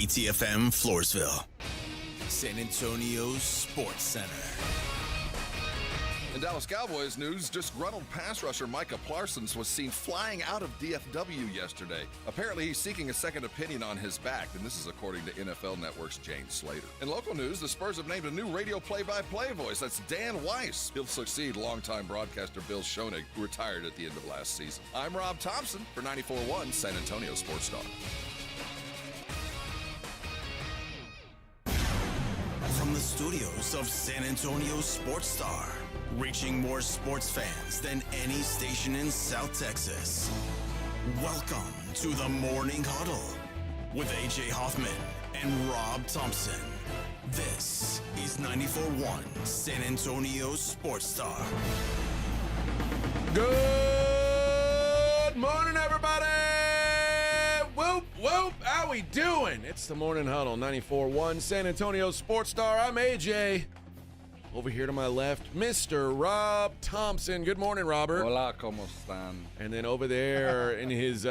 WTFM Floresville, San Antonio's Sports Center. In Dallas Cowboys news, disgruntled pass rusher Micah Parsons was seen flying out of DFW yesterday. Apparently, he's seeking a second opinion on his back, and this is according to NFL Network's Jane Slater. In local news, the Spurs have named a new radio play-by-play voice. That's Dan Weiss. He'll succeed longtime broadcaster Bill Schoenig, who retired at the end of last season. I'm Rob Thompson for 94.1 San Antonio Sports Star. From the studios of San Antonio Sports Star, reaching more sports fans than any station in South Texas. Welcome to the Morning Huddle with AJ Hoffman and Rob Thompson. This is 94.1 San Antonio Sports Star. Good morning, everybody! Whoop, whoop, how we doing? It's the Morning Huddle, 94.1 San Antonio Sports Star. I'm AJ. Over here to my left, Mr. Rob Thompson. Good morning, Robert. Hola, ¿cómo están? And then over there in his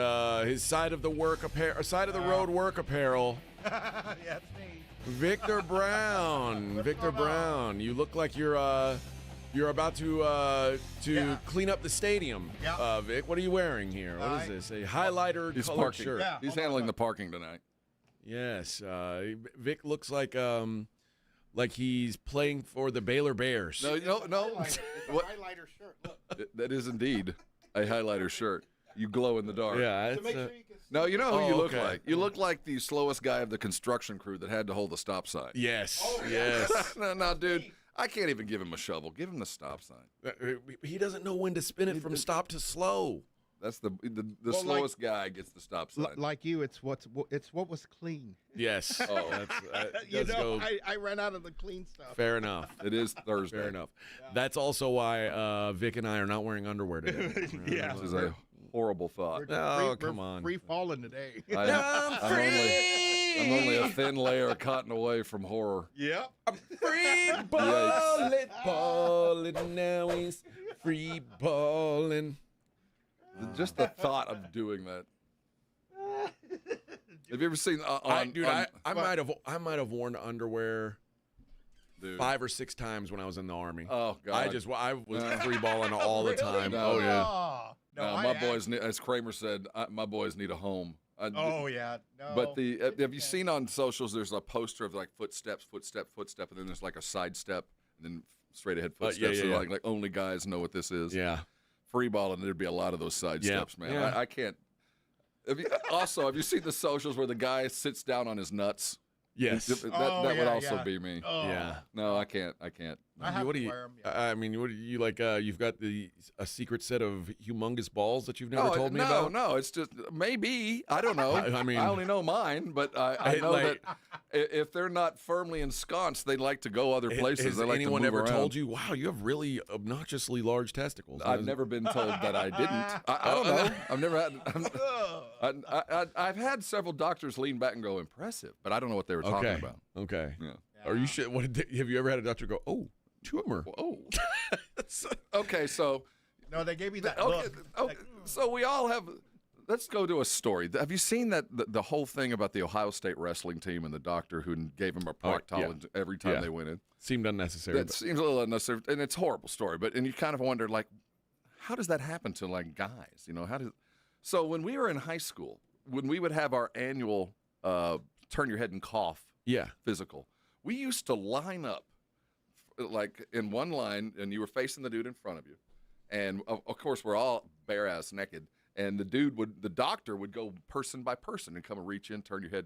side of the road work apparel. Yeah, it's me. Victor Brown. Victor Brown. You look like you're about to clean up the stadium. Yeah. Like, what are you wearing here? What is this? A highlighter colored shirt. Yeah. He's handling the parking tonight. Yes. Vic looks like he's playing for the Baylor Bears. No. It's a highlighter shirt. Look. That is indeed a highlighter shirt. You glow in the dark. Yeah. To make sure you can see. No, you know who you look okay. like. You look like the slowest guy of the construction crew that had to hold the stop sign. Yes. Oh, yeah. Yes. No, dude. I can't even give him a shovel. Give him the stop sign. He doesn't know when to spin it from stop to slow. That's the Well, slowest guy gets the stop sign. Like you, it's what was clean. Yes. Oh. I ran out of the clean stuff. Fair enough. It is Thursday. Fair enough. That's also why Vic and I are not wearing underwear today. Yeah. This is a horrible thought. Oh, come on. Free falling today. I'm only a thin layer of cotton away from horror. Yep. Free ballin', now he's free ballin'. Just the thought of doing that. Have you ever seen I might have worn underwear dude. 5 or 6 times when I was in the Army. Oh God! I was free balling all the time. No. Oh yeah. No, my boys need, as Kramer said, my boys need a home. Oh yeah. No. But have you seen on socials? There's a poster of like footsteps, and then there's like a side step, and then straight ahead footsteps. yeah. Like only guys know what this is. Yeah. Free balling, there'd be a lot of those side steps, man. Yeah. I can't. Have you seen the socials where the guy sits down on his nuts? Yes. That would also be me. Oh. Yeah. No, I can't. I have What to do you? wear 'em, yeah. I mean, what do you like? You've got a secret set of humongous balls that you've never told me about. No, it's just maybe. I don't know. I mean, I only know mine, but I know like- that if they're not firmly ensconced, they like to go other places. Has They like anyone to move ever around. told you, wow, you have really obnoxiously large testicles? I've never been told that I didn't. I don't know. I've never had. I've had several doctors lean back and go, impressive, but I don't know what they were talking Okay. about. Okay. Yeah. Are you sure? Have you ever had a doctor go, oh, tumor? Oh. Okay, so. No, they gave me that Okay, look. okay, so we all have. Let's go to a story. Have you seen that the whole thing about the Ohio State wrestling team and the doctor who gave him a proctologist every time they went in? Seemed unnecessary. That seems a little unnecessary, and it's a horrible story. And you kind of wonder, like, how does that happen to like guys? You know, So when we were in high school, when we would have our annual turn your head and cough physical, we used to line up like in one line, and you were facing the dude in front of you, and of course we're all bare ass naked. And the doctor would go person by person and come and reach in, turn your head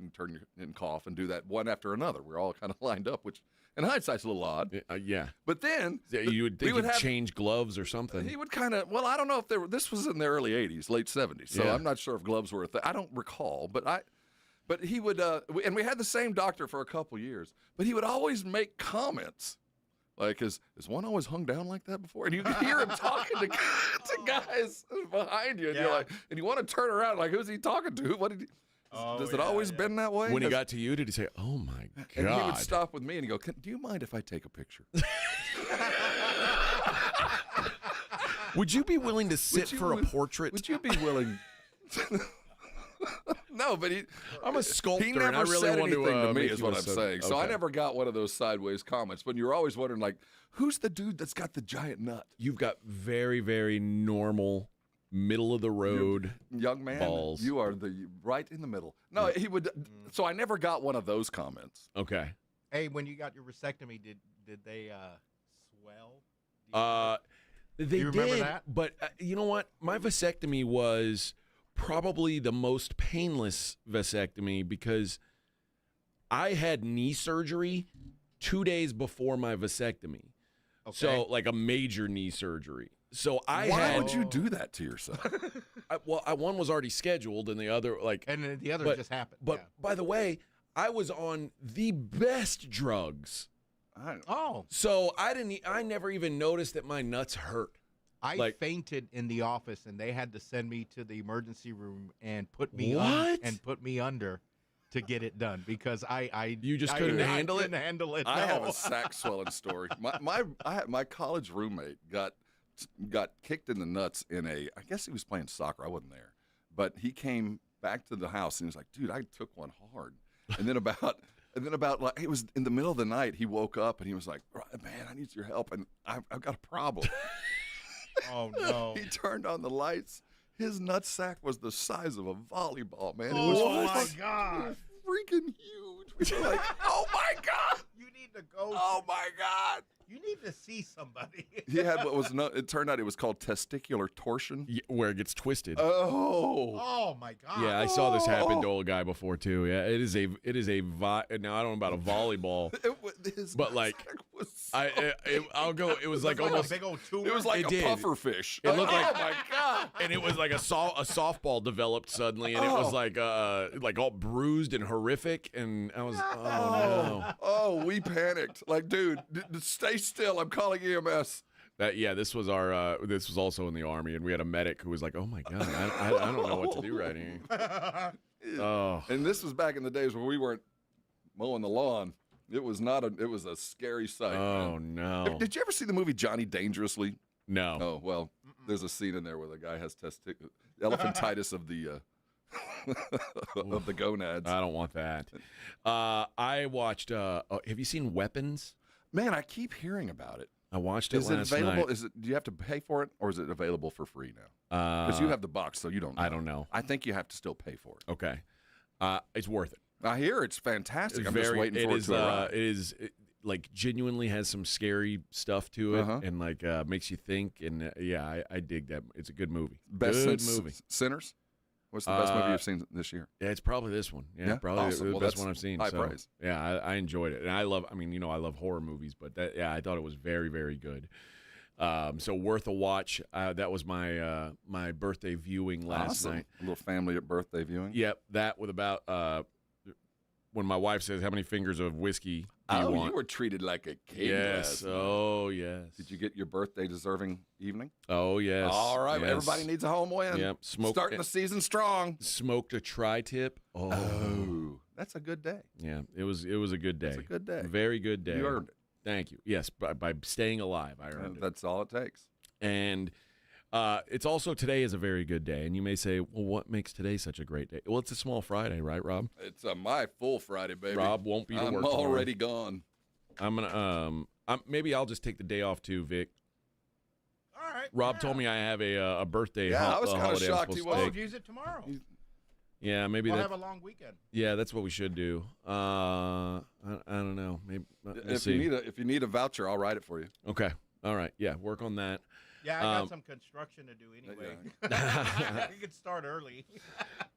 and cough and do that one after another. We're all kind of lined up, which in hindsight's a little odd. Yeah. But then You would think you'd change gloves or something. he would kind of, I don't know if this was in the early 80s, late 70s. So Yeah. I'm not sure if gloves were a thing. I don't recall, but he would, and we had the same doctor for a couple years, but he would always make comments. Like, is one always hung down like that before? And you can hear him talking to guys behind you, and you're like, and you want to turn around, like, who's he talking to? What did he? Does it always been that way? When he got to you, did he say, "Oh my God"? And he would stop with me and he'd go, "Do you mind if I take a picture?" Would you be willing to sit for a portrait? Would you be willing? No, but I'm a sculptor. he never and I really said want anything to me, make is you what a I'm sub- saying. So I Okay. never got one of those sideways comments. But you're always wondering, like, who's the dude that's got the giant nut? You've got very, very normal, middle of the road. Young man, balls. you are right in the middle. No, he would. So I never got one of those comments. Okay. Hey, when you got your vasectomy, did they swell? Do They you remember did, that? but you know what? My vasectomy was probably the most painless vasectomy because I had knee surgery 2 days before my vasectomy. Okay. So, like a major knee surgery. So I Why had. would you do that to yourself? One was already scheduled, and the other and then the other but- just happened. But yeah. by the way, I was on the best drugs. Oh, So I never even noticed that my nuts hurt. I fainted in the office, and they had to send me to the emergency room and put me under to get it done because I You just couldn't handle it? Couldn't handle it. I have no. a sack swelling story. My college roommate got kicked in the nuts in I guess he was playing soccer. I wasn't there, but he came back to the house and he was like, "Dude, I took one hard." And then about like it was in the middle of the night, he woke up and he was like, "Man, I need your help, and I've got a problem." Oh no! He turned on the lights. His nutsack was the size of a volleyball, man. It Oh was my fucking God! freaking huge. We were like, "Oh my God! You need to go. Oh my God!" You need to see somebody. He had what was it turned out it was called testicular torsion. Where it gets twisted. Oh. Oh my God! Yeah, I saw this happen to a guy before too. Yeah, it is a now I don't know about a volleyball, His but like nutsack was I'll go. It was like Like almost a big old tumor. it was like It a did. puffer fish. It looked like- oh my God. and it was like a softball developed suddenly, and it was like all bruised and horrific, and I was oh no. Oh, we panicked. Like, dude, stay still. I'm calling EMS. This was our this was also in the Army, and we had a medic who was like, oh my God, I don't know what to do right here. Oh, And this was back in the days when we weren't mowing the lawn. It was a scary sight. oh man. no, Did you ever see the movie Johnny Dangerously? no. Oh, well, there's a scene in there where the guy has elephantitis of the of the gonads. I don't want that. I watched. Have you seen Weapons? Man, I keep hearing about it. I watched it Is it last available? night. Do you have to pay for it, or is it available for free now? Because you have the box, so you don't know. I don't know. I think you have to still pay for it. Okay, it's worth it. I hear it's fantastic. It's I'm just waiting for it to arrive. It like genuinely has some scary stuff to it, Uh-huh. and like makes you think. And I dig that. It's a good movie. Best good since movie. Sinners? What's the best movie you've seen this year? Yeah, it's probably this one. Yeah, Yeah? probably Awesome. the Well, best that's one I've seen. high so, praise. Yeah, I enjoyed it, and I love horror movies, but I thought it was very, very good. So worth a watch. That was my my birthday viewing last Awesome. night. A little family at birthday viewing. Yep, that with about when my wife says, "How many fingers of whiskey do you Oh, want?" you were treated like a king. Yes. last night. Oh, yes. Did you get your birthday deserving evening? Oh, yes. All right. Yes. Everybody needs a home win. Yep. Starting the season strong. Smoked a tri-tip. Oh. Oh, that's a good day. Yeah, it was a good day. It's a good day. Very good day. You earned it. Thank you. Yes, by staying alive, I earned it. That's all it takes. And it's also today is a very good day. And you may say, well, what makes today such a great day? Well, it's a small Friday, right, Rob? It's my full Friday, baby. Rob won't be to I'm work tomorrow. already gone. I'm gonna maybe I'll just take the day off too, Vic. All right. Rob told me I have a birthday. Yeah, I was kinda holiday I'm shocked he supposed to wasn't. take. Use it tomorrow. Yeah, maybe We'll that. have a long weekend. Yeah, that's what we should do. I don't know. Maybe we'll If see. you need a voucher, I'll write it for you. Okay. All right. Yeah, work on that. Yeah, I got some construction to do anyway. You could start early.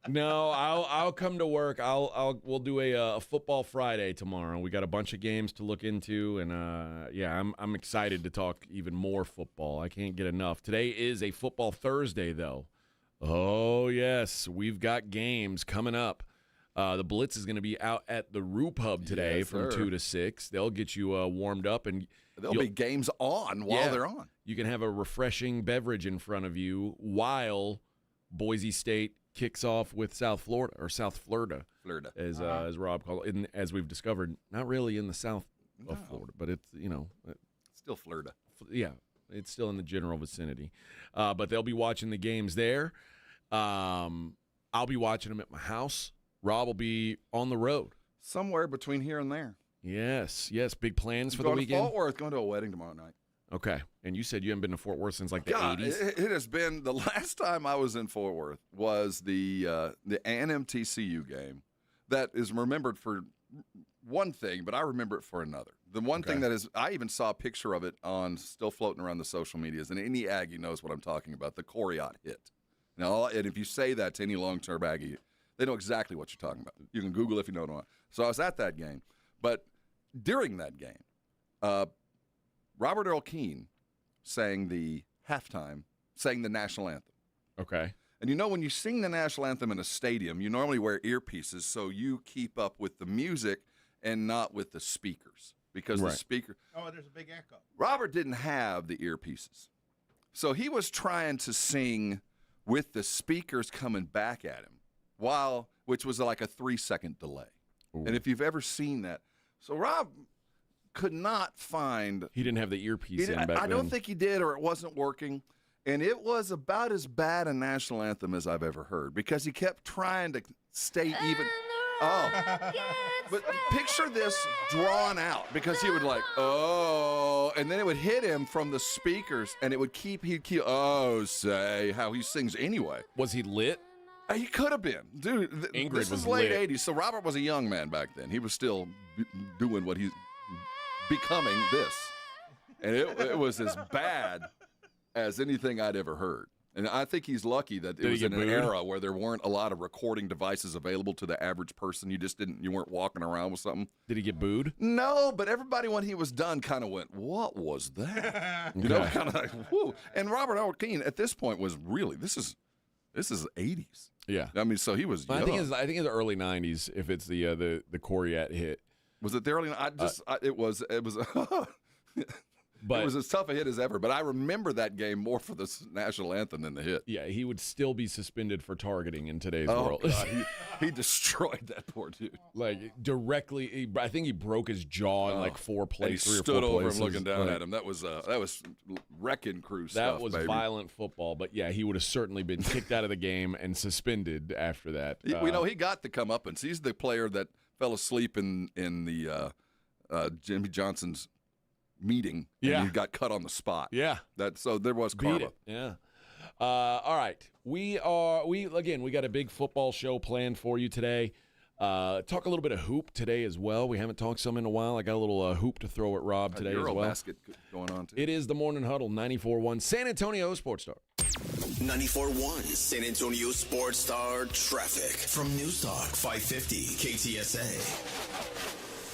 No, I'll come to work. We'll do a football Friday tomorrow. We got a bunch of games to look into, and I'm excited to talk even more football. I can't get enough. Today is a football Thursday, though. Oh yes, we've got games coming up. The Blitz is going to be out at the Roo Pub today Yes, from sir. 2 to 6. They'll get you warmed up, and There'll be games on while they're on. you can have a refreshing beverage in front of you while Boise State kicks off with South Florida, Florida. as Rob called it. And as we've discovered, not really in the south of Florida, but it's Still Florida. yeah, it's still in the general vicinity. But they'll be watching the games there. I'll be watching them at my house. Rob will be on the road. Somewhere between here and there. Yes. Big plans for the Going weekend? to Fort Worth, going to a wedding tomorrow night. Okay. And you said you haven't been to Fort Worth since like the 80s? It has been, the last time I was in Fort Worth was the A&M-TCU game that is remembered for one thing, but I remember it for another. The one thing that is, I even saw a picture of it on, still floating around the social medias, and any Aggie knows what I'm talking about, the Coriat hit. Now, and if you say that to any long-term Aggie, they know exactly what you're talking about. You can Google if you don't know it. So I was at that game. But during that game, Robert Earl Keen sang the national anthem. Okay. And you know, when you sing the national anthem in a stadium, you normally wear earpieces so you keep up with the music and not with the speakers. Because the speaker... Oh, there's a big echo. Robert didn't have the earpieces. So he was trying to sing with the speakers coming back at him, which was like a 3-second delay. Ooh. And if you've ever seen that... So Rob could not find... He didn't have the earpiece in back then. I don't think he did, or it wasn't working. And it was about as bad a national anthem as I've ever heard because he kept trying to stay even. But picture this drawn out because he would and then it would hit him from the speakers and he'd keep, say how he sings anyway. Was he lit? He could have been. Dude, this was late 80s, so Robert was a young man back then. He was still doing what he's becoming this. And it was as bad as anything I'd ever heard. And I think he's lucky that it was in an era where there weren't a lot of recording devices available to the average person. You weren't walking around with something. Did he get booed? No, but everybody when he was done kind of went, "What was that?" You know, kind of like, whoo. And Robert Earl Keen at this point was really, this is 80s. Yeah. I mean, so he was young. I think it's the early 90s if it's the Coriat hit. Was it the early? It was. But it was as tough a hit as ever, but I remember that game more for the national anthem than the hit. Yeah, he would still be suspended for targeting in today's world. God, he destroyed that poor dude. Like, directly, I think he broke his jaw in like 4 places. And he stood over him looking down at him. That was wrecking crew stuff, that was baby. Violent football, but yeah, he would have certainly been kicked out of the game and suspended after that. He got the comeuppance. He's the player that fell asleep in the Jimmy Johnson's meeting, and you got cut on the spot. Yeah. So there was karma. Yeah. All right. We got a big football show planned for you today. Talk a little bit of hoop today as well. We haven't talked some in a while. I got a little hoop to throw at Rob today as well. Eurobasket going on too. It is the Morning Huddle, 94.1 San Antonio Sports Star. 94.1 San Antonio Sports Star traffic from News Talk 550 KTSA.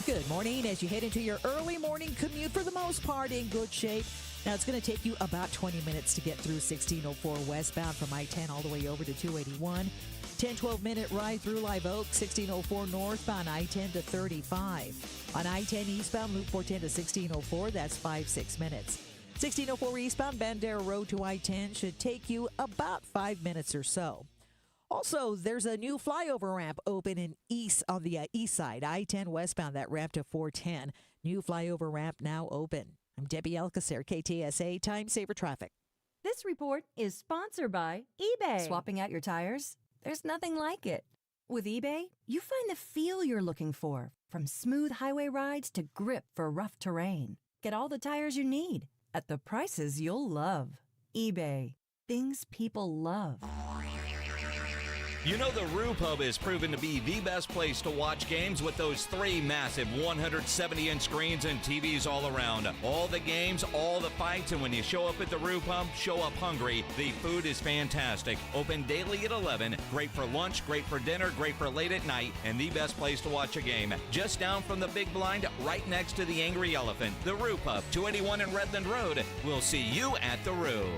Good morning. As you head into your early morning commute, for the most part in good shape. Now, it's going to take you about 20 minutes to get through 1604 westbound from I-10 all the way over to 281. 10-12-minute ride through Live Oak, 1604 northbound I-10 to 35. On I-10 eastbound, Loop 410 to 1604, that's 5-6 minutes. 1604 eastbound, Banter Road to I-10 should take you about 5 minutes or so. Also, there's a new flyover ramp open on the east side, I-10 westbound, that ramp to 410. New flyover ramp now open. I'm Debbie Alcacer, KTSA Time Saver Traffic. This report is sponsored by eBay. Swapping out your tires? There's nothing like it. With eBay, you find the feel you're looking for, from smooth highway rides to grip for rough terrain. Get all the tires you need at the prices you'll love. eBay. Things people love. You know the Roo Pub is proven to be the best place to watch games with those 3 massive 170-inch screens and TVs all around. All the games, all the fights, and when you show up at the Roo Pub, show up hungry. The food is fantastic. Open daily at 11. Great for lunch, great for dinner, great for late at night, and the best place to watch a game. Just down from the big blind, right next to the Angry Elephant. The Roo Pub, 281 in Redland Road. We'll see you at the Roo.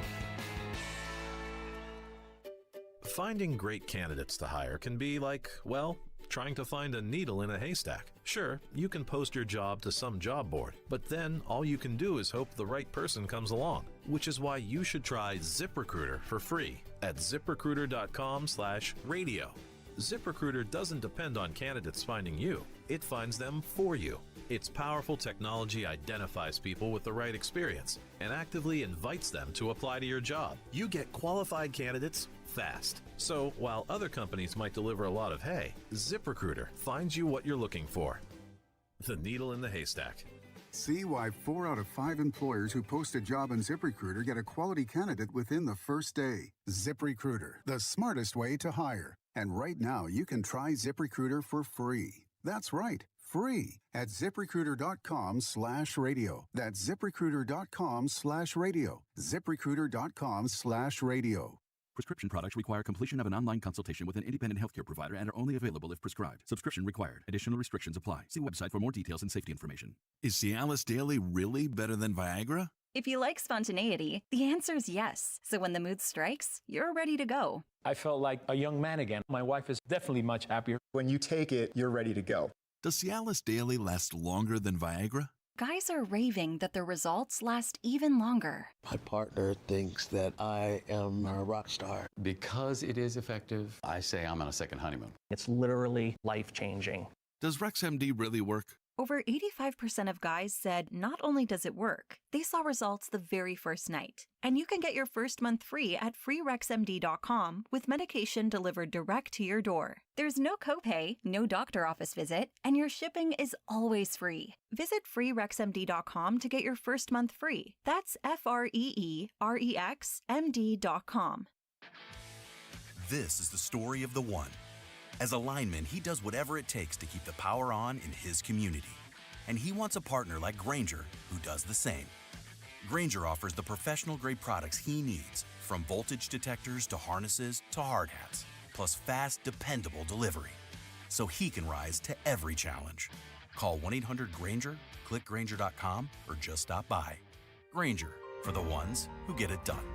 Finding great candidates to hire can be like, well, trying to find a needle in a haystack. Sure, you can post your job to some job board, but then all you can do is hope the right person comes along, which is why you should try ZipRecruiter for free at ZipRecruiter.com/radio. ZipRecruiter doesn't depend on candidates finding you. It finds them for you. Its powerful technology identifies people with the right experience and actively invites them to apply to your job. You get qualified candidates fast, So while other companies might deliver a lot of hay, ZipRecruiter finds you what you're looking for. The needle in the haystack. See why 4 out of 5 employers who post a job on ZipRecruiter get a quality candidate within the first day. ZipRecruiter, the smartest way to hire. And right now, you can try ZipRecruiter for free. That's right, free at ZipRecruiter.com/radio. That's ZipRecruiter.com/radio. ZipRecruiter.com/radio. Prescription products require completion of an online consultation with an independent healthcare provider and are only available if prescribed. Subscription required. Additional restrictions apply. See website for more details and safety information. Is Cialis Daily really better than Viagra? If you like spontaneity, the answer is yes. So when the mood strikes, you're ready to go. I felt like a young man again. My wife is definitely much happier. When you take it, you're ready to go. Does Cialis Daily last longer than Viagra? Guys are raving that their results last even longer. My partner thinks that I am a rock star. Because it is effective, I say I'm on a second honeymoon. It's literally life-changing. Does RexMD really work? Over 85% of guys said not only does it work, they saw results the very first night. And you can get your first month free at freerexmd.com with medication delivered direct to your door. There's no copay, no doctor office visit, and your shipping is always free. Visit freerexmd.com to get your first month free. That's FREEREXMD.com. This is the story of the one. As a lineman, he does whatever it takes to keep the power on in his community. And he wants a partner like Grainger who does the same. Grainger offers the professional-grade products he needs, from voltage detectors to harnesses to hard hats, plus fast, dependable delivery, so he can rise to every challenge. Call 1-800-GRAINGER, click Grainger.com, or just stop by. Grainger, for the ones who get it done.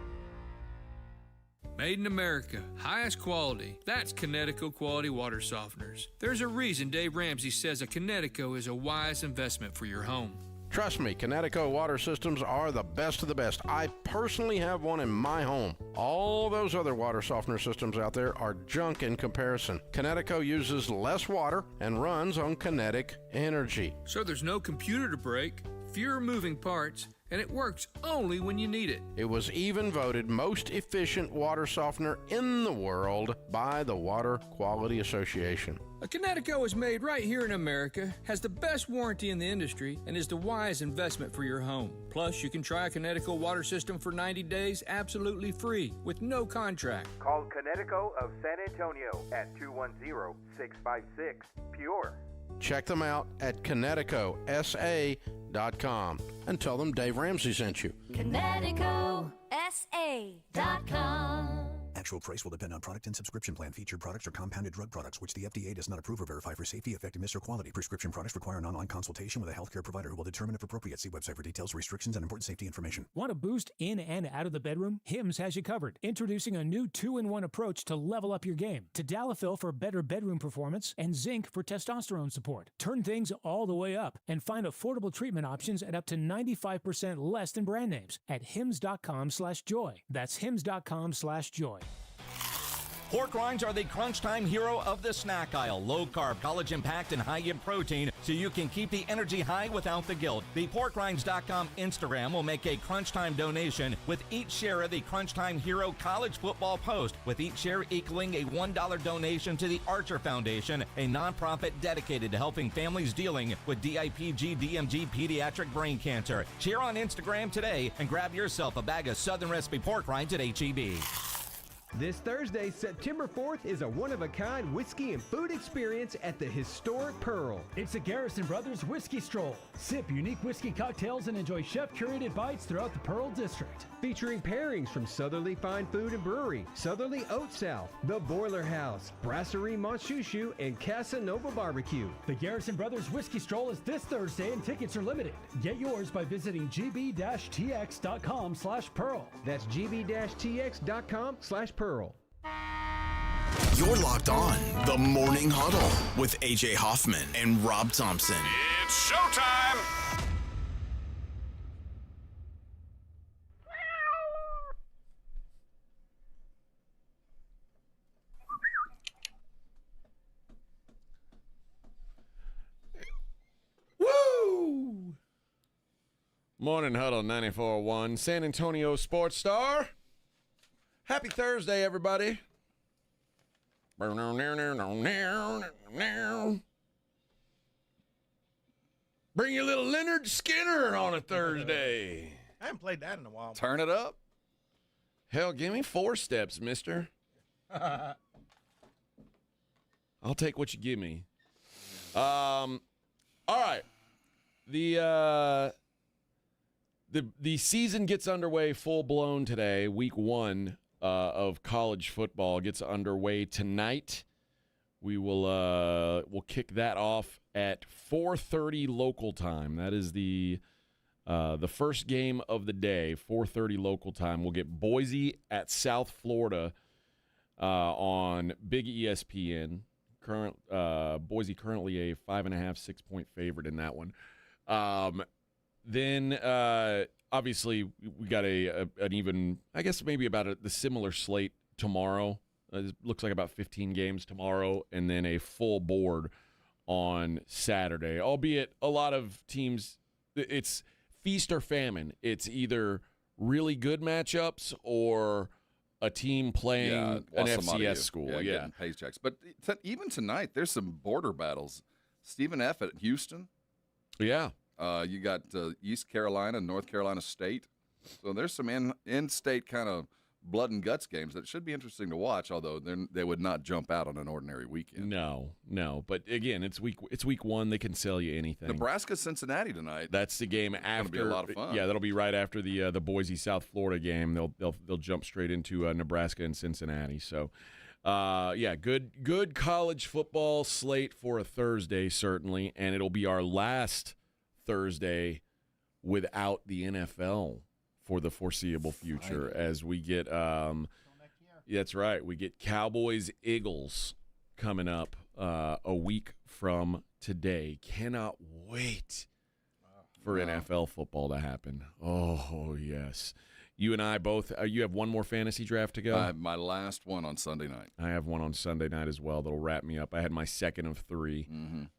Made in America, highest quality. That's Connecticut Quality Water Softeners. There's a reason Dave Ramsey says a Connecticut is a wise investment for your home. Trust me, Connecticut water systems are the best of the best. I personally have one in my home. All those other water softener systems out there are junk in comparison. Connecticut uses less water and runs on kinetic energy. So there's no computer to break, fewer moving parts, and it works only when you need it. It was even voted most efficient water softener in the world by the Water Quality Association. A Connecticut is made right here in America, has the best warranty in the industry, and is the wise investment for your home. Plus, you can try a Connecticut water system for 90 days absolutely free with no contract. Call Connecticut of San Antonio at 210-656-PURE. Check them out at ConnecticutSA.com and tell them Dave Ramsey sent you. ConnecticutSA.com. Actual price will depend on product and subscription plan. Featured products are compounded drug products, which the FDA does not approve or verify for safety, effectiveness, or quality. Prescription products require an online consultation with a healthcare provider who will determine if appropriate. See website for details, restrictions, and important safety information. Want a boost in and out of the bedroom? Hims has you covered. Introducing a new 2-in-1 approach to level up your game. Tadalafil for better bedroom performance and zinc for testosterone support. Turn things all the way up and find affordable treatment options at up to 95% less than brand names at hims.com/joy. That's hims.com/joy. Pork rinds are the crunch time hero of the snack aisle. Low carb, collagen packed, and high in protein, so you can keep the energy high without the guilt. The porkrinds.com Instagram will make a crunch time donation with each share of the Crunch Time Hero college football post, with each share equaling a $1 donation to the Archer Foundation, a nonprofit dedicated to helping families dealing with DIPG DMG pediatric brain cancer. Share on Instagram today and grab yourself a bag of Southern Recipe pork rinds at HEB. This Thursday, September 4th, is a one-of-a-kind whiskey and food experience at the historic Pearl. It's a Garrison Brothers Whiskey Stroll. Sip unique whiskey cocktails and enjoy chef-curated bites throughout the Pearl District. Featuring pairings from Southerly Fine Food and Brewery, Southerly Oat South, The Boiler House, Brasserie Montchouchou, and Casa Nova Barbecue. The Garrison Brothers Whiskey Stroll is this Thursday and tickets are limited. Get yours by visiting gb-tx.com/pearl. That's gb-tx.com/pearl. You're locked on the Morning Huddle with AJ Hoffman and Rob Thompson. It's showtime! Woo! Morning Huddle 94.1, San Antonio Sports Star. Happy Thursday, everybody. Bring your little Leonard Skinner on a Thursday. I haven't played that in a while. Turn it up. Hell, give me 4 steps, mister. I'll take what you give me. All right. The season gets underway full-blown today. Week 1 of college football gets underway tonight. We'll kick that off at 4:30 local time. That is the first game of the day, 4:30 local time. We'll get Boise at South Florida on Big ESPN. Boise currently a 5.5, 6-point favorite in that one. Then obviously we got an even, I guess maybe about the similar slate tomorrow. It looks like about 15 games tomorrow, and then a full board on Saturday. Albeit a lot of teams, it's feast or famine. It's either really good matchups or a team playing an FCS school. Getting paychecks. But even tonight, there's some border battles. Stephen F. at Houston. Yeah. You got East Carolina, North Carolina State. So there's some in-state kind of blood and guts games that should be interesting to watch, although they would not jump out on an ordinary weekend. No. But again, it's week 1. They can sell you anything. Nebraska, Cincinnati tonight. That's the game after. It's going to be a lot of fun. Yeah, that'll be right after the Boise South Florida game. They'll jump straight into Nebraska and Cincinnati. So, good college football slate for a Thursday certainly, and it'll be our last Thursday without the NFL for the foreseeable future as we get that's right, we get Cowboys Eagles coming up a week from today. Cannot wait for NFL football to happen. Oh yes. You and I both you have one more fantasy draft to go? I have my last one on Sunday night. I have one on Sunday night as well that'll wrap me up. I had my second of 3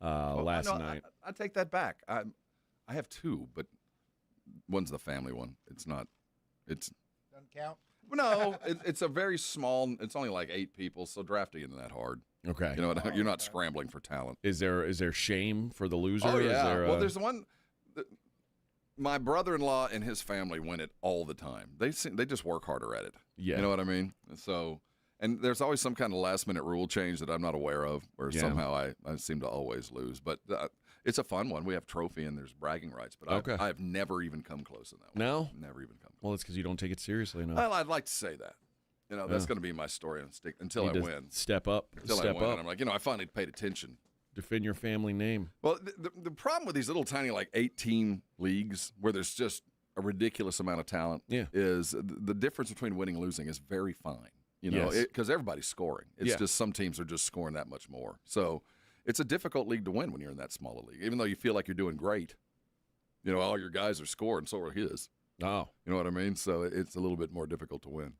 last night. I take that back. I have 2, but one's the family one. It's doesn't count. No, it's a very small. It's only like 8 people, so drafting isn't that hard. Okay, you're not scrambling for talent. Is there shame for the loser? Oh yeah. Well, there's one. My brother-in-law and his family win it all the time. They just work harder at it. Yeah, you know what I mean. So, and there's always some kind of last-minute rule change that I'm not aware of, where somehow I seem to always lose. But it's a fun one. We have trophy and there's bragging rights, but I've never even come close in that one. No? Never even come close. Well, it's because you don't take it seriously enough. Well, I'd like to say that. That's going to be my story until I win. Step up. Until I win. And I'm like, I finally paid attention. Defend your family name. Well, the problem with these little tiny, like 8-team leagues where there's just a ridiculous amount of talent is the difference between winning and losing is very fine. Because everybody's scoring. It's just some teams are just scoring that much more. So it's a difficult league to win when you're in that smaller league, even though you feel like you're doing great. All your guys are scoring, so are his. Oh. You know what I mean? So it's a little bit more difficult to win.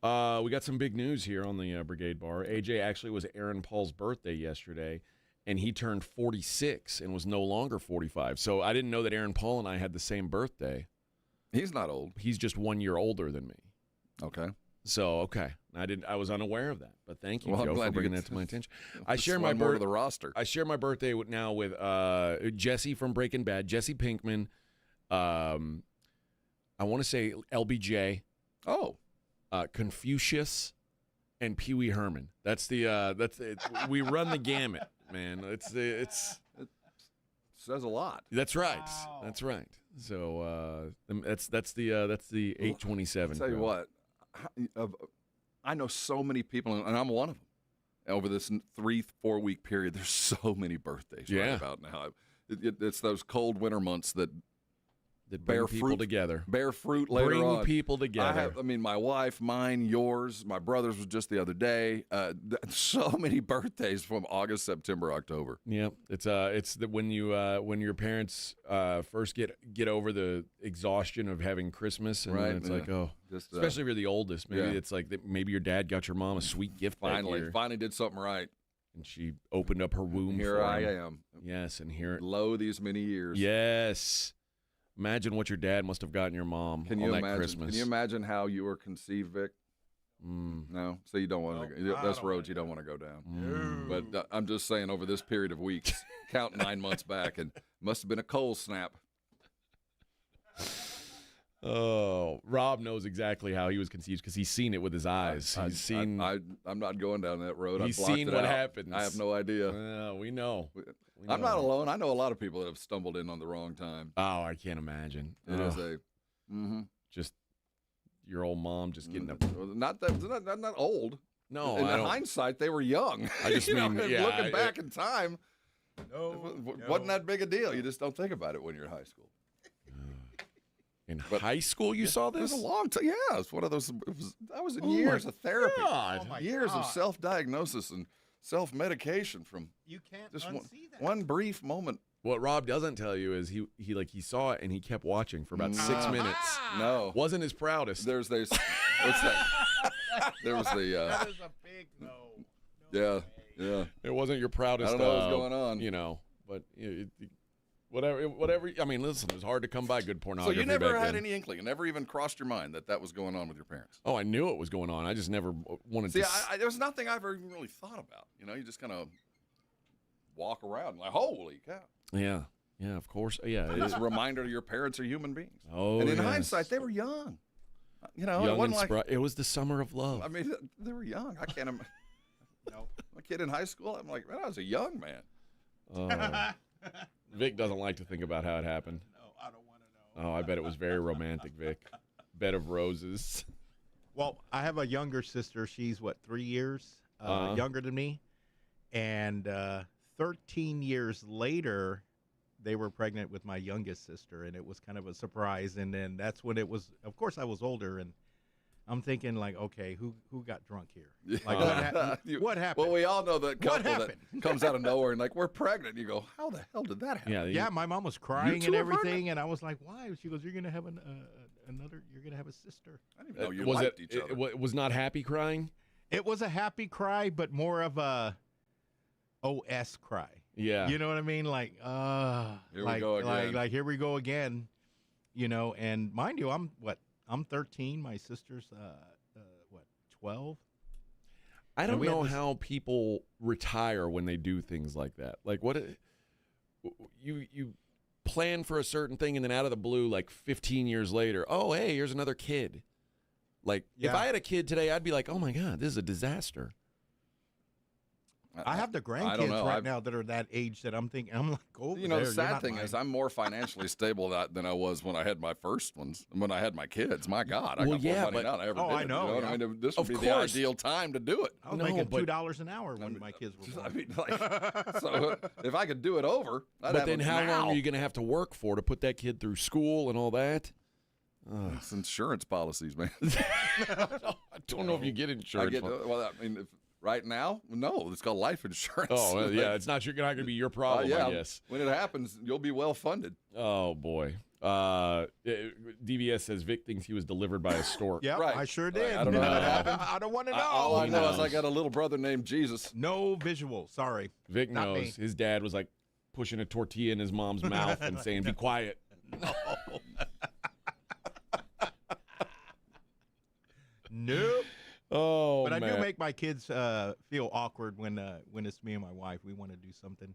We got some big news here on the Brigade Bar. AJ actually was Aaron Paul's birthday yesterday, and he turned 46 and was no longer 45. So I didn't know that Aaron Paul and I had the same birthday. He's not old. He's just 1 year older than me. Okay. So, I was unaware of that, but thank you, Joe, for bringing that to my attention. I share my more to the roster. I share my birthday now with Jesse from Breaking Bad, Jesse Pinkman. I want to say LBJ. Oh, Confucius, and Pee Wee Herman. That's it. We run the gamut, man. It says a lot. That's right. Wow. That's right. So that's the 827. I'll tell you what. I know so many people, and I'm one of them. Over this 3-4 week period, there's so many birthdays right about now. It's those cold winter months that bear people together. Bear fruit later on. Bring people together. My wife, mine, yours, my brother's was just the other day. So many birthdays from August, September, October. Yep. It's when your parents first get over the exhaustion of having Christmas, and then it's like, especially if you're the oldest, maybe it's like maybe your dad got your mom a sweet gift. Finally did something right. And she opened up her womb. Here I am. Yes, and here lo these many years. Yes. Imagine what your dad must have gotten your mom on that Christmas. Can you imagine how you were conceived, Vic? No, so you don't want to. That's roads you don't want to go down. But I'm just saying, over this period of weeks, count 9 months back, and must have been a cold snap. Oh, Rob knows exactly how he was conceived because he's seen it with his eyes. He's seen. I'm not going down that road. He's seen what happens. I have no idea. We know. I'm not alone. I know a lot of people that have stumbled in on the wrong time. Oh, I can't imagine. It is a just your old mom just getting up. Not old. No, in hindsight, they were young. I just mean, looking back in time, wasn't that big a deal. You just don't think about it when you're in high school. In high school, you saw this? It was a long time. Yeah, it's one of those. I was in years of therapy, years of self-diagnosis and self-medication from. You can't just unsee that. One brief moment. What Rob doesn't tell you is he saw it and he kept watching for about 6 minutes. No, wasn't his proudest. There's this. What's that? There was the. That is a big no. Yeah. It wasn't your proudest. I don't know what's going on. But. Whatever. I mean, listen, it was hard to come by good pornography. So you never back had then. any inkling, it never even crossed your mind that was going on with your parents? Oh, I knew it was going on. I just never wanted to. See, there was nothing I ever even really thought about. You just kind of walk around like, holy cow. Yeah, of course. Yeah, it's a reminder your parents are human beings. Oh, and in hindsight, they were young. Young it wasn't like it was the summer of love. I mean, they were young. I can't imagine. My kid in high school, I'm like, man, I was a young man. Vic doesn't like to think about how it happened. No, I don't want to know. Oh, I bet it was very romantic, Vic. Bed of roses. Well, I have a younger sister. She's, 3 years younger than me. And 13 years later, they were pregnant with my youngest sister, and it was kind of a surprise. And then that's when it was, of course, I was older, and I'm thinking, like, okay, who got drunk here? Like, what happened? Well, we all know that couple that comes out of nowhere and, like, we're pregnant. You go, how the hell did that happen? Yeah, my mom was crying and everything, and I was like, why? She goes, you're going to have you're going to have a sister. I didn't even know you liked each other. It was not happy crying? It was a happy cry, but more of a OS cry. Yeah. You know what I mean? Like, here we go again. Like, here we go again, and mind you, I'm 13. My sister's, 12? I don't know how people retire when they do things like that. Like, what you plan for a certain thing, and then out of the blue, like 15 years later, oh, hey, here's another kid. Like, if I had a kid today, I'd be like, oh, my God, this is a disaster. I have the grandkids right now that are that age that I'm thinking, I'm like, oh, the sad thing is I'm more financially stable than I was when I had my first ones, when I had my kids. My God, I got more money now than I ever did. I know. I mean, this would be the ideal time to do it. I was making $2 an hour when my kids were born. I mean, so if I could do it over, I'd but then how long are you going to have to work for to put that kid through school and all that? It's insurance policies, man. I don't know if you get insurance. Right now, no, it's called life insurance. Oh, yeah, it's not going to be your problem, I guess. When it happens, you'll be well funded. Oh, boy. DVS says Vic thinks he was delivered by a stork. Yeah, right. I sure did. I don't know how that happened. I don't want to know. All I know is I got a little brother named Jesus. No visual. Sorry. Vic knows. His dad was like pushing a tortilla in his mom's mouth and saying, be quiet. No. Nope. Oh, but man. I do make my kids feel awkward when it's me and my wife. We want to do something.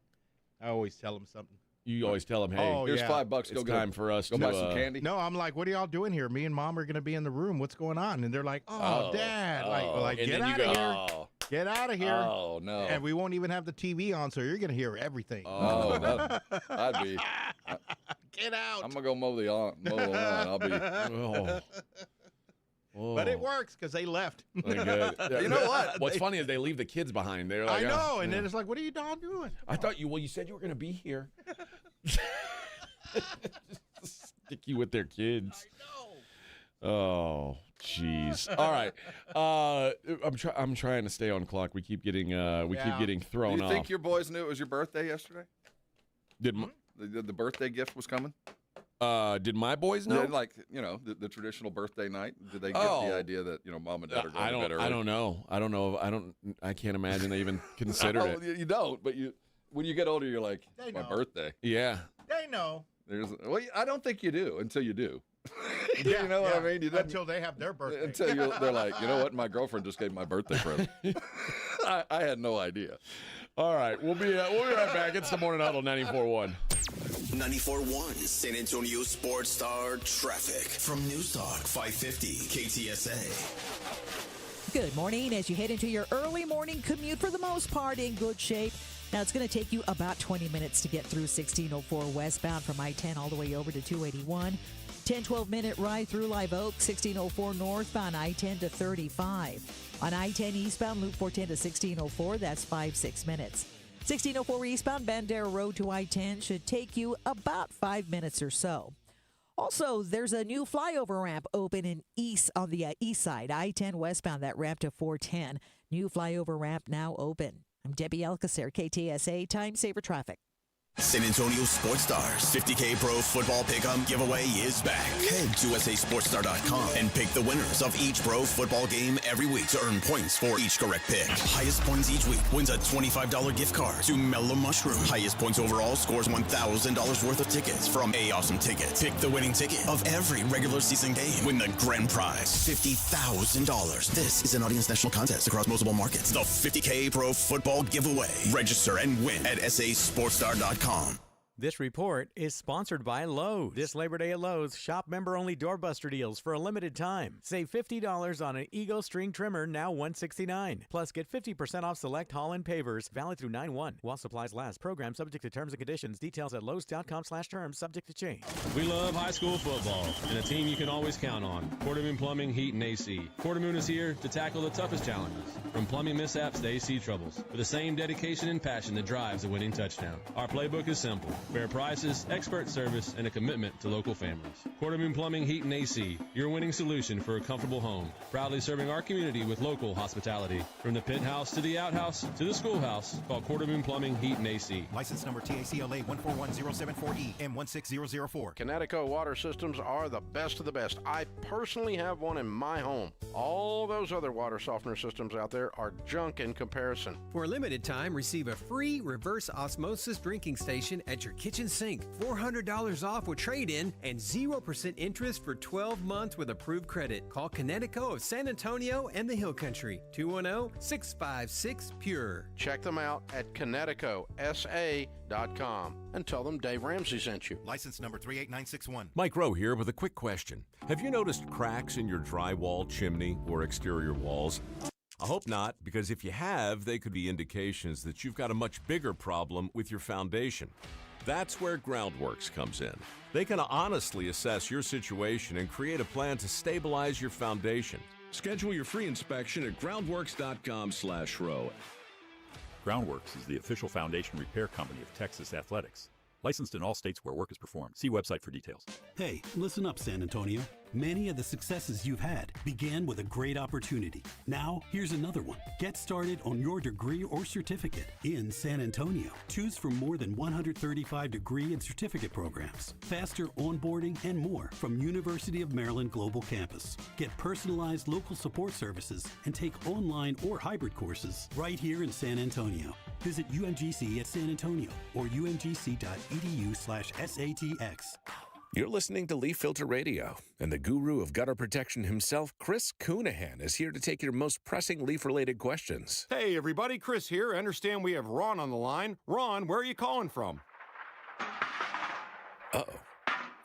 I always tell them something. You always tell them, hey, here's $5. It's time for us to buy some candy. No, I'm like, what are y'all doing here? Me and Mom are going to be in the room. What's going on? And they're like, Dad. Like get out of here. Get out of here. Oh, no. And we won't even have the TV on, so you're going to hear everything. Oh, I'd be. Get out. I'm going to go mow the lawn. I'll be. But it works because they left. You know what? What's funny is they leave the kids behind. They're like, I know, and then it's like, what are you doing? I thought you said you were going to be here. Stick you with their kids. I know. Oh, jeez. All right. I'm trying to stay on clock. We keep getting thrown off. Do you think your boys knew it was your birthday yesterday? Did the birthday gift was coming? Did my boys know? Like, the traditional birthday night. Did they get the idea that Mom and Dad are going to bed early? I don't know. I can't imagine they even considered it. You don't, but when you get older, you're like, it's my birthday. Yeah. They know. I don't think you do until you do. You know what I mean? Until they have their birthday. Until they're like, you know what? My girlfriend just gave me my birthday present. I had no idea. All right, we'll be right back. It's the Morning Huddle 94.1. 94.1 San Antonio Sports Star Traffic from News Talk 550 KTSA. Good morning. As you head into your early morning commute, for the most part in good shape. Now, it's going to take you about 20 minutes to get through 1604 westbound from I-10 all the way over to 281. 10-12-minute ride through Live Oak, 1604 northbound I-10 to 35. On I-10 eastbound, Loop 410 to 1604, that's 5-6 minutes. 1604 eastbound, Banter Road to I-10 should take you about 5 minutes or so. Also, there's a new flyover ramp open in east on the east side, I-10 westbound, that ramp to 410. New flyover ramp now open. I'm Debbie Alcacer, KTSA Time Saver Traffic. San Antonio Sports Stars 50K Pro Football Pick'em giveaway is back. Head to sasportstar.com and pick the winners of each pro football game every week to earn points for each correct pick. Highest points each week wins a $25 gift card to Mellow Mushroom. Highest points overall scores $1,000 worth of tickets from A Awesome Tickets. Pick the winning ticket of every regular season game. Win the grand prize, $50,000. This is an Audience National contest across multiple markets. The 50K Pro Football Giveaway. Register and win at sasportstar.com. This report is sponsored by Lowe's. This Labor Day at Lowe's, shop member-only doorbuster deals for a limited time. Save $50 on an Ego string trimmer, now $169. Plus, get 50% off select Holland pavers, valid through 9/1. While supplies last. Program subject to terms and conditions. Details at lowes.com/terms, subject to change. We love high school football and a team you can always count on. Quartermoon Plumbing, Heat, and AC. Quartermoon is here to tackle the toughest challenges, from plumbing mishaps to AC troubles, with the same dedication and passion that drives a winning touchdown. Our playbook is simple. Fair prices, expert service, and a commitment to local families. Quartermoon Plumbing, Heat, and AC, your winning solution for a comfortable home. Proudly serving our community with local hospitality. From the pit house to the outhouse to the schoolhouse, call Quartermoon Plumbing, Heat, and AC. License number TACLA 141074E M16004. Connecticut water systems are the best of the best. I personally have one in my home. All those other water softener systems out there are junk in comparison. For a limited time, receive a free reverse osmosis drinking station at your kitchen sink. $400 off with trade-in and 0% interest for 12 months with approved credit. Call Connecticut of San Antonio and the Hill Country. 210-656-PURE. Check them out at ConnecticutSA.com and tell them Dave Ramsey sent you. License number 38961. Mike Rowe here with a quick question. Have you noticed cracks in your drywall, chimney, or exterior walls? I hope not, because if you have, they could be indications that you've got a much bigger problem with your foundation. That's where Groundworks comes in. They can honestly assess your situation and create a plan to stabilize your foundation. Schedule your free inspection at groundworks.com/row. Groundworks is the official foundation repair company of Texas Athletics. Licensed in all states where work is performed. See website for details. Hey, listen up, San Antonio. Many of the successes you've had began with a great opportunity. Now, here's another one. Get started on your degree or certificate in San Antonio. Choose from more than 135 degree and certificate programs, faster onboarding, and more from University of Maryland Global Campus. Get personalized local support services and take online or hybrid courses right here in San Antonio. Visit UMGC at San Antonio or umgc.edu/SATX. You're listening to Leaf Filter Radio, and the guru of gutter protection himself, Chris Coonahan, is here to take your most pressing leaf-related questions. Hey, everybody, Chris here. I understand we have Ron on the line. Ron, where are you calling from? Uh-oh.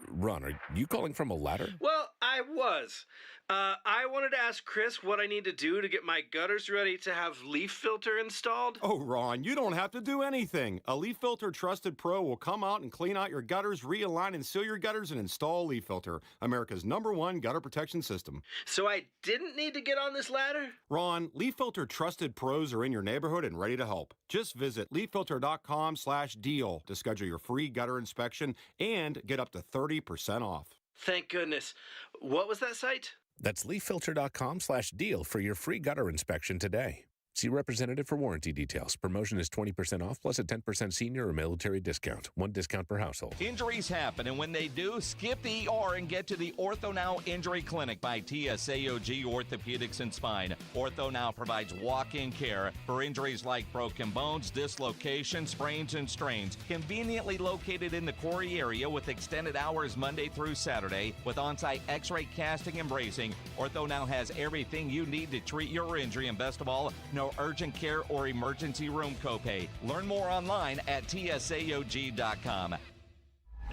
Ron, are you calling from a ladder? Well, I was. I wanted to ask Chris what I need to do to get my gutters ready to have Leaf Filter installed. Oh, Ron, you don't have to do anything. A Leaf Filter Trusted Pro will come out and clean out your gutters, realign and seal your gutters, and install Leaf Filter, America's #1 gutter protection system. So I didn't need to get on this ladder? Ron, Leaf Filter Trusted Pros are in your neighborhood and ready to help. Just visit leaffilter.com/deal to schedule your free gutter inspection and get up to 30% off. Thank goodness. What was that site? That's leaffilter.com/deal for your free gutter inspection today. See representative for warranty details. Promotion is 20% off plus a 10% senior or military discount. One discount per household. Injuries happen, and when they do, skip the ER and get to the Ortho Now Injury Clinic by TSAOG Orthopedics and Spine. Ortho Now provides walk-in care for injuries like broken bones, dislocations, sprains, and strains. Conveniently located in the Quarry area with extended hours Monday through Saturday with on-site x-ray casting and bracing, Ortho Now has everything you need to treat your injury, and best of all, no urgent care or emergency room copay. Learn more online at tsaog.com.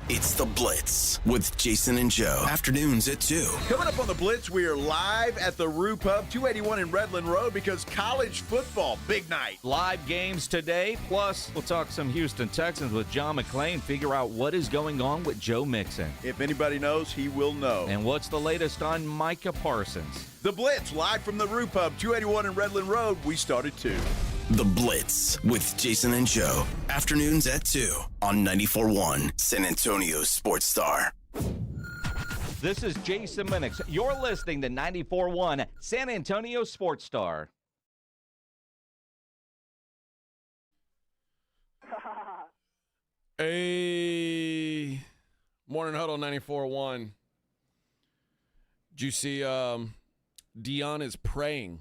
It's The Blitz with Jason and Joe. Afternoons at 2. Coming up on The Blitz, we are live at the Roo Pub, 281 in Redland Road, because college football, big night. Live games today, plus we'll talk some Houston Texans with John McClain, figure out what is going on with Joe Mixon. If anybody knows, he will know. And what's the latest on Micah Parsons? The Blitz, live from the Roo Pub, 281 in Redland Road. We started 2. The Blitz with Jason and Joe. Afternoons at 2 on 94.1 San Antonio Sports Star. This is Jason Minix. You're listening to 94.1 San Antonio Sports Star. Hey, Morning Huddle 94.1. Did you see Deion is praying?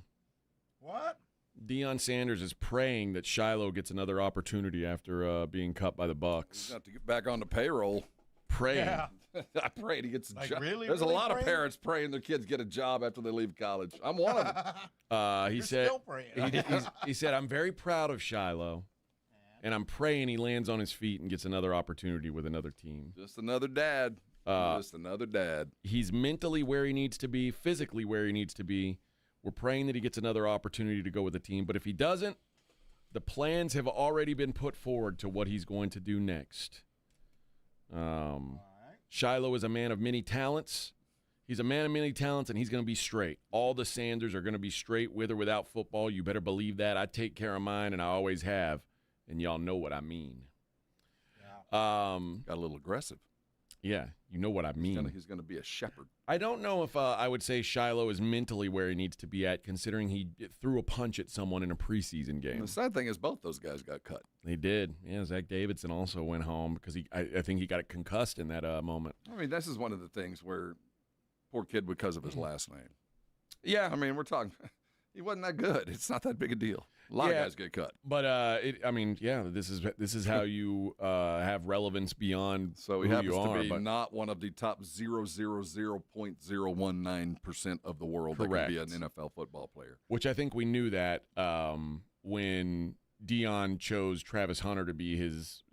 What? Deion Sanders is praying that Shiloh gets another opportunity after being cut by the Bucks. He's got to get back on the payroll. Praying. Yeah. I prayed he gets a job. Really, There's really a lot praying? of parents praying their kids get a job after they leave college. I'm one of them. He You're said, still praying. he said, I'm very proud of Shiloh, and I'm praying he lands on his feet and gets another opportunity with another team. Just another dad. Just another dad. He's mentally where he needs to be, physically where he needs to be. We're praying that he gets another opportunity to go with the team. But if he doesn't, the plans have already been put forward to what he's going to do next. Shiloh is a man of many talents. He's a man of many talents, and he's going to be straight. All the Sanders are going to be straight with or without football. You better believe that. I take care of mine, and I always have. And y'all know what I mean. Yeah. Got a little aggressive. Yeah, you know what I mean. He's going to be a shepherd. I don't know if I would say Shiloh is mentally where he needs to be at, considering he threw a punch at someone in a preseason game. And the sad thing is both those guys got cut. They did. Yeah, Zach Davidson also went home because I think he got concussed in that moment. I mean, this is one of the things where poor kid because of his last name. Yeah. I mean, we're talking – he wasn't that good. It's not that big a deal. A lot of guys get cut. But, this is how you have relevance beyond so he who happens you are. to be but not one of the top 0.019% of the world Correct. that could be an NFL football player. Which I think we knew that when Deion chose Travis Hunter to be his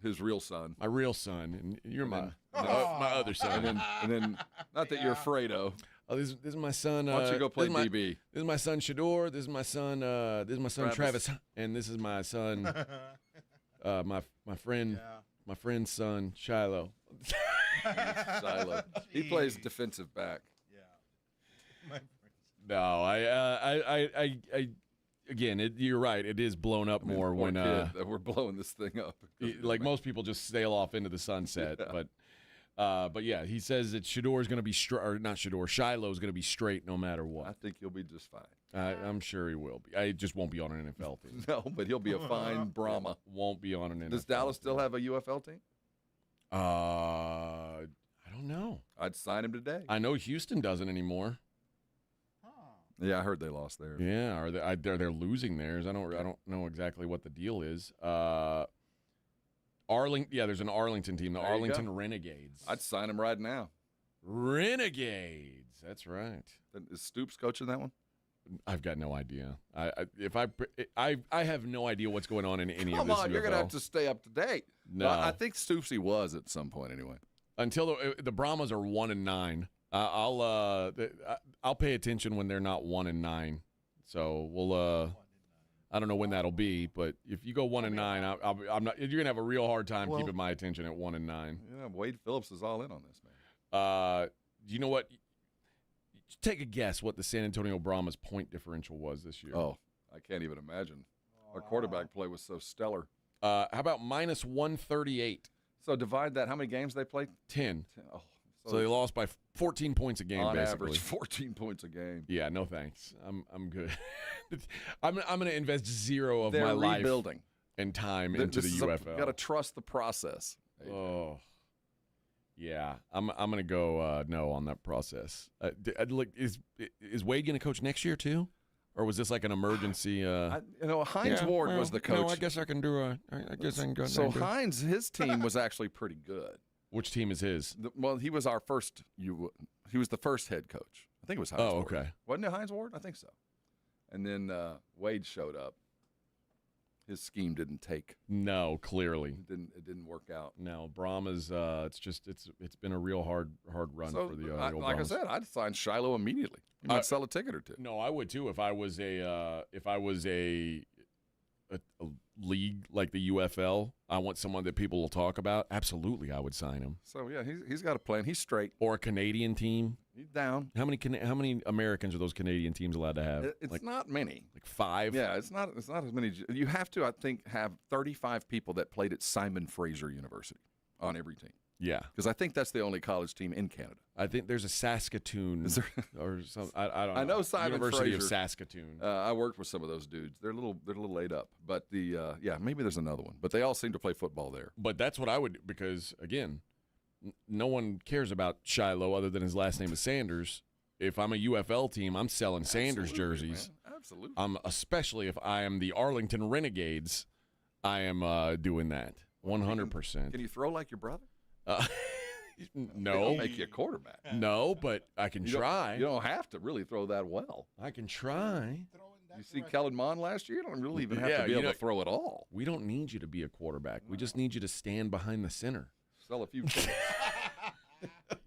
his real son. My real son. And you're my other son. And then not that you're afraid of. Oh, this is my son. Why don't you go play DB? This is my son Shador. This is my son. Travis, and this is my son. My friend's son Shiloh. Shiloh. He plays defensive back. Yeah. No, I again, you're right. It is blown up more when we're blowing this thing up. Like most people just sail off into the sunset, But yeah, he says that Shador's going to be Shiloh's going to be straight no matter what. I think he'll be just fine. I'm sure he will be. I just won't be on an NFL team. No, but he'll be a fine Brahma. Won't be on an NFL. Does Dallas still have a UFL team? I don't know. I'd sign him today. I know Houston doesn't anymore. Yeah, I heard they lost theirs. Yeah, they're losing theirs. I don't know exactly what the deal is. There's an Arlington team, the Arlington Renegades. I'd sign him right now. Renegades, that's right. Is Stoops coaching that one? I've got no idea. I have no idea what's going on in any of this. Come on, you're gonna have to stay up to date. No, I think Stoopsy was at some point anyway. Until the Brahmas are 1-9, I'll pay attention when they're not 1-9. So we'll. I don't know when that'll be, but if you go 1-9, I'm not. You're gonna have a real hard time keeping my attention at 1-9. Yeah, Wade Phillips is all in on this, man. You know what? Take a guess what the San Antonio Brahmas point differential was this year. Oh, I can't even imagine. Our quarterback play was so stellar. How about -138? So divide that. How many games they played? 10. Oh, So they lost by 14 points a game, on basically. average, 14 points a game. Yeah, no thanks. I'm good. I'm going to invest zero of They're my life rebuilding. And time into the UFL. Got to trust the process. Oh, yeah. I'm going to go no on that process. Is Wade going to coach next year too, or was this like an emergency? Hines Ward was the coach. No, I guess I can do I guess I can go. So Hines, his team was actually pretty good. Which team is his? Well, he was our first. He was the first head coach. I think it was Hines Ward. Okay. Wasn't it Hines Ward? I think so. And then Wade showed up. His scheme didn't take. No, clearly it didn't work out. No, Brahma's. It's been a real hard run for the. Like Brahmas. I said, I'd sign Shiloh immediately. You might sell a ticket or two. No, I would too if I was a league like the UFL. I want someone that people will talk about. Absolutely, I would sign him. So yeah, he's got a plan. He's straight. Or a Canadian team. He's down. How many Americans are those Canadian teams allowed to have? It's not many. Like 5. Yeah, it's not as many. You have to, I think, have 35 people that played at Simon Fraser University on every team. Yeah, because I think that's the only college team in Canada. I think there's a Saskatoon or something. I don't know. I know Simon University Fraser. of Saskatoon. I worked with some of those dudes. They're a little laid up, but maybe there's another one. But they all seem to play football there. But that's what I would, because again, no one cares about Shiloh other than his last name is Sanders. If I'm a UFL team, I'm selling Sanders jerseys. Man. Absolutely. Especially if I am the Arlington Renegades, I am doing that 100%. Can you throw like your brother? No. They'll make you a quarterback. No, but I can try. You don't have to really throw that well. I can try. You see Kellen Mond last year? You don't really even have to be able to throw it all. We don't need you to be a quarterback. We just need you to stand behind the center. Sell a few tickets.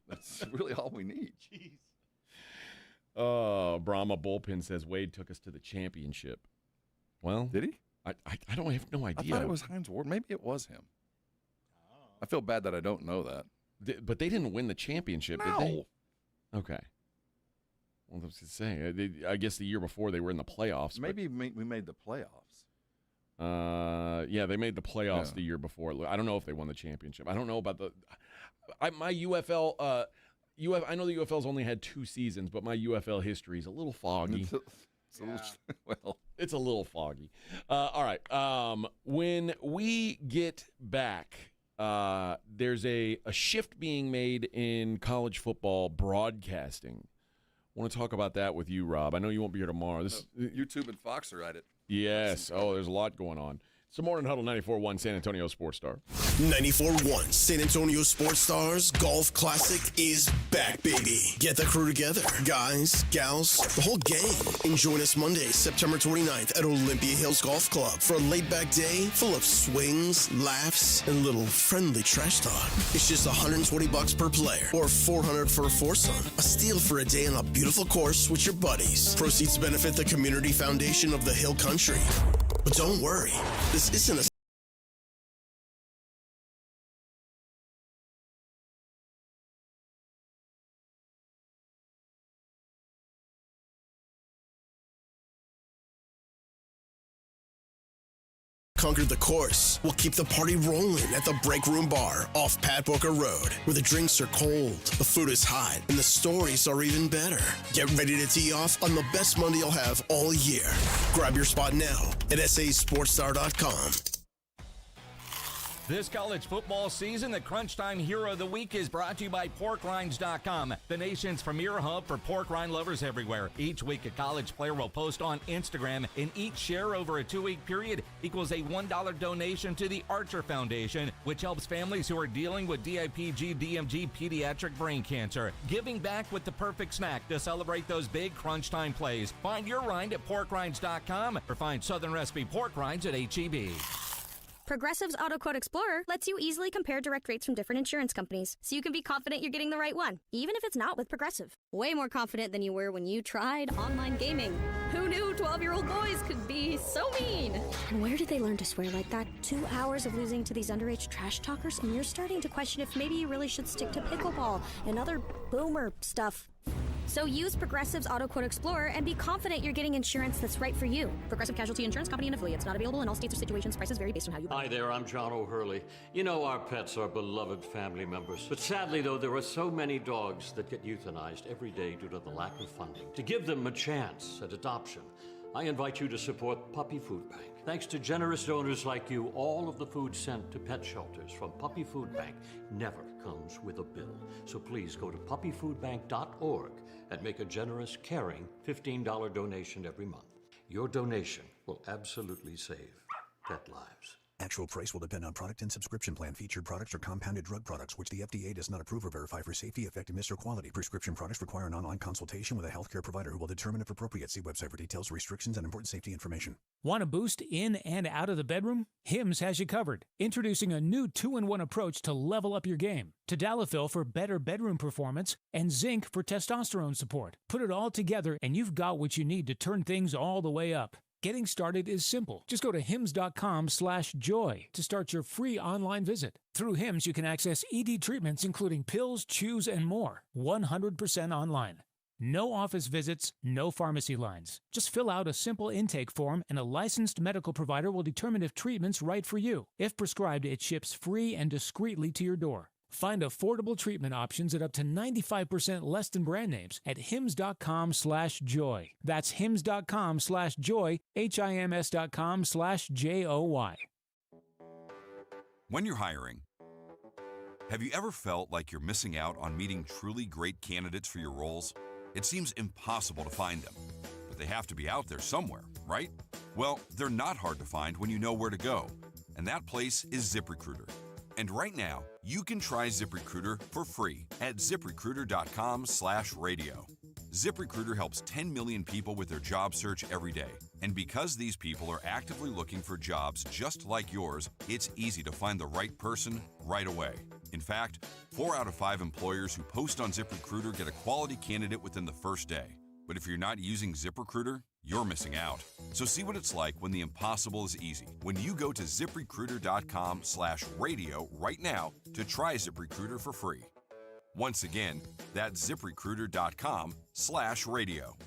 That's really all we need. Jeez. Brahma Bullpen says Wade took us to the championship. Well, did he? I have no idea. I thought it was Hines Ward. Maybe it was him. I feel bad that I don't know that. But they didn't win the championship, did they? Okay. Well, I was going to say, I guess the year before they were in the playoffs. Maybe we made the playoffs. Yeah, they made the playoffs the year before. I don't know if they won the championship. I don't know about my UFL. I know the UFL's only had 2 seasons, but my UFL history is a little foggy. It's a little foggy. All right. When we get back, there's a shift being made in college football broadcasting. I want to talk about that with you, Rob. I know you won't be here tomorrow. YouTube and Fox are at it. Yes. Oh, there's a lot going on. It's the Morning Huddle 94.1 San Antonio Sports Star. 94.1 San Antonio Sports Stars Golf Classic is back, baby. Get the crew together. Guys, gals, the whole gang. And join us Monday, September 29th at Olympia Hills Golf Club for a laid-back day full of swings, laughs, and little friendly trash talk. It's just $120 per player or $400 for a foursome. A steal for a day on a beautiful course with your buddies. Proceeds benefit the Community Foundation of the Hill Country. But don't worry, this isn't a conquered the course. We'll keep the party rolling at the Break Room Bar off Pat Booker Road, where the drinks are cold, the food is hot, and the stories are even better. Get ready to tee off on the best Monday you'll have all year. Grab your spot now at sasportstar.com. This college football season, the Crunch Time Hero of the Week is brought to you by PorkRinds.com, the nation's premier hub for pork rind lovers everywhere. Each week, a college player will post on Instagram, and each share over a 2-week period equals a $1 donation to the Archer Foundation, which helps families who are dealing with DIPG, DMG, pediatric brain cancer. Giving back with the perfect snack to celebrate those big Crunch Time plays. Find your rind at PorkRinds.com or find Southern Recipe pork rinds at H-E-B. Progressive's Auto Quote Explorer lets you easily compare direct rates from different insurance companies, so you can be confident you're getting the right one, even if it's not with Progressive. Way more confident than you were when you tried online gaming. Who knew 12-year-old boys could be so mean? And where did they learn to swear like that? 2 hours of losing to these underage trash talkers, and you're starting to question if maybe you really should stick to pickleball and other boomer stuff. So use Progressive's Auto Quote Explorer and be confident you're getting insurance that's right for you. Progressive Casualty Insurance Company and affiliates. Not available in all states or situations. Prices vary based on how you buy. Hi there, I'm John O'Hurley. You know our pets are beloved family members. But sadly, though, there are so many dogs that get euthanized every day due to the lack of funding. To give them a chance at adoption, I invite you to support Puppy Food Bank. Thanks to generous donors like you, all of the food sent to pet shelters from Puppy Food Bank never comes with a bill. So please go to puppyfoodbank.org and make a generous, caring $15 donation every month. Your donation will absolutely save pet lives. Actual price will depend on product and subscription plan. Featured products are compounded drug products, which the FDA does not approve or verify for safety, effectiveness, or quality. Prescription products require an online consultation with a healthcare provider who will determine if appropriate. See website for details, restrictions, and important safety information. Want a boost in and out of the bedroom? Hims has you covered. Introducing a new 2-in-1 approach to level up your game. Tadalafil for better bedroom performance and zinc for testosterone support. Put it all together and you've got what you need to turn things all the way up. Getting started is simple. Just go to hims.com/joy to start your free online visit. Through Hims, you can access ED treatments including pills, chews, and more. 100% online. No office visits, no pharmacy lines. Just fill out a simple intake form and a licensed medical provider will determine if treatment's right for you. If prescribed, it ships free and discreetly to your door. Find affordable treatment options at up to 95% less than brand names at hims.com/joy. That's hims.com/joy, hims.com/joy. When you're hiring, have you ever felt like you're missing out on meeting truly great candidates for your roles? It seems impossible to find them, but they have to be out there somewhere, right? Well, they're not hard to find when you know where to go, and that place is ZipRecruiter. And right now, you can try ZipRecruiter for free at ZipRecruiter.com/radio. ZipRecruiter helps 10 million people with their job search every day. And because these people are actively looking for jobs just like yours, it's easy to find the right person right away. In fact, 4 out of 5 employers who post on ZipRecruiter get a quality candidate within the first day. But if you're not using ZipRecruiter, you're missing out. So see what it's like when the impossible is easy. When you go to ZipRecruiter.com/radio right now to try ZipRecruiter for free. Once again, that's ZipRecruiter.com/radio.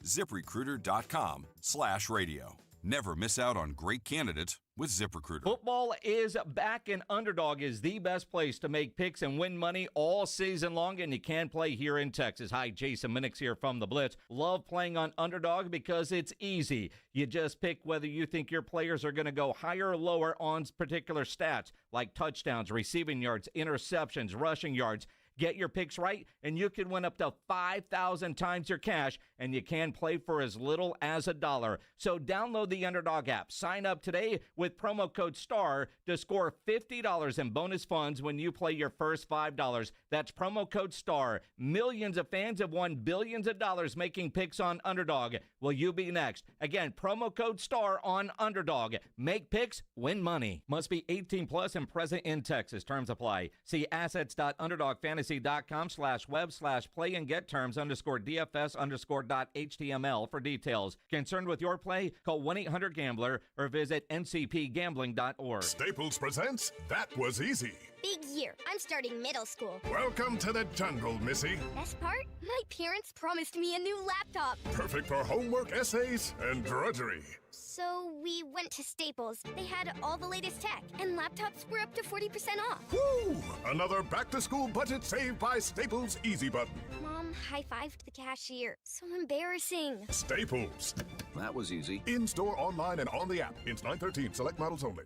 ZipRecruiter.com/radio. Never miss out on great candidates with ZipRecruiter. Football is back, and Underdog is the best place to make picks and win money all season long, and you can play here in Texas. Hi, Jason Minix here from The Blitz. Love playing on Underdog because it's easy. You just pick whether you think your players are going to go higher or lower on particular stats, like touchdowns, receiving yards, interceptions, rushing yards. Get your picks right, and you can win up to 5,000 times your cash, and you can play for as little as $1. So download the Underdog app. Sign up today with promo code STAR to score $50 in bonus funds when you play your first $5. That's promo code STAR. Millions of fans have won billions of dollars making picks on Underdog. Will you be next? Again, promo code STAR on Underdog. Make picks, win money. Must be 18 plus and present in Texas. Terms apply. See assets.underdogfantasy.com/web/play and get terms _DFS_.html for details. Concerned with your play? Call 1-800-GAMBLER or visit ncpgambling.org. Staples presents That Was Easy. Big year. I'm starting middle school. Welcome to the jungle, Missy. Best part? My parents promised me a new laptop. Perfect for homework, essays, and drudgery. So we went to Staples. They had all the latest tech, and laptops were up to 40% off. Woo! Another back-to-school budget saved by Staples Easy Button. Mom high-fived the cashier. So embarrassing. Staples. That was easy. In-store, online, and on the app. Ins 9/13. Select models only.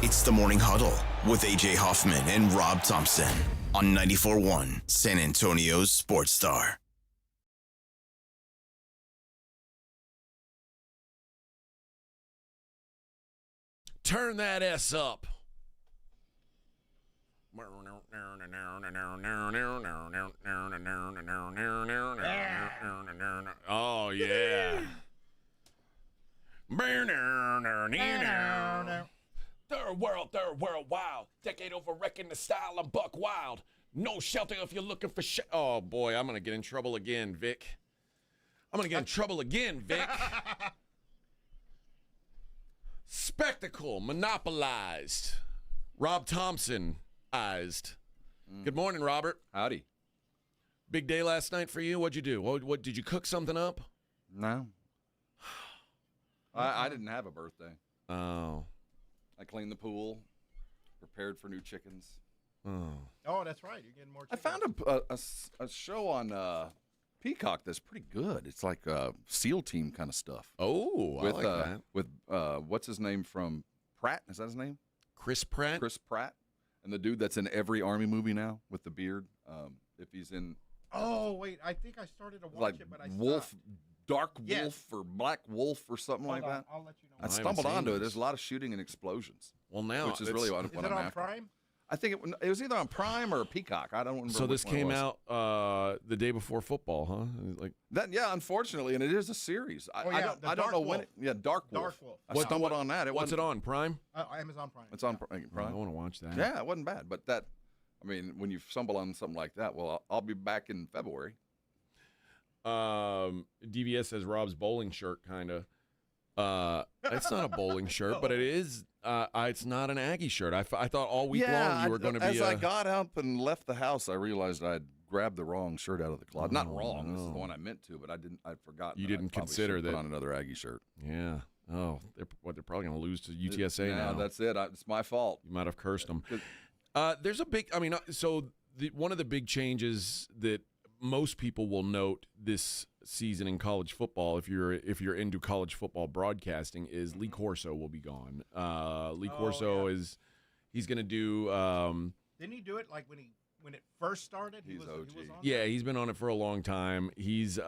It's the Morning Huddle with AJ Hoffman and Rob Thompson on 94.1 San Antonio's Sports Star. Turn that S up. Oh, yeah. Third world wild. Decade over wrecking the style. I'm buck wild. No shelter if you're looking for shit. Oh, boy, I'm going to get in trouble again, Vic. Spectacle monopolized. Rob Thompson-ized. Good morning, Robert. Howdy. Big day last night for you. What'd you do? What did you cook something up? No. I didn't have a birthday. Oh. I cleaned the pool, prepared for new chickens. Oh, that's right. You're getting more chickens. I found a show on Peacock that's pretty good. It's like SEAL team kind of stuff. Oh, I like that. With what's his name from Pratt? Is that his name? Chris Pratt? Chris Pratt. And the dude that's in every Army movie now with the beard. If he's in... Oh, wait. I think I started to watch it, but I Wolf, stopped. Dark Wolf or Black Wolf or something like that. I'll let you know. I stumbled onto it. There's a lot of shooting and explosions. Well, now which is really what Is I'm it on after. Prime? I think it was either on Prime or Peacock. I don't remember. So this which one it came was. out the day before football, huh? Like that? Yeah, unfortunately, and it is a series. I don't know when. Dark Wolf. Dark Wolf. I stumbled on that. What's it on? Prime? Amazon Prime. It's on Prime. I want to watch that. Yeah, it wasn't bad, but that. I mean, when you stumble on something like that, well, I'll be back in February. DVS says Rob's bowling shirt, kind of. It's not a bowling shirt, but it is. It's not an Aggie shirt. I thought all week long you were going to be. As I got up and left the house, I realized I'd grabbed the wrong shirt out of the closet. Not wrong. This is the one I meant to, but I didn't. I'd forgotten. You didn't consider that. Put on another Aggie shirt. Yeah. Oh, they're probably going to lose to UTSA now. That's it. It's my fault. You might have cursed them. There's a big. I mean, so one of the big changes that most people will note this season in college football, if you're into college football broadcasting, is Lee Corso will be gone. Lee Corso he's going to do. Didn't he do it like when it first started? He was on Yeah, he's been on it for a long time. He's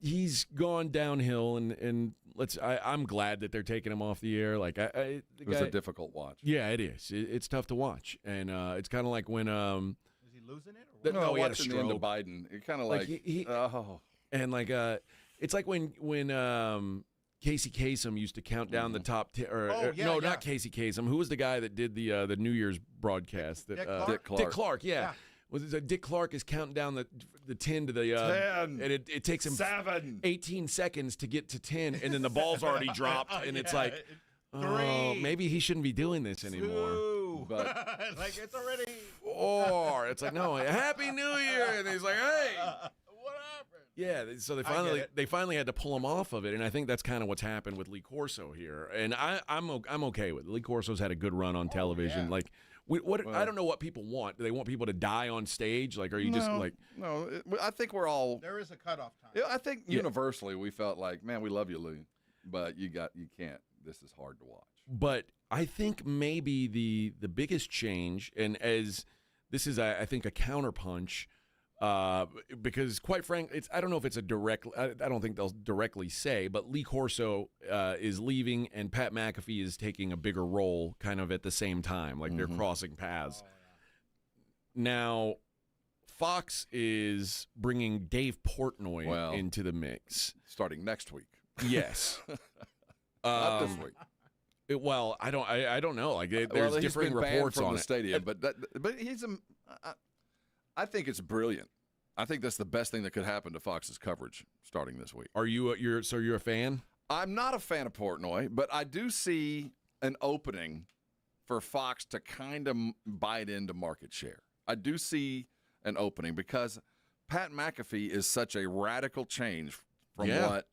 he's gone downhill, and I'm glad that they're taking him off the air. Like it was a difficult watch. Yeah, it is. It's tough to watch, and it's kind of like when Is he losing it? Or what? No, he had a watching stroke. the end of Biden. It kind of like and like it's like when Casey Kasem used to count down the top 10. Not Casey Kasem. Who was the guy that did the New Year's broadcast? Dick Clark? Dick Clark. Yeah. Dick Clark is counting down the 10 to the 10, and it takes him 7, 18 seconds to get to 10, and then the ball's already dropped, and it's like, oh, maybe he shouldn't be doing this anymore. But like it's already. Or it's like, no, Happy New Year, and he's like, hey. What happened? Yeah, so they finally had to pull him off of it, and I think that's kind of what's happened with Lee Corso here, and I'm okay with it. Lee Corso's had a good run on television. Yeah. Like, I don't know what people want. Do they want people to die on stage? Like, are you just like? No, I think we're all. There is a cutoff time. Yeah, I think universally we felt like, man, we love you, Lee, but you can't. This is hard to watch. But I think maybe the biggest change, and as this is, I think, a counterpunch. Because quite frankly, I don't know if it's a direct. I don't think they'll directly say, but Lee Corso is leaving, and Pat McAfee is taking a bigger role, kind of at the same time, like they're crossing paths. Oh, yeah. Now, Fox is bringing Dave Portnoy into the mix starting next week. Yes, not this week. I don't know. Like there's differing reports from on the it. Stadium, but he's a. I think it's brilliant. I think that's the best thing that could happen to Fox's coverage starting this week. Are you? You're a fan? I'm not a fan of Portnoy, but I do see an opening for Fox to kind of bite into market share. I do see an opening because Pat McAfee is such a radical change from what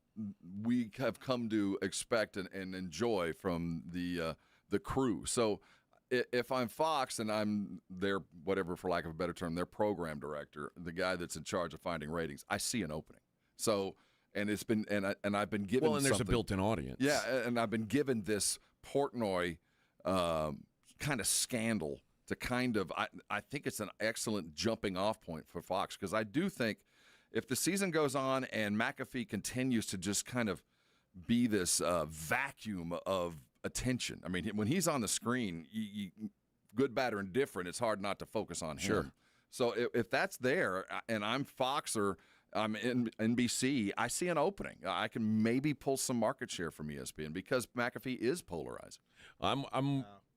we have come to expect and enjoy from the crew. So if I'm Fox and I'm their, whatever, for lack of a better term, their program director, the guy that's in charge of finding ratings, I see an opening. So, and it's been, and I've been given and there's a built-in audience. Yeah, and I've been given this Portnoy kind of scandal to kind of, I think it's an excellent jumping off point for Fox, because I do think if the season goes on and McAfee continues to just kind of be this vacuum of attention. I mean, when he's on the screen, good, bad, or indifferent, it's hard not to focus on him. Sure. So if that's there, and I'm Fox or I'm in NBC, I see an opening. I can maybe pull some market share from ESPN because McAfee is polarizing.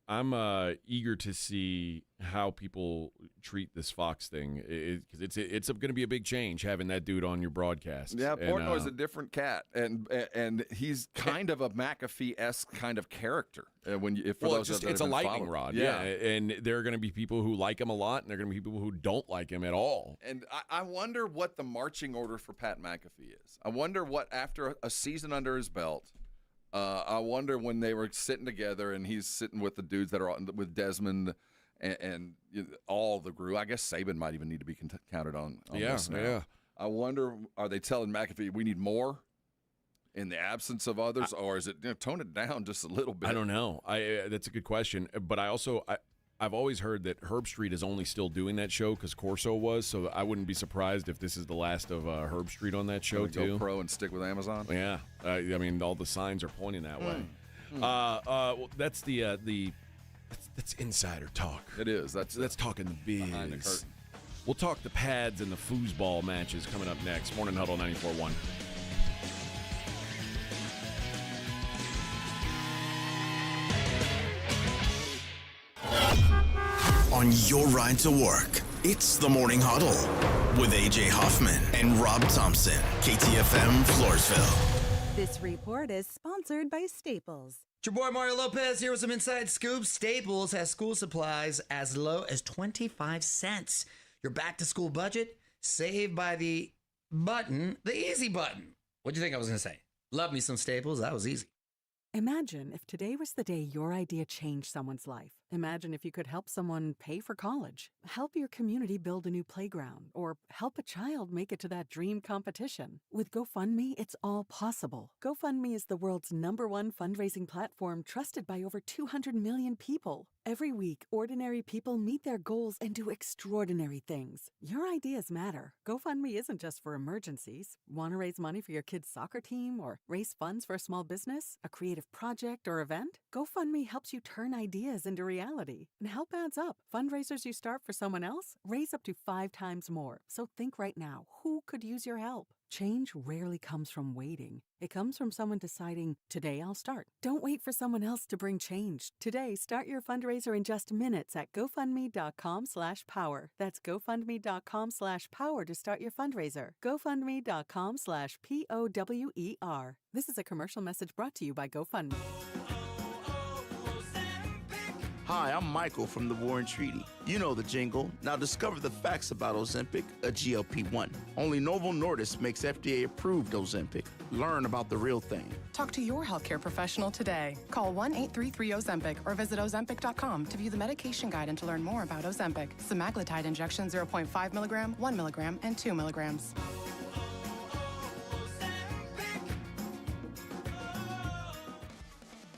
I'm eager to see how people treat this Fox thing, because it's going to be a big change having that dude on your broadcast. Yeah, Portnoy's a different cat, and he's kind of a McAfee-esque kind of character. It's a lightning rod, yeah. And there are going to be people who like him a lot, and there are going to be people who don't like him at all. And I wonder what the marching order for Pat McAfee is. I wonder what, after a season under his belt, I wonder when they were sitting together and he's sitting with the dudes that are with Desmond and all the group. I guess Saban might even need to be counted on this now. Yeah. I wonder, are they telling McAfee we need more in the absence of others, or is it tone it down just a little bit? I don't know. That's a good question. But I've always heard that Herb Street is only still doing that show because Corso was, so I wouldn't be surprised if this is the last of Herb Street on that show, too. Go pro and stick with Amazon? Yeah. I mean, all the signs are pointing that way. Well, that's that's insider talk. It is. That's talking the biz. Behind the curtain. We'll talk the pads and the foosball matches coming up next. Morning Huddle 94.1. On your ride to work, it's the Morning Huddle with AJ Hoffman and Rob Thompson, KTFM Floresville. This report is sponsored by Staples. It's your boy Mario Lopez here with some inside scoop. Staples has school supplies as low as 25 cents. Your back-to-school budget, saved by the button, the easy button. What'd you think I was going to say? Love me some Staples. That was easy. Imagine if today was the day your idea changed someone's life. Imagine if you could help someone pay for college, help your community build a new playground, or help a child make it to that dream competition. With GoFundMe, it's all possible. GoFundMe is the world's #1 fundraising platform trusted by over 200 million people. Every week, ordinary people meet their goals and do extraordinary things. Your ideas matter. GoFundMe isn't just for emergencies. Want to raise money for your kid's soccer team or raise funds for a small business, a creative project, or event? GoFundMe helps you turn ideas into reality. And help adds up. Fundraisers you start for someone else raise up to 5 times more. So think right now, who could use your help? Change rarely comes from waiting. It comes from someone deciding, today I'll start. Don't wait for someone else to bring change. Today, start your fundraiser in just minutes at GoFundMe.com/power. That's GoFundMe.com/power to start your fundraiser. GoFundMe.com/POWER. This is a commercial message brought to you by GoFundMe. Hi, I'm Michael from the Warren Treaty. You know the jingle. Now discover the facts about Ozempic, a GLP-1. Only Novo Nordisk makes FDA-approved Ozempic. Learn about the real thing. Talk to your healthcare professional today. Call 1-833-OZEMPIC or visit Ozempic.com to view the medication guide and to learn more about Ozempic. Semaglutide injection 0.5 milligram, 1 milligram, and 2 milligrams.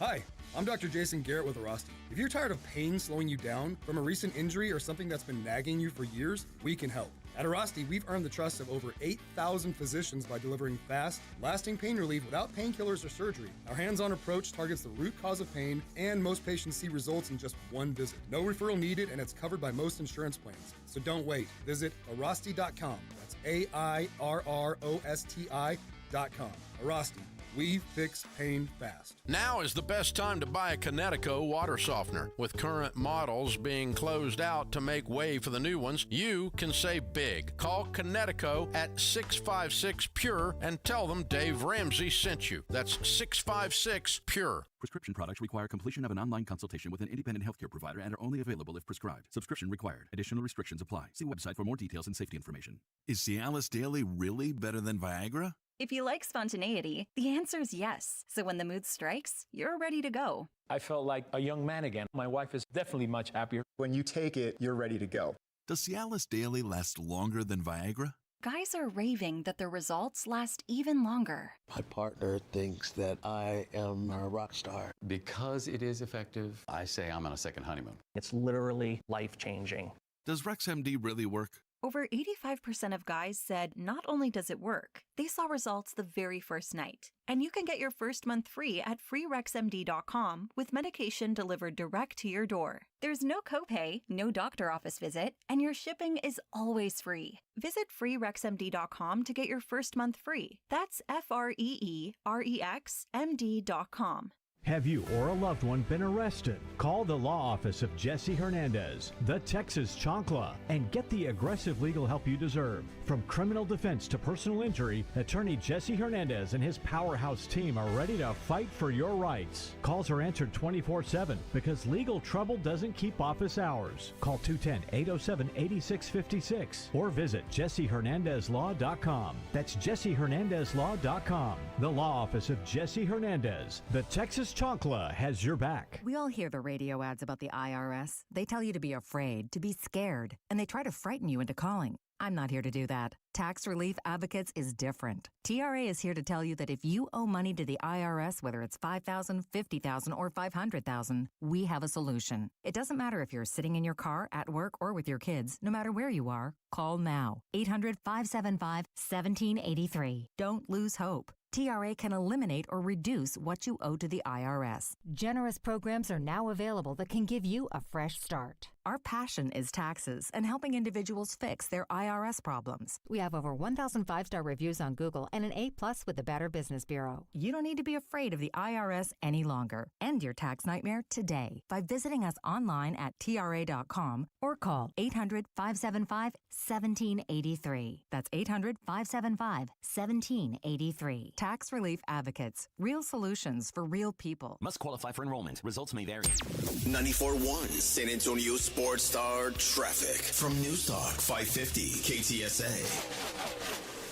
Hi, I'm Dr. Jason Garrett with Arasti. If you're tired of pain slowing you down from a recent injury or something that's been nagging you for years, we can help. At Arasti, we've earned the trust of over 8,000 physicians by delivering fast, lasting pain relief without painkillers or surgery. Our hands-on approach targets the root cause of pain, and most patients see results in just one visit. No referral needed, and it's covered by most insurance plans. So don't wait. Visit Arasti.com. That's AIRROSTI.com. Arasti. We fix pain fast. Now is the best time to buy a Connecticut water softener. With current models being closed out to make way for the new ones, you can save big. Call Connecticut at 656-PURE and tell them Dave Ramsey sent you. That's 656-PURE. Prescription products require completion of an online consultation with an independent healthcare provider and are only available if prescribed. Subscription required. Additional restrictions apply. See website for more details and safety information. Is Cialis Daily really better than Viagra? If you like spontaneity, the answer is yes. So when the mood strikes, you're ready to go. I felt like a young man again. My wife is definitely much happier. When you take it, you're ready to go. Does Cialis Daily last longer than Viagra? Guys are raving that the results last even longer. My partner thinks that I am a rock star. Because it is effective, I say I'm on a second honeymoon. It's literally life-changing. Does RexMD really work? Over 85% of guys said not only does it work, they saw results the very first night. And you can get your first month free at freerexmd.com with medication delivered direct to your door. There's no copay, no doctor office visit, and your shipping is always free. Visit freerexmd.com to get your first month free. That's FREEREXMD.com. Have you or a loved one been arrested? Call the law office of Jesse Hernandez, the Texas Chancla, and get the aggressive legal help you deserve. From criminal defense to personal injury, attorney Jesse Hernandez and his powerhouse team are ready to fight for your rights. Calls are answered 24/7 because legal trouble doesn't keep office hours. Call 210-807-8656 or visit jessehernandezlaw.com. That's jessehernandezlaw.com. The law office of Jesse Hernandez, the Texas Chancla, has your back. We all hear the radio ads about the IRS. They tell you to be afraid, to be scared, and they try to frighten you into calling. I'm not here to do that. Tax Relief Advocates is different. TRA is here to tell you that if you owe money to the IRS, whether it's $5,000, $50,000, or $500,000, we have a solution. It doesn't matter if you're sitting in your car, at work, or with your kids. No matter where you are, call now. 800-575-1783. Don't lose hope. TRA can eliminate or reduce what you owe to the IRS. Generous programs are now available that can give you a fresh start. Our passion is taxes and helping individuals fix their IRS problems. We have over 1,000 five-star reviews on Google and an A+ with the Better Business Bureau. You don't need to be afraid of the IRS any longer. End your tax nightmare today by visiting us online at TRA.com or call 800-575-1783. That's 800-575-1783. Tax Relief Advocates. Real solutions for real people. Must qualify for enrollment. Results may vary. 94.1 San Antonio Sports Star traffic from News Talk 550 KTSA.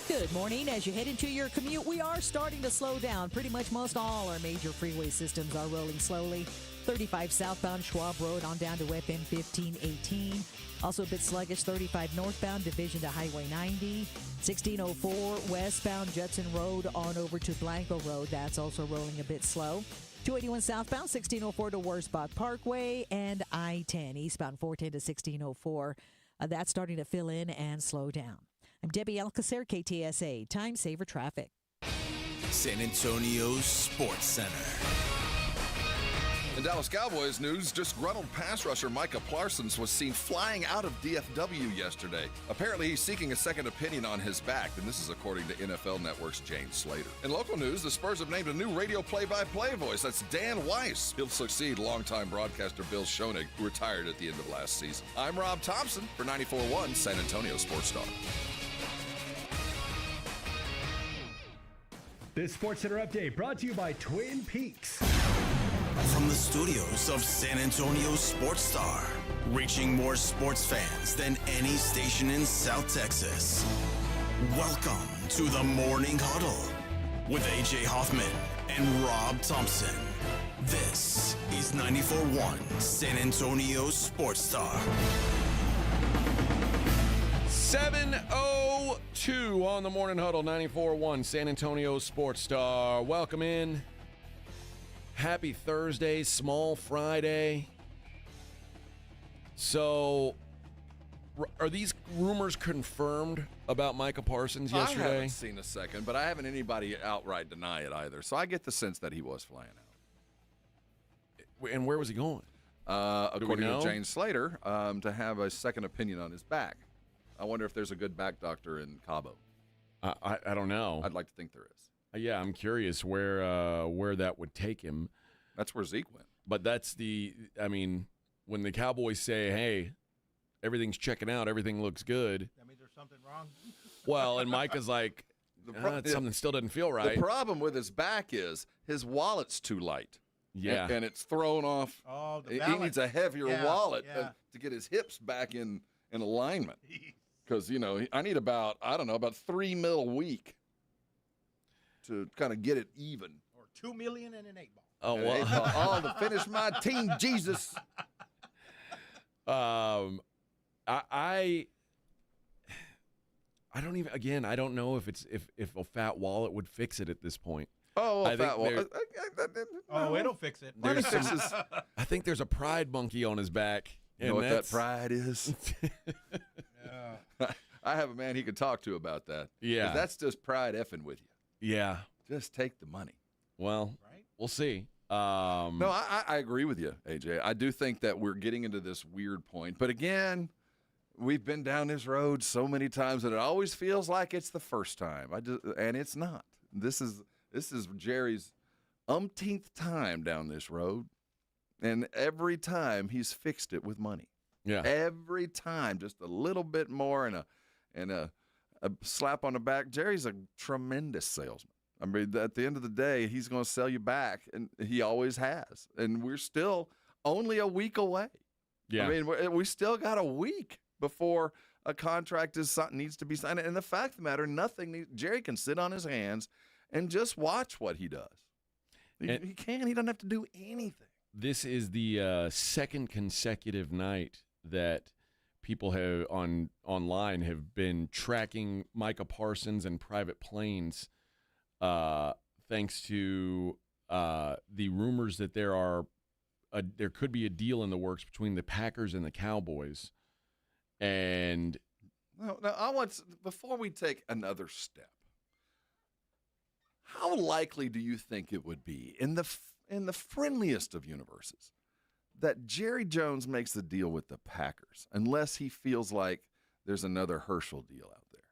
Good morning. As you head into your commute, we are starting to slow down. Pretty much most all our major freeway systems are rolling slowly. 35 southbound Schwab Road on down to FM 1518. Also a bit sluggish, 35 northbound Division to Highway 90. 1604 westbound Judson Road on over to Blanco Road. That's also rolling a bit slow. 281 southbound, 1604 to Wurzbach Parkway, and I-10 eastbound 410 to 1604. That's starting to fill in and slow down. I'm Debbie Alcacer, KTSA, Time Saver Traffic. San Antonio Sports Center. In Dallas Cowboys news, disgruntled pass rusher Micah Parsons was seen flying out of DFW yesterday. Apparently, he's seeking a second opinion on his back, and this is according to NFL Network's James Slater. In local news, the Spurs have named a new radio play-by-play voice. That's Dan Weiss. He'll succeed longtime broadcaster Bill Schoenig, who retired at the end of last season. I'm Rob Thompson for 94.1 San Antonio Sports Star. This Sports Center update brought to you by Twin Peaks. From the studios of San Antonio Sports Star, reaching more sports fans than any station in South Texas. Welcome to the Morning Huddle with AJ Hoffman and Rob Thompson. This is 94.1 San Antonio Sports Star. 7:02 on the Morning Huddle, 94.1 San Antonio Sports Star. Welcome in. Happy Thursday, small Friday. So, are these rumors confirmed about Micah Parsons yesterday? I haven't seen a second, but I haven't anybody outright deny it either. So I get the sense that he was flying out. And where was he going? According to James Slater, to have a second opinion on his back. I wonder if there's a good back doctor in Cabo. I don't know. I'd like to think there is. Yeah, I'm curious where that would take him. That's where Zeke went. But when the Cowboys say, hey, everything's checking out, everything looks good. That means there's something wrong? Well, and Micah's like, something still doesn't feel right. The problem with his back is his wallet's too light. Yeah. And it's thrown off. Oh, he needs a heavier wallet to get his hips back in alignment. Because, I need about 3 mil a week to kind of get it even. Or $2 million and an 8-ball. Oh, well. 8-ball, all to finish my team, Jesus. I don't even. Again, I don't know if a fat wallet would fix it at this point. Oh, a fat wallet. It'll fix it. I think there's a pride monkey on his back. You know what that pride is? I have a man he could talk to about that. Yeah. 'Cause that's just pride effing with you. Yeah. Just take the money. Well, we'll see. No, I agree with you, AJ. I do think that we're getting into this weird point. But again, we've been down this road so many times that it always feels like it's the first time. And it's not. This is Jerry's umpteenth time down this road, and every time he's fixed it with money. Yeah. Every time, just a little bit more and a slap on the back. Jerry's a tremendous salesman. I mean, at the end of the day, he's going to sell you back, and he always has. And we're still only a week away. Yeah. I mean, we still got a week before a contract needs to be signed. And the fact of the matter, Jerry can sit on his hands and just watch what he does. He can. He doesn't have to do anything. This is the second consecutive night that people have online have been tracking Micah Parsons and private planes, thanks to the rumors that there could be a deal in the works between the Packers and the Cowboys. And now before we take another step, how likely do you think it would be in the friendliest of universes that Jerry Jones makes the deal with the Packers unless he feels like there's another Herschel deal out there?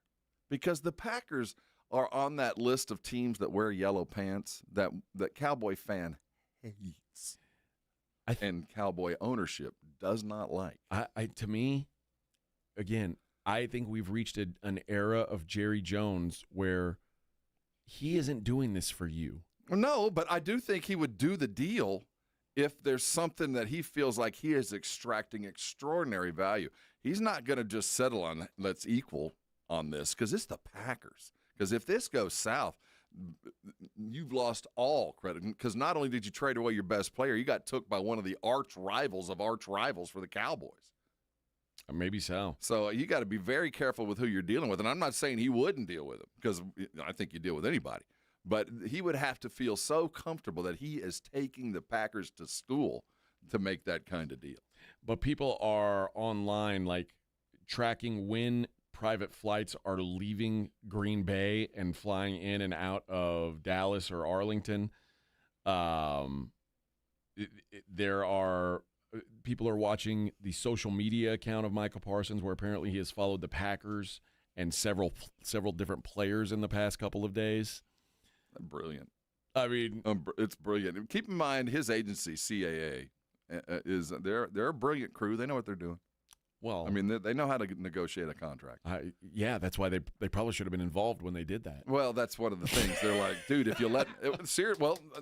Because the Packers are on that list of teams that wear yellow pants that Cowboy fan hates and Cowboy ownership does not like. To me, again, I think we've reached an era of Jerry Jones where he isn't doing this for you. No, but I do think he would do the deal if there's something that he feels like he is extracting extraordinary value. He's not going to just settle on let's equal on this because it's the Packers. Because if this goes south, you've lost all credit. Because not only did you trade away your best player, you got took by one of the arch rivals of arch rivals for the Cowboys. Maybe so. So you got to be very careful with who you're dealing with. And I'm not saying he wouldn't deal with him because I think you deal with anybody. But he would have to feel so comfortable that he is taking the Packers to school to make that kind of deal. But people are online, like, tracking when private flights are leaving Green Bay and flying in and out of Dallas or Arlington. People are watching the social media account of Micah Parsons, where apparently he has followed the Packers and several different players in the past couple of days. Brilliant. I mean, it's brilliant. Keep in mind his agency, CAA, they're a brilliant crew. They know what they're doing. Well, I mean, they know how to negotiate a contract. Yeah, that's why they probably should have been involved when they did that. Well, that's one of the things. They're like, dude, if you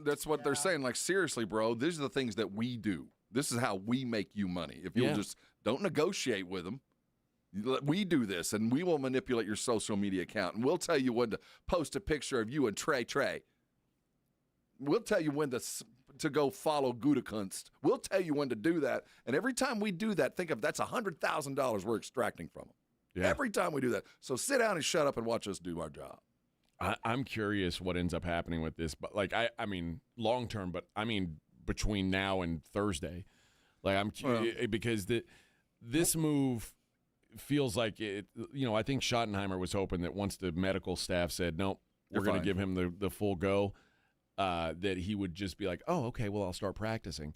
that's what they're saying. Like, seriously, bro, these are the things that we do. This is how we make you money. If you'll just don't negotiate with them, we do this, and we will manipulate your social media account, and we'll tell you when to post a picture of you and Trey. We'll tell you when to go follow Gutekunst. We'll tell you when to do that. And every time we do that, think of that's $100,000 we're extracting from them. Yeah. Every time we do that. So sit down and shut up and watch us do our job. I'm curious what ends up happening with this. But, like, I mean, long term, but I mean between now and Thursday. Like, I'm curious because this move feels like it. You know, I think Schottenheimer was hoping that once the medical staff said, nope, we're going to give him the full go, that he would just be like, oh, okay, well, I'll start practicing.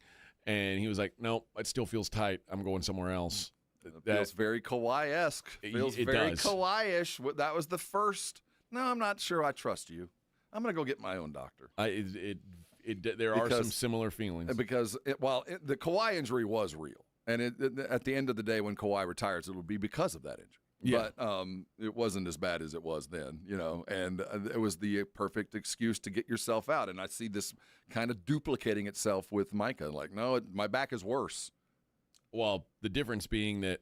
And he was like, nope, it still feels tight. I'm going somewhere else. It feels very Kawhi-esque. Feels very Kawhi-ish. That was the first. No, I'm not sure I trust you. I'm going to go get my own doctor. There are some similar feelings. Because, the Kawhi injury was real. And at the end of the day, when Kawhi retires, it will be because of that injury. Yeah. But it wasn't as bad as it was then, you know, and it was the perfect excuse to get yourself out. And I see this kind of duplicating itself with Micah. Like, no, my back is worse. Well, the difference being that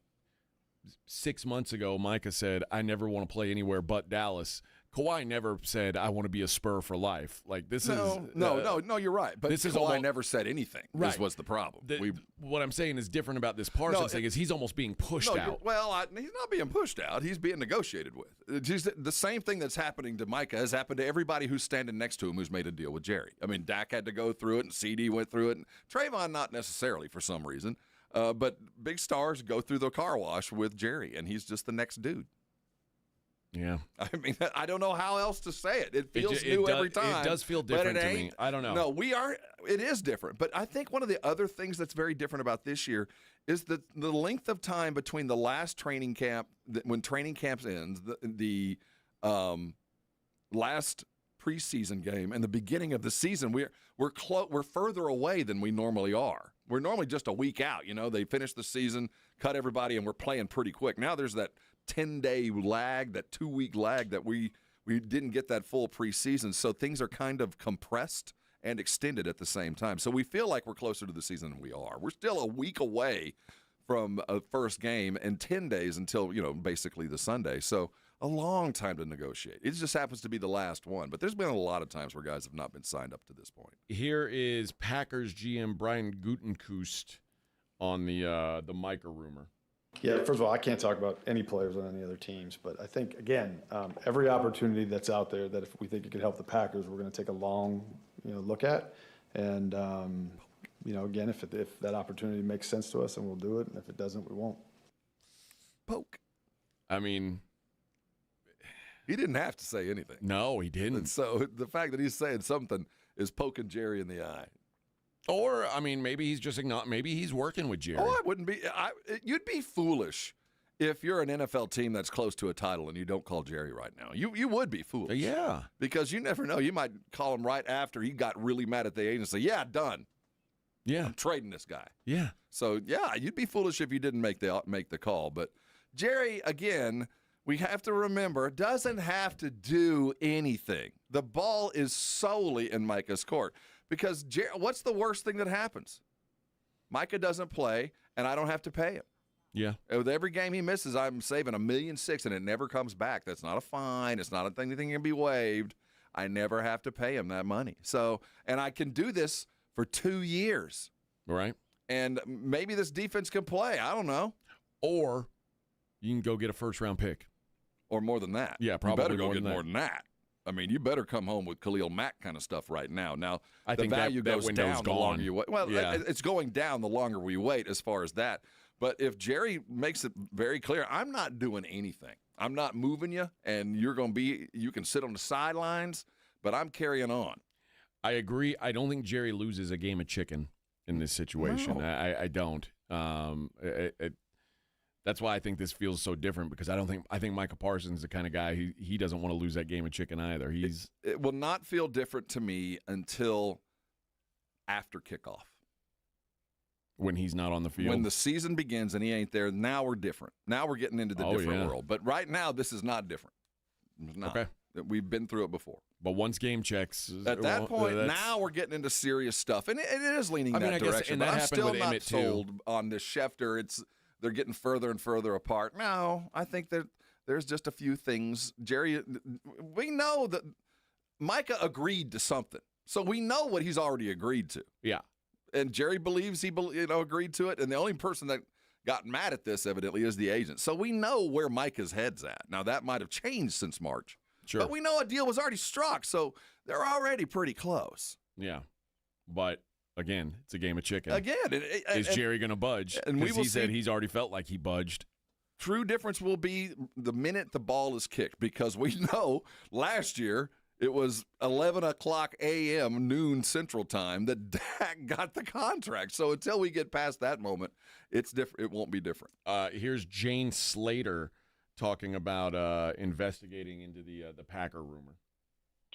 6 months ago, Micah said, I never want to play anywhere but Dallas. Kawhi never said, I want to be a Spur for life. Like, this is... No, you're right. But this Kawhi never said anything. Right. This was the problem. What I'm saying is different about this Parsons thing is he's almost being pushed out. He's not being pushed out. He's being negotiated with. It's the same thing that's happening to Micah has happened to everybody who's standing next to him who's made a deal with Jerry. I mean, Dak had to go through it, and CD went through it, and Trayvon not necessarily for some reason. But big stars go through the car wash with Jerry, and he's just the next dude. Yeah. I mean, I don't know how else to say it. It feels new every time. It does feel different to me. I don't know. No, it is different. But I think one of the other things that's very different about this year is the length of time between the last training camp, when training camp ends, the last preseason game and the beginning of the season, we're further away than we normally are. We're normally just a week out. They finish the season, cut everybody, and we're playing pretty quick. Now there's that 10-day lag, that 2-week lag that we didn't get that full preseason. So things are kind of compressed and extended at the same time. So we feel like we're closer to the season than we are. We're still a week away from a first game and 10 days until, basically the Sunday. So a long time to negotiate. It just happens to be the last one. But there's been a lot of times where guys have not been signed up to this point. Here is Packers GM Brian Gutekunst on the Micah rumor. Yeah, first of all, I can't talk about any players on any other teams. But I think, again, every opportunity that's out there that if we think it could help the Packers, we're going to take a long look at. And, again, if that opportunity makes sense to us, then we'll do it. And if it doesn't, we won't. Poke. I mean, he didn't have to say anything. No, he didn't. And so the fact that he's saying something is poking Jerry in the eye. Or, I mean, maybe he's just maybe he's working with Jerry. Oh, I wouldn't be. You'd be foolish if you're an NFL team that's close to a title and you don't call Jerry right now. You would be foolish. Yeah. Because you never know. You might call him right after he got really mad at the agent and say, yeah, done. Yeah. I'm trading this guy. Yeah. So, yeah, you'd be foolish if you didn't make the call. But Jerry, again, we have to remember, doesn't have to do anything. The ball is solely in Micah's court. Because what's the worst thing that happens? Micah doesn't play, and I don't have to pay him. Yeah. With every game he misses, I'm saving $1.6 million, and it never comes back. That's not a fine. It's not anything that can be waived. I never have to pay him that money. So, and I can do this for 2 years. Right. And maybe this defense can play. I don't know. Or you can go get a first-round pick. Or more than that. Yeah, probably you better go more get than more than that. I mean, you better come home with Khalil Mack kind of stuff right now. Now, I the think value that goes window's down gone. the longer you wait. Well, yeah. It's going down the longer we wait as far as that. But if Jerry makes it very clear, I'm not doing anything. I'm not moving you, and you can sit on the sidelines, but I'm carrying on. I agree. I don't think Jerry loses a game of chicken in this situation. No. I don't. That's why I think this feels so different, because I think Micah Parsons is the kind of guy he doesn't want to lose that game of chicken either. It will not feel different to me until after kickoff. When he's not on the field. When the season begins and he ain't there, now we're different. Now we're getting into the different world. But right now, this is not different. It's not. Okay. We've been through it before. But once game checks. At that point, now we're getting into serious stuff. And it is leaning that direction. But I'm still not sold on this Schefter. They're getting further and further apart. No, I think that there's just a few things. Jerry, we know that Micah agreed to something. So we know what he's already agreed to. Yeah. And Jerry believes he agreed to it. And the only person that got mad at this, evidently, is the agent. So we know where Micah's head's at. Now, that might have changed since March. Sure. But we know a deal was already struck, so they're already pretty close. Yeah. But, again, it's a game of chicken. Again. Is Jerry going to budge? Because he said he's already felt like he budged. True difference will be the minute the ball is kicked, because we know last year it was 11 o'clock a.m., noon Central Time, that Dak got the contract. So until we get past that moment, it's different. It won't be different. Here's Jane Slater talking about investigating into the Packer rumor.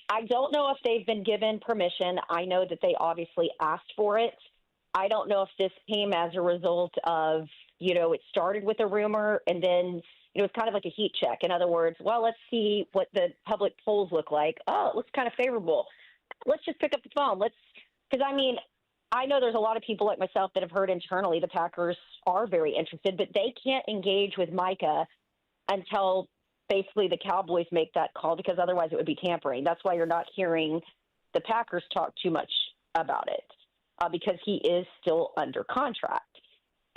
I don't know if they've been given permission. I know that they obviously asked for it. I don't know if this came as a result of, it started with a rumor and then it's kind of like a heat check. In other words, well, let's see what the public polls look like. Oh, it looks kind of favorable. Let's just pick up the phone. Because I know there's a lot of people like myself that have heard internally the Packers are very interested, but they can't engage with Micah until basically the Cowboys make that call, because otherwise it would be tampering. That's why you're not hearing the Packers talk too much about it, because he is still under contract.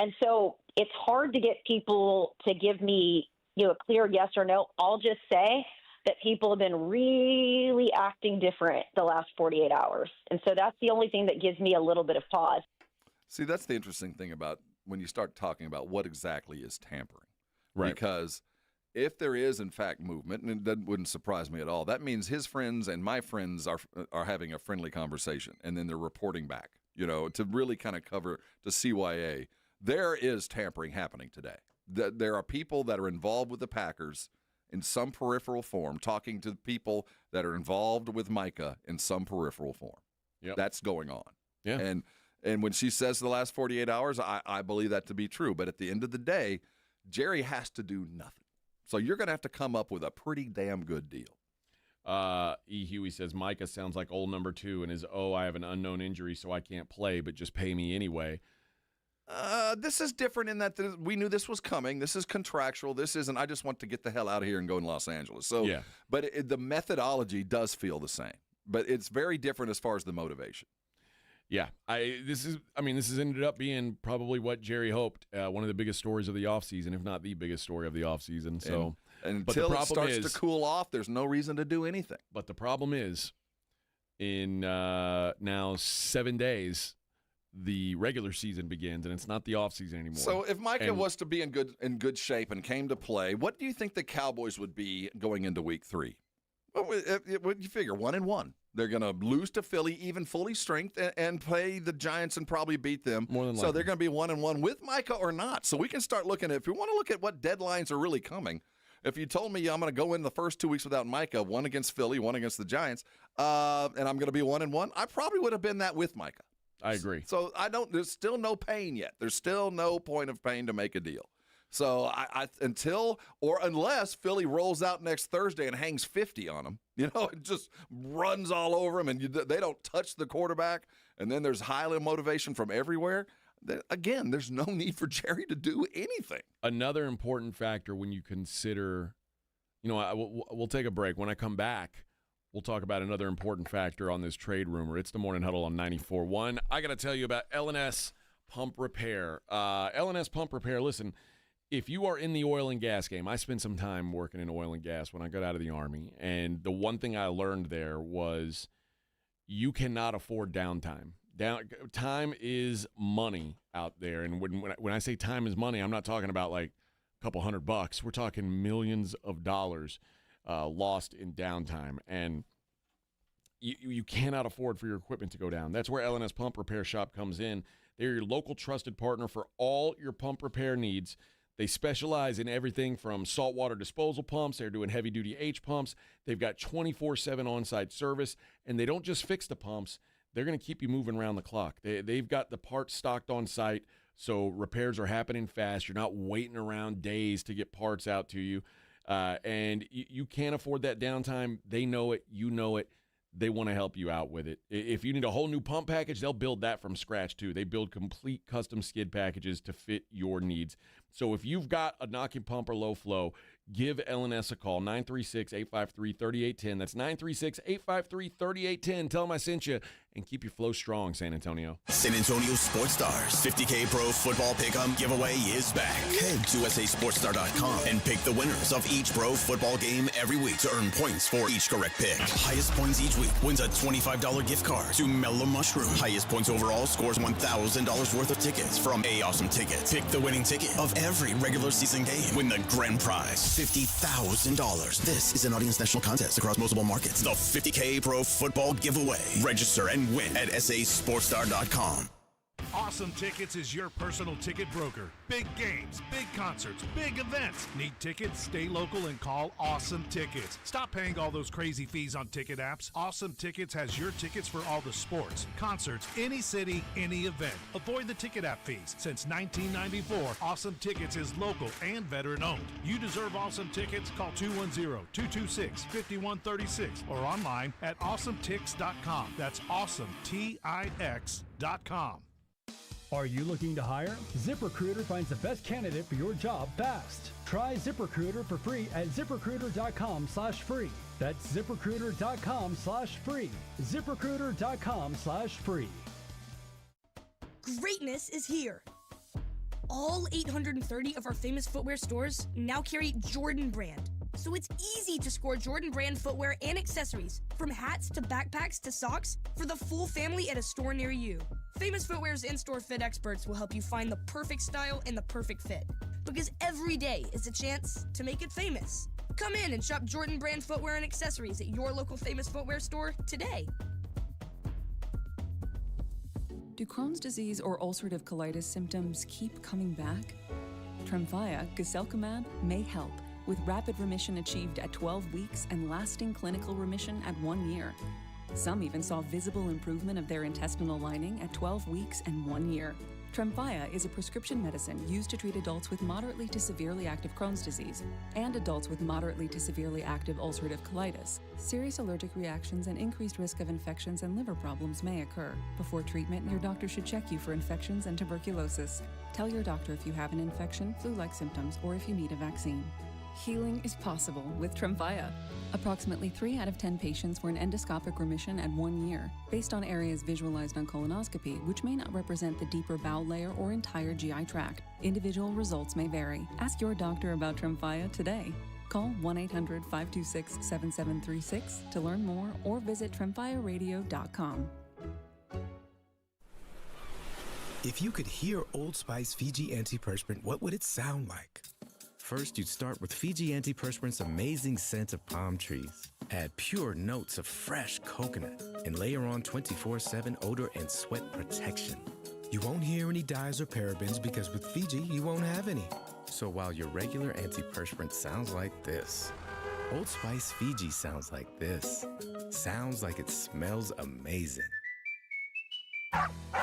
And so it's hard to get people to give me, a clear yes or no. I'll just say that people have been really acting different the last 48 hours. And so that's the only thing that gives me a little bit of pause. See, that's the interesting thing about when you start talking about what exactly is tampering. Right. Because if there is, in fact, movement, and that wouldn't surprise me at all, that means his friends and my friends are having a friendly conversation, and then they're reporting back, to really kind of cover to CYA. There is tampering happening today. There are people that are involved with the Packers in some peripheral form, talking to people that are involved with Micah in some peripheral form. Yep. That's going on. Yeah. And when she says the last 48 hours, I believe that to be true. But at the end of the day, Jerry has to do nothing. So you're going to have to come up with a pretty damn good deal. E. Huey says, Micah sounds like old number 2 and is, I have an unknown injury, so I can't play, but just pay me anyway. This is different in that we knew this was coming. This is contractual. This isn't, I just want to get the hell out of here and go in Los Angeles. So, yeah. But the methodology does feel the same. But it's very different as far as the motivation. Yeah. This has ended up being probably what Jerry hoped. One of the biggest stories of the offseason, if not the biggest story of the offseason. So, and until it starts to cool off, there's no reason to do anything. But the problem is, in now 7 days, the regular season begins, and it's not the offseason anymore. So if Micah was to be in good shape and came to play, what do you think the Cowboys would be going into week 3? Well, you figure 1-1. They're going to lose to Philly, even fully strength, and play the Giants and probably beat them. More than likely. So they're going to be 1-1 with Micah or not. So we can start looking at, if we want to look at what deadlines are really coming, if you told me I'm going to go in the first 2 weeks without Micah, one against Philly, one against the Giants, and I'm going to be 1-1, I probably would have been that with Micah. I agree. So there's still no pain yet. There's still no point of pain to make a deal. So unless Philly rolls out next Thursday and hangs 50 on them, and just runs all over them, and they don't touch the quarterback, and then there's high motivation from everywhere. Again, there's no need for Jerry to do anything. Another important factor when you consider, we'll take a break. When I come back, we'll talk about another important factor on this trade rumor. It's the Morning Huddle on 94.1. I got to tell you about L&S Pump Repair. L&S Pump Repair, listen, if you are in the oil and gas game, I spent some time working in oil and gas when I got out of the Army, and the one thing I learned there was you cannot afford downtime. Time is money out there, and when I say time is money, I'm not talking about like a couple $100. We're talking millions of dollars lost in downtime, and you cannot afford for your equipment to go down. That's where L&S Pump Repair Shop comes in. They're your local trusted partner for all your pump repair needs. They specialize in everything from saltwater disposal pumps. They're doing heavy-duty H pumps. They've got 24/7 on-site service, and they don't just fix the pumps. They're going to keep you moving around the clock. They've got the parts stocked on site, so repairs are happening fast. You're not waiting around days to get parts out to you. And you can't afford that downtime. They know it. You know it. They want to help you out with it. If you need a whole new pump package, they'll build that from scratch, too. They build complete custom skid packages to fit your needs. So if you've got a knocking pump or low flow, give L&S a call, 936-853-3810. That's 936-853-3810. Tell them I sent you, and keep your flow strong, San Antonio. San Antonio Sports Stars 50K Pro Football Pick'em giveaway is back. Head to SASportsStar.com and pick the winners of each pro football game every week to earn points for each correct pick. Highest points each week wins a $25 gift card to Mellow Mushroom. Highest points overall scores $1,000 worth of tickets from A Awesome Tickets. Pick the winning ticket of every regular season game. Win the grand prize, $50,000. This is an Audience National contest across multiple markets. The 50K Pro Football Giveaway. Register and win at SASportsStar.com. Awesome Tickets is your personal ticket broker. Big games, big concerts, big events. Need tickets? Stay local and call Awesome Tickets. Stop paying all those crazy fees on ticket apps. Awesome Tickets has your tickets for all the sports, concerts, any city, any event. Avoid the ticket app fees. Since 1994, Awesome Tickets is local and veteran-owned. You deserve Awesome Tickets. Call 210-226-5136 or online at awesometix.com. That's awesometix.com. Are you looking to hire? ZipRecruiter finds the best candidate for your job fast. Try ZipRecruiter for free at ZipRecruiter.com/free. That's ZipRecruiter.com/free. ZipRecruiter.com/free. Greatness is here. All 830 of our famous footwear stores now carry Jordan brand. So it's easy to score Jordan brand footwear and accessories, from hats to backpacks to socks, for the full family at a store near you. Famous Footwear's in-store fit experts will help you find the perfect style and the perfect fit, because every day is a chance to make it famous. Come in and shop Jordan brand footwear and accessories at your local Famous Footwear store today. Do Crohn's disease or ulcerative colitis symptoms keep coming back? Tremfya, guselkumab, may help with rapid remission achieved at 12 weeks and lasting clinical remission at 1 year. Some even saw visible improvement of their intestinal lining at 12 weeks and 1 year. Tremfya is a prescription medicine used to treat adults with moderately to severely active Crohn's disease and adults with moderately to severely active ulcerative colitis. Serious allergic reactions and increased risk of infections and liver problems may occur. Before treatment, your doctor should check you for infections and tuberculosis. Tell your doctor if you have an infection, flu-like symptoms, or if you need a vaccine. Healing is possible with Tremfya. Approximately 3 out of 10 patients were in endoscopic remission at 1 year, based on areas visualized on colonoscopy, which may not represent the deeper bowel layer or entire GI tract. Individual results may vary. Ask your doctor about Tremfya today. Call 1-800-526-7736 to learn more or visit tremfyaradio.com. If you could hear Old Spice Fiji Antiperspirant, what would it sound like? First, you'd start with Fiji Antiperspirant's amazing scent of palm trees. Add pure notes of fresh coconut and layer on 24/7 odor and sweat protection. You won't hear any dyes or parabens because with Fiji, you won't have any. So while your regular antiperspirant sounds like this, Old Spice Fiji sounds like this. Sounds like it smells amazing.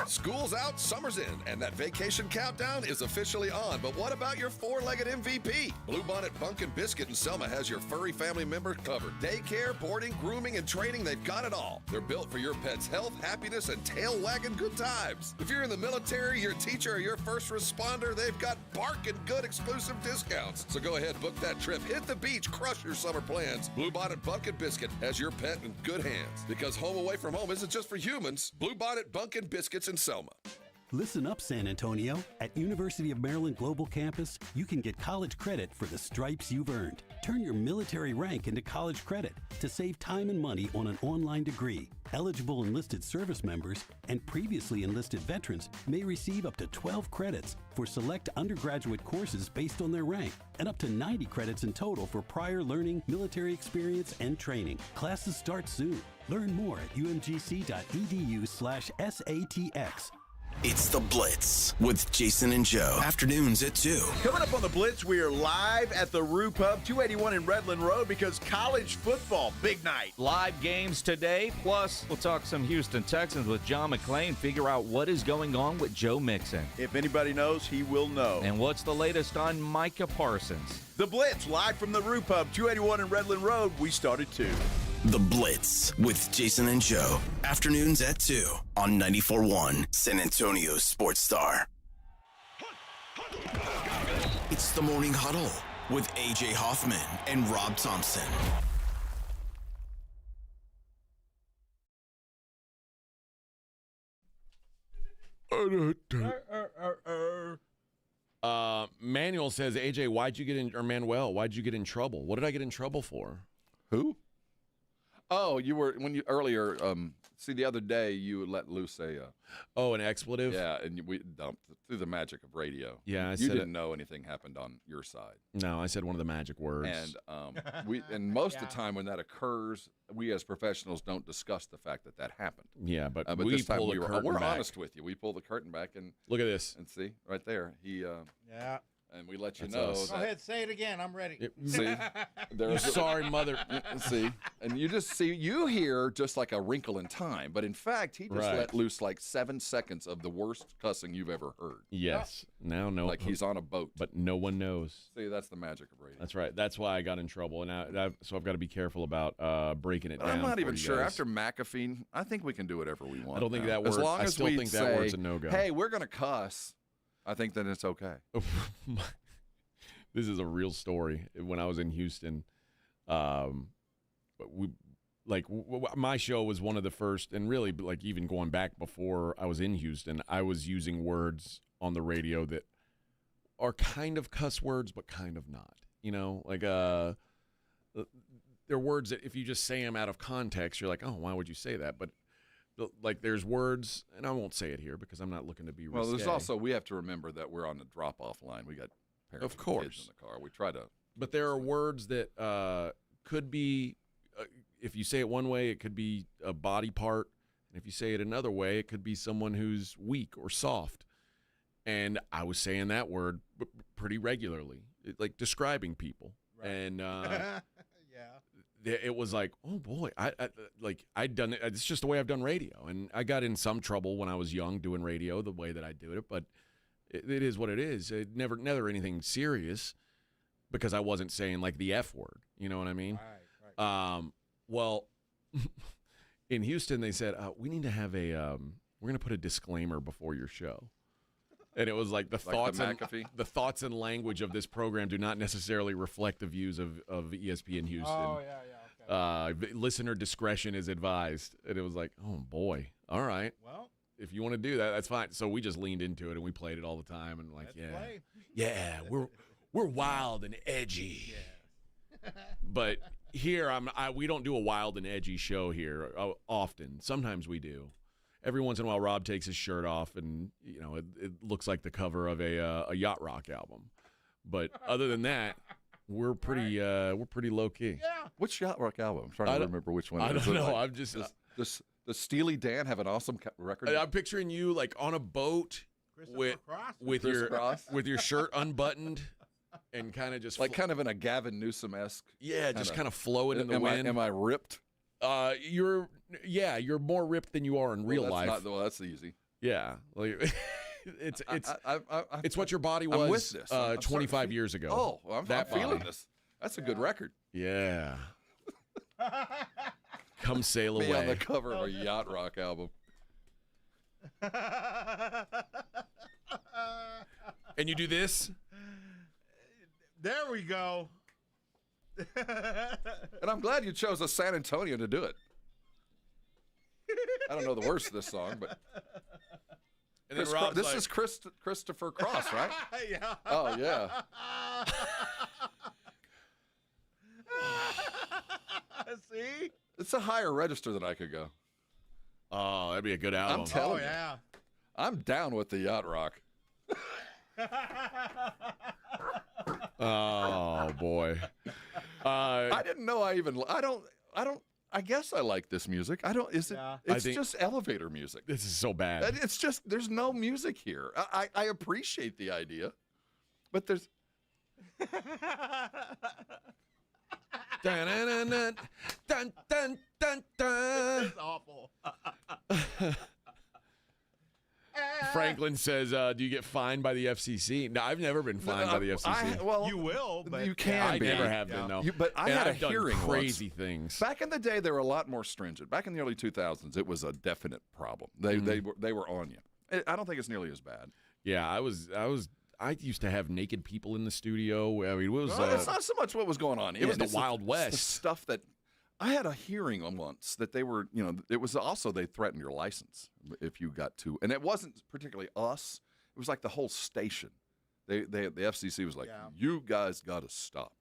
School's out, summer's in, and that vacation countdown is officially on. But what about your four-legged MVP? Bluebonnet Bunkin' Biscuit in Selma has your furry family member covered. Daycare, boarding, grooming, and training, they've got it all. They're built for your pet's health, happiness, and tail-wagging good times. If you're in the military, your teacher, or your first responder, they've got barking good exclusive discounts. So go ahead, book that trip, hit the beach, crush your summer plans. Bluebonnet Bunkin' Biscuit has your pet in good hands. Because home away from home isn't just for humans. Bluebonnet Bunkin' Biscuits in Selma. Listen up, San Antonio. At University of Maryland Global Campus, you can get college credit for the stripes you've earned. Turn your military rank into college credit to save time and money on an online degree. Eligible enlisted service members and previously enlisted veterans may receive up to 12 credits for select undergraduate courses based on their rank, and up to 90 credits in total for prior learning, military experience, and training. Classes start soon. Learn more at umgc.edu/SATX. It's The Blitz with Jason and Joe. Afternoons at 2. Coming up on The Blitz, we are live at the Roo Pub, 281 in Redland Road, because college football, big night. Live games today, plus we'll talk some Houston Texans with John McClain, figure out what is going on with Joe Mixon. If anybody knows, he will know. And what's the latest on Micah Parsons? The Blitz, live from the Roo Pub, 281 in Redland Road. We started 2. The Blitz with Jason and Joe. Afternoons at 2 on 94.1 San Antonio Sports Star. It's the Morning Huddle with AJ Hoffman and Rob Thompson. Manuel says, AJ, Manuel, why'd you get in trouble? What did I get in trouble for? Who? Oh, earlier, see, the other day you let loose an expletive? Yeah, and we dumped through the magic of radio. Yeah, you didn't know anything happened on your side. No, I said one of the magic words. And most of the time when that occurs, we as professionals don't discuss the fact that happened. Yeah, but we this time pull the curtain we're back. honest with you. We pull the curtain back and look at this. And see right there, yeah. And we let you That's know. us. Go ahead, say it again. I'm ready. See, sorry, mother. See, and you hear just like a wrinkle in time, but in fact, he just let loose like 7 seconds of the worst cussing you've ever heard. Yes. Now, no. Like he's on a boat. But no one knows. See, that's the magic of radio. That's right. That's why I got in trouble, and so I've got to be careful about breaking it down. I'm not even sure. Guys. After McAfee, I think we can do whatever we want. I don't think now. that word. As long I as still we think say, that word's a no-go. Hey, we're going to cuss. I think that it's okay. This is a real story. When I was in Houston, my show was one of the first, and really, like even going back before I was in Houston, I was using words on the radio that are kind of cuss words, but kind of not. You know, like they're words that if you just say them out of context, you're like, oh, why would you say that? But like there's words, and I won't say it here because I'm not looking to be risque. Well, there's also, we have to remember that we're on the drop-off line. We got parents of course and kids in the car. We try to. But there are words that could be, if you say it one way, it could be a body part. And if you say it another way, it could be someone who's weak or soft. And I was saying that word pretty regularly, like describing people. And it was like, oh boy, I'd done it. It's just the way I've done radio, and I got in some trouble when I was young doing radio the way that I do it. But it is what it is. It never anything serious because I wasn't saying like the F word. You know what I mean? Right. Well, in Houston they said we need to have a we're going to put a disclaimer before your show. And it was like the thoughts and language of this program do not necessarily reflect the views of ESPN Houston. Oh, yeah. Okay. Listener discretion is advised. And it was like, oh, boy. All right. Well, if you want to do that, that's fine. So we just leaned into it, and we played it all the time. And like, yeah, we're wild and edgy. Yeah. But here, we don't do a wild and edgy show here often. Sometimes we do. Every once in a while, Rob takes his shirt off, and it looks like the cover of a yacht rock album. But other than that, we're pretty low key. Yeah. Which yacht rock album? I'm trying to remember which one. I don't know. I'm just. Does Staley Dan have an awesome record? I'm picturing you like on a boat with your shirt unbuttoned and kind of just like kind of in a Gavin Newsom-esque. Yeah, just kind of flowing in the wind. Am I ripped? You're more ripped than you are in real life. That's easy. Yeah, like it's what your body was I'm with this. 25 years ago. Oh, I'm feeling this. That's a good record. Yeah. Come sail away. Me on the cover of a yacht rock album. And you do this? There we go. And I'm glad you chose a San Antonio to do it. I don't know the words of this song, but and then this is Christopher Cross, right? Yeah. Oh, yeah. See? It's a higher register than I could go. Oh, that'd be a good album. I'm telling you. Yeah. I'm down with the yacht rock. Oh boy. I didn't know I guess I like this music. It's just elevator music. This is so bad. It's just there's no music here. I appreciate the idea, but there's dun, dun, dun, dun, dun, dun, dun. This is awful. Franklin says, do you get fined by the FCC? No, I've never been fined by the FCC. You will, but you can. I never have been, though. But I had a hearing done crazy things. Back in the day, they were a lot more stringent. Back in the early 2000s, it was a definite problem. They were on you. I don't think it's nearly as bad. Yeah, I used to have naked people in the studio. I mean, it was. It's not so much what was going on. It was the Wild West. The stuff that I had a hearing on once that they were, it was also they threatened your license if you got to, and it wasn't particularly us. It was like the whole station. The FCC was like, you guys got to stop.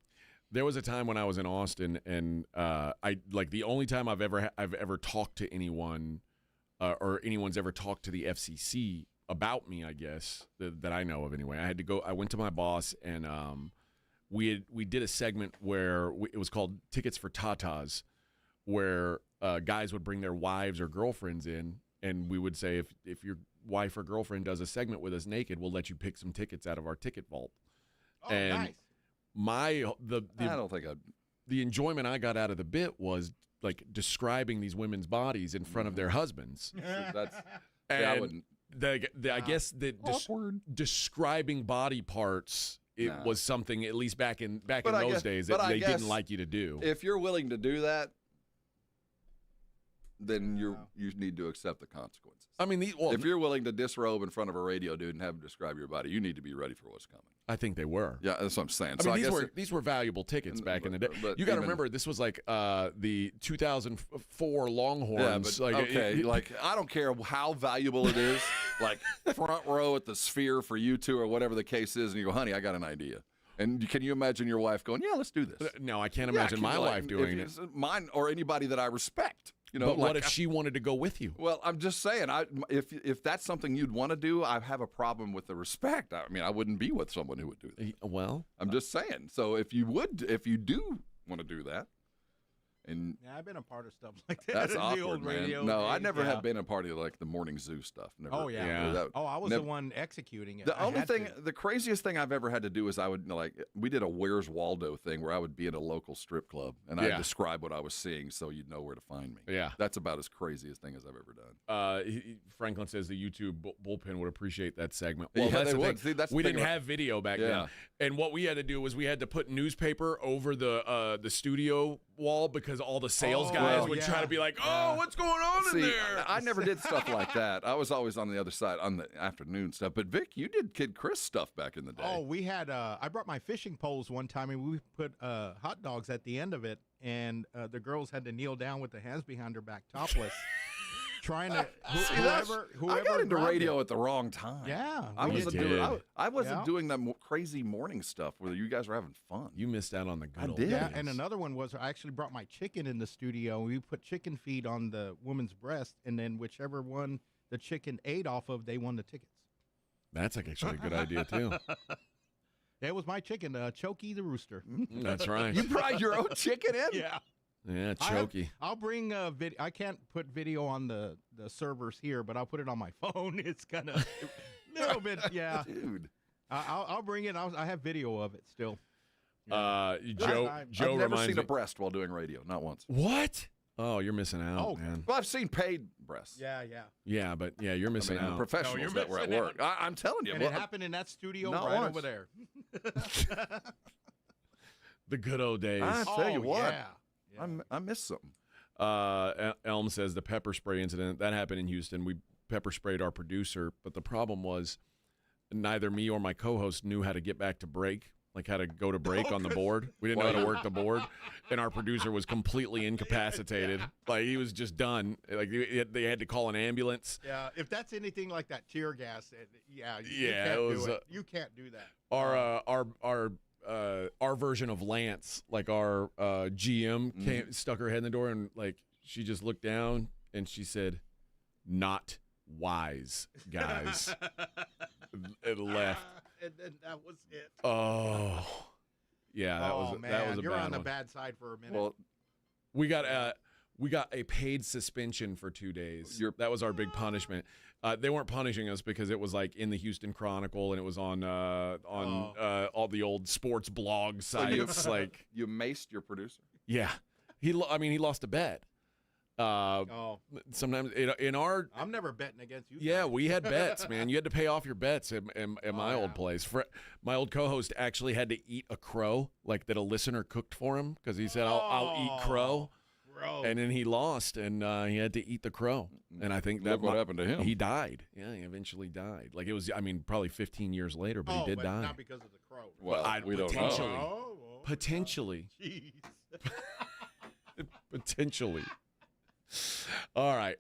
There was a time when I was in Austin, and the only time I've ever talked to anyone, or anyone's ever talked to the FCC about me, I guess that I know of anyway. I went to my boss, and we did a segment where it was called Tickets for Tatas, where guys would bring their wives or girlfriends in, and we would say, if your wife or girlfriend does a segment with us naked, we'll let you pick some tickets out of our ticket vault. Oh, and nice. I don't think the enjoyment I got out of the bit was like describing these women's bodies in front of their husbands. I wouldn't. I guess that describing body parts was something, at least back in those days, that they didn't like you to do. If you're willing to do that, then you need to accept the consequences. I mean, if you're willing to disrobe in front of a radio dude and have him describe your body, you need to be ready for what's coming. I think they were. Yeah, that's what I'm saying. I mean, these were valuable tickets back in the day. You got to remember, this was like the 2004 Longhorns. Yeah, I don't care how valuable it is. Like front row at the Sphere for you two or whatever the case is, and you go, honey, I got an idea. And can you imagine your wife going, yeah, let's do this? No, I can't imagine my wife doing it. Mine or anybody that I respect. But what if she wanted to go with you? Well, I'm just saying, if that's something you'd want to do, I have a problem with the respect. I mean, I wouldn't be with someone who would do that. Well, I'm just saying. So if you do want to do that, And I've been a part of stuff like that. that's in the awkward, old man. radio No, I days. never have been a party like the morning zoo stuff. Never. Oh yeah. I was the one executing it. The only thing, the craziest thing I've ever had to do is I would we did a Where's Waldo thing where I would be in a local strip club and I'd describe what I was seeing so you'd know where to find me. Yeah, that's about as craziest thing as I've ever done. Franklin says the YouTube bullpen would appreciate that segment. Well, Yeah, that's they the would. thing. See, that's the we thing didn't about- have video back Yeah. then, and what we had to do was we had to put newspaper over the studio wall because all the sales guys would try to be like, "Oh, what's going on in See, there?" I never did stuff like that. I was always on the other side on the afternoon stuff. But Vic, you did Kid Chris stuff back in the day. Oh, we had. I brought my fishing poles one time, and we put hot dogs at the end of it, and the girls had to kneel down with their hands behind their back, topless, trying to whoever I got into grabbed radio it. at the wrong time. Yeah, I we wasn't did. doing. I wasn't Yeah. doing that crazy morning stuff where you guys were having fun. You missed out on the good I old did. Yeah, and another one was I actually brought my chicken in the studio. We put chicken feed on the woman's breast, and then whichever one the chicken ate off of, they won the tickets. That's actually a good idea too. That was my chicken, Chokey the rooster. That's right. You brought your own chicken in? Yeah. Yeah, Chokey. I'll bring video. I can't put video on the servers here, but I'll put it on my phone. It's kind of a little bit, yeah. Dude. I'll bring it. I have video of it still. Joe I've never reminds seen me. a breast while doing radio, not once. What? Oh, you're missing out, man. Well, I've seen paid breasts. Yeah. Yeah, but you're missing out. Professionals that were at work. I'm telling you. And it happened in that studio not right once. over there. The good old days. I tell you what. Yeah. I missed something. Elm says the pepper spray incident that happened in Houston. We pepper sprayed our producer, but the problem was neither me or my co-host knew how to get back to break, like how to go to break on the board. We didn't know how to work the board, and our producer was completely incapacitated. Like he was just done. Like they had to call an ambulance. Yeah, if that's anything like that tear gas, you Yeah, can't it was, do it. You can't do that. Our version of Lance, like our GM, stuck her head in the door and like she just looked down and she said, "Not wise, guys," and left. And then that was it. Oh, yeah, that was man, that was a you're bad on the one. bad side for a minute. Well, We got a paid suspension for 2 days. That was our big punishment. They weren't punishing us because it was like in the Houston Chronicle and it was on all the old sports blog sites. Like you maced your producer. yeah, he lost a bet. Sometimes in our I'm never betting against you. yeah, we had bets, man. You had to pay off your bets at my old place. My old co-host actually had to eat a crow, like that a listener cooked for him, because he said, I'll eat crow. And then he lost, and he had to eat the crow. And I think Look what happened to him. He died. Yeah, he eventually died. Like it was, probably 15 years later, but he did die. Not because of the crow. Well, we don't know. Potentially. Jeez. Potentially. All right.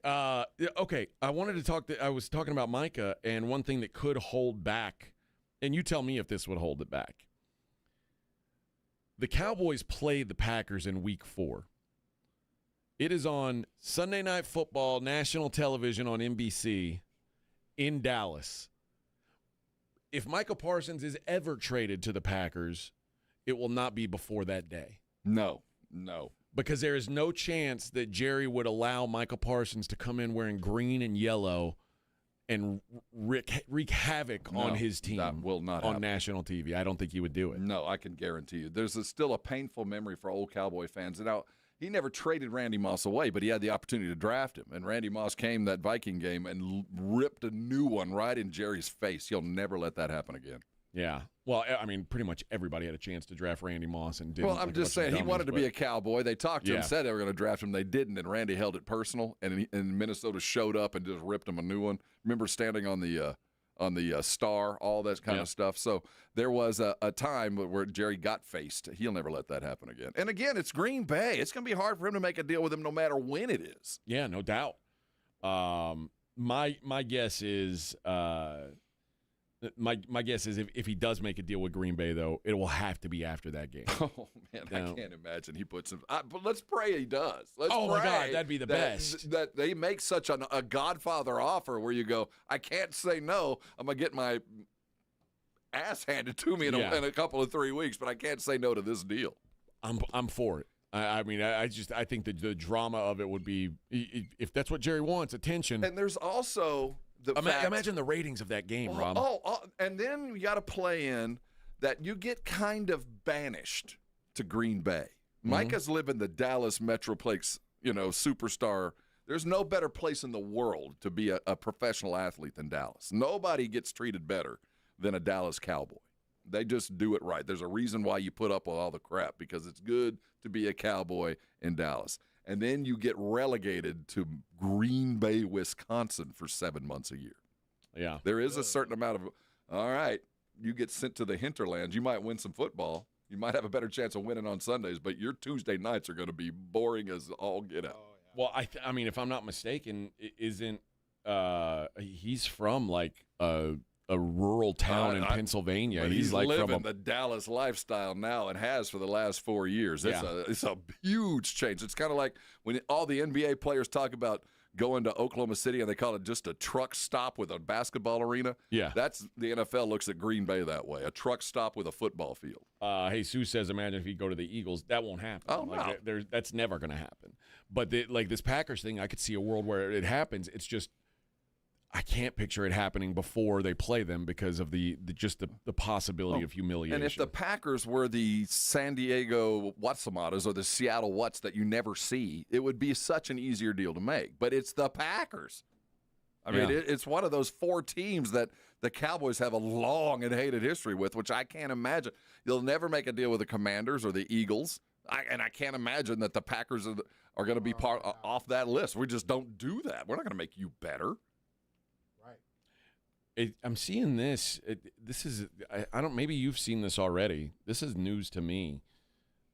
Okay. I wanted to talk. I was talking about Micah, and one thing that could hold back, and you tell me if this would hold it back. The Cowboys played the Packers in Week 4. It is on Sunday Night Football, national television on NBC in Dallas. If Micah Parsons is ever traded to the Packers, it will not be before that day. No. Because there is no chance that Jerry would allow Micah Parsons to come in wearing green and yellow and wreak havoc on his team. That will not on happen. national TV. I don't think he would do it. No, I can guarantee you. There's still a painful memory for old Cowboy fans. Now, he never traded Randy Moss away, but he had the opportunity to draft him. And Randy Moss came that Viking game and ripped a new one right in Jerry's face. He'll never let that happen again. Yeah. Well, pretty much everybody had a chance to draft Randy Moss and didn't. Well, I'm just saying, he wanted to be a Cowboy. They talked to him, said they were going to draft him. They didn't, and Randy held it personal. And Minnesota showed up and just ripped him a new one. Remember standing on the star, all that kind of stuff. So there was a time where Jerry got faced. He'll never let that happen again. And again, it's Green Bay. It's going to be hard for him to make a deal with him no matter when it is. Yeah, no doubt. My guess is my guess is if he does make a deal with Green Bay, though, it will have to be after that game. Oh man, I can't imagine he puts him. But let's pray he does. Let's my pray God, that'd be the best. That they make such a Godfather offer where you go, I can't say no. I'm gonna get my ass handed to me in a couple of 3 weeks, but I can't say no to this deal. I'm for it. I mean, I think that the drama of it would be, if that's what Jerry wants, attention. And there's also imagine the ratings of that game, Rob. And then you got to play in that you get kind of banished to Green Bay. Micah's living the Dallas Metroplex, superstar. There's no better place in the world to be a professional athlete than Dallas. Nobody gets treated better than a Dallas Cowboy. They just do it right. There's a reason why you put up with all the crap, because it's good to be a Cowboy in Dallas. And then you get relegated to Green Bay, Wisconsin for 7 months a year. Yeah. There is a certain amount of, all right, you get sent to the hinterlands. You might win some football. You might have a better chance of winning on Sundays, but your Tuesday nights are going to be boring as all get out. Well, I mean, if I'm not mistaken, isn't he's from like a rural town in Pennsylvania? He's like living from the Dallas lifestyle now and has for the last 4 years. It's a huge change. It's kind of like when all the NBA players talk about going to Oklahoma City and they call it just a truck stop with a basketball arena. Yeah. That's the NFL looks at Green Bay that way, a truck stop with a football field. Hey, Sue says, imagine if you go to the Eagles. That won't happen. Oh, no. That's never going to happen. But this Packers thing, I could see a world where it happens. It's just I can't picture it happening before they play them because of the possibility of humiliation. And if the Packers were the San Diego Whatsamatas or the Seattle Whats that you never see, it would be such an easier deal to make. But it's the Packers. I mean, it's one of those 4 teams that the Cowboys have a long and hated history with, which I can't imagine. They'll never make a deal with the Commanders or the Eagles. And I can't imagine that the Packers are going to be part off that list. We just don't do that. We're not going to make you better. I'm seeing this. This is I don't. Maybe you've seen this already. This is news to me.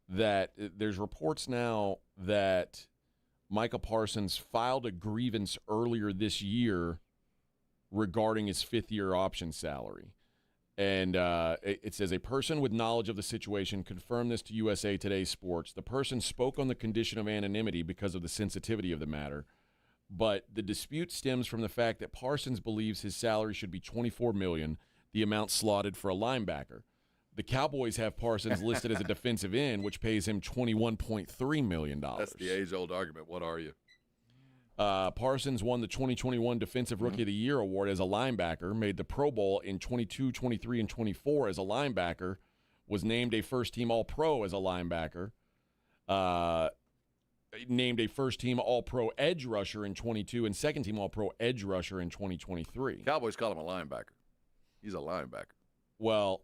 That there's reports now that Micah Parsons filed a grievance earlier this year regarding his 5th-year option salary, and it says a person with knowledge of the situation confirmed this to USA Today Sports. The person spoke on the condition of anonymity because of the sensitivity of the matter. But the dispute stems from the fact that Parsons believes his salary should be $24 million, the amount slotted for a linebacker. The Cowboys have Parsons listed as a defensive end, which pays him $21.3 million. That's the age-old argument. What are you? Parsons won the 2021 Defensive Rookie of the Year award as a linebacker, made the Pro Bowl in 22, 23, and 24 as a linebacker, was named a first-team All-Pro as a linebacker, named a first-team All-Pro edge rusher in 22 and second-team All-Pro edge rusher in 2023. Cowboys call him a linebacker. He's a linebacker. Well,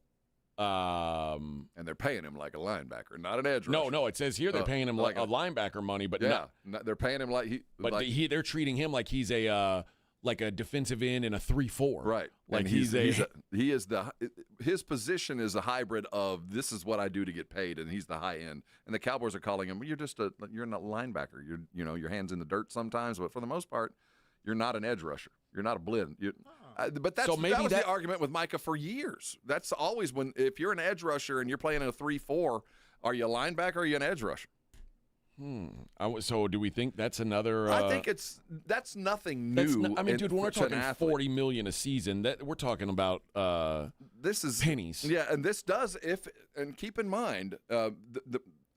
and they're paying him like a linebacker, not an edge rusher. No, it says here they're paying him like a linebacker money, but they're paying him like they're treating him like he's a defensive end and a 3-4. Right. Like his position is a hybrid of this is what I do to get paid, and he's the high end. And the Cowboys are calling him, you're not a linebacker. Your hands in the dirt sometimes, but for the most part, you're not an edge rusher. You're not a blend. But that was the argument with Micah for years. That's always if you're an edge rusher and you're playing in a 3-4, are you a linebacker or are you an edge rusher? So do we think that's another? I think that's nothing new. Dude, when we're talking $40 million a season, that we're talking about this is pennies. Yeah, and this does and keep in mind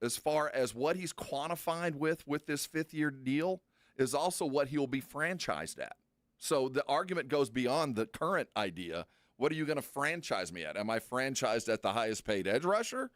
as far as what he's quantified with this 5th-year deal is also what he will be franchised at. So the argument goes beyond the current idea. What are you going to franchise me at? Am I franchised at the highest paid edge rusher?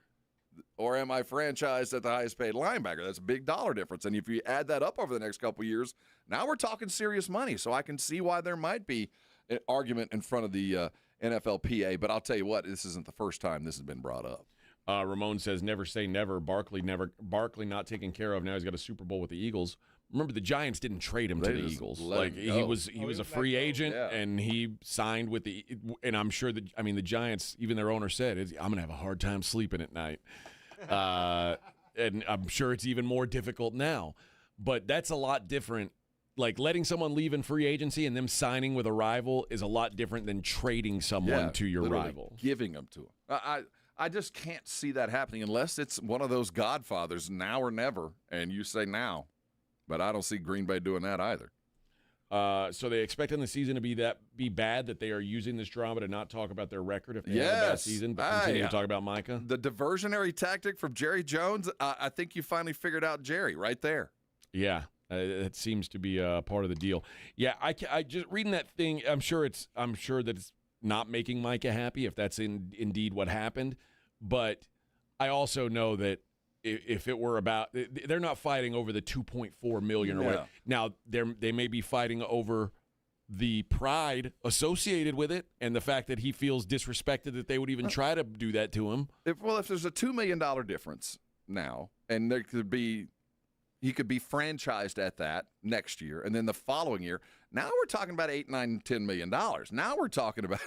Or am I franchised at the highest paid linebacker? That's a big dollar difference. And if you add that up over the next couple of years, now we're talking serious money. So I can see why there might be an argument in front of the NFLPA. But I'll tell you what, this isn't the first time this has been brought up. Ramon says, never say never. Barkley not taken care of. Now he's got a Super Bowl with the Eagles. Remember, the Giants didn't trade him to the Eagles. Like he was a free agent, and he signed with the. And I'm sure that the Giants, even their owner said, "I'm gonna have a hard time sleeping at night," and I'm sure it's even more difficult now. But that's a lot different. Like letting someone leave in free agency and them signing with a rival is a lot different than trading someone to your rival, giving them to him. I just can't see that happening unless it's one of those Godfathers, now or never, and you say now. But I don't see Green Bay doing that either. So they expecting the season to be bad that they are using this drama to not talk about their record if they have a bad season, but continue to talk about Micah? The diversionary tactic from Jerry Jones, I think you finally figured out Jerry right there. Yeah, it seems to be part of the deal. Yeah, I just reading that thing. I'm sure that it's not making Micah happy if that's indeed what happened. But I also know that if it were about, they're not fighting over the $2.4 million or whatever. Now they may be fighting over the pride associated with it and the fact that he feels disrespected that they would even try to do that to him. If there's a $2 million difference now, and he could be franchised at that next year, and then the following year. Now we're talking about $8, $9, $10 million. Now we're talking about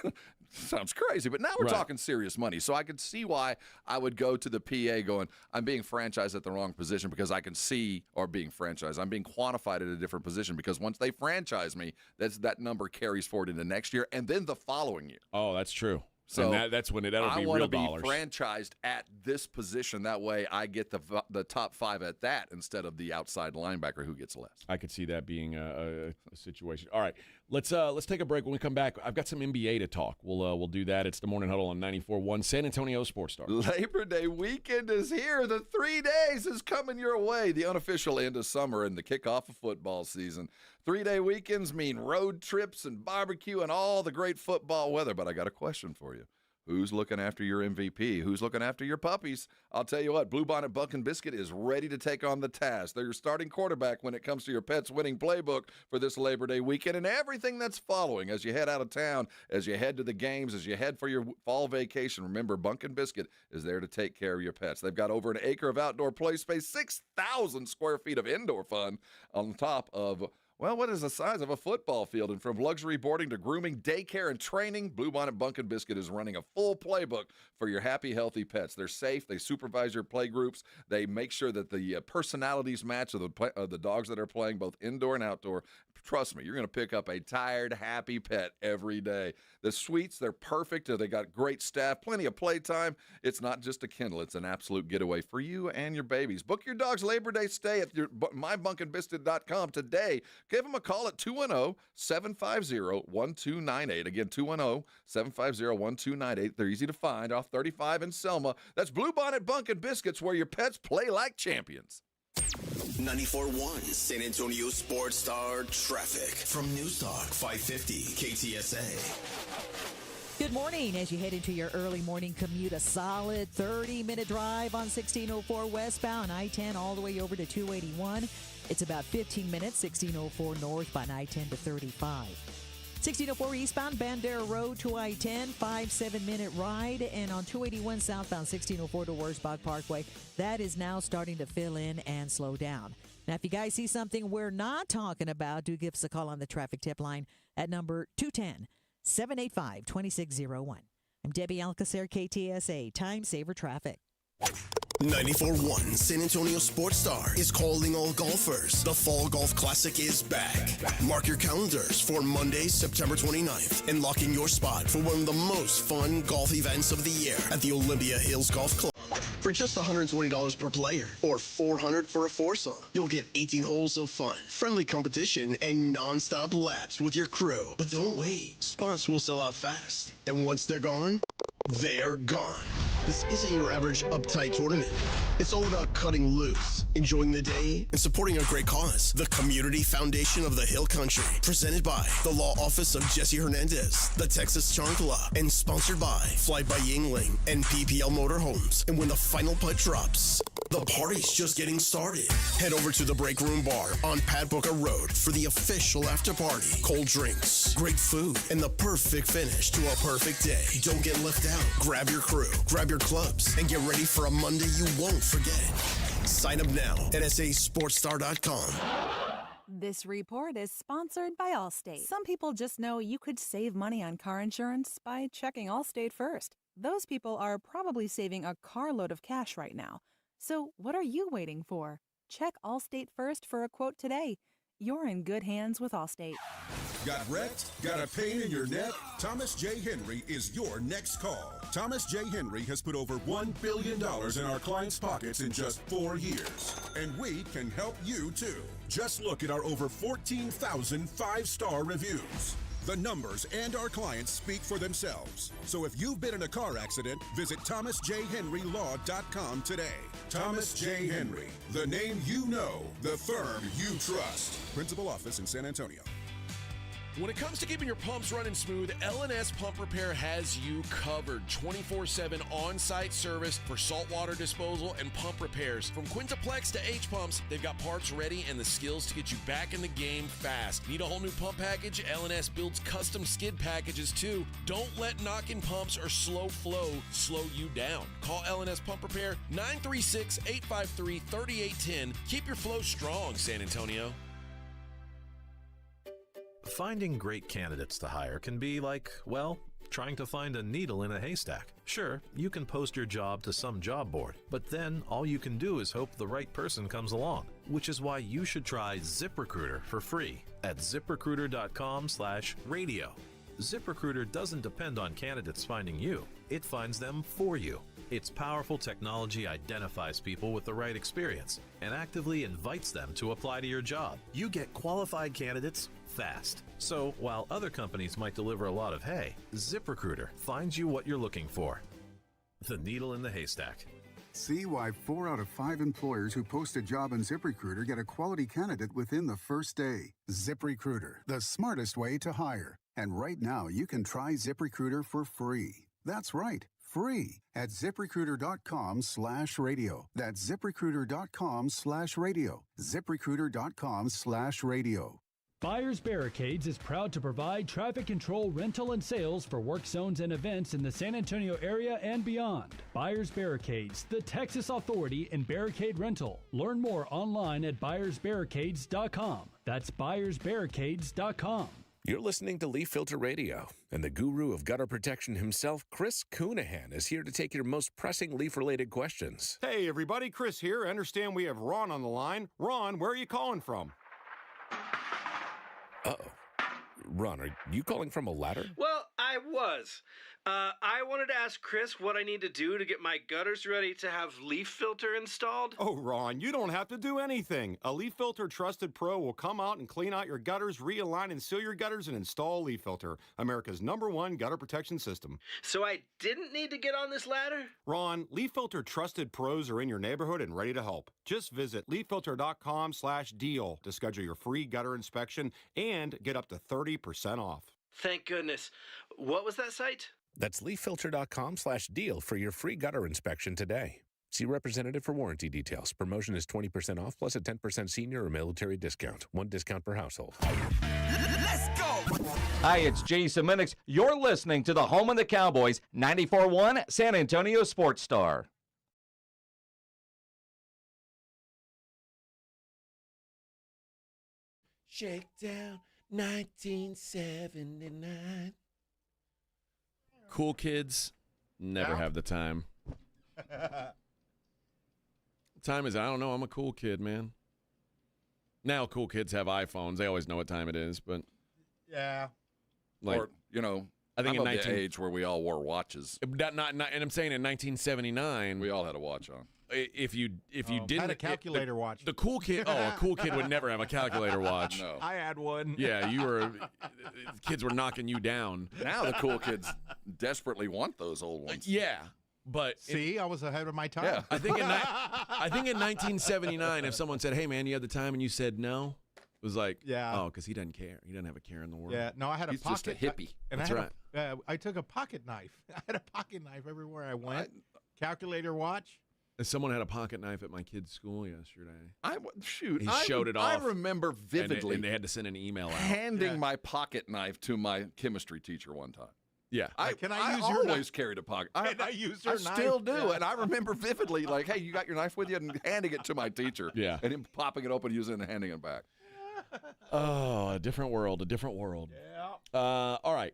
sounds crazy, but now we're talking serious money. So I could see why I would go to the PA going, I'm being franchised at the wrong position because I can see, or being franchised, I'm being quantified at a different position because once they franchise me, that number carries forward into next year and then the following year. Oh, that's true. So that's when that'll be real dollars. I want to be franchised at this position. That way I get the top 5 at that instead of the outside linebacker who gets less. I could see that being a situation. All right, let's take a break. When we come back, I've got some NBA to talk. We'll do that. It's the Morning Huddle on 94.1 San Antonio Sports Star. Labor Day weekend is here. The 3 days is coming your way. The unofficial end of summer and the kickoff of football season. 3-day weekends mean road trips and barbecue and all the great football weather. But I got a question for you. Who's looking after your MVP? Who's looking after your puppies? I'll tell you what, Bluebonnet Bunkin' Biscuit is ready to take on the task. They're your starting quarterback when it comes to your pet's winning playbook for this Labor Day weekend and everything that's following as you head out of town, as you head to the games, as you head for your fall vacation. Remember, Bunkin' Biscuit is there to take care of your pets. They've got over an acre of outdoor play space, 6,000 square feet of indoor fun on top of what is the size of a football field? And from luxury boarding to grooming, daycare, and training, Bluebonnet Bunkin' Biscuit is running a full playbook for your happy, healthy pets. They're safe. They supervise your play groups. They make sure that the personalities match of the dogs that are playing, both indoor and outdoor. Trust me, you're going to pick up a tired, happy pet every day. The suites, they're perfect. They got great staff, plenty of playtime. It's not just a kennel. It's an absolute getaway for you and your babies. Book your dog's Labor Day stay at mybunkinbiscuit.com today. Give them a call at 210-750-1298. Again, 210-750-1298. They're easy to find off 35 in Selma. That's Bluebonnet Bunkin' Biscuits, where your pets play like champions. 94.1 San Antonio Sports Star traffic from Newstalk 550 KTSA. Good morning. As you head into your early morning commute, a solid 30-minute drive on 1604 westbound, I-10 all the way over to 281. It's about 15 minutes, 1604 northbound I-10 to 35. 1604 eastbound, Banter Road to I-10, 5-7-minute ride. And on 281 southbound, 1604 to Wurzbach Parkway, that is now starting to fill in and slow down. Now, if you guys see something we're not talking about, do give us a call on the traffic tip line at number 210-785-2601. I'm Debbie Alcacer, KTSA, Time Saver Traffic. 94.1 San Antonio Sports Star is calling all golfers. The Fall Golf Classic is back. Mark your calendars for Monday, September 29th, and lock in your spot for one of the most fun golf events of the year at the Olympia Hills Golf Club. For just $120 per player, or $400 for a foursome, you'll get 18 holes of fun, friendly competition, and non-stop laps with your crew. But don't wait. Spots will sell out fast. And once they're gone, they're gone. This isn't your average uptight tournament. It's all about cutting loose, enjoying the day, and supporting a great cause. The Community Foundation of the Hill Country, presented by the Law Office of Jesse Hernandez, the Texas Chancla, and sponsored by Fly by Yingling and PPL Motorhomes. And when the final putt drops, the party's just getting started. Head over to the Break Room Bar on Pat Booker Road for the official after party. Cold drinks, great food, and the perfect finish to a perfect day. Don't get left out. Grab your crew, grab your clubs, and get ready for a Monday you won't forget. Sign up now at sasportstar.com. This report is sponsored by Allstate. Some people just know you could save money on car insurance by checking Allstate first. Those people are probably saving a carload of cash right now. So what are you waiting for? Check Allstate first for a quote today. You're in good hands with Allstate. Got wrecked? Got a pain in your neck? Thomas J. Henry is your next call. Thomas J. Henry has put over $1 billion in our clients' pockets in just 4 years. And we can help you too. Just look at our over 14,000 5-star reviews. The numbers and our clients speak for themselves. So if you've been in a car accident, visit thomasjhenrylaw.com today. Thomas J. Henry, the name you know, the firm you trust. Principal office in San Antonio. When it comes to keeping your pumps running smooth, L&S Pump Repair has you covered. 24/7 on-site service for saltwater disposal and pump repairs. From Quintaplex to H-Pumps, they've got parts ready and the skills to get you back in the game fast. Need a whole new pump package? L&S builds custom skid packages too. Don't let knocking pumps or slow flow slow you down. Call L&S Pump Repair 936-853-3810. Keep your flow strong, San Antonio. Finding great candidates to hire can be like, well, trying to find a needle in a haystack. Sure, you can post your job to some job board, but then all you can do is hope the right person comes along, which is why you should try ZipRecruiter for free at ZipRecruiter.com/radio. ZipRecruiter doesn't depend on candidates finding you. It finds them for you. Its powerful technology identifies people with the right experience and actively invites them to apply to your job. You get qualified candidates fast. So while other companies might deliver a lot of hay, ZipRecruiter finds you what you're looking for. The needle in the haystack. See why 4 out of 5 employers who post a job on ZipRecruiter get a quality candidate within the first day. ZipRecruiter, the smartest way to hire. And right now, you can try ZipRecruiter for free. That's right, free at ZipRecruiter.com/radio. That's ZipRecruiter.com/radio. ZipRecruiter.com/radio. Buyers Barricades is proud to provide traffic control, rental, and sales for work zones and events in the San Antonio area and beyond. Buyers Barricades, the Texas authority in barricade rental. Learn more online at buyersbarricades.com. That's buyersbarricades.com. You're listening to Leaf Filter Radio, and the guru of gutter protection himself, Chris Coonahan, is here to take your most pressing leaf-related questions. Hey, everybody, Chris here. I understand we have Ron on the line. Ron, where are you calling from? Uh-oh. Ron, are you calling from a ladder? Well, I was. I wanted to ask Chris what I need to do to get my gutters ready to have Leaf Filter installed. Oh, Ron, you don't have to do anything. A Leaf Filter Trusted Pro will come out and clean out your gutters, realign and seal your gutters, and install Leaf Filter, America's #1 gutter protection system. So I didn't need to get on this ladder? Ron, Leaf Filter Trusted Pros are in your neighborhood and ready to help. Just visit leaffilter.com/deal to schedule your free gutter inspection and get up to 30% off. Thank goodness. What was that site? That's leaffilter.com/deal for your free gutter inspection today. See representative for warranty details. Promotion is 20% off plus a 10% senior or military discount. 1 discount per household. Let's go! Hi, it's Jason Minix. You're listening to the home of the Cowboys, 94.1 San Antonio Sports Star. Shakedown 1979. Cool kids never have the time. Time is, I don't know, I'm a cool kid, man. Now cool kids have iPhones. They always know what time it is, but yeah. Like, or, you know, I think I'm in of the age where we all wore watches. And I'm saying in 1979, we all had a watch on. If you didn't had a calculator watch. The cool kid, a cool kid would never have a calculator watch. No. I had one. Yeah, kids were knocking you down. Now the cool kids desperately want those old ones. Yeah, but see, I was ahead of my time. Yeah. I think in 1979, if someone said, "Hey, man, you have the time," and you said no, it was like, oh, because he doesn't care. He doesn't have a care in the world. Yeah, no, I had a He's pocket. just a hippie. That's right. I took a pocket knife. I had a pocket knife everywhere I went. Calculator watch. Someone had a pocket knife at my kid's school yesterday. He showed it off. I remember vividly. And they had to send an email out. Handing my pocket knife to my chemistry teacher one time. Yeah. Can I use I your always knife? carried a pocket. Can I use your I knife? still do, Yeah. and I remember vividly, like, hey, you got your knife with you, and handing it to my teacher. Yeah. And him popping it open, using it, and handing it back. Oh, a different world. Yeah. All right.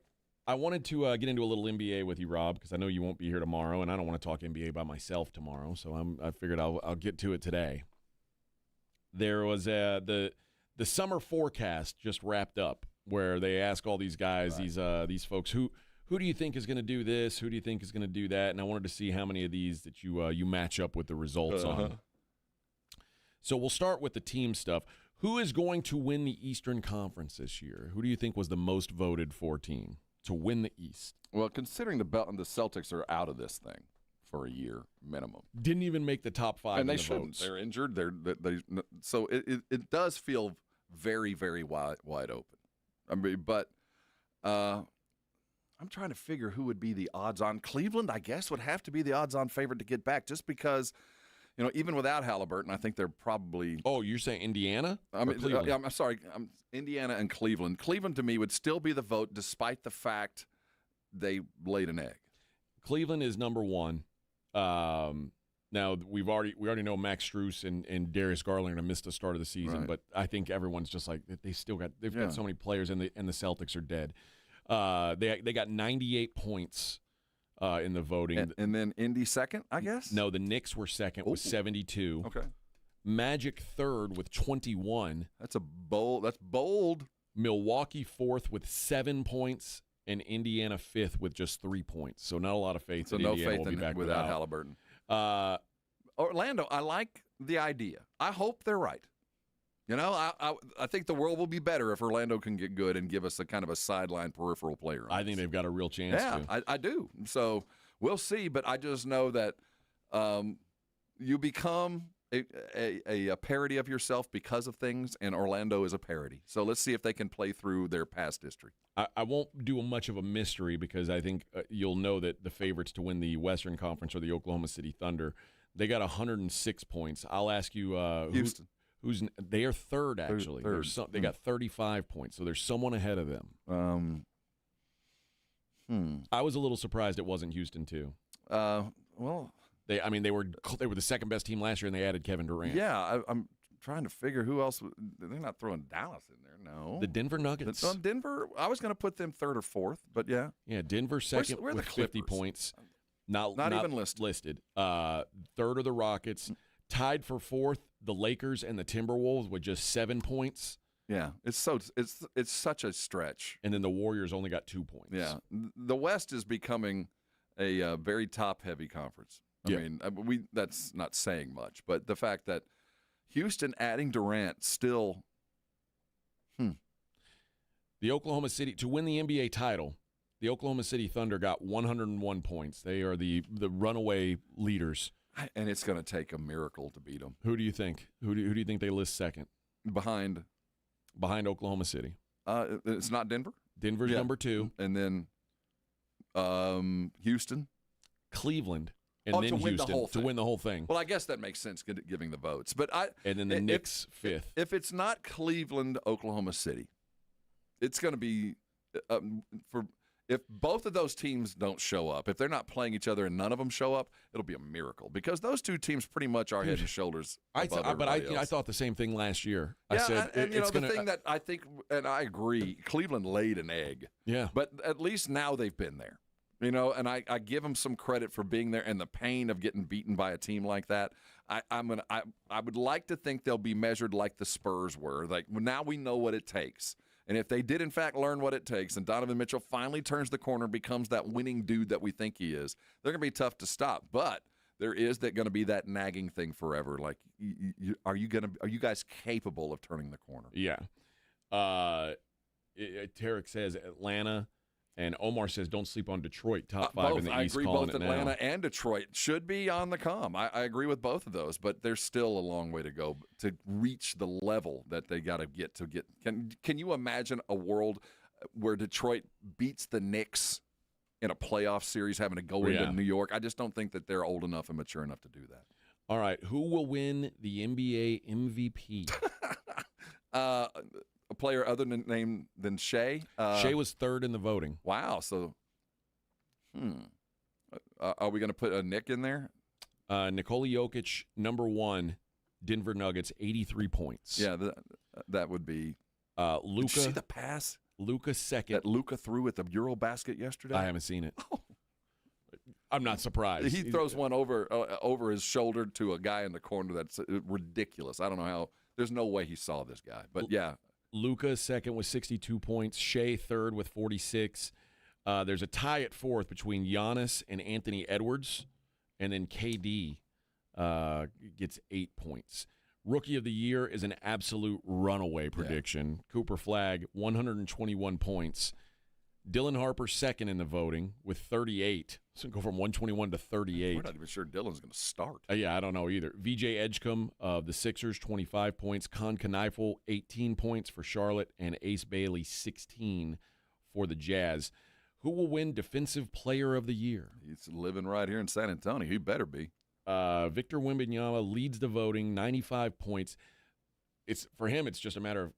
I wanted to get into a little NBA with you, Rob, because I know you won't be here tomorrow, and I don't want to talk NBA by myself tomorrow, so I figured I'll get to it today. There was the summer forecast just wrapped up where they ask all these guys, these folks, who do you think is going to do this? Who do you think is going to do that? And I wanted to see how many of these that you match up with the results on. So we'll start with the team stuff. Who is going to win the Eastern Conference this year? Who do you think was the most voted for team to win the East? Well, considering the Celtics are out of this thing for a year minimum, didn't even make the top 5, and they the shouldn't. Votes. They're injured. So it does feel very, very wide open. I mean, but I'm trying to figure who would be the odds-on. Cleveland, I guess, would have to be the odds-on favorite to get back, just because. Even without Halliburton, I think they're probably. Oh, you're saying Indiana? I'm sorry. Indiana and Cleveland. Cleveland, to me, would still be the vote, despite the fact they laid an egg. Cleveland is number 1. Now we already know Max Strus and Darius Garland are going to miss the start of the season, but I think everyone's just like they've got so many players, and the Celtics are dead. They got 98 points. In the voting. And then Indy second, I guess? No, the Knicks were second with 72. Okay. Magic third with 21. That's bold. Milwaukee fourth with 7 points, and Indiana fifth with just 3 points. So not a lot of faith that Indiana will be back without Halliburton. Orlando, I like the idea. I hope they're right. I think the world will be better if Orlando can get good and give us a kind of a sideline peripheral player. I think they've got a real chance to. Yeah, I do. So we'll see, but I just know that you become a parody of yourself because of things, and Orlando is a parody. So let's see if they can play through their past history. I won't do much of a mystery because I think you'll know that the favorites to win the Western Conference are the Oklahoma City Thunder. They got 106 points. I'll ask you Houston. They are third, actually. Third. They got 35 points, so there's someone ahead of them. I was a little surprised it wasn't Houston too. Well, they were the second best team last year, and they added Kevin Durant. Yeah, I'm trying to figure who else. They're not throwing Dallas in there, no. The Denver Nuggets. Denver. I was going to put them third or fourth, but yeah. Yeah, Denver second where with 50 points. Not even listed. Third are the Rockets. Tied for fourth, the Lakers and the Timberwolves with just 7 points. Yeah, it's such a stretch. And then the Warriors only got 2 points. Yeah, the West is becoming a very top-heavy conference. I mean, that's not saying much, but the fact that Houston adding Durant still. The Oklahoma City to win the NBA title. The Oklahoma City Thunder got 101 points. They are the runaway leaders. And it's going to take a miracle to beat them. Who do you think? Who do you think they list second? Behind Oklahoma City. It's not Denver? Denver's number 2. And then Houston. Cleveland. And then to Houston to win the whole thing. Well, I guess that makes sense giving the votes. But and then the Knicks fifth. If it's not Cleveland, Oklahoma City, it's going to be if both of those teams don't show up, if they're not playing each other and none of them show up, it'll be a miracle because those two teams pretty much are head and shoulders above everybody else. I thought the same thing last year. Yeah, I said the thing that I think, and I agree, Cleveland laid an egg. Yeah, but at least now they've been there. And I give them some credit for being there, and the pain of getting beaten by a team like that. I would like to think they'll be measured like the Spurs were. Like now we know what it takes. And if they did, in fact, learn what it takes, and Donovan Mitchell finally turns the corner, becomes that winning dude that we think he is, they're going to be tough to stop. But there is going to be that nagging thing forever. Like, are you guys capable of turning the corner? Yeah. Tarek says Atlanta, and Omar says don't sleep on Detroit, top 5 in the East. I agree. Both Atlanta and Detroit should be on the come. I agree with both of those, but there's still a long way to go to reach the level that they got to get. Can you imagine a world where Detroit beats the Knicks in a playoff series, having to go into New York? I just don't think that they're old enough and mature enough to do that. All right, who will win the NBA MVP? A player other than Shea. Shea was third in the voting. Wow. So, are we going to put a Nick in there? Nikola Jokic, number 1, Denver Nuggets, 83 points. Yeah, that would be. Luka. Did you see the pass? Luka second. That Luka threw at the Eurobasket yesterday? I haven't seen it. I'm not surprised. He throws one over his shoulder to a guy in the corner that's ridiculous. I don't know how. There's no way he saw this guy. But, yeah. Luka second with 62 points. Shea third with 46. There's a tie at fourth between Giannis and Anthony Edwards, and then KD gets 8 points. Rookie of the Year is an absolute runaway prediction. Yeah. Cooper Flagg, 121 points. Dylan Harper second in the voting with 38. So go from 121 to 38. We're not even sure Dylan's going to start. Yeah, I don't know either. VJ Edgecombe of the Sixers, 25 points. Con Kneifel, 18 points for Charlotte. And Ace Bailey, 16 for the Jazz. Who will win Defensive Player of the Year? He's living right here in San Antonio. He better be. Victor Wembanyama leads the voting, 95 points. For him, it's just a matter of,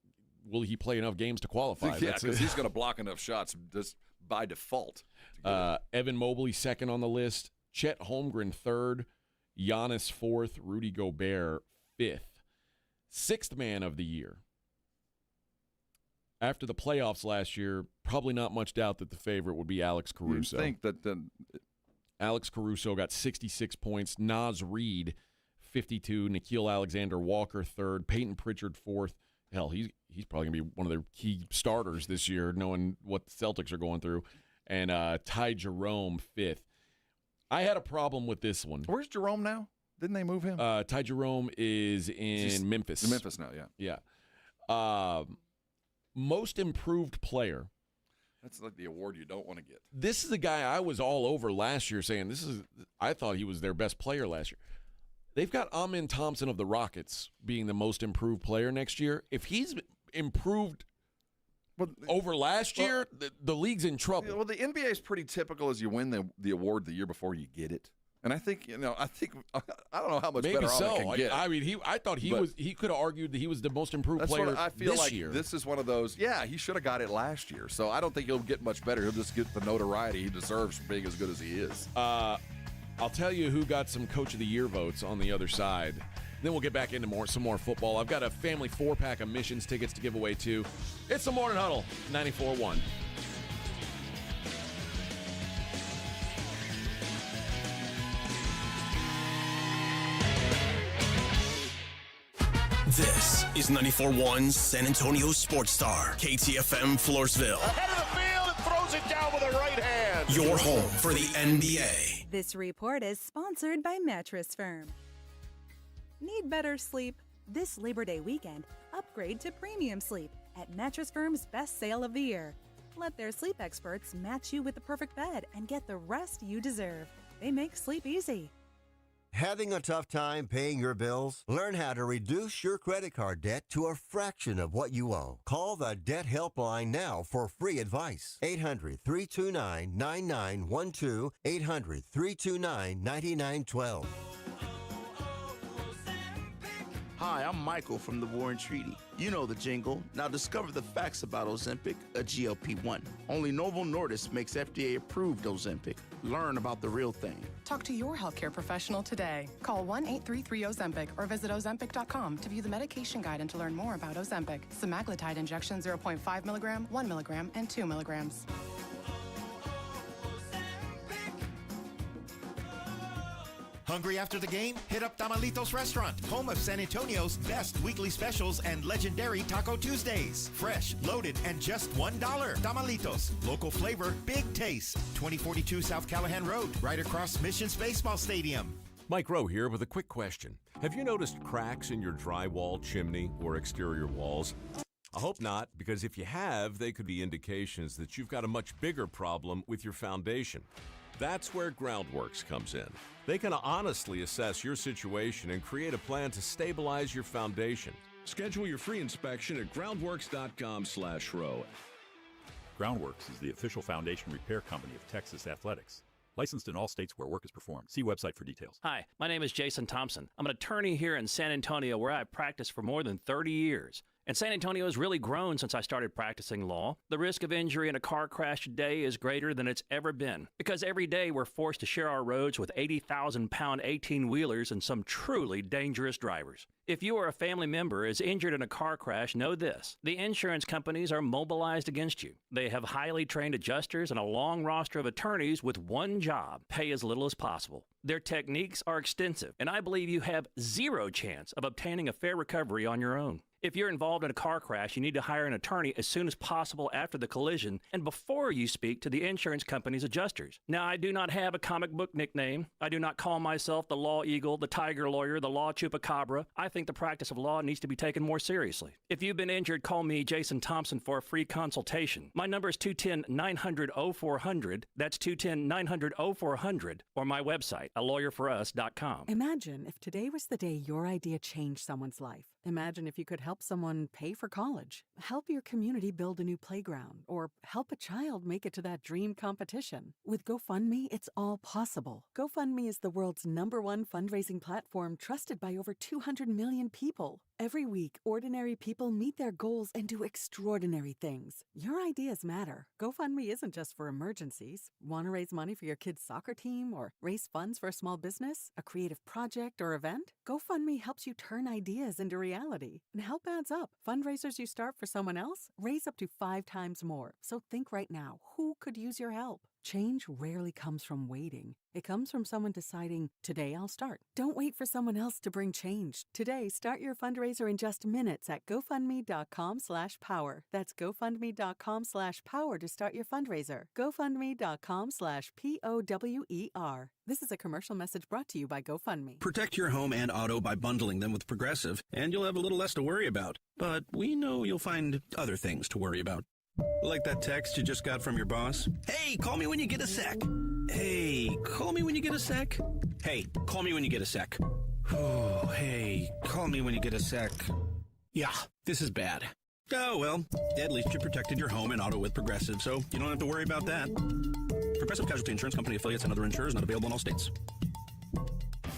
will he play enough games to qualify? Yeah, because he's going to block enough shots just by default. Evan Mobley second on the list. Chet Holmgren third. Giannis fourth. Rudy Gobert fifth. Sixth man of the year. After the playoffs last year, probably not much doubt that the favorite would be Alex Caruso. You think that Alex Caruso got 66 points. Naz Reid, 52. Nickeil Alexander-Walker third. Peyton Pritchard fourth. Hell, he's probably going to be one of their key starters this year, knowing what the Celtics are going through. And Ty Jerome, fifth. I had a problem with this one. Where's Jerome now? Didn't they move him? Ty Jerome is in Memphis. In Memphis now, yeah. Yeah. Most improved player. That's like the award you don't want to get. This is the guy I was all over last year saying I thought he was their best player last year. They've got Amen Thompson of the Rockets being the most improved player next year. If he's improved over last year, the league's in trouble. Well, the NBA is pretty typical as you win the award the year before you get it. And I think I don't know how much Maybe better so. Amen can get. I mean, I thought he could have argued that he was the most improved That's player what I feel this like year. This is one of those, he should have got it last year. So I don't think he'll get much better. He'll just get the notoriety he deserves for being as good as he is. I'll tell you who got some Coach of the Year votes on the other side. Then we'll get back into some more football. I've got a family 4-pack of Missions tickets to give away, too. It's the Morning Huddle, 94.1. This is 94.1 San Antonio Sports Star, KTFM Floresville. Ahead of the field and throws it down with a right hand. Your home for the NBA. This report is sponsored by Mattress Firm. Need better sleep? This Labor Day weekend, upgrade to premium sleep at Mattress Firm's best sale of the year. Let their sleep experts match you with the perfect bed and get the rest you deserve. They make sleep easy. Having a tough time paying your bills? Learn how to reduce your credit card debt to a fraction of what you owe. Call the Debt Helpline now for free advice. 800-329-9912. 800-329-9912. Hi, I'm Michael from the War and Treaty. You know the jingle. Now discover the facts about Ozempic, a GLP-1. Only Novo Nordisk makes FDA-approved Ozempic. Learn about the real thing. Talk to your healthcare professional today. Call 1-833-OZEMPIC or visit Ozempic.com to view the medication guide and to learn more about Ozempic. Semaglutide injection 0.5 milligram, 1 milligram, and 2 milligrams. Hungry after the game? Hit up Tamalitos Restaurant, home of San Antonio's best weekly specials and legendary Taco Tuesdays. Fresh, loaded, and just $1. Tamalitos, local flavor, big taste. 2042 South Callahan Road, right across Missions Baseball Stadium. Mike Rowe here with a quick question. Have you noticed cracks in your drywall, chimney, or exterior walls? I hope not, because if you have, they could be indications that you've got a much bigger problem with your foundation. That's where Groundworks comes in. They can honestly assess your situation and create a plan to stabilize your foundation. Schedule your free inspection at groundworks.com/row. Groundworks is the official foundation repair company of Texas Athletics. Licensed in all states where work is performed. See website for details. Hi, my name is Jason Thompson. I'm an attorney here in San Antonio where I've practiced for more than 30 years. And San Antonio has really grown since I started practicing law. The risk of injury in a car crash today is greater than it's ever been, because every day we're forced to share our roads with 80,000-pound 18-wheelers and some truly dangerous drivers. If you or a family member is injured in a car crash, know this: the insurance companies are mobilized against you. They have highly trained adjusters and a long roster of attorneys with one job: pay as little as possible. Their techniques are extensive, and I believe you have zero chance of obtaining a fair recovery on your own. If you're involved in a car crash, you need to hire an attorney as soon as possible after the collision and before you speak to the insurance company's adjusters. Now, I do not have a comic book nickname. I do not call myself the Law Eagle, the Tiger Lawyer, the Law Chupacabra. I think the practice of law needs to be taken more seriously. If you've been injured, call me, Jason Thompson, for a free consultation. My number is 210-900-0400. That's 210-900-0400, or my website, alawyerforus.com. Imagine if today was the day your idea changed someone's life. Imagine if you could help someone pay for college, help your community build a new playground, or help a child make it to that dream competition. With GoFundMe, it's all possible. GoFundMe is the world's #1 fundraising platform trusted by over 200 million people. Every week, ordinary people meet their goals and do extraordinary things. Your ideas matter. GoFundMe isn't just for emergencies. Want to raise money for your kid's soccer team or raise funds for a small business, a creative project, or event? GoFundMe helps you turn ideas into reality. And help adds up. Fundraisers you start for someone else raise up to 5 times more. So think right now, who could use your help? Change rarely comes from waiting. It comes from someone deciding, today I'll start. Don't wait for someone else to bring change. Today, start your fundraiser in just minutes at GoFundMe.com/power. That's GoFundMe.com/power to start your fundraiser. GoFundMe.com/POWER. This is a commercial message brought to you by GoFundMe. Protect your home and auto by bundling them with Progressive, and you'll have a little less to worry about. But we know you'll find other things to worry about. Like that text you just got from your boss? Hey, call me when you get a sec. Hey, call me when you get a sec. Hey, call me when you get a sec. Oh, hey, call me when you get a sec. Yeah, this is bad. Oh, well, at least you protected your home and auto with Progressive, so you don't have to worry about that. Progressive Casualty Insurance Company affiliates and other insurers not available in all states.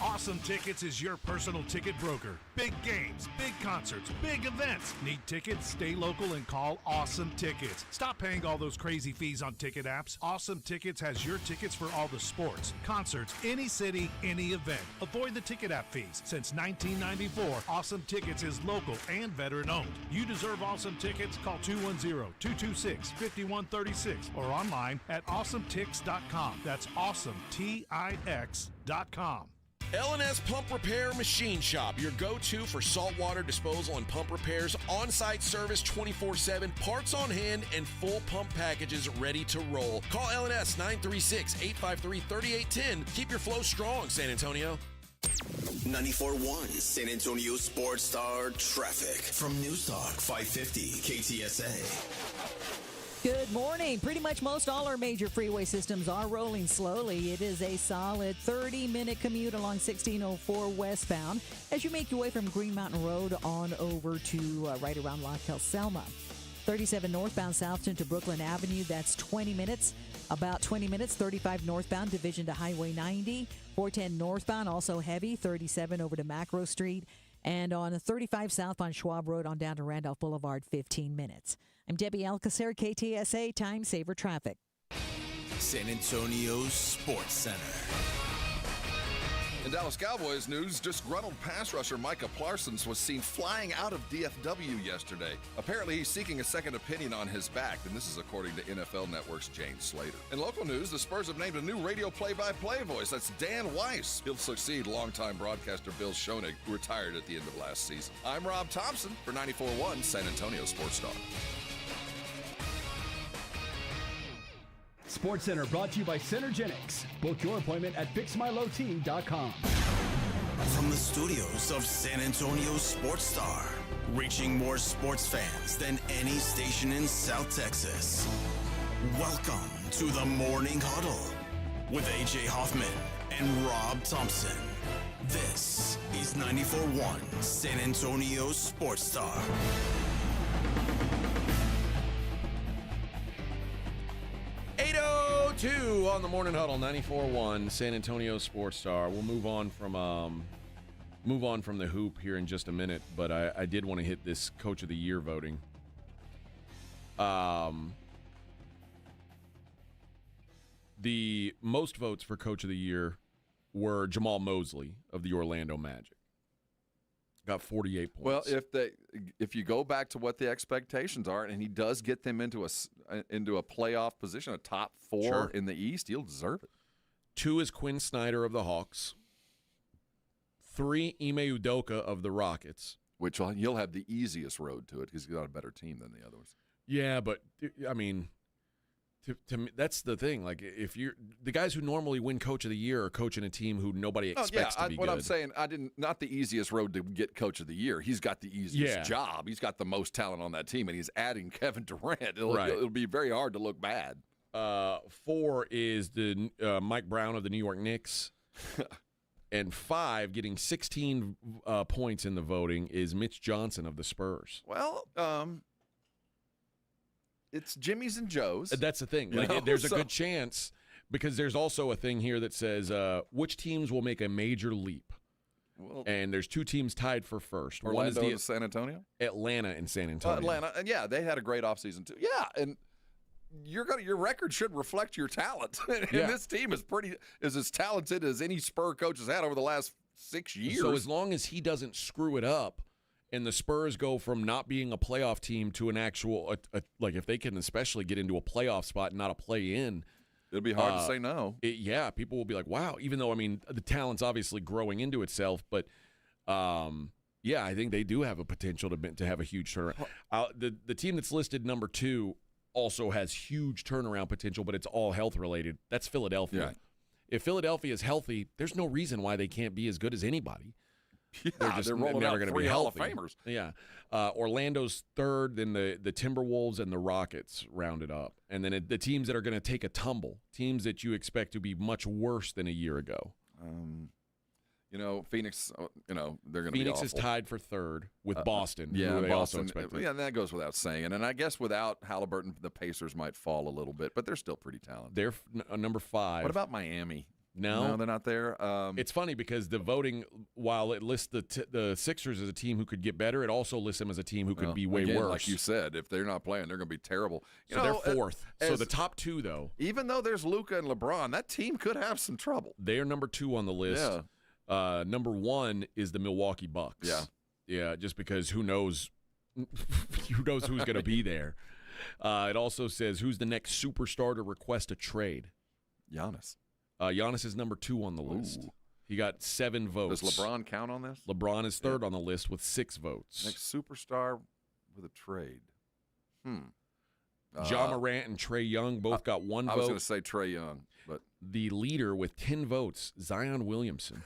Awesome Tickets is your personal ticket broker. Big games, big concerts, big events. Need tickets? Stay local and call Awesome Tickets. Stop paying all those crazy fees on ticket apps. Awesome Tickets has your tickets for all the sports, concerts, any city, any event. Avoid the ticket app fees. Since 1994, Awesome Tickets is local and veteran-owned. You deserve Awesome Tickets. Call 210-226-5136 or online at awesometix.com. That's awesometix.com. L&S Pump Repair Machine Shop, your go-to for saltwater disposal and pump repairs, on-site service 24/7, parts on hand, and full pump packages ready to roll. Call L&S 936-853-3810. Keep your flow strong, San Antonio. 94.1 San Antonio Sports Star traffic from News Talk 550 KTSA. Good morning. Pretty much most all our major freeway systems are rolling slowly. It is a solid 30-minute commute along 1604 westbound as you make your way from Green Mountain Road on over to right around La Selma. 37 northbound Southton to Brooklyn Avenue, that's 20 minutes. About 20 minutes, 35 northbound, Division to Highway 90. 410 northbound, also heavy, 37 over to Macro Street. And on 35 southbound Schwab Road on down to Randolph Boulevard, 15 minutes. I'm Debbie Alcacer, KTSA Time Saver Traffic. San Antonio Sports Center. In Dallas Cowboys news, disgruntled pass rusher Micah Parsons was seen flying out of DFW yesterday. Apparently, he's seeking a second opinion on his back, and this is according to NFL Network's Jane Slater. In local news, the Spurs have named a new radio play-by-play voice. That's Dan Weiss. He'll succeed longtime broadcaster Bill Schoenig, who retired at the end of last season. I'm Rob Thompson for 94.1 San Antonio Sports Star. Sports Center brought to you by Synergenics. Book your appointment at fixmylowteam.com. From the studios of San Antonio Sports Star, reaching more sports fans than any station in South Texas. Welcome to the Morning Huddle with AJ Hoffman and Rob Thompson. This is 94.1 San Antonio Sports Star. On the Morning Huddle, 94.1 San Antonio Sports Star. We'll move on from the hoop here in just a minute, but I did want to hit this Coach of the Year voting. The most votes for Coach of the Year were Jamal Mosley of the Orlando Magic. Got 48 points. Well, if you go back to what the expectations are, and he does get them into a playoff position, a top 4 in the East, he'll deserve it. 2 is Quinn Snyder of the Hawks. 3, Ime Udoka of the Rockets. Which you'll have the easiest road to it because he's got a better team than the others. Yeah, but, I mean, to me, that's the thing. Like, if you're the guys who normally win Coach of the Year are coaching a team who nobody expects to be what good. I'm saying, not the easiest road to get Coach of the Year. He's got the easiest job. He's got the most talent on that team, and he's adding Kevin Durant. It'll be very hard to look bad. 4 is the Mike Brown of the New York Knicks. And 5, getting 16 points in the voting, is Mitch Johnson of the Spurs. Well, it's Jimmy's and Joe's. That's the thing. Like, there's a good chance, because there's also a thing here that says which teams will make a major leap. Well, and there's 2 teams tied for first. Orlando One is and San Antonio? Atlanta and San Antonio. Atlanta. And, yeah, they had a great offseason, too. Yeah, and your record should reflect your talent. And this team is as talented as any Spur coach has had over the last 6 years. So as long as he doesn't screw it up, and the Spurs go from not being a playoff team to an actual, like if they can especially get into a playoff spot and not a play-in, it'll be hard to say no. People will be like, wow, even though, I mean, the talent's obviously growing into itself, but I think they do have a potential to have a huge turnaround. The team that's listed number 2 also has huge turnaround potential, but it's all health-related. That's Philadelphia. Yeah. If Philadelphia is healthy, there's no reason why they can't be as good as anybody. Yeah, they're rolling never out going to 3 be Hall of healthy. Famers. Yeah. Orlando's 3rd, then the Timberwolves and the Rockets rounded up. And then the teams that are going to take a tumble, teams that you expect to be much worse than a year ago. Phoenix, they're going to be Phoenix awful. is tied for 3rd with Boston. Yeah, who they Boston. also expected. Yeah, that goes without saying. And I guess without Halliburton, the Pacers might fall a little bit, but they're still pretty talented. They're number 5. What about Miami? No, they're not there. It's funny because the voting, while it lists the Sixers as a team who could get better, it also lists them as a team who could be way worse. Like you said, if they're not playing, they're going to be terrible. They're 4th. So the top 2, though. Even though there's Luka and LeBron, that team could have some trouble. They are number 2 on the list. Yeah. Number 1 is the Milwaukee Bucks. Yeah, just because who knows who's going to be there. It also says who's the next superstar to request a trade. Giannis. Giannis is number 2 on the list. Ooh. He got 7 votes. Does LeBron count on this? LeBron is 3rd on the list with 6 votes. Next superstar with a trade. Ja Morant and Trae Young both got 1 vote. I was going to say Trae Young, but the leader with 10 votes, Zion Williamson.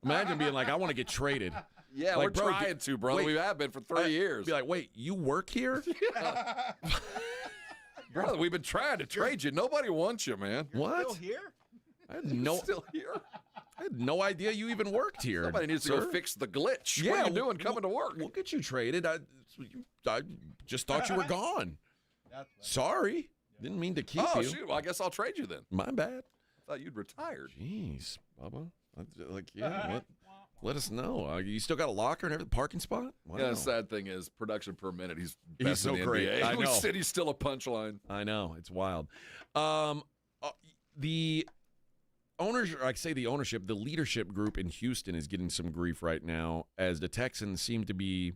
Imagine being like, I want to get traded. Yeah, like, we're trying to, brother. We have been for 3 years. Be like, wait, you work here? Brother, we've been trying to trade you. Nobody wants you, man. What? Still here? I had still here. I had no idea you even worked here. Somebody needs to go fix the glitch. Yeah, what are you doing coming to work? We'll get you traded. I just thought you were gone. Sorry. Didn't mean to keep you. Oh, shoot. Well, I guess I'll trade you then. My bad. I thought you'd retired. Jeez, Bubba. Let us know. You still got a locker and everything, parking spot? Wow. Yeah, the sad thing is production per minute. He's best so in the great. NBA. I know. We said he's still a punchline. I know. It's wild. The owners, the ownership, the leadership group in Houston is getting some grief right now as the Texans seem to be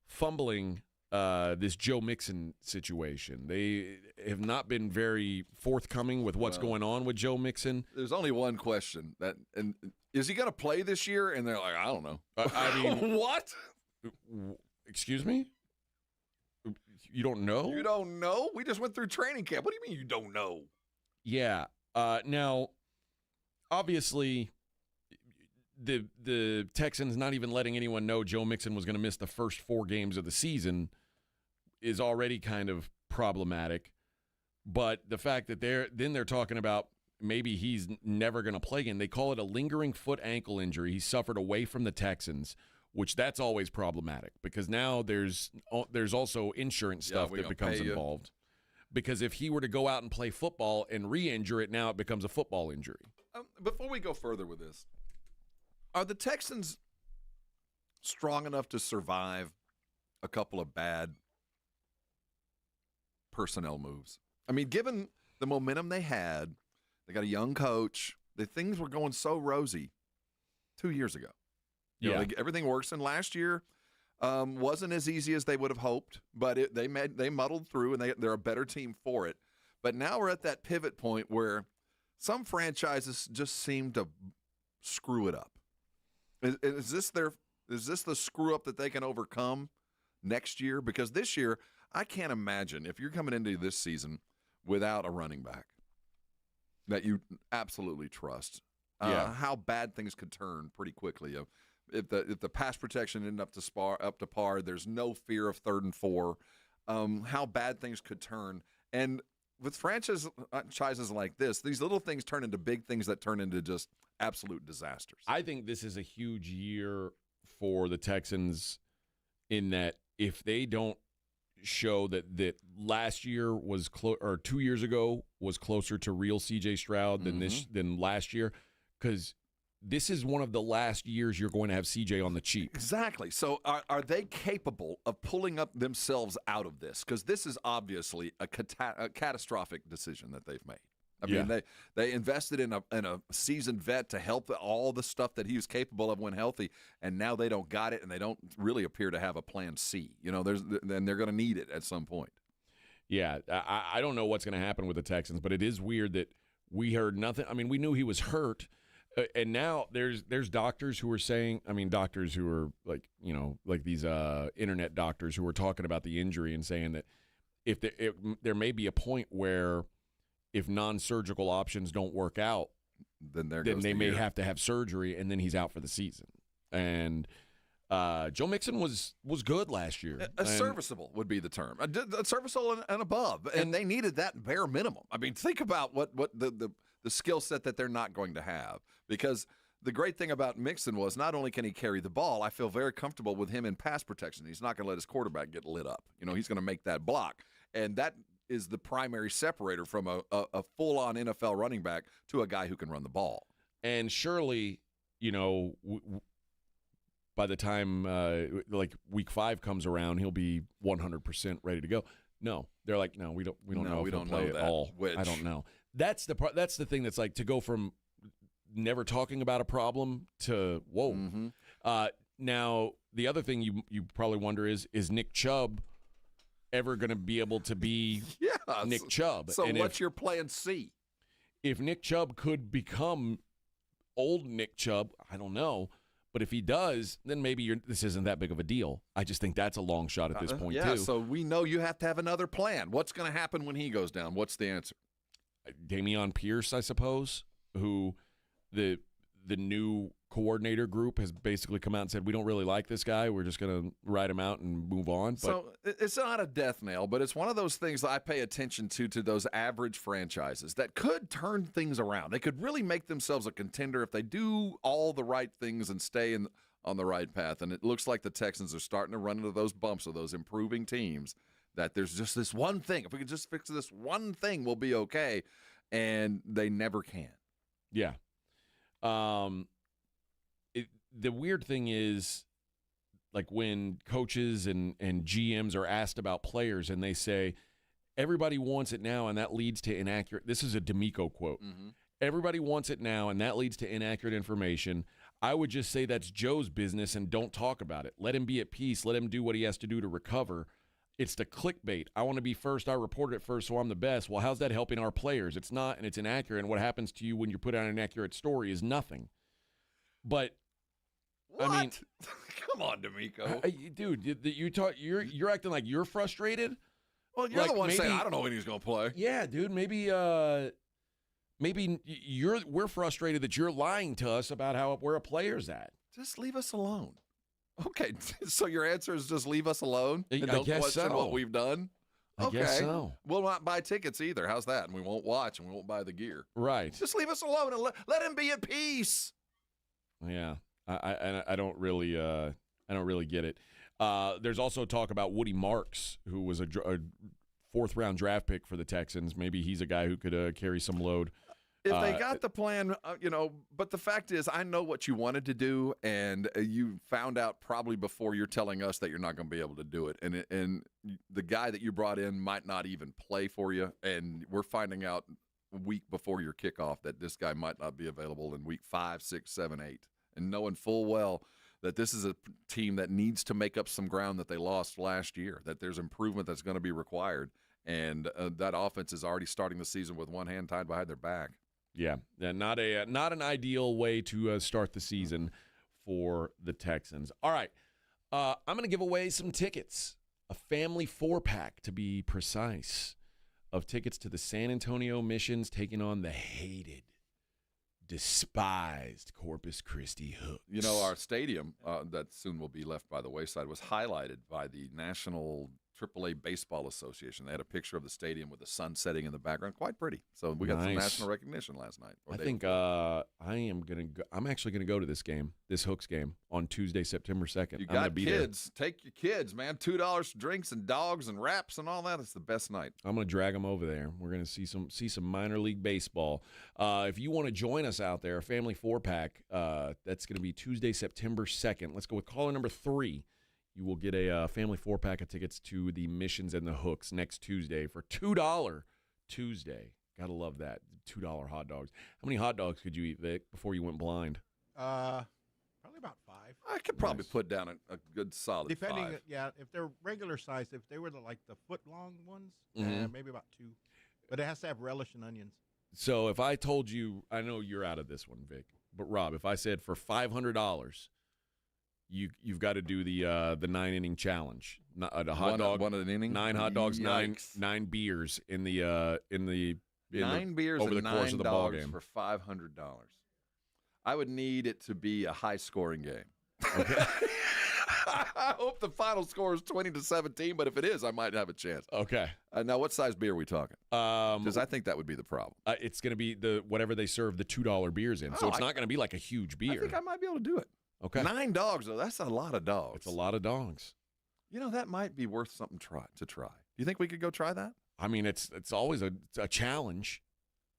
fumbling this Joe Mixon situation. They have not been very forthcoming with what's going on with Joe Mixon. There's only one question and is he going to play this year? And they're like, I don't know. I mean, what? Excuse me? You don't know? You don't know? We just went through training camp. What do you mean you don't know? Yeah. Now, obviously, the Texans not even letting anyone know Joe Mixon was going to miss the first 4 games of the season is already kind of problematic. But the fact that they're talking about maybe he's never going to play again. They call it a lingering foot ankle injury he suffered away from the Texans, which that's always problematic because now there's also insurance stuff that becomes involved. Because if he were to go out and play football and re-injure it, now it becomes a football injury. Before we go further with this, are the Texans strong enough to survive a couple of bad personnel moves? I mean, given the momentum they had, they got a young coach. The things were going so rosy 2 years ago. You know, everything works. And last year wasn't as easy as they would have hoped, but they muddled through, and they're a better team for it. But now we're at that pivot point where some franchises just seem to screw it up. Is this the screw up that they can overcome next year? Because this year, I can't imagine if you're coming into this season without a running back that you absolutely trust, how bad things could turn pretty quickly. If the pass protection isn't up to par, there's no fear of 3rd and 4. How bad things could turn. And with franchises like this, these little things turn into big things that turn into just absolute disasters. I think this is a huge year for the Texans in that if they don't show that last year was or 2 years ago was closer to real C.J. Stroud than last year, because this is one of the last years you're going to have C.J. on the cheap. Exactly. So are they capable of pulling up themselves out of this? Because this is obviously a catastrophic decision that they've made. I mean, they invested in a seasoned vet to help all the stuff that he was capable of when healthy, and now they don't got it, and they don't really appear to have a plan C. Then they're going to need it at some point. Yeah, I don't know what's going to happen with the Texans, but it is weird that we heard nothing. I mean, we knew he was hurt. And now there's doctors who are saying, doctors who are like these internet doctors who are talking about the injury and saying that if there may be a point where if non-surgical options don't work out, then they may have to have surgery, and then he's out for the season. And Joe Mixon was good last year. Serviceable would be the term. Serviceable and above, and they needed that bare minimum. I mean, think about what the skill set that they're not going to have, because the great thing about Mixon was not only can he carry the ball, I feel very comfortable with him in pass protection. He's not going to let his quarterback get lit up. He's going to make that block, and that is the primary separator from a full-on NFL running back to a guy who can run the ball. And surely, by the time like week 5 comes around, he'll be 100% ready to go. No, they're like, no, we don't know if he'll play at all. I don't know. That's the thing that's like to go from never talking about a problem to whoa. Mm-hmm. Now the other thing you probably wonder is Nick Chubb ever going to be able to be Nick Chubb? So what's your plan C? If Nick Chubb could become old Nick Chubb, I don't know. But if he does, then maybe this isn't that big of a deal. I just think that's a long shot at this point, too. So we know you have to have another plan. What's going to happen when he goes down? What's the answer? Dameon Pierce, I suppose, who the new coordinator group has basically come out and said, we don't really like this guy. We're just going to ride him out and move on. But so it's not a death nail, but it's one of those things that I pay attention to those average franchises that could turn things around. They could really make themselves a contender if they do all the right things and stay on the right path. And it looks like the Texans are starting to run into those bumps of those improving teams, that there's just this one thing. If we could just fix this one thing, we'll be okay. And they never can. Yeah. The weird thing is, like when coaches and GMs are asked about players and they say, everybody wants it now and that leads to inaccurate. This is a D'Amico quote. Mm-hmm. Everybody wants it now and that leads to inaccurate information. I would just say that's Joe's business and don't talk about it. Let him be at peace. Let him do what he has to do to recover. It's the clickbait. I want to be first. I reported it first, so I'm the best. Well, how's that helping our players? It's not, and it's inaccurate. And what happens to you when you put out an inaccurate story is nothing. But what? I mean, come on, D'Amico. Dude, you're acting like you're frustrated. Well, you're the one saying I don't know when he's going to play. Yeah, dude. Maybe we're frustrated that you're lying to us about where a player's at. Just leave us alone. Okay, so your answer is just leave us alone and don't question what we've done? I guess so. We'll not buy tickets either. How's that? And we won't watch and we won't buy the gear. Right. Just leave us alone and let him be at peace. Yeah. I don't really get it. There's also talk about Woody Marks, who was a 4th-round draft pick for the Texans. Maybe he's a guy who could carry some load. If they got the plan, but the fact is, I know what you wanted to do, and you found out probably before you're telling us that you're not going to be able to do it. And the guy that you brought in might not even play for you, and we're finding out a week before your kickoff that this guy might not be available in week 5, 6, 7, 8. And knowing full well that this is a team that needs to make up some ground that they lost last year, that there's improvement that's going to be required, and that offense is already starting the season with one hand tied behind their back. Yeah, not an ideal way to start the season for the Texans. All right, I'm going to give away some tickets, a family 4-pack to be precise, of tickets to the San Antonio Missions taking on the hated, despised Corpus Christi Hooks. You know, our stadium that soon will be left by the wayside was highlighted by the National AAA Baseball Association. They had a picture of the stadium with the sun setting in the background. Quite pretty. So we got some national recognition last night. I think I'm actually going to go to this game, this Hooks game, on Tuesday, September 2nd. You got kids. Take your kids, man. $2 for drinks and dogs and wraps and all that. It's the best night. I'm going to drag them over there. We're going to see some minor league baseball. If you want to join us out there, a family 4-pack, that's going to be Tuesday, September 2nd. Let's go with caller number 3. You will get a family 4-pack of tickets to the Missions and the Hooks next Tuesday for $2 Tuesday. Gotta love that. $2 hot dogs. How many hot dogs could you eat, Vic, before you went blind? Probably about 5. I could probably put down a good solid Depending, 5. Yeah, if they're regular size, if they were like the foot-long ones, Mhm. maybe about 2. But it has to have relish and onions. So if I told you, I know you're out of this one, Vic, but Rob, if I said for $500, you've got to do the 9-inning challenge. A hot dog, one an inning, 9 hot dogs, Yikes. nine beers in the 9 beers over and the course 9 of the ball dogs game for $500. I would need it to be a high-scoring game. Okay. I hope the final score is 20-17, but if it is, I might have a chance. Okay. Now, what size beer are we talking? Because I think that would be the problem. It's going to be whatever they serve the $2 beers in. So it's not going to be like a huge beer. I think I might be able to do it. Okay. 9 dogs, though. That's a lot of dogs. It's a lot of dogs. You know, that might be worth something to try. Do you think we could go try that? I mean, it's always a challenge.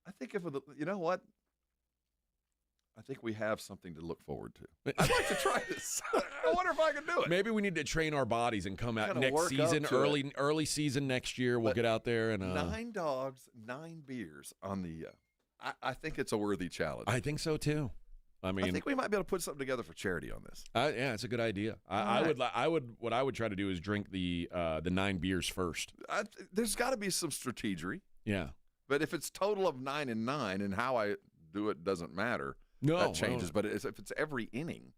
I think you know what? I think we have something to look forward to. I'd like to try this. I wonder if I can do it. Maybe we need to train our bodies and come out Gotta next work season, up to early season next year. We'll get out there and 9 dogs, 9 beers on the. I think it's a worthy challenge. I think so too. I mean, I think we might be able to put something together for charity on this. Yeah, it's a good idea. What I would try to do is drink the 9 beers first. There's got to be some strategery. Yeah. But if it's total of 9 and 9, and how I do it doesn't matter. No, that changes. But if it's every inning,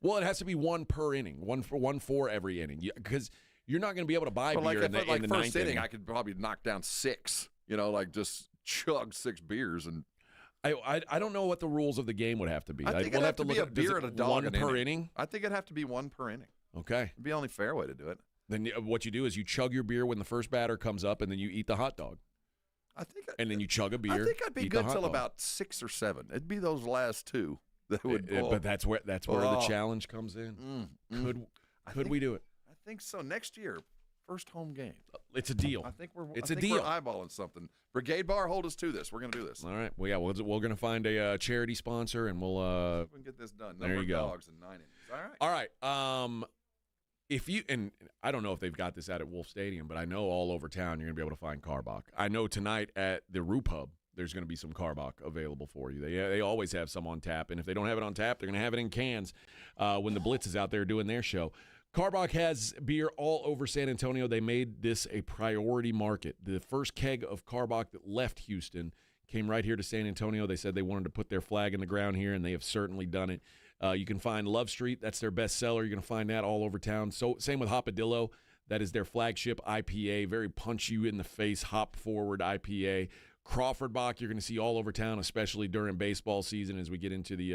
well, it has to be 1 per inning, one for every inning, because you're not going to be able to buy beer in the first ninth inning. I could probably knock down 6. Like just chug 6 beers and. I don't know what the rules of the game would have to be. I think we'll it'd have to look be a at beer and a dog 1 per inning. I think it'd have to be 1 per inning. Okay. It'd be the only fair way to do it. Then what you do is you chug your beer when the first batter comes up, and then you eat the hot dog. And then you chug a beer. I think I'd be good till about 6 or 7. It'd be those last 2 that would. But that's where the challenge comes in. Could we do it? I think so. Next year, first home game. It's a deal. I think we're deal. We're eyeballing something. Brigade Bar, hold us to this. We're going to do this. All right. Well, yeah, we're going to find a charity sponsor, and we'll. We can get this done. There you go. Dogs and 9 innings. All right. All right. If you, and I don't know if they've got this out at Wolf Stadium, but I know all over town you're going to be able to find Carbach. I know tonight at the Roo Pub there's going to be some Carbach available for you. They always have some on tap, and if they don't have it on tap, they're going to have it in cans when the Blitz is out there doing their show. Carbach has beer all over San Antonio. They made this a priority market. The first keg of Carbach that left Houston came right here to San Antonio. They said they wanted to put their flag in the ground here, and they have certainly done it. You can find Love Street. That's their best seller. You're going to find that all over town. So same with Hopadillo. That is their flagship IPA, very punch-you-in-the-face, hop-forward IPA. Crawford Bach, you're going to see all over town, especially during baseball season as we get into the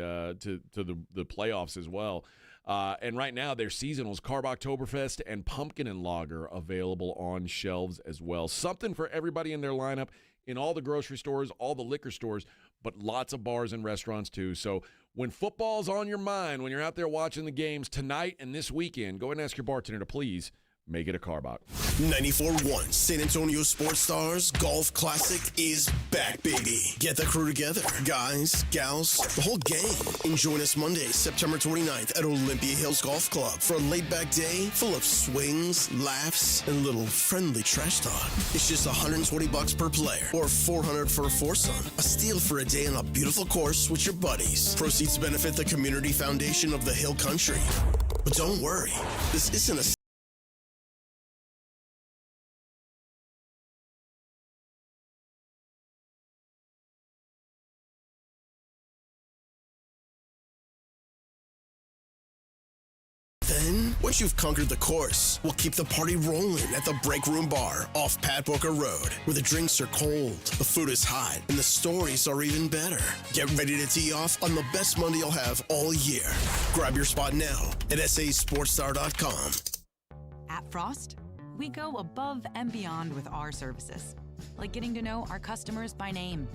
the playoffs as well. And right now, their seasonals, Carbachtoberfest and Pumpkin and Lager, available on shelves as well. Something for everybody in their lineup in all the grocery stores, all the liquor stores, but lots of bars and restaurants too. So when football's on your mind, when you're out there watching the games tonight and this weekend, go ahead and ask your bartender to please make it a Carbach. 94.1 San Antonio Sports Stars Golf Classic is back, baby. Get the crew together. Guys, gals, the whole gang. And join us Monday, September 29th at Olympia Hills Golf Club for a laid-back day full of swings, laughs, and a little friendly trash talk. It's just $120 per player or $400 for a foursome. A steal for a day on a beautiful course with your buddies. Proceeds benefit the Community Foundation of the Hill Country. But don't worry, this isn't a then, once you've conquered the course, we'll keep the party rolling at the Break Room Bar off Pat Booker Road, where the drinks are cold, the food is hot, and the stories are even better. Get ready to tee off on the best Monday you'll have all year. Grab your spot now at sasportstar.com. At Frost, we go above and beyond with our services, like getting to know our customers by name,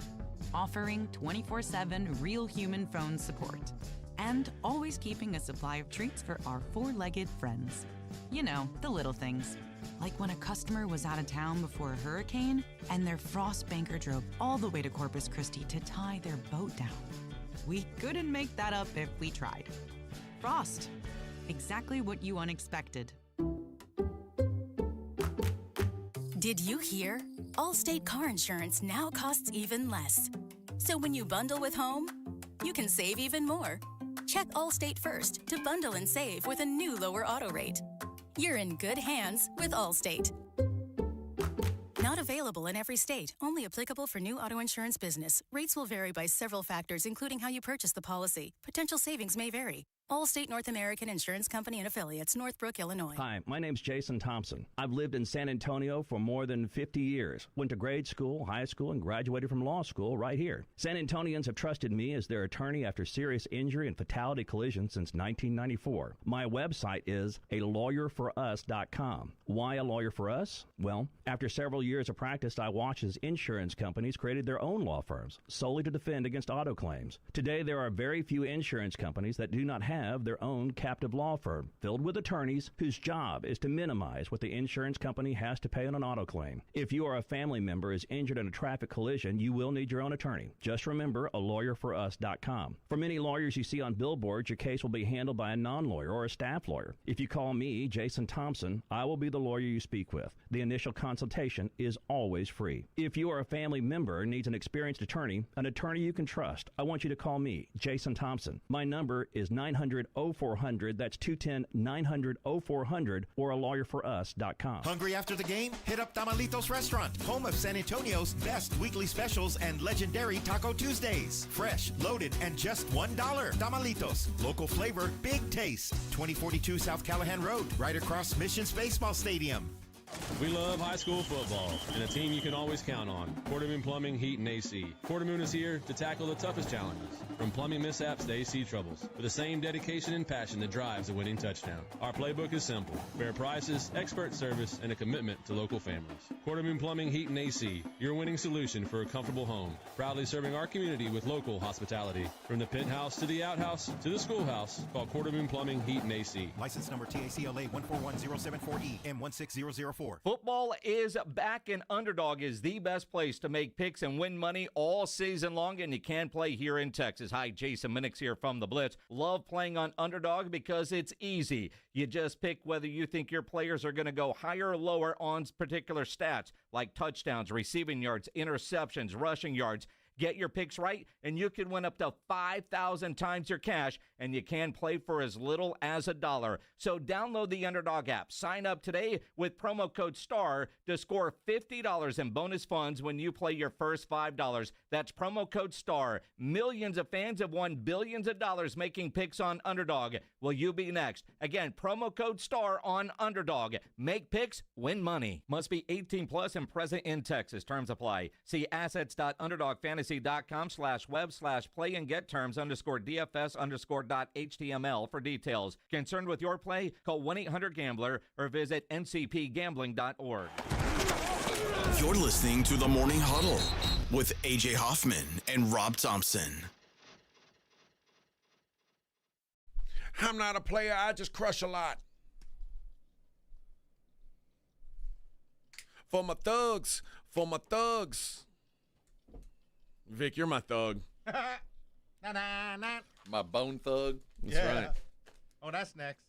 offering 24/7 real human phone support, and always keeping a supply of treats for our four-legged friends. You know, the little things. Like when a customer was out of town before a hurricane and their Frost banker drove all the way to Corpus Christi to tie their boat down. We couldn't make that up if we tried. Frost. Exactly what you unexpected. Did you hear? Allstate car insurance now costs even less. So when you bundle with home, you can save even more. Check Allstate first to bundle and save with a new lower auto rate. You're in good hands with Allstate. Not available in every state. Only applicable for new auto insurance business. Rates will vary by several factors, including how you purchase the policy. Potential savings may vary. Allstate North American Insurance Company and Affiliates, Northbrook, Illinois. Hi, my name's Jason Thompson. I've lived in San Antonio for more than 50 years. Went to grade school, high school, and graduated from law school right here. San Antonians have trusted me as their attorney after serious injury and fatality collisions since 1994. My website is alawyerforus.com. Why a lawyer for us? Well, after several years of practice, I watched as insurance companies created their own law firms solely to defend against auto claims. Today, there are very few insurance companies that do not have their own captive law firm filled with attorneys whose job is to minimize what the insurance company has to pay on an auto claim. If you or a family member is injured in a traffic collision, you will need your own attorney. Just remember alawyerforus.com. For many lawyers you see on billboards, your case will be handled by a non-lawyer or a staff lawyer. If you call me, Jason Thompson, I will be the lawyer you speak with. The initial consultation is always free. If you or a family member needs an experienced attorney you can trust, I want you to call me, Jason Thompson. My number is 900-0400. That's 210-900-0400 or alawyerforus.com. Hungry after the game? Hit up Tamalitos Restaurant, home of San Antonio's best weekly specials and legendary Taco Tuesdays. Fresh, loaded, and just $1. Tamalitos. Local flavor, big taste. 2042 South Callahan Road, right across Missions Baseball Stadium. We love high school football and a team you can always count on. Quartermoon Plumbing, Heat, and AC. Quartermoon is here to tackle the toughest challenges, from plumbing mishaps to AC troubles, with the same dedication and passion that drives a winning touchdown. Our playbook is simple: fair prices, expert service, and a commitment to local families. Quartermoon Plumbing, Heat, and AC, your winning solution for a comfortable home. Proudly serving our community with local hospitality. From the penthouse to the outhouse to the schoolhouse, call Quartermoon Plumbing, Heat, and AC. License number TACLA 141074E M16004. Football is back, and Underdog is the best place to make picks and win money all season long, and you can play here in Texas. Hi, Jason Minix here from The Blitz. Love playing on Underdog because it's easy. You just pick whether you think your players are going to go higher or lower on particular stats like touchdowns, receiving yards, interceptions, rushing yards. Get your picks right, and you can win up to 5,000 times your cash, and you can play for as little as $1. So download the Underdog app. Sign up today with promo code STAR to score $50 in bonus funds when you play your first $5. That's promo code STAR. Millions of fans have won billions of dollars making picks on Underdog. Will you be next? Again, promo code STAR on Underdog. Make picks, win money. Must be 18 plus and present in Texas. Terms apply. See assets.underdogfantasy.com/web/play and get terms _DFS_.html for details. Concerned with your play? Call 1-800-GAMBLER or visit ncpgambling.org. You're listening to The Morning Huddle with AJ Hoffman and Rob Thompson. I'm not a player. I just crush a lot. For my thugs. For my thugs. Vic, you're my thug. My bone thug. That's right. Oh, that's next.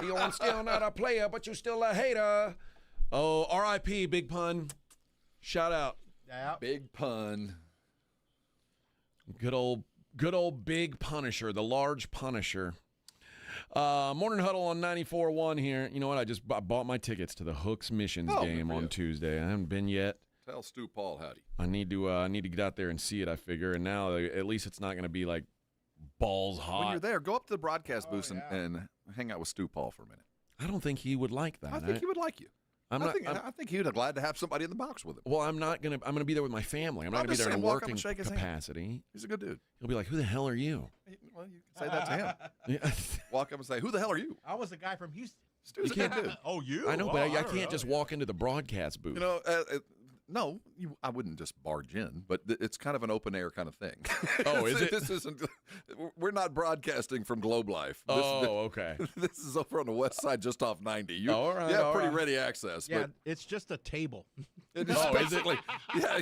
You're still not a player, but you're still a hater. Oh, R.I.P. Big Pun. Shout out. Yeah. Big Pun. Good old Big Punisher, the large Punisher. Morning Huddle on 94.1 here. You know what? I bought my tickets to the Hooks Missions game on Tuesday. I haven't been yet. Tell Stu Paul howdy. I need to get out there and see it, I figure. And now at least it's not going to be like balls hot. When you're there, go up to the broadcast booth and hang out with Stu Paul for a minute. I don't think he would like that. I think he would like you. I think he would be glad to have somebody in the box with him. Well, I'm gonna be there with my family. I'm not gonna be there in a working capacity. He's a good dude. He'll be like, "Who the hell are you?" Well, you can say that to him. Walk up and say, "Who the hell are you?" I was the guy from Houston. Stu's a good dude. Oh, you? I know, but I can't just walk into the broadcast booth. You know, no, I wouldn't just barge in, but it's kind of an open air kind of thing. Oh, is it? This isn't. We're not broadcasting from Globe Life. Okay. This is over on the west side, just off 90. All right. You have pretty ready access. Yeah, but it's just a table. Is it? Yeah.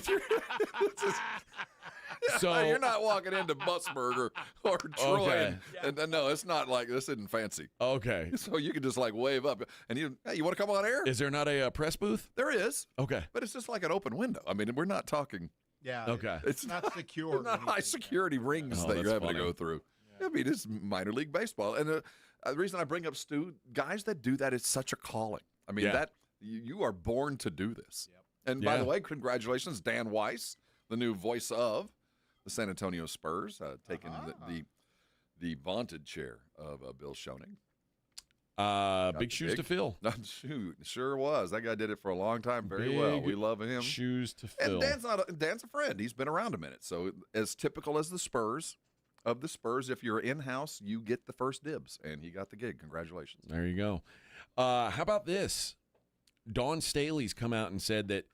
So you're not walking into Butsburg or Troy. Okay. And no, it's not like this. Isn't fancy. Okay. So you can just like wave up and you want to come on air? Is there not a press booth? There is. Okay. But it's just like an open window. I mean, we're not talking. Yeah. Okay. It's not secure. Not high security rings that you're having to go through. Yeah. I mean, it's minor league baseball. And the reason I bring up Stu, guys that do that, it's such a calling. I mean, that you are born to do this. Yep. And by the way, congratulations, Dan Weiss, the new voice of the San Antonio Spurs, taking the vaunted chair of Bill Schoening. Big shoes to fill. Shoot, sure was. That guy did it for a long time very well. We love him. Shoes to fill. And Dan's a friend. He's been around a minute. So as typical as the Spurs, if you're in-house, you get the first dibs. And he got the gig. Congratulations. There you go. How about this? Dawn Staley's come out and said that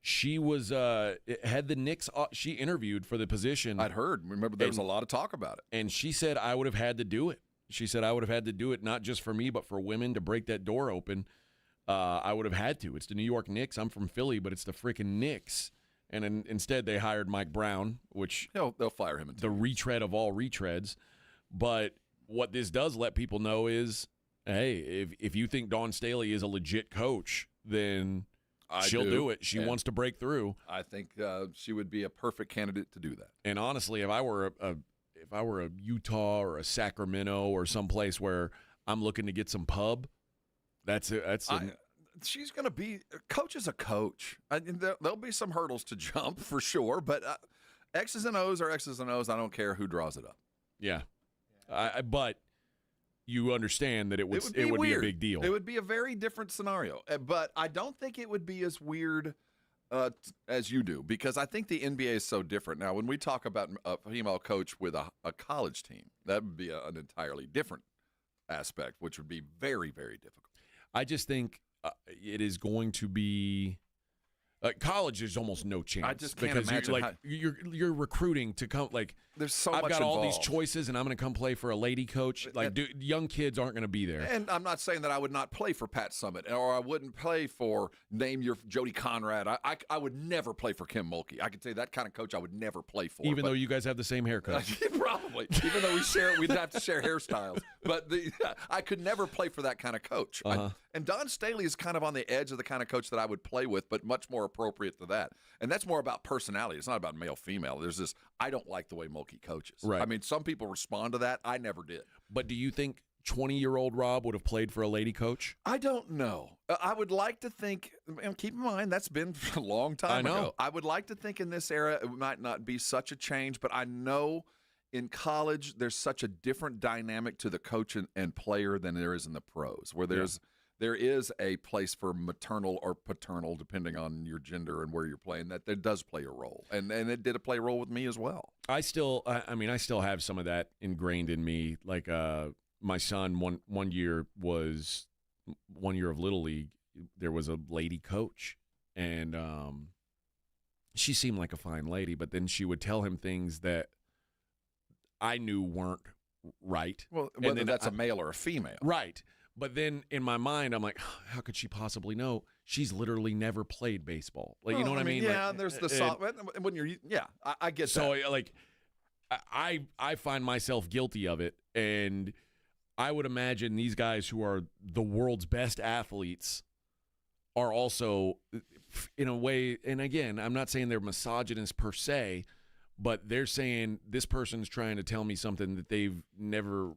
she was had the Knicks. She interviewed for the position. I'd heard. Remember, there was a lot of talk about it. And she said, I would have had to do it. She said, I would have had to do it, not just for me, but for women to break that door open. I would have had to. It's the New York Knicks. I'm from Philly, but it's the freaking Knicks. And instead, they hired Mike Brown, which they'll fire him. The retread of all retreads. But what this does let people know is, hey, if you think Dawn Staley is a legit coach, then she'll do it. She wants to break through. I think she would be a perfect candidate to do that. And honestly, if I were a Utah or a Sacramento or someplace where I'm looking to get some pub, she's going to be – coach is a coach. There'll be some hurdles to jump for sure, but X's and O's are X's and O's. I don't care who draws it up. Yeah. But you understand that it would be a big deal. It would be a very different scenario. But I don't think it would be as weird as you do, because I think the NBA is so different. Now, when we talk about a female coach with a college team, that would be an entirely different aspect, which would be very, very difficult. I just think it is going to be college. There's almost no chance. I just can't imagine you're recruiting to come. Like, there's so I've much got all involved. these choices, and I'm going to come play for a lady coach. Like, young kids aren't going to be there. And I'm not saying that I would not play for Pat Summitt, or I wouldn't play for name your Jody Conrad. I would never play for Kim Mulkey. I could say that kind of coach I would never play for. Even though you guys have the same haircut. Probably. Even though we'd have to share hairstyles. But I could never play for that kind of coach. And Dawn Staley is kind of on the edge of the kind of coach that I would play with, but much more appropriate to that. And that's more about personality. It's not about male-female. There's this, I don't like the way Mulkey coaches. Right. I mean, some people respond to that. I never did. But do you think 20-year-old Rob would have played for a lady coach? I don't know. I would like to think, and keep in mind, that's been a long time ago. I would like to think in this era it might not be such a change, but I know in college there's such a different dynamic to the coach and player than there is in the pros, where there is a place for maternal or paternal, depending on your gender and where you're playing, that there does play a role. And it did play a role with me as well. I still have some of that ingrained in me. Like my son, one year of Little League, there was a lady coach. And she seemed like a fine lady, but then she would tell him things that I knew weren't right. Well, whether that's a male or a female. Right. But then in my mind, I'm like, how could she possibly know? She's literally never played baseball. Like, you know what I mean? Yeah, like, there's the when you're I get so that. So like, I find myself guilty of it, and I would imagine these guys who are the world's best athletes are also, in a way. And again, I'm not saying they're misogynist per se, but they're saying this person's trying to tell me something that they've never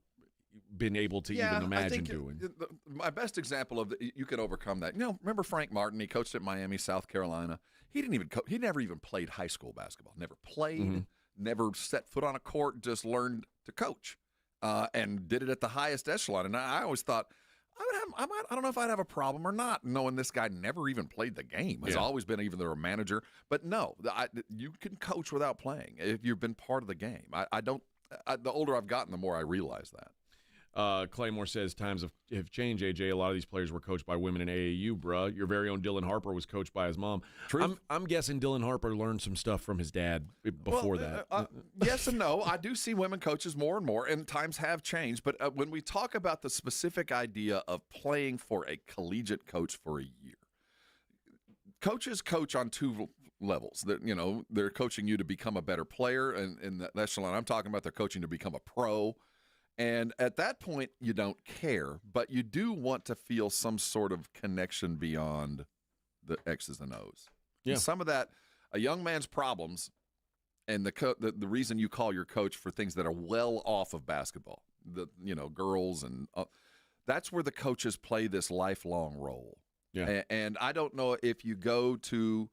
been able to even imagine doing. My best example of you can overcome that. Remember Frank Martin? He coached at Miami, South Carolina. He didn't even he never even played high school basketball. Never played, never set foot on a court, just learned to coach. and did it at the highest echelon. And I always thought, I don't know if I'd have a problem or not, knowing this guy never even played the game. Has always been either a manager. But no, you can coach without playing if you've been part of the game. The older I've gotten, the more I realize that. Claymore says times have changed, AJ. A lot of these players were coached by women in AAU, bruh. Your very own Dylan Harper was coached by his mom. True. I'm guessing Dylan Harper learned some stuff from his dad before that. Yes and no. I do see women coaches more and more, and times have changed. But when we talk about the specific idea of playing for a collegiate coach for a year, coaches coach on two levels. They're coaching you to become a better player, and in the echelon I'm talking about, they're coaching to become a pro. And at that point, you don't care, but you do want to feel some sort of connection beyond the X's and O's. Yeah. And some of that, a young man's problems, and the reason you call your coach for things that are well off of basketball, girls, and that's where the coaches play this lifelong role. Yeah. And I don't know if you go to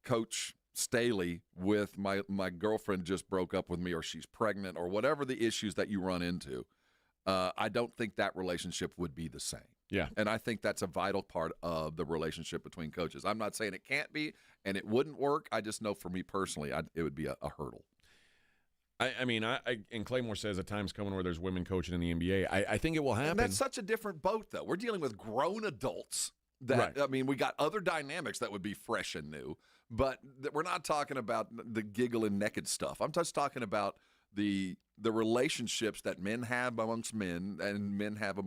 Coach Staley with my girlfriend just broke up with me, or she's pregnant, or whatever the issues that you run into, I don't think that relationship would be the same. Yeah. And I think that's a vital part of the relationship between coaches. I'm not saying it can't be and it wouldn't work. I just know for me personally, it would be a hurdle. And Claymore says a time's coming where there's women coaching in the NBA. I think it will happen. And that's such a different boat, though. We're dealing with grown adults. Right. We got other dynamics that would be fresh and new, but we're not talking about the giggle and naked stuff. I'm just talking about the relationships that men have amongst men and men have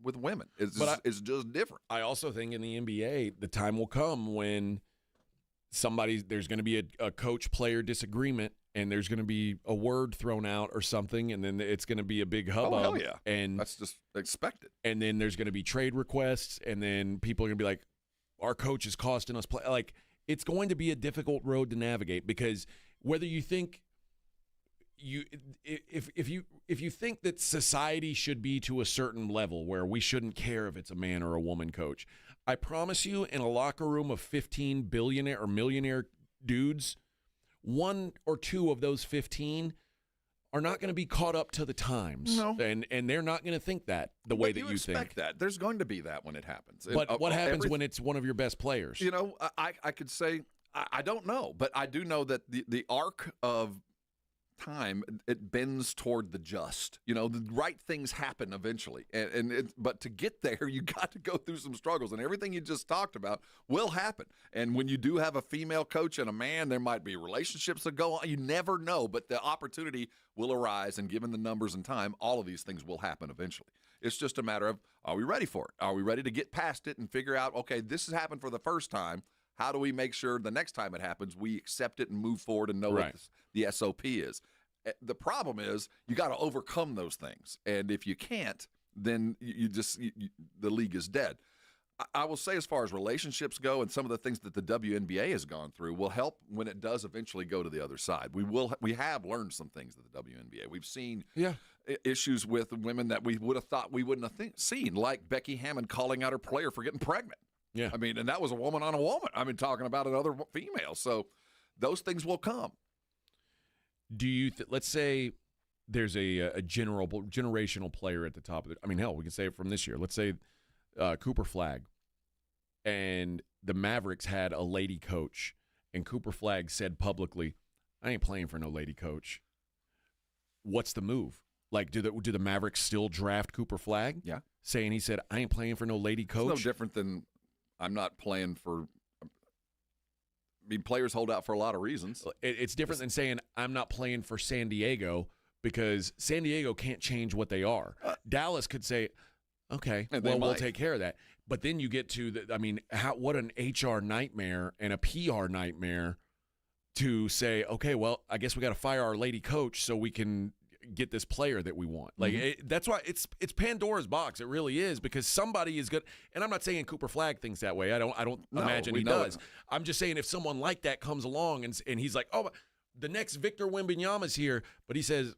with women. It's just different. I also think in the NBA, the time will come when there's going to be a coach-player disagreement, and there's going to be a word thrown out or something, and then it's going to be a big hubbub. Oh, hell yeah. And that's just expected. And then there's going to be trade requests, and then people are going to be like, our coach is costing us play. Like, it's going to be a difficult road to navigate, because whether you think if you think that society should be to a certain level where we shouldn't care if it's a man or a woman coach, I promise you, in a locker room of 15 billionaire or millionaire dudes, one or two of those 15 are not going to be caught up to the times. No. And they're not going to think that the way that you think. Expect that. There's going to be that when it happens. But what happens when it's one of your best players? I could say, I don't know, but I do know that the arc of time, it bends toward the just. The right things happen eventually, but to get there, you got to go through some struggles, and everything you just talked about will happen. And when you do have a female coach and a man, there might be relationships that go on. You never know, but the opportunity will arise, and given the numbers and time, all of these things will happen eventually. It's just a matter of, are we ready for it? Are we ready to get past it and figure out, okay, this has happened for the first time. How do we make sure the next time it happens, we accept it and move forward and know what the SOP is? The problem is you got to overcome those things. And if you can't, then the league is dead. I will say, as far as relationships go, and some of the things that the WNBA has gone through will help when it does eventually go to the other side. We have learned some things at the WNBA. We've seen issues with women that we would have thought we wouldn't have seen, like Becky Hammon calling out her player for getting pregnant. Yeah. And that was a woman on a woman. Talking about another female. So those things will come. Do you let's say there's a generational player at the top of it. We can say it from this year. Let's say Cooper Flagg, and the Mavericks had a lady coach, and Cooper Flagg said publicly, I ain't playing for no lady coach. What's the move? Like, do the Mavericks still draft Cooper Flagg? Yeah. Saying he said, I ain't playing for no lady coach? It's no different than I'm not playing for players hold out for a lot of reasons. It's different than saying I'm not playing for San Diego, because San Diego can't change what they are. Dallas could say, okay, we'll take care of that. But then you get to what an HR nightmare and a PR nightmare to say, okay, well, I guess we got to fire our lady coach so we can get this player that we want. That's why it's Pandora's box. It really is, because somebody is good. And I'm not saying Cooper Flagg thinks that way. I don't imagine he does. I'm just saying, if someone like that comes along and he's like, oh, the next Victor Wembanyama's here, but he says,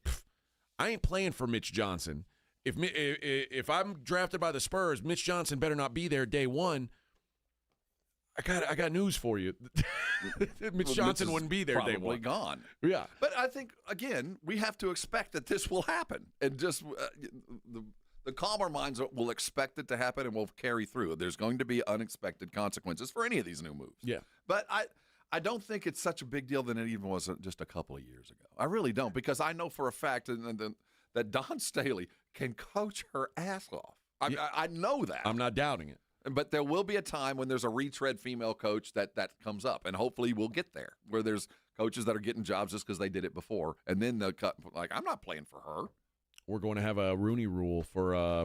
I ain't playing for Mitch Johnson. If I'm drafted by the Spurs, Mitch Johnson better not be there day one. I got news for you. Mitch Johnson wouldn't be there. Probably gone. Yeah. But I think, again, we have to expect that this will happen. And just the calmer minds will expect it to happen and will carry through. There's going to be unexpected consequences for any of these new moves. Yeah. But I don't think it's such a big deal than it even was just a couple of years ago. I really don't, because I know for a fact that Dawn Staley can coach her ass off. I know that. I'm not doubting it. But there will be a time when there's a retread female coach that comes up, and hopefully we'll get there, where there's coaches that are getting jobs just because they did it before, and then they'll cut, like, I'm not playing for her. We're going to have a Rooney Rule for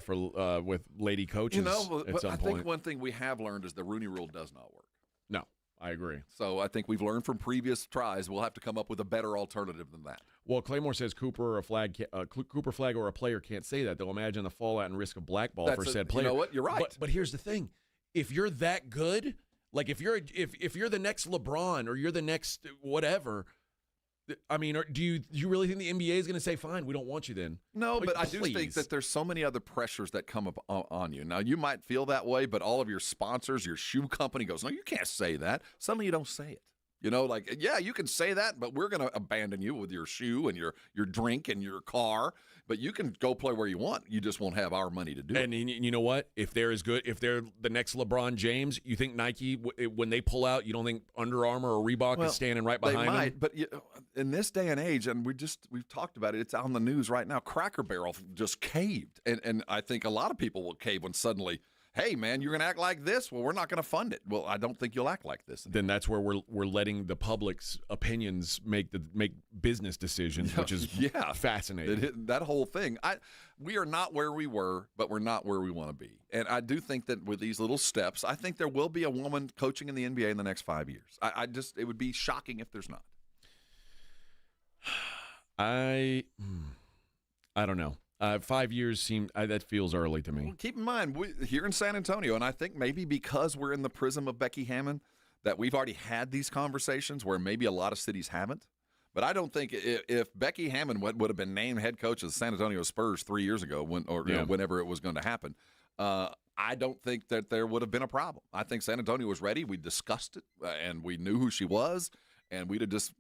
with lady coaches. At some point. I think one thing we have learned is the Rooney Rule does not work. No, I agree. So I think we've learned from previous tries. We'll have to come up with a better alternative than that. Well, Claymore says Cooper flag or a player can't say that. They'll imagine the fallout and risk of blackball for said player. You know what? You're right. But here's the thing: if you're that good, like if you're the next LeBron or you're the next whatever. I mean, do you really think the NBA is going to say, fine, we don't want you then? No, but I do think that there's so many other pressures that come up on you. Now, you might feel that way, but all of your sponsors, your shoe company goes, no, you can't say that. Suddenly you don't say it. You know, like, yeah, you can say that, but we're going to abandon you with your shoe and your drink and your car. But you can go play where you want. You just won't have our money to do it. And you know what? If they're as good, if they're the next LeBron James, you think Nike, when they pull out, you don't think Under Armour or Reebok is standing right behind them? They might, but in this day and age, and we've talked about it, it's on the news right now, Cracker Barrel just caved. And I think a lot of people will cave when suddenly, hey, man, you're going to act like this? Well, we're not going to fund it. Well, I don't think you'll act like this. Then that's where we're letting the public's opinions make business decisions, which is fascinating. That whole thing. We are not where we were, but we're not where we want to be. And I do think that with these little steps, I think there will be a woman coaching in the NBA in the next 5 years. It would be shocking if there's not. I don't know. 5 years that feels early to me. Well, keep in mind, here in San Antonio, and I think maybe because we're in the prism of Becky Hammon, that we've already had these conversations where maybe a lot of cities haven't. But I don't think if Becky Hammon would have been named head coach of the San Antonio Spurs 3 years ago, whenever it was going to happen, I don't think that there would have been a problem. I think San Antonio was ready. We discussed it, and we knew who she was, and we'd have just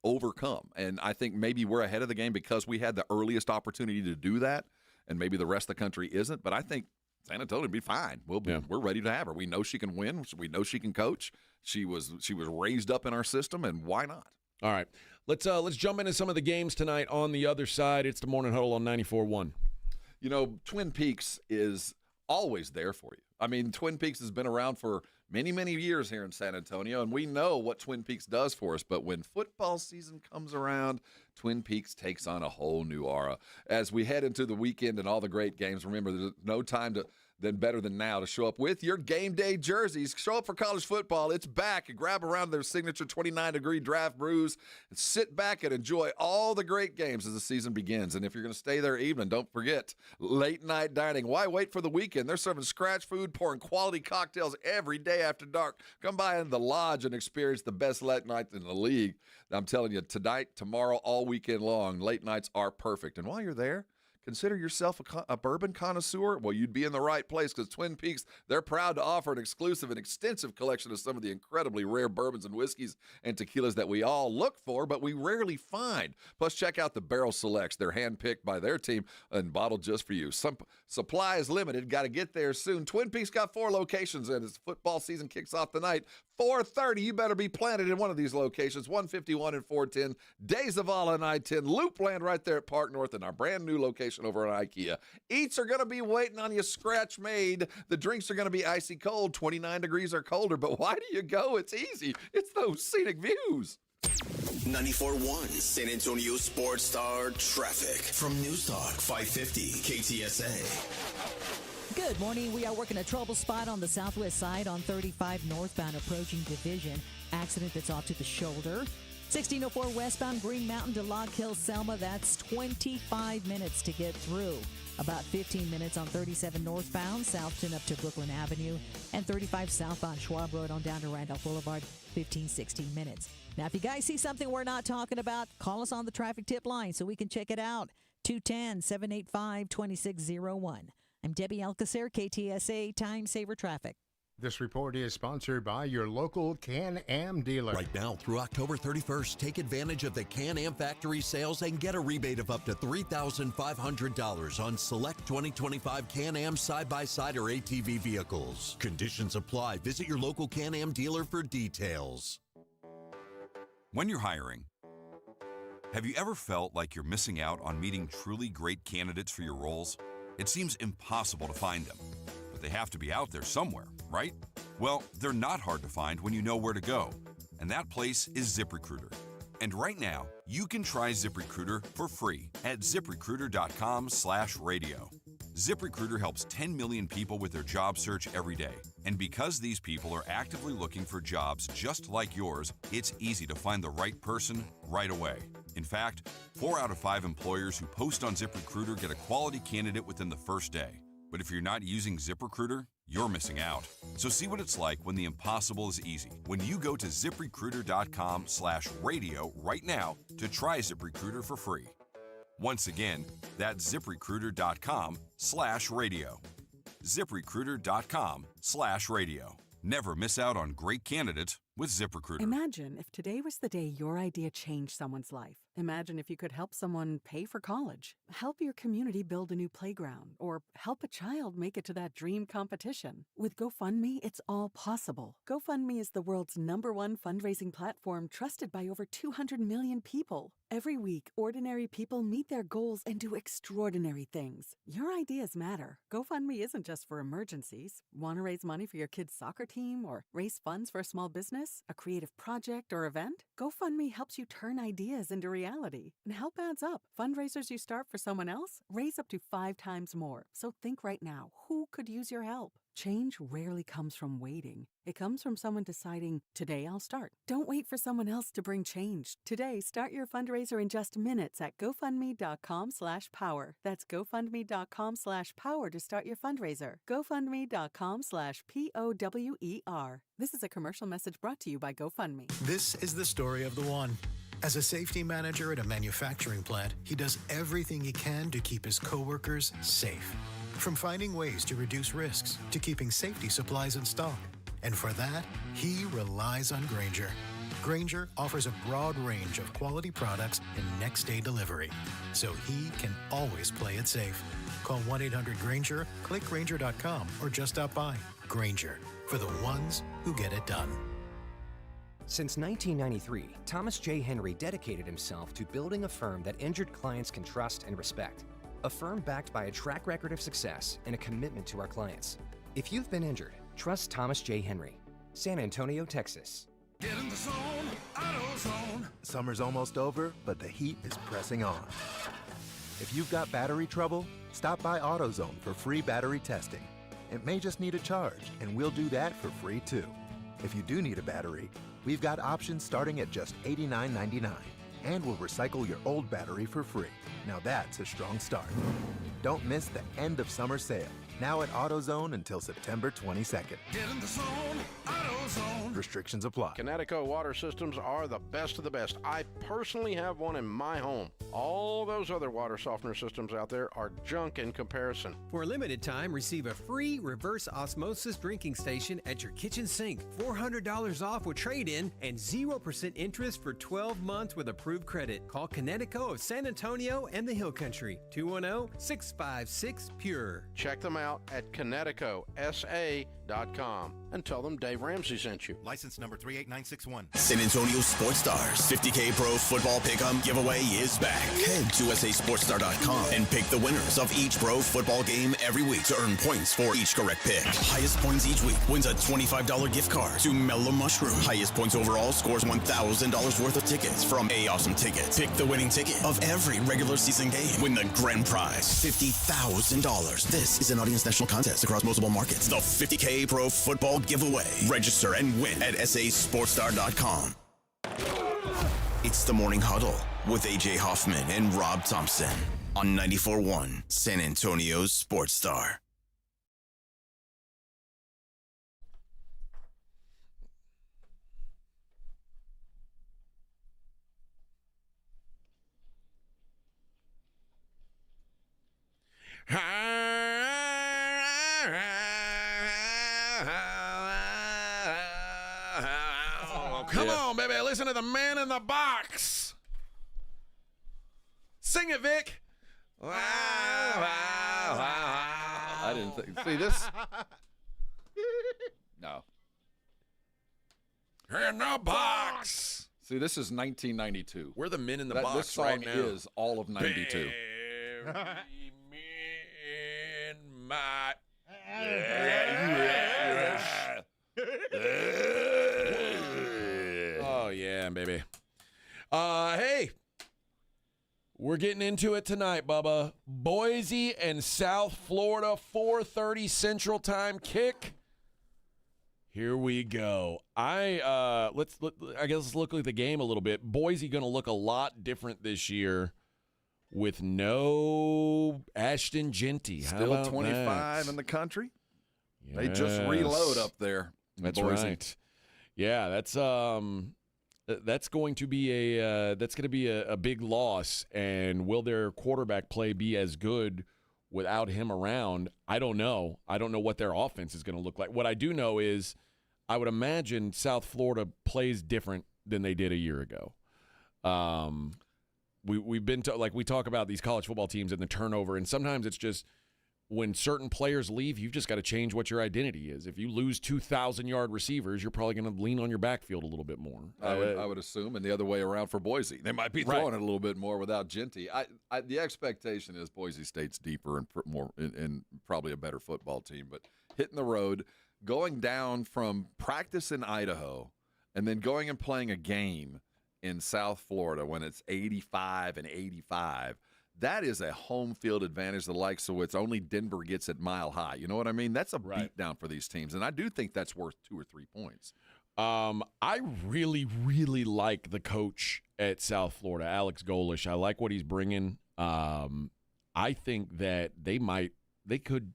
overcome. And I think maybe we're ahead of the game because we had the earliest opportunity to do that, and maybe the rest of the country isn't. But I think San Antonio would be fine. We're ready to have her. We know she can win. We know she can coach. She was raised up in our system, and why not? All right. Let's jump into some of the games tonight on the other side. It's the Morning Huddle on 94.1. You know, Twin Peaks is always there for you. I mean, Twin Peaks has been around for many, many years here in San Antonio, and we know what Twin Peaks does for us. But when football season comes around, Twin Peaks takes on a whole new aura. As we head into the weekend and all the great games, remember, there's no time better than now to show up with your game day jerseys. Show up for college football. It's back. And grab around their signature 29-degree draft brews and sit back and enjoy all the great games as the season begins. And if you're going to stay there evening, don't forget late night dining. Why wait for the weekend? They're serving scratch food, pouring quality cocktails every day after dark. Come by in the Lodge and experience the best late nights in the league. I'm telling you, tonight, tomorrow, all weekend long, late nights are perfect. And while you're there, consider yourself a bourbon connoisseur? Well, you'd be in the right place because Twin Peaks, they're proud to offer an exclusive and extensive collection of some of the incredibly rare bourbons and whiskeys and tequilas that we all look for, but we rarely find. Plus, check out the barrel selects. They're handpicked by their team and bottled just for you. Some supply is limited. Got to get there soon. Twin Peaks got 4 locations, and as football season kicks off tonight, 4:30, you better be planted in one of these locations, 151 and 410, Days of All on I-10, Loopland right there at Park North, and our brand new location over at IKEA. Eats are going to be waiting on you, scratch made. The drinks are going to be icy cold, 29 degrees or colder, but why do you go? It's easy. It's those scenic views. 94.1 San Antonio Sports Star Traffic from News Talk 550 KTSA. Good morning. We are working a trouble spot on the southwest side on 35 northbound approaching Division. Accident that's off to the shoulder. 1604 westbound Green Mountain to Log Hill, Selma. That's 25 minutes to get through. About 15 minutes on 37 northbound, Southton up to Brooklyn Avenue. And 35 southbound Schwab Road on down to Randolph Boulevard, 15-16 minutes. Now, if you guys see something we're not talking about, call us on the traffic tip line so we can check it out. 210-785-2601. I'm Debbie Alcacer, KTSA Time Saver Traffic. This report is sponsored by your local Can-Am dealer. Right now through October 31st, take advantage of the Can-Am factory sales and get a rebate of up to $3,500 on select 2025 Can-Am side-by-side or ATV vehicles. Conditions apply. Visit your local Can-Am dealer for details. When you're hiring, have you ever felt like you're missing out on meeting truly great candidates for your roles? It seems impossible to find them, but they have to be out there somewhere, right? Well, they're not hard to find when you know where to go, and that place is ZipRecruiter. And right now, you can try ZipRecruiter for free at ZipRecruiter.com/radio. ZipRecruiter helps 10 million people with their job search every day. And because these people are actively looking for jobs just like yours, it's easy to find the right person right away. In fact, 4 out of 5 employers who post on ZipRecruiter get a quality candidate within the first day. But if you're not using ZipRecruiter, you're missing out. So see what it's like when the impossible is easy. When you go to ZipRecruiter.com/radio right now to try ZipRecruiter for free. Once again, that's ZipRecruiter.com/radio. ZipRecruiter.com/radio. Never miss out on great candidates with ZipRecruiter. Imagine if today was the day your idea changed someone's life. Imagine if you could help someone pay for college, help your community build a new playground, or help a child make it to that dream competition. With GoFundMe, it's all possible. GoFundMe is the world's #1 fundraising platform trusted by over 200 million people. Every week, ordinary people meet their goals and do extraordinary things. Your ideas matter. GoFundMe isn't just for emergencies. Want to raise money for your kid's soccer team or raise funds for a small business, a creative project, or event? GoFundMe helps you turn ideas into reality. And help adds up. Fundraisers you start for someone else raise up to 5 times more. So think right now, who could use your help? Change rarely comes from waiting. It comes from someone deciding, today I'll start. Don't wait for someone else to bring change. Today, start your fundraiser in just minutes at GoFundMe.com/power. That's GoFundMe.com/power to start your fundraiser. GoFundMe.com/POWER. This is a commercial message brought to you by GoFundMe. This is the story of the one. As a safety manager at a manufacturing plant, he does everything he can to keep his coworkers safe. From finding ways to reduce risks to keeping safety supplies in stock. And for that, he relies on Grainger. Grainger offers a broad range of quality products and next-day delivery, so he can always play it safe. Call 1-800-GRAINGER, click Grainger.com, or just stop by. Grainger, for the ones who get it done. Since 1993, Thomas J. Henry dedicated himself to building a firm that injured clients can trust and respect. A firm backed by a track record of success and a commitment to our clients. If you've been injured, trust Thomas J. Henry. San Antonio, Texas. Get in the zone, AutoZone. Summer's almost over, but the heat is pressing on. If you've got battery trouble, stop by AutoZone for free battery testing. It may just need a charge, and we'll do that for free too. If you do need a battery, we've got options starting at just $89.99. And we'll recycle your old battery for free. Now that's a strong start. Don't miss the end of summer sale. Now at AutoZone until September 22nd. Get in the zone, AutoZone. Restrictions apply. Connecticut water systems are the best of the best. I personally have one in my home. All those other water softener systems out there are junk in comparison. For a limited time, receive a free reverse osmosis drinking station at your kitchen sink. $400 off with trade-in and 0% interest for 12 months with approved credit. Call Connecticut of San Antonio and the Hill Country. 210-656-PURE. Check them out at ConnecticutSA.com and tell them Dave Ramsey sent you. License number 38961. San Antonio Sports Stars 50K Pro Football Pick'em giveaway is back. Head to SASportsStar.com and pick the winners of each pro football game every week to earn points for each correct pick. Highest points each week wins a $25 gift card to Mellow Mushroom. Highest points overall scores $1,000 worth of tickets from A Awesome Tickets. Pick the winning ticket of every regular season game. Win the grand prize, $50,000. This is an audience national contest across multiple markets. The 50K Pro Football Giveaway. Register and win at SASportsStar.com. It's the Morning Huddle with AJ Hoffman and Rob Thompson on 94.1 San Antonio's Sports Star. come on, baby. Listen to the man in the box. Sing it, Vic. Wow, wow, wow. I didn't think. See this? No. In the box. See, this is 1992. We're the men in the box this song right now. is all of 92. Oh, yeah, baby. Hey, we're getting into it tonight, Bubba. Boise and South Florida, 4:30 Central Time kick. Here we go. I guess let's look at the game a little bit. Boise going to look a lot different this year with no Ashton Genty. Still 25 in the country. Yes. They just reload up there. That's Boise. right. Yeah, that's going to be a big loss. And will their quarterback play be as good without him around? I don't know. I don't know what their offense is going to look like. What I do know is I would imagine South Florida plays different than they did a year ago. We've been we talk about these college football teams and the turnover, and sometimes it's just when certain players leave, you've just got to change what your identity is. If you lose 2,000-yard receivers, you're probably going to lean on your backfield a little bit more. I would assume, and the other way around for Boise. They might be throwing it a little bit more without Genty. The expectation is Boise State's deeper and more and probably a better football team, but hitting the road, going down from practice in Idaho, and then going and playing a game in South Florida when it's 85 and 85, that is a home field advantage the likes of which only Denver gets at Mile High. You know what I mean? That's a beatdown for these teams, and I do think that's worth 2 or 3 points. I really, really like the coach at South Florida, Alex Golish. I like what he's bringing. I think that they could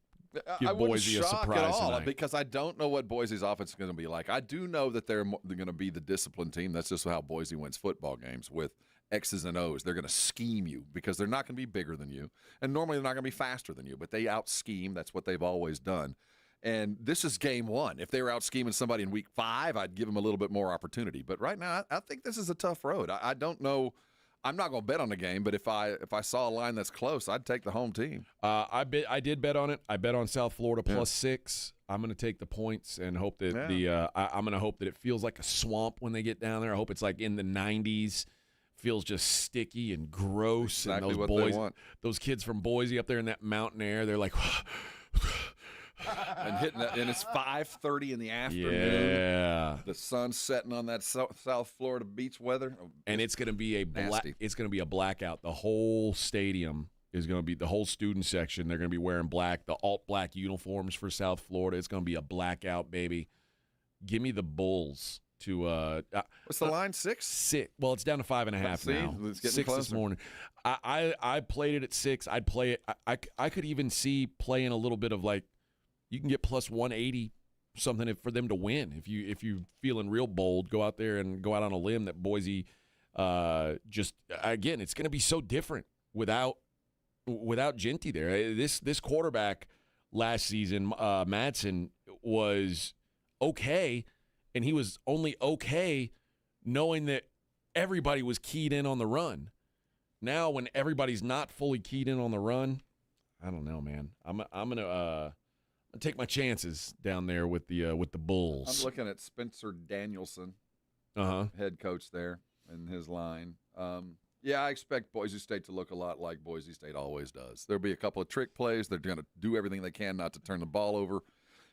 give Boise a surprise at all tonight. Because I don't know what Boise's offense is going to be like. I do know that they're going to be the disciplined team. That's just how Boise wins football games, with X's and O's. They're going to scheme you because they're not going to be bigger than you, and normally they're not going to be faster than you, but they out-scheme. That's what they've always done. And this is game one. If they were out-scheming somebody in week 5, I'd give them a little bit more opportunity. But right now, I think this is a tough road. I don't know. I'm not going to bet on the game, but if I saw a line that's close, I'd take the home team. I did bet on it. I bet on South Florida +6. I'm going to take the points and hope that I'm going to hope that it feels like a swamp when they get down there. I hope it's like in the 90s. Feels just sticky and gross. Exactly and what those they want. Those kids from Boise up there in that mountain air, they're like and hitting that, and it's 5:30 in the afternoon. Yeah, the sun's setting on that South Florida beach weather, and it's going to be it's going to be a blackout. The whole stadium is going to be, the whole student section. They're going to be wearing black, the alt black uniforms for South Florida. It's going to be a blackout, baby. Give me the Bulls. What's the line? 6? Well, it's down to 5.5 now. It's getting 6 closer. this morning. I played it at 6. I'd play it. I could even see playing a little bit of like, you can get +180 something for them to win. If you feeling real bold, go out there and go out on a limb that Boise just again, it's going to be so different without Genty there. This quarterback last season, Madsen, was okay. And he was only okay knowing that everybody was keyed in on the run. Now, when everybody's not fully keyed in on the run, I don't know, man. I'm gonna take my chances down there with the Bulls. I'm looking at Spencer Danielson, head coach there, and his line. I expect Boise State to look a lot like Boise State always does. There'll be a couple of trick plays. They're going to do everything they can not to turn the ball over.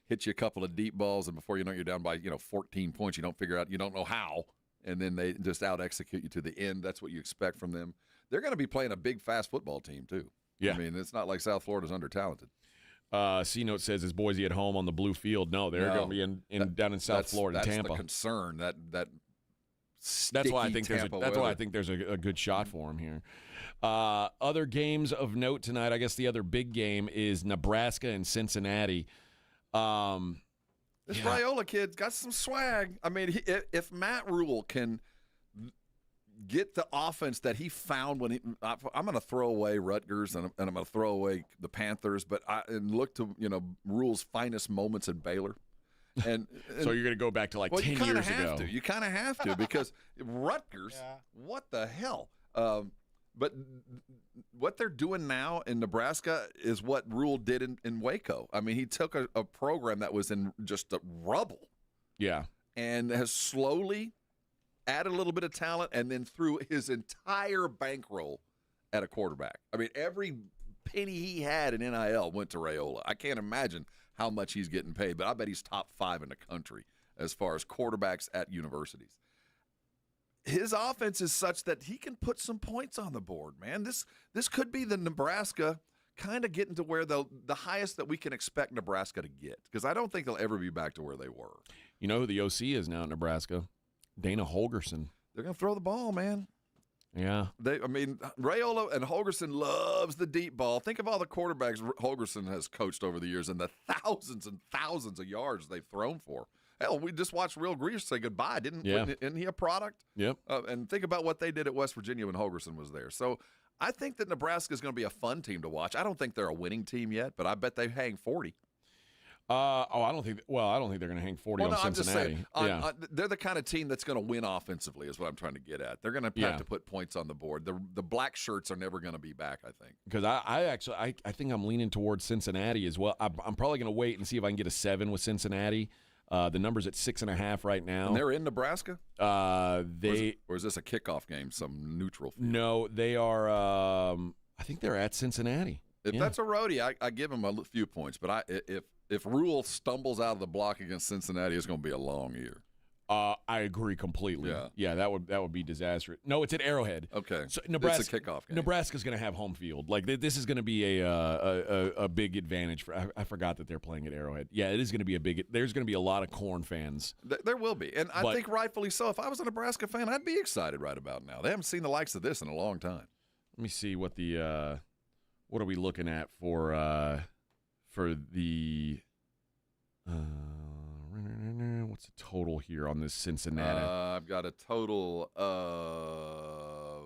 Hit you a couple of deep balls, and before you know it, you're down by 14 points. You don't know how, and then they just out-execute you to the end. That's what you expect from them. They're going to be playing a big, fast football team, too. Yeah. I mean, it's not like South Florida's under-talented. C-Note says, is Boise at home on the blue field? No, they're going to be down in South Florida, Tampa. That's the concern, that That's why I think there's a good shot for him here. Other games of note tonight, I guess the other big game is Nebraska and Cincinnati. This Raiola kid's got some swag. I mean, if Matt Rule can get the offense that he found I'm going to throw away Rutgers and I'm going to throw away the Panthers, and look to Rule's finest moments at Baylor, And so you're going to go back to 10 years ago. You kind of have to because Rutgers, what the hell? But what they're doing now in Nebraska is what Rule did in Waco. I mean, he took a program that was in just rubble. Yeah. And has slowly added a little bit of talent and then threw his entire bankroll at a quarterback. I mean, every penny he had in NIL went to Raiola. I can't imagine how much he's getting paid, but I bet he's top 5 in the country as far as quarterbacks at universities. His offense is such that he can put some points on the board, man. This could be the Nebraska kind of getting to where the highest that we can expect Nebraska to get, because I don't think they'll ever be back to where they were. You know who the OC is now at Nebraska? Dana Holgorsen. They're going to throw the ball, man. Yeah. Raiola and Holgorsen loves the deep ball. Think of all the quarterbacks Holgorsen has coached over the years and the thousands and thousands of yards they've thrown for. Hell, we just watched Real Grease say goodbye. Isn't he a product? Yep. And think about what they did at West Virginia when Holgorsen was there. So I think that Nebraska is going to be a fun team to watch. I don't think they're a winning team yet, but I bet they hang 40. I don't think they're going to hang 40 on Cincinnati. I'm just saying, they're the kind of team that's going to win offensively is what I'm trying to get at. They're going to have to put points on the board. The black shirts are never going to be back, I think. Because I think I'm leaning towards Cincinnati as well. I'm probably going to wait and see if I can get a 7 with Cincinnati. The number's at 6.5 right now. And they're in Nebraska? Or is this a kickoff game, some neutral field? No, they are I think they're at Cincinnati. If that's a roadie, I give them a few points. But if Rule stumbles out of the block against Cincinnati, it's going to be a long year. I agree completely. Yeah, that would be disastrous. No, it's at Arrowhead. Okay, so Nebraska, it's a kickoff game. Nebraska's going to have home field. This is going to be a big advantage. I forgot that they're playing at Arrowhead. Yeah, it is going to be there's going to be a lot of Corn fans. There will be, and I think rightfully so. If I was a Nebraska fan, I'd be excited right about now. They haven't seen the likes of this in a long time. Let me see what what are we looking at for the. What's the total here on this Cincinnati? I've got a total of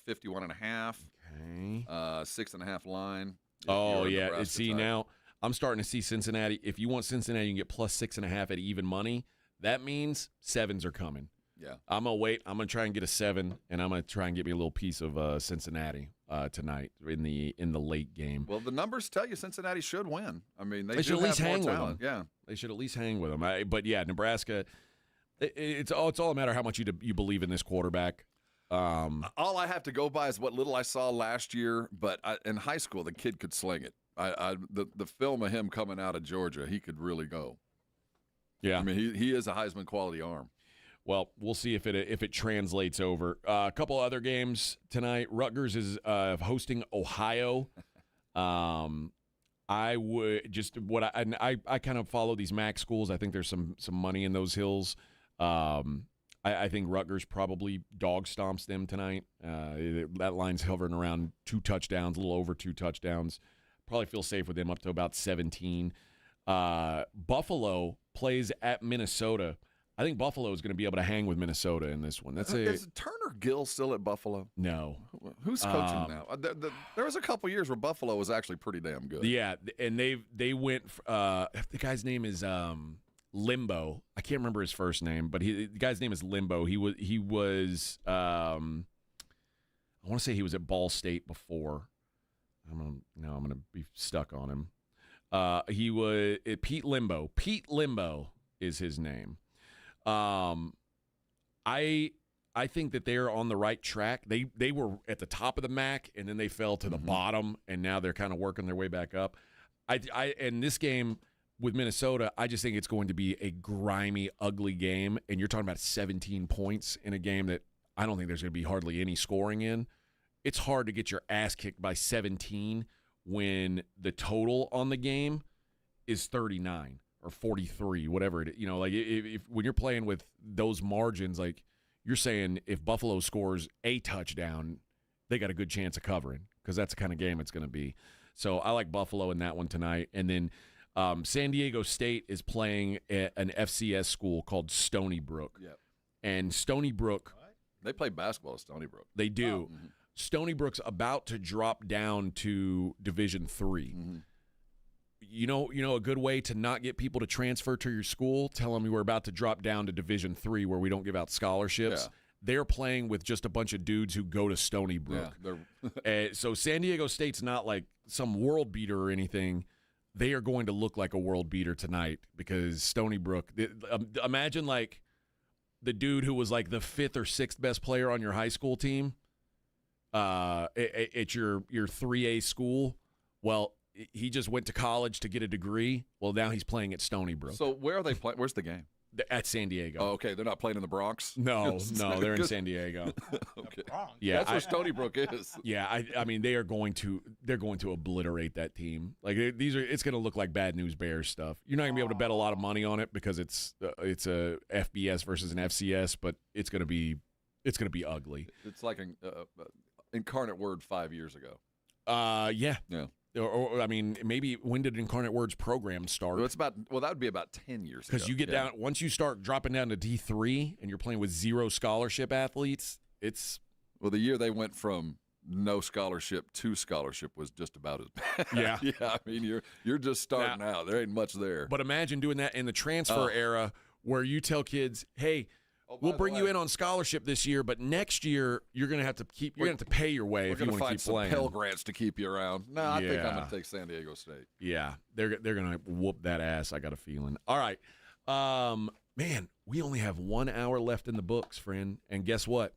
51.5. Okay. 6.5 line. Oh, yeah. Now I'm starting to see Cincinnati. If you want Cincinnati, you can get plus 6.5 at even money. That means 7s are coming. Yeah. I'm going to wait. I'm going to try and get a 7, and I'm going to try and get me a little piece of Cincinnati tonight in the late game. Well, the numbers tell you Cincinnati should win. I mean, they should at least hang with them. Yeah. They should at least hang with them. But, yeah, Nebraska, it's all a matter of how much you believe in this quarterback. All I have to go by is what little I saw last year, but in high school, the kid could sling it. The film of him coming out of Georgia, he could really go. Yeah. I mean, he is a Heisman quality arm. Well, we'll see if it translates over. A couple other games tonight. Rutgers is hosting Ohio. I would just I kind of follow these MAC schools. I think there's some money in those hills. I think Rutgers probably dog stomps them tonight. That line's hovering around 2 touchdowns, a little over 2 touchdowns. Probably feel safe with them up to about 17. Buffalo plays at Minnesota. I think Buffalo is going to be able to hang with Minnesota in this one. Is Turner Gill still at Buffalo? No. Who's coaching now? There was a couple years where Buffalo was actually pretty damn good. Yeah, and they went. The guy's name is Limbo. I can't remember his first name, but the guy's name is Limbo. He was. I want to say he was at Ball State before. I'm gonna be stuck on him. He was Pete Limbo. Pete Limbo is his name. I think that they're on the right track. They were at the top of the MAC, and then they fell to the bottom, and now they're kind of working their way back up. And this game with Minnesota, I just think it's going to be a grimy, ugly game, and you're talking about 17 points in a game that I don't think there's going to be hardly any scoring in. It's hard to get your ass kicked by 17 when the total on the game is 39. Or 43, whatever it is. You know, like if when you're playing with those margins, like you're saying if Buffalo scores a touchdown, they got a good chance of covering because that's the kind of game it's going to be. So I like Buffalo in that one tonight. And then San Diego State is playing an FCS school called Stony Brook. Yep. And Stony Brook. What? They play basketball at Stony Brook. They do. Oh. Mm-hmm. Stony Brook's about to drop down to Division III. Mm-hmm. you know, a good way to not get people to transfer to your school, tell them you were about to drop down to Division III where we don't give out scholarships. Yeah. They're playing with just a bunch of dudes who go to Stony Brook. Yeah, so San Diego State's not like some world beater or anything. They are going to look like a world beater tonight because Stony Brook, imagine like the dude who was like the 5th or 6th best player on your high school team at your 3A school. Well, he just went to college to get a degree. Well, now he's playing at Stony Brook. So where are they playing? Where's the game? At San Diego. Oh, okay. They're not playing in the Bronx? No, they're in San Diego. Okay. Yeah, that's where Stony Brook is. Yeah, I mean they're going to obliterate that team. Like it's going to look like Bad News Bears stuff. You're not going to be able to bet a lot of money on it because it's a FBS versus an FCS, but it's going to be ugly. It's like an Incarnate Word 5 years ago. Yeah. Or I mean, maybe when did Incarnate Word's program start? Well, that would be about 10 years ago. Because you get down, once you start dropping down to D3 and you're playing with 0 scholarship athletes, it's... Well, the year they went from no scholarship to scholarship was just about as bad. Yeah. Yeah, I mean, you're just starting out. There ain't much there. But imagine doing that in the transfer era where you tell kids, hey, we'll bring you in on scholarship this year, but next year you're going to have to pay your way if you want to keep playing. Pell Grants to keep you around. No, I think I'm going to take San Diego State. Yeah, they're going to whoop that ass. I got a feeling. All right, man, we only have 1 hour left in the books, friend. And guess what?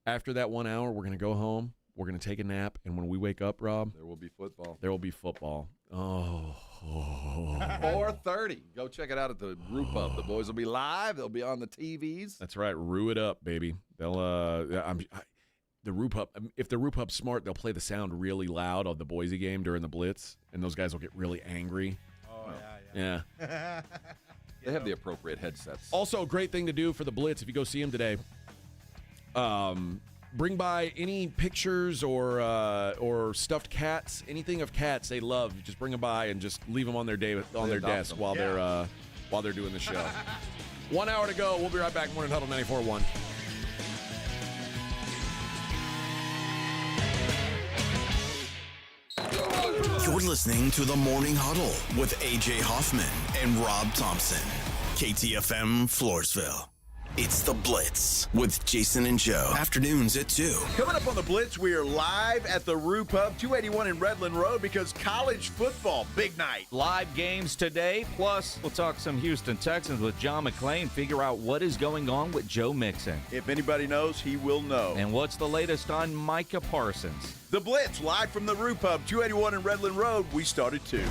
After that 1 hour, we're going to go home. We're going to take a nap, and when we wake up, Rob, there will be football. There will be football. Oh. 4:30. Go check it out at the Roo Pub. The boys will be live. They'll be on the TVs. That's right. Roo it up, baby. They'll the Roo Pub. If the Roo Pub's smart, they'll play the sound really loud of the Boise game during the blitz, and those guys will get really angry. Oh yeah. They have the appropriate headsets. Also, a great thing to do for the blitz if you go see them today. Bring by any pictures or stuffed cats, anything of cats they love. Just bring them by and just leave them on their desk while they're doing the show. 1 hour to go. We'll be right back. Morning Huddle 94.1. You're listening to the Morning Huddle with AJ Hoffman and Rob Thompson. KTFM Floresville. It's The Blitz with Jason and Joe. Afternoons at 2. Coming up on The Blitz, we are live at the Roo Pub, 281 in Redland Road, because college football, big night. Live games today, plus we'll talk some Houston Texans with John McClain, figure out what is going on with Joe Mixon. If anybody knows, he will know. And what's the latest on Micah Parsons? The Blitz, live from the Roo Pub, 281 in Redland Road. We started 2.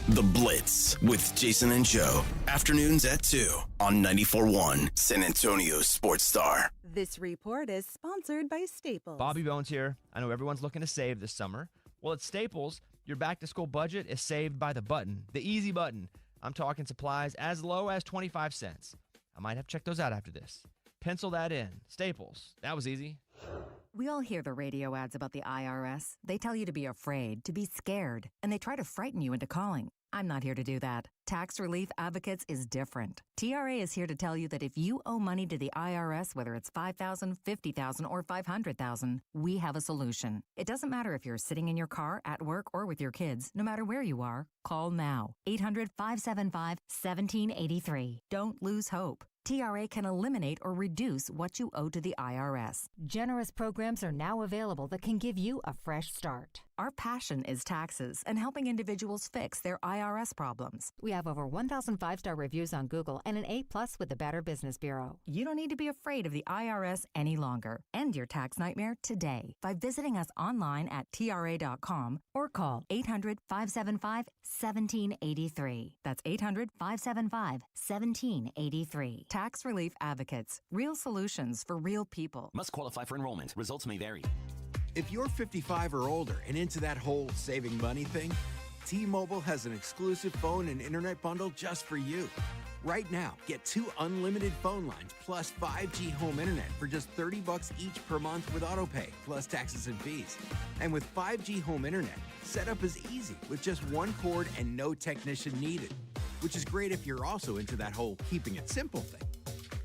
The Blitz with Jason and Joe. Afternoons at 2 on 94.1 San Antonio Sports Star. This report is sponsored by Staples. Bobby Bones here. I know everyone's looking to save this summer. Well, at Staples, your back-to-school budget is saved by the button, the easy button. I'm talking supplies as low as 25 cents. I might have to check those out after this. Pencil that in. Staples. That was easy. We all hear the radio ads about the IRS. They tell you to be afraid, to be scared, and they try to frighten you into calling. I'm not here to do that. Tax Relief Advocates is different. TRA is here to tell you that if you owe money to the IRS, whether it's $5,000, $50,000, or $500,000, we have a solution. It doesn't matter if you're sitting in your car, at work, or with your kids. No matter where you are, call now. 800-575-1783. Don't lose hope. TRA can eliminate or reduce what you owe to the IRS. Generous programs are now available that can give you a fresh start. Our passion is taxes and helping individuals fix their IRS problems. We have over 1,000 5-star reviews on Google and an A+ with the Better Business Bureau. You don't need to be afraid of the IRS any longer. End your tax nightmare today by visiting us online at TRA.com or call 800-575-1783. That's 800-575-1783. Tax Relief Advocates. Real solutions for real people. Must qualify for enrollment. Results may vary. If you're 55 or older and into that whole saving money thing, T-Mobile has an exclusive phone and internet bundle just for you. Right now, get 2 unlimited phone lines plus 5G home internet for just $30 each per month with autopay, plus taxes and fees. And with 5G home internet, setup is easy with just 1 cord and no technician needed, which is great if you're also into that whole keeping it simple thing.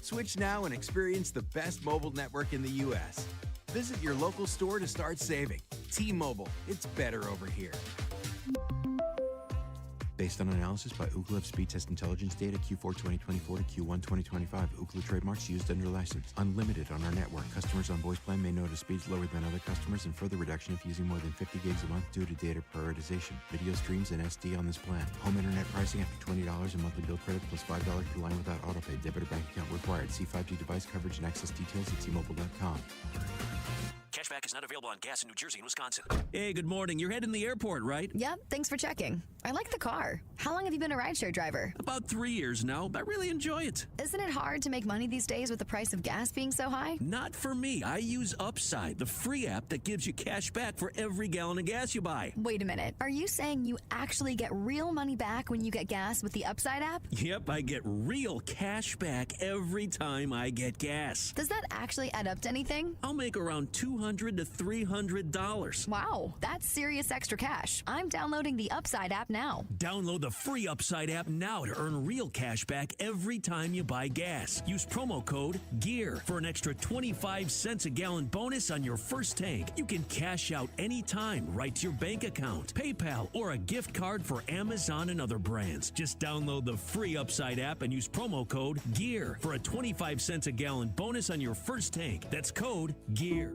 Switch now and experience the best mobile network in the U.S. Visit your local store to start saving. T-Mobile, it's better over here. Based on analysis by Ookla of speed test intelligence data Q4 2024 to Q1 2025. Ookla trademarks used under license. Unlimited on our network. Customers on voice plan may notice speeds lower than other customers and further reduction if using more than 50 gigs a month due to data prioritization. Video streams and SD on this plan. Home internet pricing after $20 in monthly bill credit plus $5 per line without autopay. Debit or bank account required. See 5G device coverage and access details at T-Mobile.com. Cashback is not available on gas in New Jersey and Wisconsin. Hey, good morning. You're heading to the airport, right? Yep, thanks for checking. I like the car. How long have you been a rideshare driver? About 3 years now, but I really enjoy it. Isn't it hard to make money these days with the price of gas being so high? Not for me. I use Upside, the free app that gives you cash back for every gallon of gas you buy. Wait a minute. Are you saying you actually get real money back when you get gas with the Upside app? Yep, I get real cash back every time I get gas. Does that actually add up to anything? I'll make around $200 to $300. Wow, that's serious extra cash. I'm downloading the Upside app now. Download the free Upside app now to earn real cash back every time you buy gas. Use promo code GEAR for an extra 25 cents a gallon bonus on your first tank. You can cash out anytime right to your bank account, PayPal, or a gift card for Amazon and other brands. Just download the free Upside app and use promo code GEAR for a 25 cents a gallon bonus on your first tank. That's code GEAR.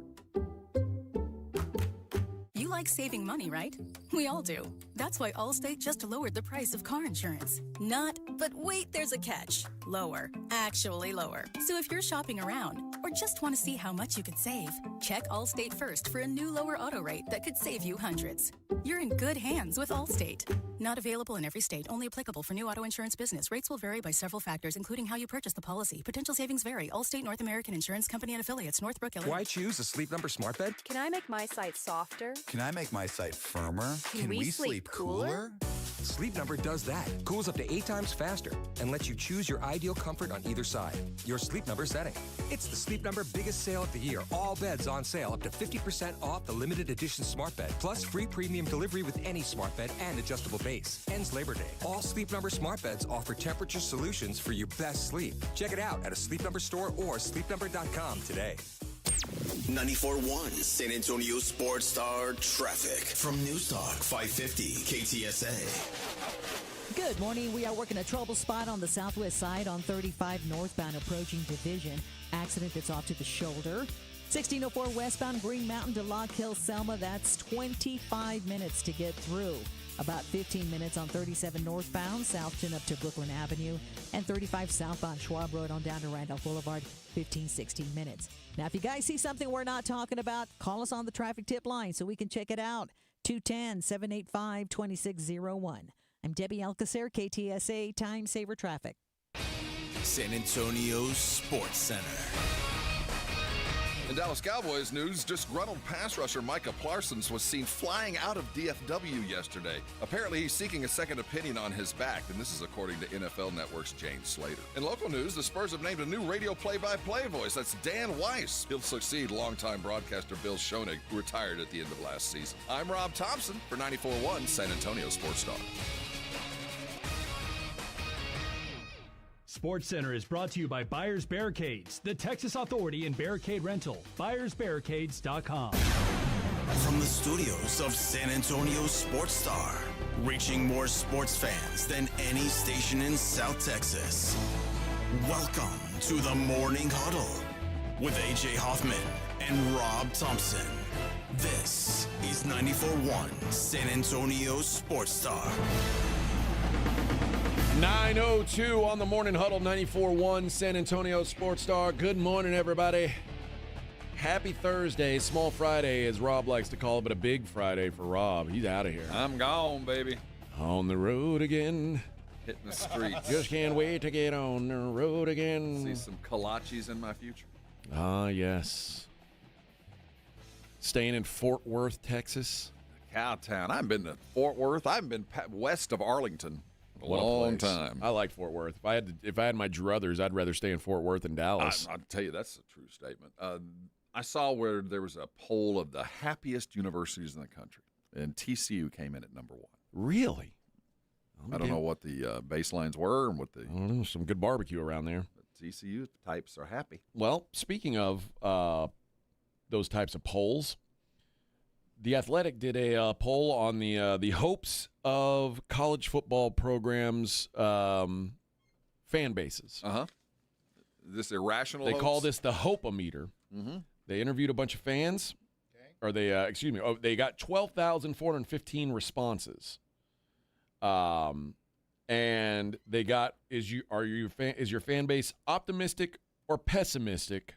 You like saving money, right? We all do. That's why Allstate just lowered the price of car insurance. Not, but wait, there's a catch. Lower. Actually lower. So if you're shopping around or just want to see how much you could save, check Allstate first for a new lower auto rate that could save you hundreds. You're in good hands with Allstate. Not available in every state. Only applicable for new auto insurance business. Rates will vary by several factors, including how you purchase the policy. Potential savings vary. Allstate North American Insurance Company and Affiliates. Northbrook, Illinois. Why choose a Sleep Number smart bed? Can I make my site softer? Can I make my site firmer? Can we sleep cooler? Sleep Number does that. Cools up to 8 times faster and lets you choose your ideal comfort on either side. Your Sleep Number setting. It's the Sleep Number biggest sale of the year. All beds on sale up to 50% off the limited edition smart bed. Plus free premium delivery with any smart bed and adjustable base. Ends Labor Day. All Sleep Number smart beds offer temperature solutions for your best sleep. Check it out at a Sleep Number store or sleepnumber.com today. 94.1 San Antonio Sports Star traffic from News Talk 550 KTSA. Good morning. We are working a trouble spot on the southwest side on 35 northbound approaching Division. Accident that's off to the shoulder. 1604 westbound Green Mountain to Log Hill, Selma. That's 25 minutes to get through. About 15 minutes on 37 northbound, Southton up to Brooklyn Avenue, and 35 southbound Schwab Road on down to Randolph Boulevard, 15-16 minutes. Now, if you guys see something we're not talking about, call us on the traffic tip line so we can check it out. 210-785-2601. I'm Debbie Alcacer, KTSA Time Saver Traffic. San Antonio Sports Center. In Dallas Cowboys news, disgruntled pass rusher Micah Parsons was seen flying out of DFW yesterday. Apparently, he's seeking a second opinion on his back, and this is according to NFL Network's James Slater. In local news, the Spurs have named a new radio play-by-play voice. That's Dan Weiss. He'll succeed longtime broadcaster Bill Schoenig, who retired at the end of last season. I'm Rob Thompson for 94.1 San Antonio Sports Star. SportsCenter is brought to you by Buyers Barricades, the Texas authority in barricade rental. BuyersBarricades.com. From the studios of San Antonio Sports Star, reaching more sports fans than any station in South Texas. Welcome to the Morning Huddle with AJ Hoffman and Rob Thompson. This is 94.1 San Antonio Sports Star. 9:02 on the Morning Huddle, 94.1 San Antonio Sports Star. Good morning, everybody. Happy Thursday, small Friday, as Rob likes to call it, but a big Friday for Rob. He's out of here. I'm gone, baby. On the road again. Hitting the streets. Just can't wait to get on the road again. See some kolaches in my future. Ah, yes. Staying in Fort Worth, Texas. Cowtown. I haven't been to Fort Worth. I haven't been west of Arlington. What long time. I like Fort Worth. If I had my druthers, I'd rather stay in Fort Worth than Dallas. I'll tell you, that's a true statement. I saw where there was a poll of the happiest universities in the country, and TCU came in at number 1. Really? I don't know what the baselines were and what the. I don't know, some good barbecue around there. TCU types are happy. Well, speaking of those types of polls, The Athletic did a poll on the hopes of college football programs' fan bases. This irrational. They hopes? call this the Hope-O-Meter. Mm-hmm. They interviewed a bunch of fans, or they they got 12,415 responses. And they got is your fan base optimistic or pessimistic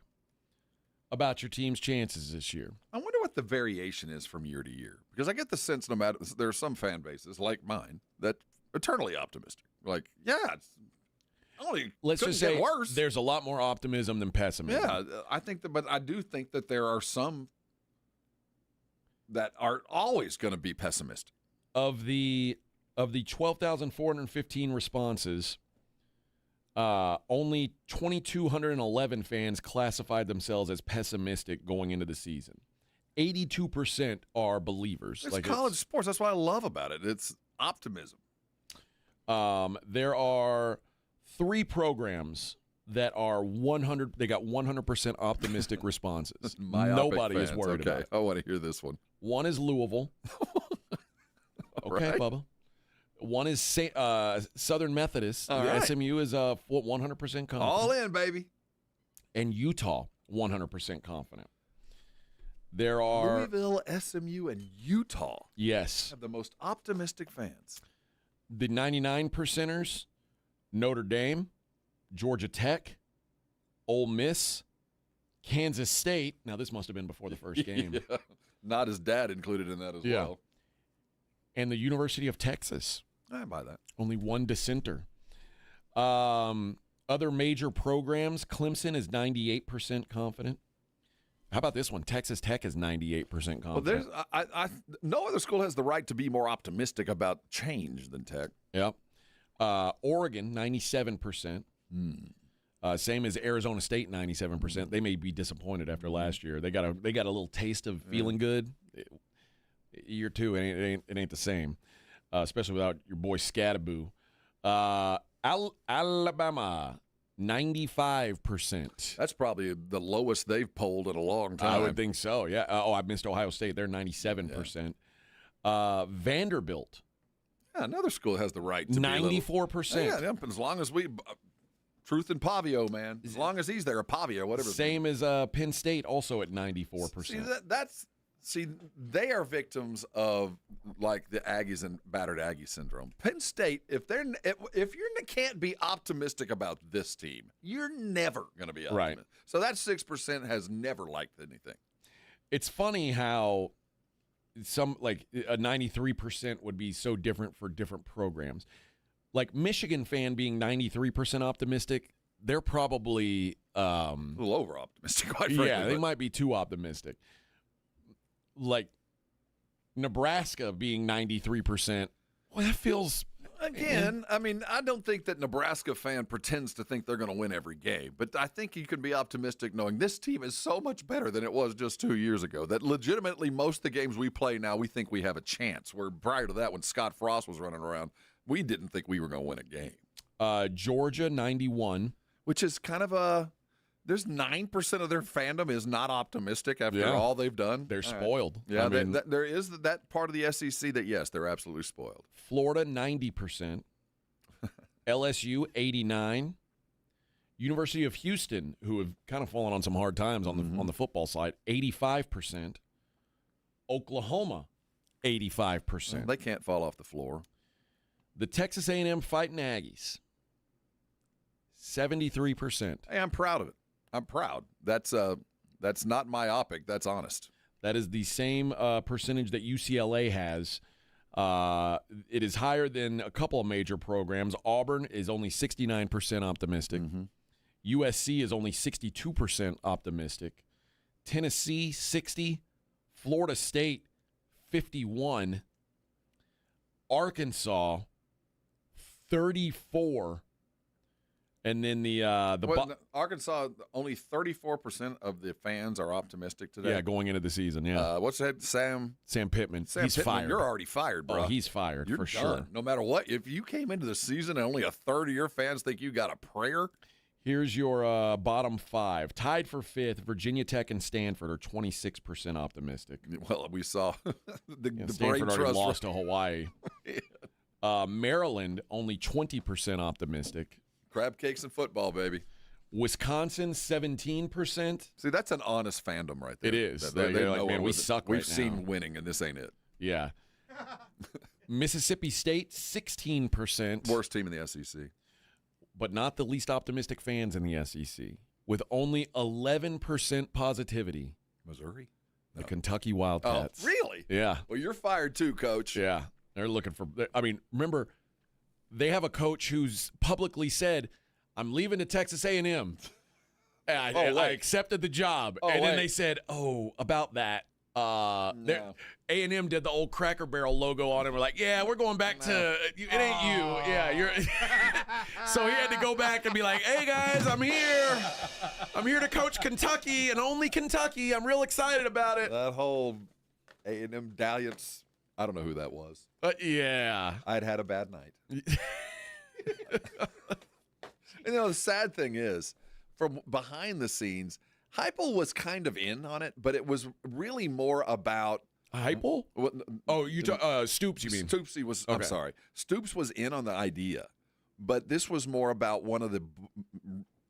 about your team's chances this year? I wonder what the variation is from year to year, because I get the sense no matter there are some fan bases like mine that eternally optimistic. Like, yeah, it's only let's just say worse. There's a lot more optimism than pessimism. Yeah, I think that, but I do think that there are some that are always going to be pessimistic. Of the 12,415 responses, only 2,211 fans classified themselves as pessimistic going into the season. 82% are believers. It's college sports. That's what I love about it. It's optimism. There are 3 programs that are 100. They got 100% optimistic responses. Nobody is worried about it. I want to hear this one. One is Louisville. Okay, right. Bubba. One is Southern Methodist. All right. SMU is 100% confident. All in, baby. And Utah, 100% confident. There are Louisville, SMU, and Utah. Yes. Have the most optimistic fans. The 99%ers, Notre Dame, Georgia Tech, Ole Miss, Kansas State. Now, this must have been before the first game. Yeah. Not his dad included in that as well. And the University of Texas. I buy that. Only one dissenter. Other major programs, Clemson is 98% confident. How about this one? Texas Tech is 98% confident. Well, there's no other school has the right to be more optimistic about change than Tech. Yep. Oregon, 97%. Same as Arizona State, 97%. They may be disappointed after last year. They got a little taste of feeling good. Year 2, it ain't the same, especially without your boy Scattaboo. Alabama, 95%. That's probably the lowest they've polled in a long time. I would think so, yeah. I missed Ohio State. They're 97%. Vanderbilt. Yeah, another school has the right to 94%. Yeah, as long as we Truth and Pavio, man. As long as he's there, Pavio, whatever. Same as Penn State, also at 94%. See, they are victims of like the Aggies and battered Aggie syndrome. Penn State, if you can't be optimistic about this team, you're never going to be optimistic. Right. So that 6% has never liked anything. It's funny how some like a 93% would be so different for different programs. Like Michigan fan being 93% optimistic, they're probably a little over optimistic. Quite frankly, yeah, they might be too optimistic. Like Nebraska being 93%, well, that feels. Again, I mean, I don't think that Nebraska fan pretends to think they're going to win every game, but I think you can be optimistic knowing this team is so much better than it was just 2 years ago that legitimately most of the games we play now, we think we have a chance, where prior to that when Scott Frost was running around, we didn't think we were going to win a game. Georgia, 91. Which is kind of there's 9% of their fandom is not optimistic after all they've done. They're spoiled. Right. Yeah, I mean, there is that part of the SEC that, yes, they're absolutely spoiled. Florida, 90%. LSU, 89%. University of Houston, who have kind of fallen on some hard times on the football side, 85%. Oklahoma, 85%. Well, they can't fall off the floor. The Texas A&M Fighting Aggies, 73%. Hey, I'm proud of it. I'm proud. That's not myopic. That's honest. That is the same percentage that UCLA has. It is higher than a couple of major programs. Auburn is only 69% optimistic. USC is only 62% optimistic. Tennessee, 60%. Florida State, 51%. Arkansas, 34%. And then Arkansas, only 34% of the fans are optimistic today. Yeah, going into the season, yeah. What's that, Sam Pittman. He's fired. You're already fired, bro. Oh, he's fired, you're for done. sure. No matter what. If you came into the season and only a third of your fans think you got a prayer, Here's your bottom 5. Tied for 5th, Virginia Tech and Stanford are 26% optimistic. Well, we saw the Stanford brain already trust lost to Hawaii. Maryland, only 20% optimistic. Crab cakes and football, baby. Wisconsin, 17%. See, that's an honest fandom right there. It is. They They're like, know man, we it. suck We've right seen now. winning, and this ain't it. Yeah. Mississippi State, 16%. Worst team in the SEC. But not the least optimistic fans in the SEC, with only 11% positivity. Missouri? The Kentucky Wildcats. Oh, really? Yeah. Well, you're fired too, Coach. Yeah. They're looking for – I mean, remember, they have a coach who's publicly said, I'm leaving to Texas A&M. I accepted the job. And then they said, about that. No. A&M did the old Cracker Barrel logo on it. We're like, yeah, we're going back to it ain't you. Yeah, you're. So he had to go back and be like, hey guys, I'm here. I'm here to coach Kentucky and only Kentucky. I'm real excited about it. That whole A&M dalliance. I don't know who that was. Yeah, I'd had a bad night. You know, the sad thing is, from behind the scenes, Heupel was kind of in on it, but it was really more about Heupel. Oh, you Stoops? You mean Stoops? Was. Okay. I'm sorry. Stoops was in on the idea, but this was more about one of the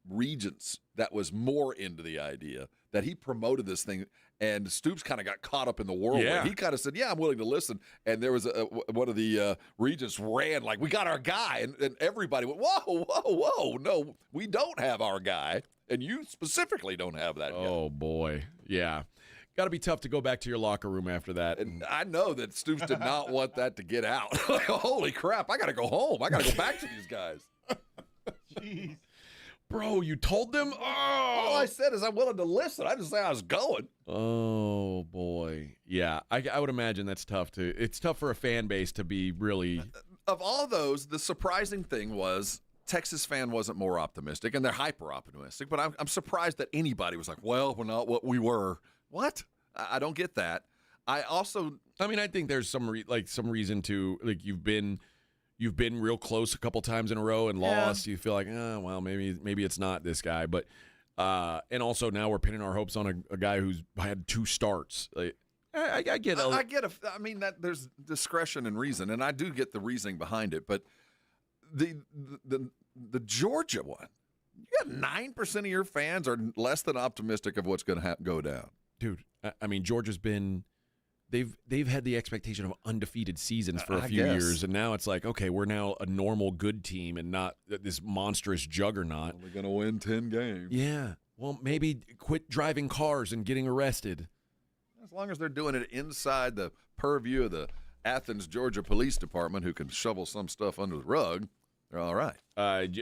regents that was more into the idea that he promoted this thing, and Stoops kind of got caught up in the whirlwind. Yeah. He kind of said, "Yeah, I'm willing to listen." And there was one of the regents ran like, "We got our guy," and everybody went, "Whoa, whoa, whoa! No, we don't have our guy." And you specifically don't have that guy. Oh, boy. Yeah. Got to be tough to go back to your locker room after that. And I know that Stoops did not want that to get out. Like, holy crap, I got to go home. I got to go back to these guys. Jeez. Bro, you told them? Oh. All I said is I'm willing to listen. I didn't say I was going. Oh, boy. Yeah, I would imagine that's tough. It's tough for a fan base to be really. Of all those, the surprising thing was Texas fan wasn't more optimistic, and they're hyper optimistic. But I'm surprised that anybody was like, "Well, we're not what we were." What? I don't get that. I think there's some reason to like you've been real close a couple times in a row and lost. You feel like, well, maybe it's not this guy. But and also now we're pinning our hopes on a guy who's had 2 starts. Like, I get it. I mean that there's discretion and reason, and I do get the reasoning behind it, but. The Georgia one, you got 9% of your fans are less than optimistic of what's going to go down. Dude, I mean, Georgia's been they've had the expectation of undefeated seasons for a few years, and now it's like, okay, we're now a normal good team and not this monstrous juggernaut. We're going to win 10 games. Yeah. Well, maybe quit driving cars and getting arrested. As long as they're doing it inside the purview of the Athens, Georgia Police Department, who can shovel some stuff under the rug, they're all right.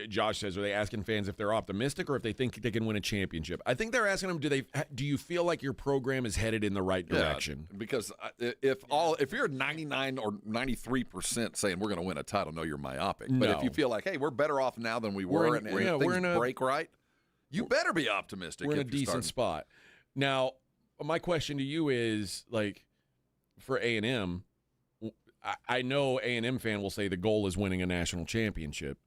Josh says, are they asking fans if they're optimistic or if they think they can win a championship? I think they're asking them, do you feel like your program is headed in the right direction? Yeah, because if you're 99 or 93% saying we're going to win a title, no, you're myopic. But if you feel like, hey, we're better off now than we were, and things break right, you better be optimistic. We're in a decent spot. Now, my question to you is, like, for A&M, I know A&M fan will say the goal is winning a national championship.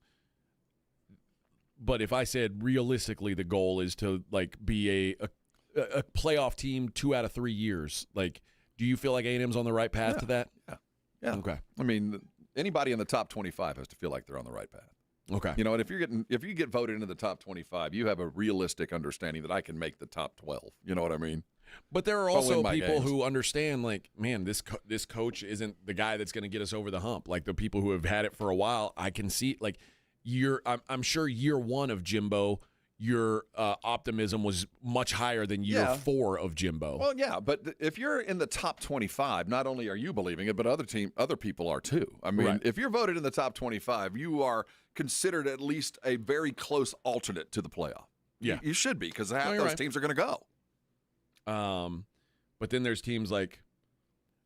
But if I said realistically the goal is to like be a playoff team 2 out of 3 years, like, do you feel like A&M's on the right path to that? Yeah. Okay. I mean, anybody in the top 25 has to feel like they're on the right path. Okay. You know, and if you get voted into the top 25, you have a realistic understanding that I can make the top 12. You know what I mean? But there are also people who understand, like, man, this coach isn't the guy that's going to get us over the hump. Like, the people who have had it for a while, I can see, like, I'm sure year 1 of Jimbo, your optimism was much higher than year 4 of Jimbo. Well, yeah, but if you're in the top 25, not only are you believing it, but other people are too. I mean, if you're voted in the top 25, you are considered at least a very close alternate to the playoff. Yeah, you should be, because half those teams are going to go. But then there's teams like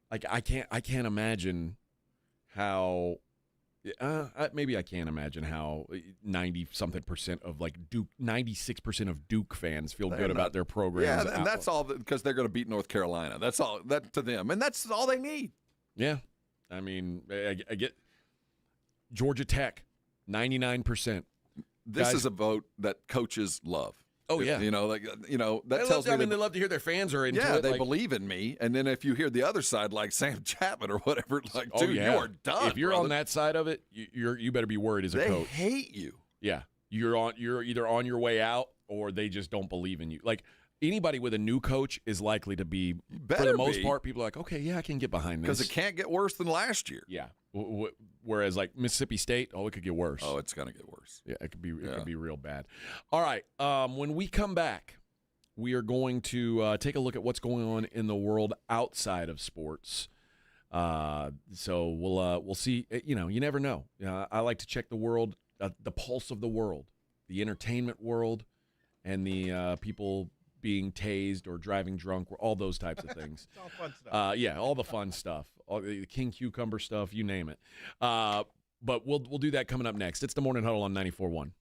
I can't imagine how. Maybe I can't imagine how 90-something% of like Duke, 96% of Duke fans feel good about their programs. Yeah, and that's all because they're going to beat North Carolina. That's all that to them, and that's all they need. Yeah, I mean, I get Georgia Tech, 99%. This is a vote that coaches love. Oh, yeah. That tells me they love to hear their fans are into it. Yeah, they believe in me. And then if you hear the other side, like Sam Chapman or whatever, dude, you are done. If you're on that side of it, you better be worried as a coach. They hate you. Yeah. You're either on your way out or they just don't believe in you. Like, anybody with a new coach is likely to be, for the most part, people are like, okay, yeah, I can get behind this. Because it can't get worse than last year. Yeah. Whereas, like, Mississippi State, it could get worse. Oh, it's going to get worse. Yeah, it could be real bad. All right. When we come back, we are going to take a look at what's going on in the world outside of sports. So we'll see. You never know. I like to check the world, the pulse of the world, the entertainment world, and the people being tased or driving drunk, all those types of things. It's all fun stuff. Yeah, all the fun stuff, all the King Cucumber stuff, you name it. But we'll do that coming up next. It's the Morning Huddle on 94.1.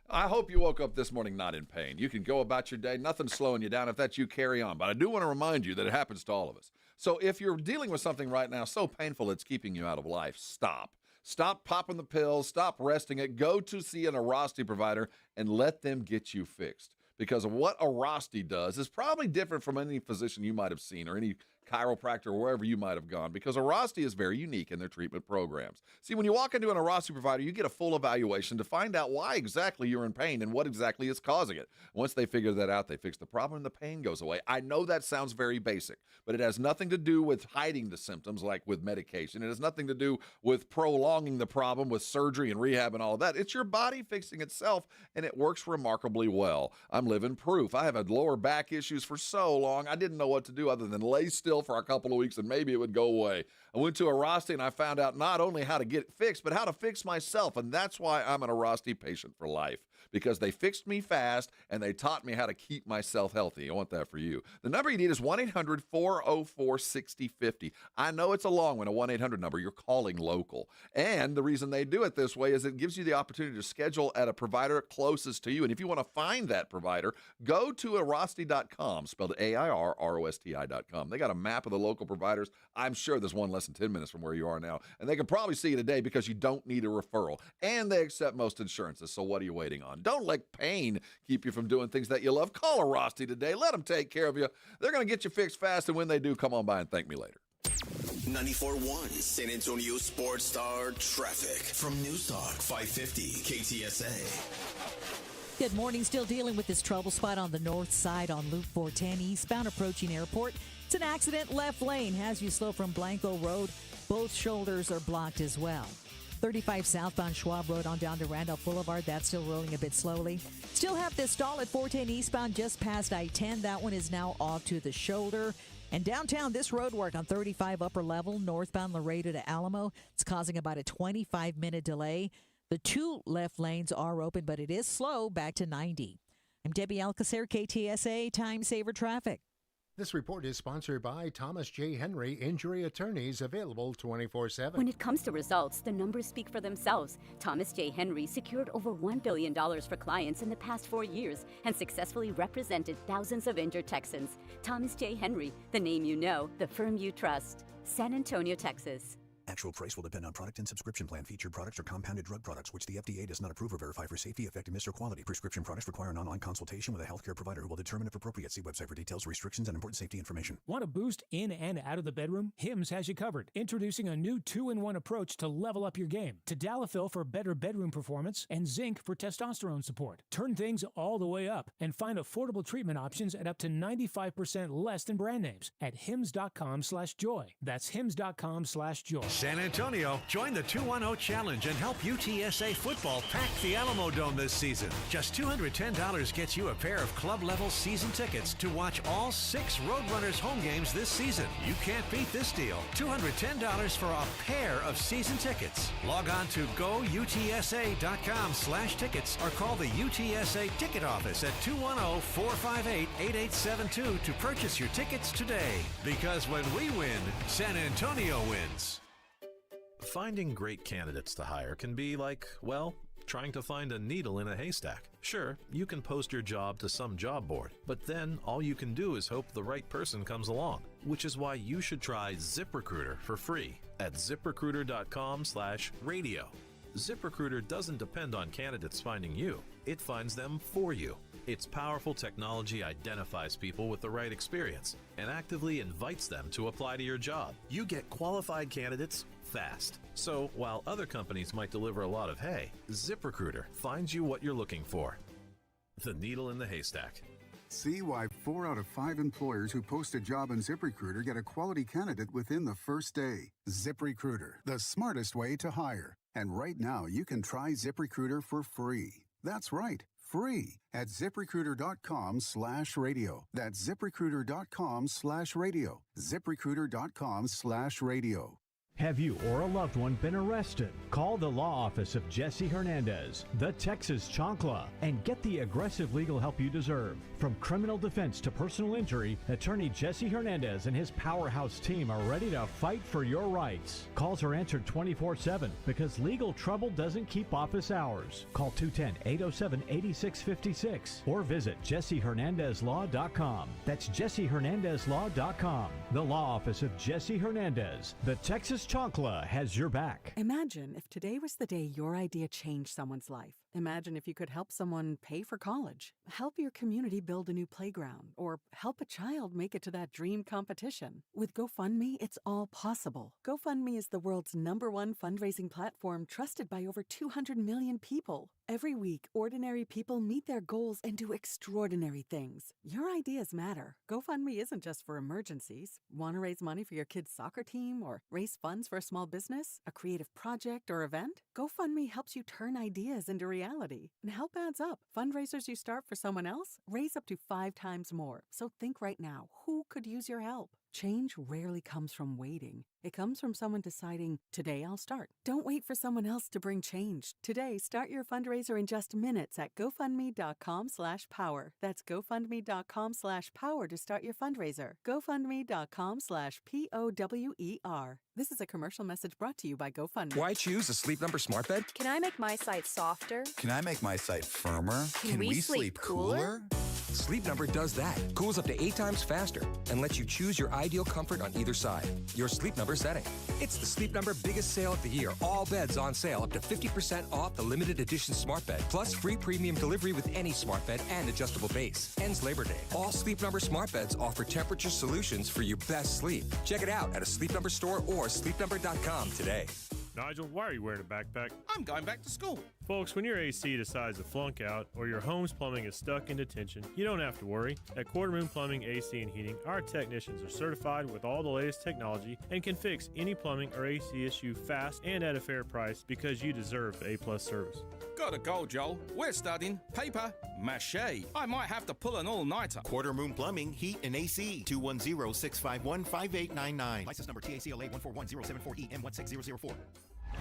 I hope you woke up this morning not in pain. You can go about your day. Nothing's slowing you down. If that's you, carry on. But I do want to remind you that it happens to all of us. So if you're dealing with something right now so painful it's keeping you out of life, stop. Stop popping the pills. Stop resting it. Go to see an Arasti provider and let them get you fixed. Because what Arasti does is probably different from any physician you might have seen or any chiropractor or wherever you might have gone, because Arasti is very unique in their treatment programs. See, when you walk into an Arasti provider, you get a full evaluation to find out why exactly you're in pain and what exactly is causing it. Once they figure that out, they fix the problem and the pain goes away. I know that sounds very basic, but it has nothing to do with hiding the symptoms like with medication. It has nothing to do with prolonging the problem with surgery and rehab and all of that. It's your body fixing itself, and it works remarkably well. I'm living proof. I have had lower back issues for so long, I didn't know what to do other than lay still for a couple of weeks and maybe it would go away. I went to Arasti and I found out not only how to get it fixed, but how to fix myself. And that's why I'm an Arasti patient for life, because they fixed me fast and they taught me how to keep myself healthy. I want that for you. The number you need is 1-800-404-6050. I know it's a long one, a 1-800 number. You're calling local. And the reason they do it this way is it gives you the opportunity to schedule at a provider closest to you. And if you want to find that provider, go to Arasti.com, spelled AIRROSTI.com. They got a map of the local providers. I'm sure there's one less than 10 minutes from where you are now. And they can probably see you today because you don't need a referral. And they accept most insurances. So what are you waiting on? Don't let pain keep you from doing things that you love. Call Arasti today. Let them take care of you. They're going to get you fixed fast. And when they do, come on by and thank me later. 94.1 San Antonio Sports Star traffic from News Talk 550 KTSA. Good morning. Still dealing with this trouble spot on the north side on Loop 410 eastbound approaching airport. It's an accident. Left lane has you slow from Blanco Road. Both shoulders are blocked as well. 35 southbound Schwab Road on down to Randolph Boulevard. That's still rolling a bit slowly. Still have this stall at 410 eastbound just past I-10. That one is now off to the shoulder. And downtown, this road work on 35 upper level northbound Laredo to Alamo. It's causing about a 25-minute delay. The two left lanes are open, but it is slow back to 90. I'm Debbie Alcacer, KTSA Time Saver Traffic. This report is sponsored by Thomas J. Henry Injury Attorneys, available 24/7. When it comes to results, the numbers speak for themselves. Thomas J. Henry secured over $1 billion for clients in the past 4 years and successfully represented thousands of injured Texans. Thomas J. Henry, the name you know, the firm you trust. San Antonio, Texas. Actual price will depend on product and subscription plan. Featured products are compounded drug products, which the FDA does not approve or verify for safety, effectiveness, or quality. Prescription products require an online consultation with a healthcare provider who will determine if appropriate. See website for details, restrictions, and important safety information. Want to boost in and out of the bedroom? Hims has you covered. Introducing a new 2-in-1 approach to level up your game. Tadalafil for better bedroom performance and zinc for testosterone support. Turn things all the way up and find affordable treatment options at up to 95% less than brand names at hims.com/joy. That's hims.com/joy. San Antonio, join the 210 Challenge and help UTSA football pack the Alamo Dome this season. Just $210 gets you a pair of club-level season tickets to watch all 6 Roadrunners home games this season. You can't beat this deal. $210 for a pair of season tickets. Log on to goutsa.com/tickets or call the UTSA ticket office at 210-458-8872 to purchase your tickets today. Because when we win, San Antonio wins. Finding great candidates to hire can be like, well, trying to find a needle in a haystack. Sure, you can post your job to some job board, but then all you can do is hope the right person comes along, which is why you should try ZipRecruiter for free at ziprecruiter.com/radio. ZipRecruiter doesn't depend on candidates finding you. It finds them for you. Its powerful technology identifies people with the right experience and actively invites them to apply to your job. You get qualified candidates fast. So while other companies might deliver a lot of hay, ZipRecruiter finds you what you're looking for. The needle in the haystack. See why 4 out of 5 employers who post a job on ZipRecruiter get a quality candidate within the first day. ZipRecruiter, the smartest way to hire. And right now, you can try ZipRecruiter for free. That's right, free at ZipRecruiter.com/radio. That's ZipRecruiter.com/radio. ZipRecruiter.com/radio. Have you or a loved one been arrested? Call the law office of Jesse Hernandez, the Texas Chancla, and get the aggressive legal help you deserve. From criminal defense to personal injury, attorney Jesse Hernandez and his powerhouse team are ready to fight for your rights. Calls are answered 24/7 because legal trouble doesn't keep office hours. Call 210-807-8656 or visit JesseHernandezLaw.com. That's JesseHernandezLaw.com. The law office of Jesse Hernandez, the Texas Chancla, has your back. Imagine if today was the day your idea changed someone's life. Imagine if you could help someone pay for college, help your community build a new playground, or help a child make it to that dream competition. With GoFundMe, it's all possible. GoFundMe is the world's #1 fundraising platform trusted by over 200 million people. Every week, ordinary people meet their goals and do extraordinary things. Your ideas matter. GoFundMe isn't just for emergencies. Want to raise money for your kid's soccer team or raise funds for a small business, a creative project, or event? GoFundMe helps you turn ideas into reality. And help adds up. Fundraisers you start for someone else raise up to 5 times more. So think right now, who could use your help? Change rarely comes from waiting. It comes from someone deciding, today I'll start. Don't wait for someone else to bring change. Today, start your fundraiser in just minutes at GoFundMe.com/power. That's GoFundMe.com/power to start your fundraiser. GoFundMe.com/POWER. This is a commercial message brought to you by GoFundMe. Why choose a Sleep Number smart bed? Can I make my site softer? Can I make my site firmer? Can we sleep cooler? Sleep Number does that. Cools up to 8 times faster and lets you choose your ideal comfort on either side. Your Sleep Number setting. It's the Sleep Number biggest sale of the year. All beds on sale up to 50% off the limited edition smart bed. Plus free premium delivery with any smart bed and adjustable base. Ends Labor Day. All Sleep Number smart beds offer temperature solutions for your best sleep. Check it out at a Sleep Number store or sleepnumber.com today. Nigel, why are you wearing a backpack? I'm going back to school. Folks, when your AC decides to flunk out or your home's plumbing is stuck in detention, you don't have to worry. At Quarter Moon Plumbing, AC, and Heating, our technicians are certified with all the latest technology and can fix any plumbing or AC issue fast and at a fair price because you deserve the A+ service. Gotta go, Joel. We're studying paper mache. I might have to pull an all-nighter. Quarter Moon Plumbing, Heat, and AC. 210-651-5899. License number TACLA 141-074-EM16004.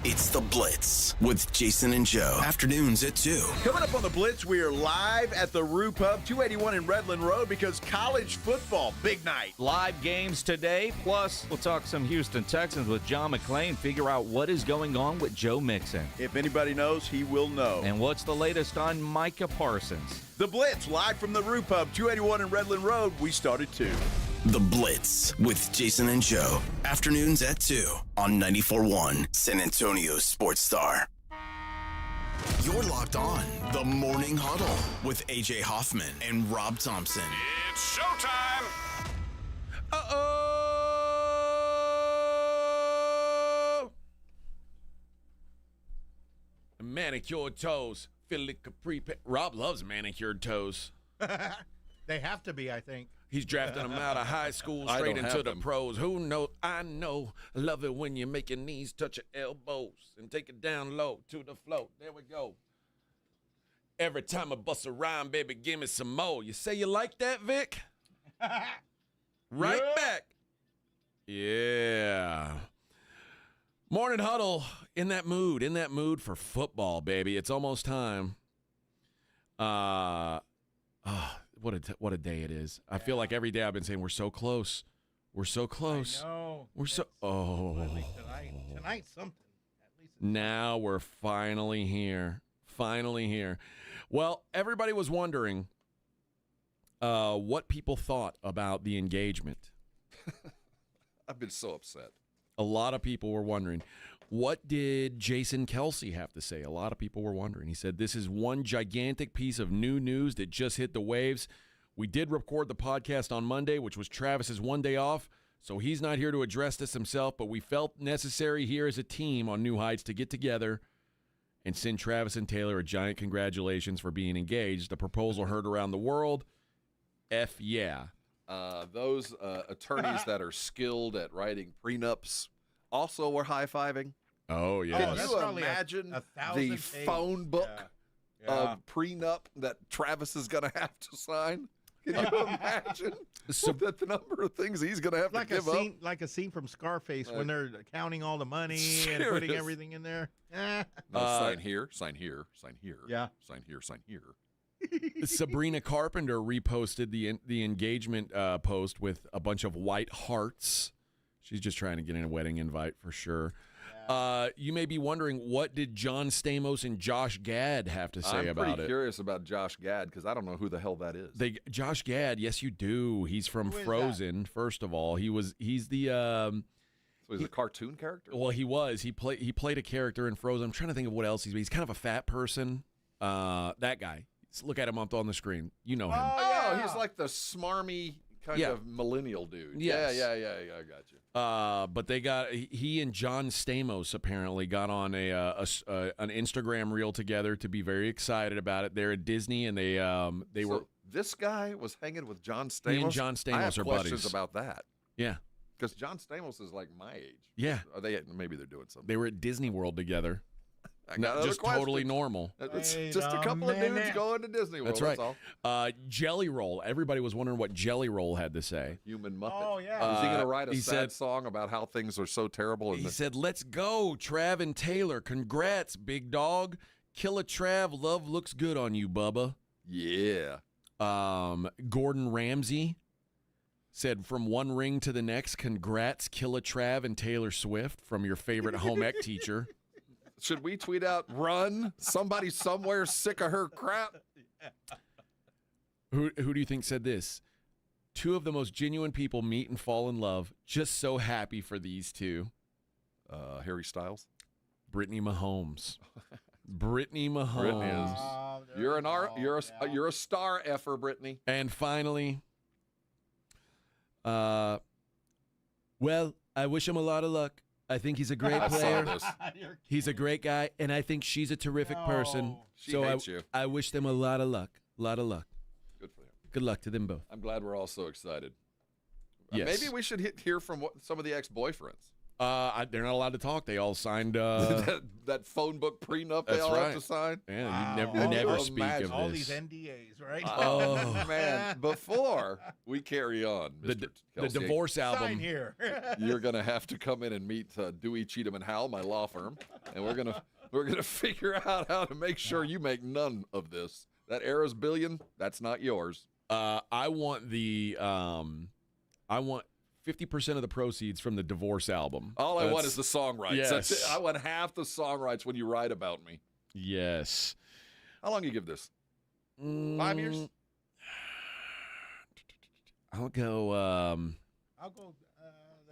It's The Blitz with Jason and Joe. Afternoons at 2. Coming up on The Blitz, we are live at the Roo Pub, 281 in Redland Road, because college football, big night. Live games today, plus we'll talk some Houston Texans with John McClain, figure out what is going on with Joe Mixon. If anybody knows, he will know. And what's the latest on Micah Parsons? The Blitz, live from the Roo Pub, 281 in Redland Road. We started 2. The Blitz with Jason and Joe. Afternoons at 2 on 94.1 San Antonio Sports Star. You're locked on The Morning Huddle with AJ Hoffman and Rob Thompson. It's showtime! Manicured toes. Philly Capri. Rob loves manicured toes. They have to be, I think. He's drafting them out of high school straight into the pros. Who knows? I know. Love it when you make your knees touch your elbows and take it down low to the floor. There we go. Every time I bust a rhyme, baby, give me some more. You say you like that, Vic? Right back. Yeah. Morning Huddle. In that mood for football, baby. It's almost time. What a day it is. I feel like every day I've been saying we're so close. We're so close. I know. At least tonight. Tonight's something. Now we're finally here. Well, everybody was wondering what people thought about the engagement. I've been so upset. A lot of people were wondering. What did Jason Kelsey have to say? A lot of people were wondering. He said, this is one gigantic piece of new news that just hit the waves. We did record the podcast on Monday, which was Travis's one day off, so he's not here to address this himself, but we felt necessary here as a team on New Heights to get together and send Travis and Taylor a giant congratulations for being engaged. The proposal heard around the world. F yeah. Those attorneys that are skilled at writing prenups also were high-fiving. Oh, yeah. Can you imagine the phone book of prenup that Travis is going to have to sign? Can you imagine the number of things he's going to have to give up? Like a scene from Scarface when they're counting all the money and putting everything in there. Sign here, sign here, sign here. Yeah. Sign here, sign here. Sabrina Carpenter reposted the engagement post with a bunch of white hearts. She's just trying to get in a wedding invite for sure. You may be wondering, what did John Stamos and Josh Gad have to say about it? I'm pretty curious about Josh Gad because I don't know who the hell that is. Josh Gad, yes, you do. He's from Frozen. First of all, he's the. So he's a cartoon character. Well, he was. He played a character in Frozen. I'm trying to think of what else he's kind of a fat person. That guy. Look at him up on the screen. You know him. Oh, yeah. He's like the smarmy kind of millennial dude. Yes. Yeah, I got you. But he and John Stamos apparently got on an Instagram reel together to be very excited about it. They're at Disney, and they were. This guy was hanging with John Stamos. He and John Stamos I have are questions buddies about that. Yeah, because John Stamos is like my age. Yeah, maybe they're doing something. They were at Disney World together. Just totally normal. It's just a couple of dudes going to Disney World. That's right. That's all. Jelly Roll. Everybody was wondering what Jelly Roll had to say. Human Muppet. Oh, yeah. Is he going to write a sad song about how things are so terrible? He said, let's go, Trav and Taylor. Congrats, big dog. Killer Trav, love looks good on you, Bubba. Yeah. Gordon Ramsay said, from one ring to the next, congrats, Killer Trav and Taylor Swift from your favorite home ec teacher. Should we tweet out, run? Somebody somewhere sick of her crap? Who do you think said this? Two of the most genuine people meet and fall in love. Just so happy for these two. Harry Styles? Brittany Mahomes. Brittany Mahomes. You're a star effer, Brittany. And finally, well, I wish him a lot of luck. I think he's a great player. He's a great guy, and I think she's a terrific person. She hates you. I wish them a lot of luck. A lot of luck. Good for him. Good luck to them both. I'm glad we're all so excited. Yes. Maybe we should hear from some of the ex-boyfriends. They're not allowed to talk. They all signed that phone book prenup they all have to sign. Yeah, you never speak of this. All these NDAs, right? Oh, man. Before we carry on, the Kelsey, divorce album. Sign here. You're going to have to come in and meet Dewey, Cheatham, and Howell, my law firm, and we're gonna figure out how to make sure you make none of this. That Era's billion, that's not yours. I want 50% of the proceeds from the divorce album. All I want is the song rights. Yes. That's it. I want half the song rights when you write about me. Yes. How long do you give this? 5 years? I'll go.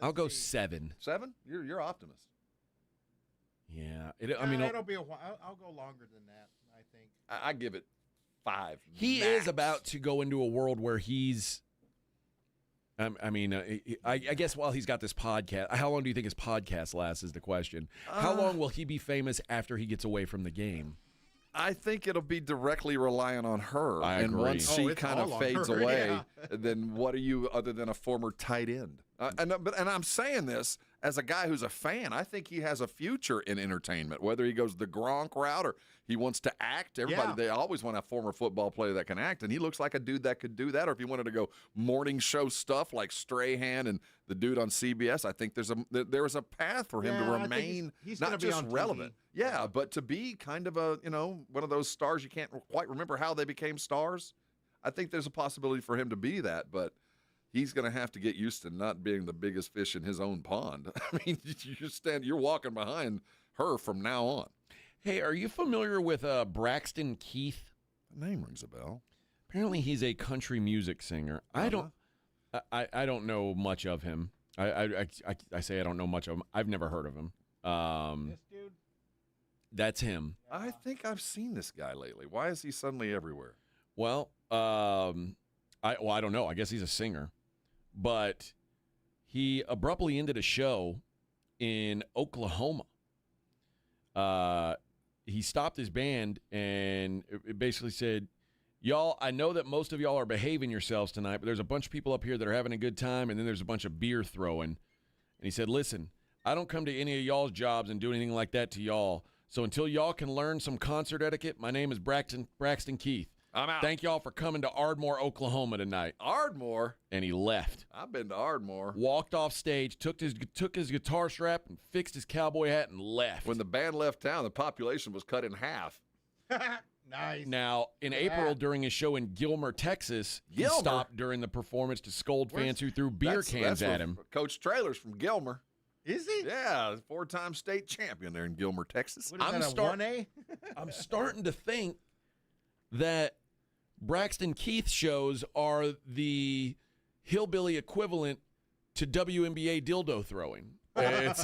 I'll go 7. 7? You're optimist. Yeah. It'll be a while. I'll go longer than that, I think. I give it 5. He max. is about to go into a world where he's. I guess while he's got this podcast, how long do you think his podcast lasts is the question. How long will he be famous after he gets away from the game? I think it'll be directly reliant on her. I agree. Once she kind of fades away, then what are you other than a former tight end? And I'm saying this as a guy who's a fan. I think he has a future in entertainment, whether he goes the Gronk route or he wants to act. They always want a former football player that can act, and he looks like a dude that could do that. Or if he wanted to go morning show stuff like Strahan and the dude on CBS, I think there is a path for him to remain he's not just relevant. TV. Yeah, but to be kind of one of those stars you can't quite remember how they became stars. I think there's a possibility for him to be that, but he's going to have to get used to not being the biggest fish in his own pond. I mean, you're walking behind her from now on. Hey, are you familiar with Braxton Keith? The name rings a bell. Apparently, he's a country music singer. I don't know much of him. I say I don't know much of him. I've never heard of him. This dude? That's him. I think I've seen this guy lately. Why is he suddenly everywhere? Well, I don't know. I guess he's a singer. But he abruptly ended a show in Oklahoma. He stopped his band and it basically said, y'all, I know that most of y'all are behaving yourselves tonight, but there's a bunch of people up here that are having a good time, and then there's a bunch of beer throwing. And he said, listen, I don't come to any of y'all's jobs and do anything like that to y'all. So until y'all can learn some concert etiquette, my name is Braxton Keith. I'm out. Thank y'all for coming to Ardmore, Oklahoma tonight. Ardmore? And he left. I've been to Ardmore. Walked off stage, took his guitar strap and fixed his cowboy hat and left. When the band left town, the population was cut in half. Nice. Now, in April, during his show in Gilmer, Texas, he stopped during the performance to scold fans who threw beer cans at him. Coach Traylor's from Gilmer. Is he? Yeah, 4-time state champion there in Gilmer, Texas. What is that, a 1A? I'm starting to think that Braxton Keith shows are the hillbilly equivalent to WNBA dildo throwing. It's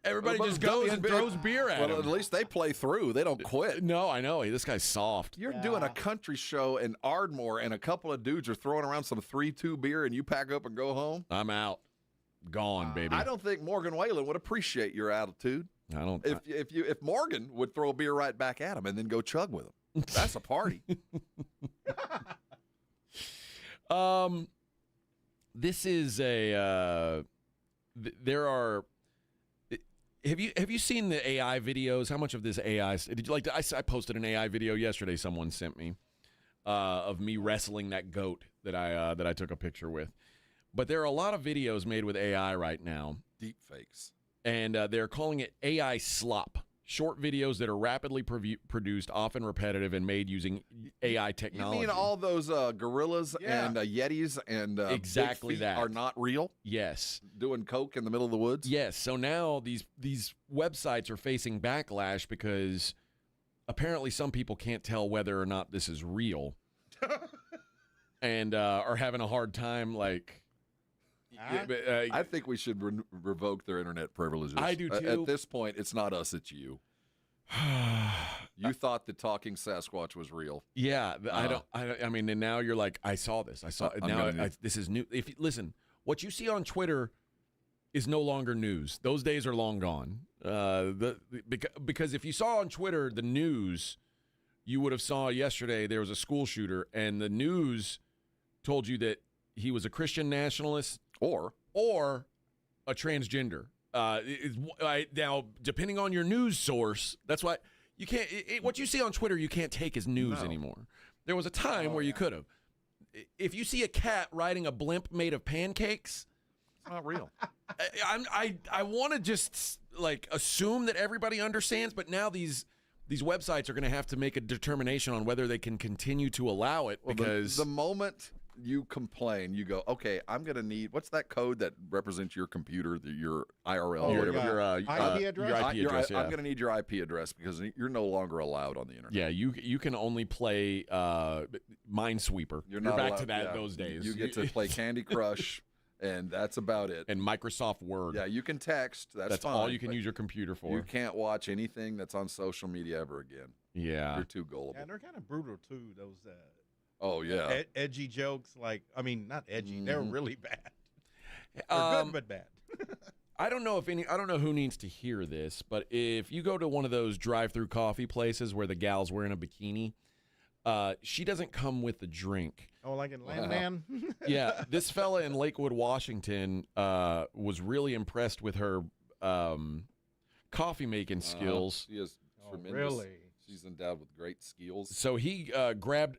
everybody just goes and throws beer at him. Well, at least they play through. They don't quit. No, I know. This guy's soft. You're doing a country show in Ardmore, and a couple of dudes are throwing around some 3-2 beer, and you pack up and go home? I'm out. Gone, baby. I don't think Morgan Whalen would appreciate your attitude. I don't. If Morgan would throw a beer right back at him and then go chug with him, that's a party. This is a. There are. Have you seen the AI videos? How much of this AI? Did you like? I posted an AI video yesterday. Someone sent me of me wrestling that goat that I took a picture with. But there are a lot of videos made with AI right now. Deep fakes. And they're calling it AI slop. Short videos that are rapidly produced, often repetitive, and made using AI technology. You mean all those gorillas and yetis and exactly big feet that are not real? Yes. Doing coke in the middle of the woods? Yes. So now these websites are facing backlash because apparently some people can't tell whether or not this is real and are having a hard time like... I think we should revoke their internet privileges. I do, too. At this point, it's not us, it's you. You thought the talking Sasquatch was real. Yeah, I mean, and now you're like, I saw this. I saw it. Now this is new. Listen, what you see on Twitter is no longer news. Those days are long gone. Because if you saw on Twitter the news, you would have saw yesterday there was a school shooter, and the news told you that he was a Christian nationalist or a transgender. Now, depending on your news source, that's why you can't. What you see on Twitter, you can't take as news anymore. There was a time where you could have. If you see a cat riding a blimp made of pancakes, it's not real. I want to just like assume that everybody understands, but now these websites are going to have to make a determination on whether they can continue to allow it because the moment you complain, you go, okay, I'm going to need, what's that code that represents your computer, your IRL, your IP address? Your IP address, I'm going to need your IP address because you're no longer allowed on the internet. Yeah, you can only play Minesweeper. You're not back allowed, to that those days. You get to play Candy Crush, and that's about it. And Microsoft Word. Yeah, you can text. That's fine, all you can use your computer for. You can't watch anything that's on social media ever again. Yeah. You're too gullible. And they're kind of brutal, too, those oh, yeah. edgy jokes. Like, I mean, not edgy. They're really bad. They're good, but bad. I don't know who needs to hear this, but if you go to one of those drive-through coffee places where the gal's wearing a bikini, she doesn't come with the drink. Oh, like in Landman? Yeah, this fella in Lakewood, Washington, was really impressed with her coffee-making skills. She is tremendous. Really? She's endowed with great skills. So he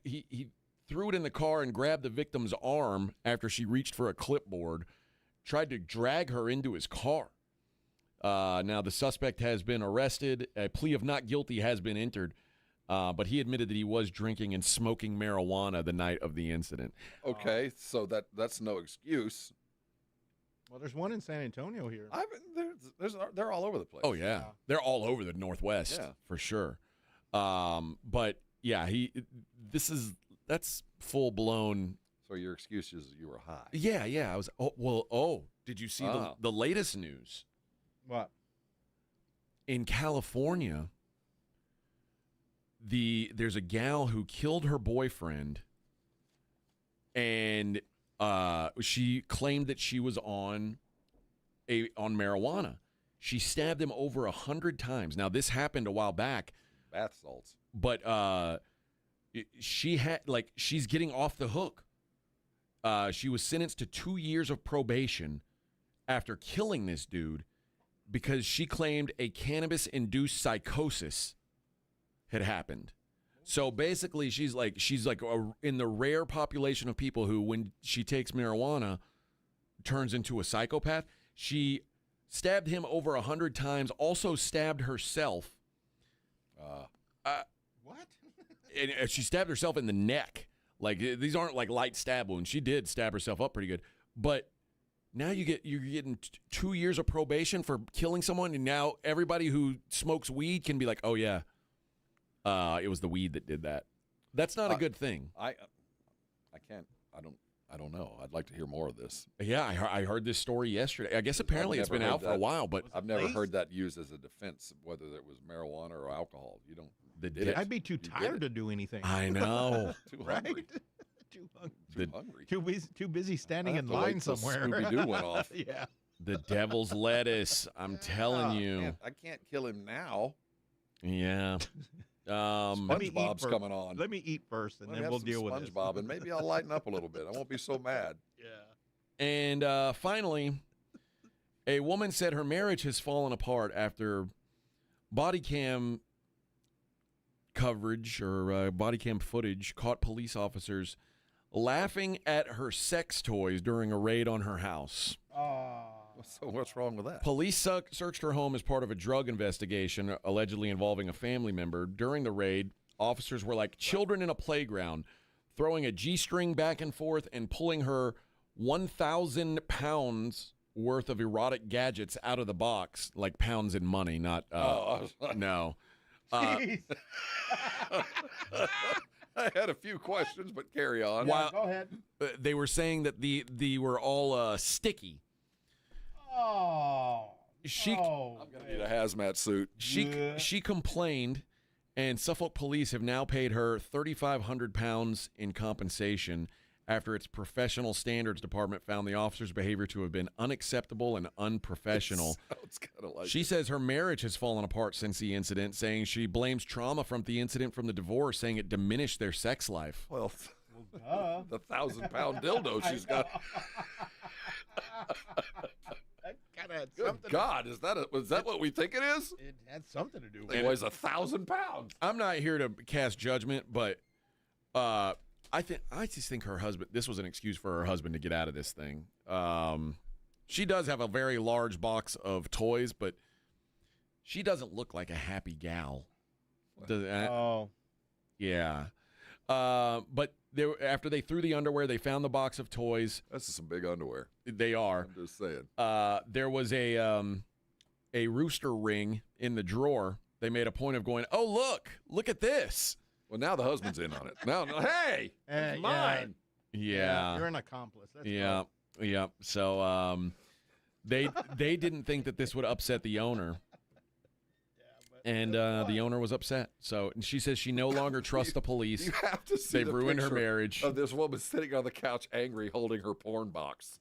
he threw it in the car and grabbed the victim's arm after she reached for a clipboard, tried to drag her into his car. Now, the suspect has been arrested. A plea of not guilty has been entered, but he admitted that he was drinking and smoking marijuana the night of the incident. Okay, so that's no excuse. Well, there's one in San Antonio here. They're all over the place. Oh, yeah. They're all over the Northwest, for sure. But, yeah, that's full-blown. So your excuse is you were high. Yeah. I was. Did you see the latest news? What? in California, there's a gal who killed her boyfriend, and she claimed that she was on marijuana. She stabbed him over 100 times. Now, this happened a while back. Bath salts. But she's getting off the hook. She was sentenced to 2 years of probation after killing this dude because she claimed a cannabis-induced psychosis had happened. So basically, she's like in the rare population of people who, when she takes marijuana, turns into a psychopath. She stabbed him over 100 times. Also stabbed herself. What? And she stabbed herself in the neck. Like, these aren't like light stab wounds. She did stab herself up pretty good. But now you're getting 2 years of probation for killing someone, and now everybody who smokes weed can be like, oh yeah, it was the weed that did that. That's not a good thing. I don't know. I'd like to hear more of this. Yeah, I heard this story yesterday. I guess apparently it's been out for a while, but I've never heard that used as a defense, whether it was marijuana or alcohol. You don't. I'd be too tired to do anything. I know. Too hungry. Too hungry. Too busy standing in line somewhere. Scooby-Doo went off. Yeah. The devil's lettuce. I'm telling you. I can't kill him now. Yeah. SpongeBob's coming on. Let me eat first, and then we'll deal with it. SpongeBob, and maybe I'll lighten up a little bit. I won't be so mad. Yeah. And finally, a woman said her marriage has fallen apart after body cam coverage or body cam footage caught police officers laughing at her sex toys during a raid on her house. So what's wrong with that? Police searched her home as part of a drug investigation allegedly involving a family member. During the raid, officers were like children in a playground, throwing a G-string back and forth and pulling her 1,000 pounds worth of erotic gadgets out of the box, like pounds in money, not no. I had a few questions, but carry on. Go ahead. They were saying that they were all sticky. Oh. I'm gonna need a hazmat suit. She complained, and Suffolk police have now paid her 3,500 pounds in compensation after its professional standards department found the officer's behavior to have been unacceptable and unprofessional. Sounds kind of like she says her marriage has fallen apart since the incident, saying she blames trauma from the incident from the divorce, saying it diminished their sex life. Well, the 1,000-pound dildo she's got. Good God, was that what we think it is? It had something to do with it. It weighs 1,000 pounds. I'm not here to cast judgment, but I just think her husband, this was an excuse for her husband to get out of this thing. She does have a very large box of toys, but she doesn't look like a happy gal. Yeah. But after they threw the underwear, they found the box of toys. That's some big underwear. They are. I'm just saying. There was a rooster ring in the drawer. They made a point of going, oh, look at this. Well, now the husband's in on it. Now, hey, it's mine. Yeah. You're an accomplice. That's yeah. right. Yeah. So they didn't think that this would upset the owner. And the owner was upset. So she says she no longer trusts the police. You have to see They've ruined her marriage. Of this woman sitting on the couch angry holding her porn box.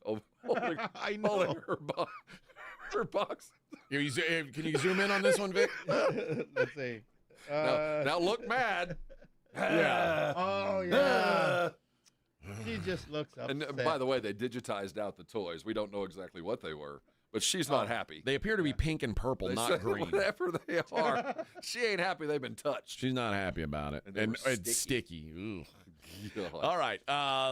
I know. Holding her box. Can you zoom in on this one, Vic? Let's see. Now look mad. Yeah. Oh, yeah. She just looks upset. And by the way, they digitized out the toys. We don't know exactly what they were. But she's not happy. They appear to be pink and purple, not green. Whatever they are, she ain't happy they've been touched. She's not happy about it. And it's sticky. God. All right.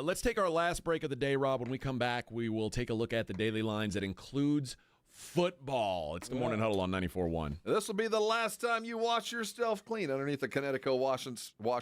Let's take our last break of the day, Rob. When we come back, we will take a look at the daily lines that includes football. It's the Morning Huddle on 94.1. This will be the last time you wash yourself clean underneath the Connecticut wash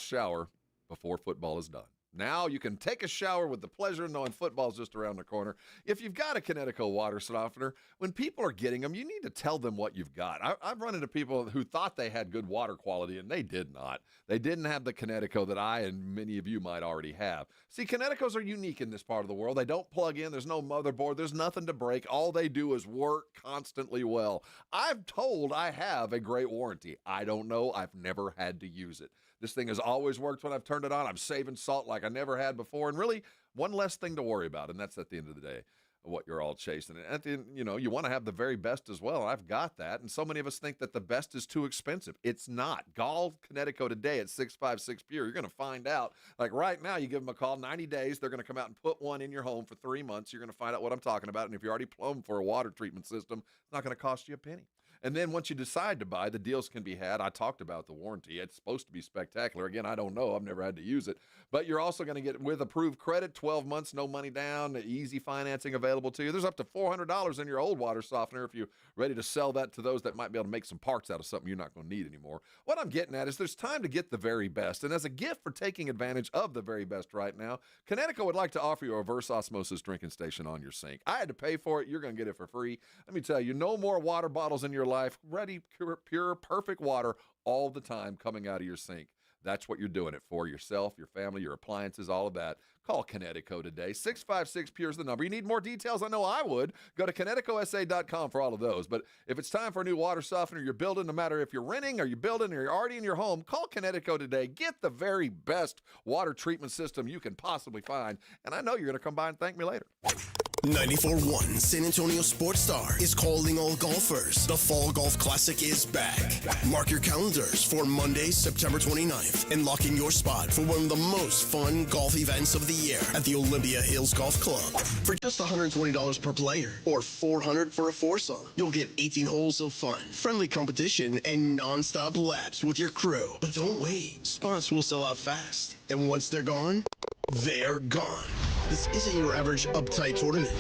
shower before football is done. Now you can take a shower with the pleasure of knowing football's just around the corner. If you've got a Kinetico water softener, when people are getting them, you need to tell them what you've got. I've run into people who thought they had good water quality, and they did not. They didn't have the Kinetico that I and many of you might already have. See, Kineticos are unique in this part of the world. They don't plug in. There's no motherboard. There's nothing to break. All they do is work constantly well. I'm told I have a great warranty. I don't know. I've never had to use it. This thing has always worked when I've turned it on. I'm saving salt like I never had before, and really one less thing to worry about, and that's at the end of the day what you're all chasing. And at the end, you want to have the very best as well, and I've got that, and so many of us think that the best is too expensive. It's not. Call Kinetico today at 656 Pure. You're going to find out. Like right now, you give them a call, 90 days, they're going to come out and put one in your home for 3 months. You're going to find out what I'm talking about, and if you're already plumbed for a water treatment system, it's not going to cost you a penny. And then once you decide to buy, the deals can be had. I talked about the warranty. It's supposed to be spectacular. Again, I don't know. I've never had to use it. But you're also going to get, with approved credit, 12 months, no money down, easy financing available to you. There's up to $400 in your old water softener if you're ready to sell that to those that might be able to make some parts out of something you're not going to need anymore. What I'm getting at is there's time to get the very best. And as a gift for taking advantage of the very best right now, Kinetico would like to offer you a reverse osmosis drinking station on your sink. I had to pay for it. You're going to get it for free. Let me tell you, no more water bottles in your life. Ready, pure, perfect water all the time coming out of your sink. That's what you're doing it for, yourself, your family, your appliances, all of that. Call Kinetico today. 656 Pure is the number. You need more details? I know I would. Go to KineticoSA.com for all of those. But if it's time for a new water softener you're building, no matter if you're renting or you're building or you're already in your home, call Kinetico today. Get the very best water treatment system you can possibly find. And I know you're going to come by and thank me later. 94.1 San Antonio Sports Star is calling all golfers. The Fall Golf Classic is back. Mark your calendars for Monday, September 29th, and lock in your spot for one of the most fun golf events of the year at the Olympia Hills Golf Club. For just $120 per player, or $400 for a foursome, you'll get 18 holes of fun, friendly competition, and non-stop laps with your crew. But don't wait. Spots will sell out fast. And once they're gone, they're gone. This isn't your average uptight tournament.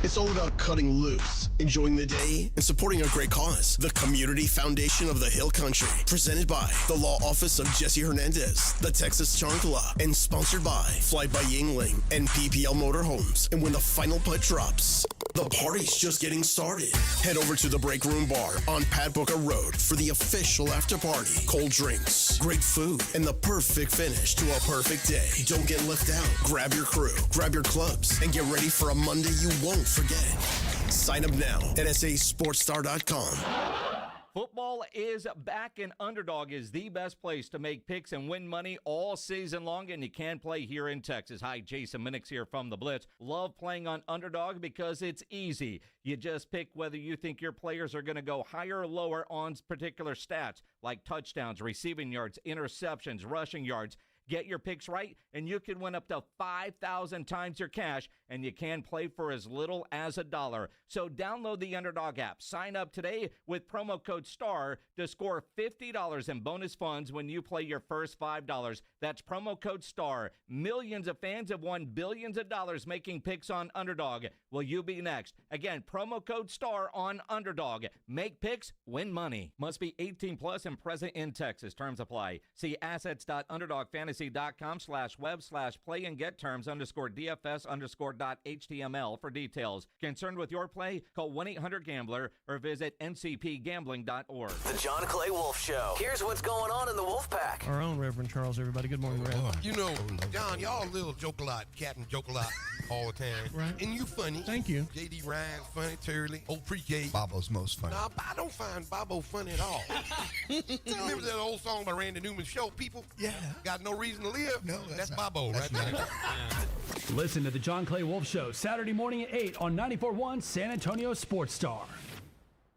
It's all about cutting loose, enjoying the day, and supporting a great cause. The Community Foundation of the Hill Country. Presented by the Law Office of Jesse Hernandez, the Texas Chancla, and sponsored by Fly by Yingling and PPL Motorhomes. And when the final putt drops, the party's just getting started. Head over to the Break Room Bar on Pat Booker Road for the official after party. Cold drinks, great food, and the perfect finish to a perfect day. Don't get left out. Grab your crew, grab your clubs, and get ready for a Monday you won't forget. Sign up now at sasportstar.com. Football is back, and Underdog is the best place to make picks and win money all season long, and you can play here in Texas. Hi, Jason Minix here from The Blitz. Love playing on Underdog because it's easy. You just pick whether you think your players are going to go higher or lower on particular stats, like touchdowns, receiving yards, interceptions, rushing yards. Get your picks right, and you can win up to 5,000 times your cash, and you can play for as little as $1. So download the Underdog app. Sign up today with promo code STAR to score $50 in bonus funds when you play your first $5. That's promo code STAR. Millions of fans have won billions of dollars making picks on Underdog. Will you be next? Again, promo code STAR on Underdog. Make picks, win money. Must be 18 plus and present in Texas. Terms apply. See assets.underdogfantasy.com/web/play and get terms _DFS_.html for details. Concerned with your play? Call 1-800-GAMBLER or visit ncpgambling.org. The John Clay Wolf Show. Here's what's going on in the Wolf Pack. Our own Reverend Charles, everybody. Good morning, Reverend. You know, John, y'all little joke a lot, Captain joke a lot all the time. Right. And you funny. Thank you. J.D. Ryan's funny, Turley, old pre-K. Bobo's most funny. Nah, I don't find Bobo funny at all. Remember that old song by Randy Newman, Show People? Yeah. Got no reason to live? No, that's Bobo right there. Listen to the John Clay Wolf Show, Saturday morning at 8 on 94.1 San Antonio Sports Star.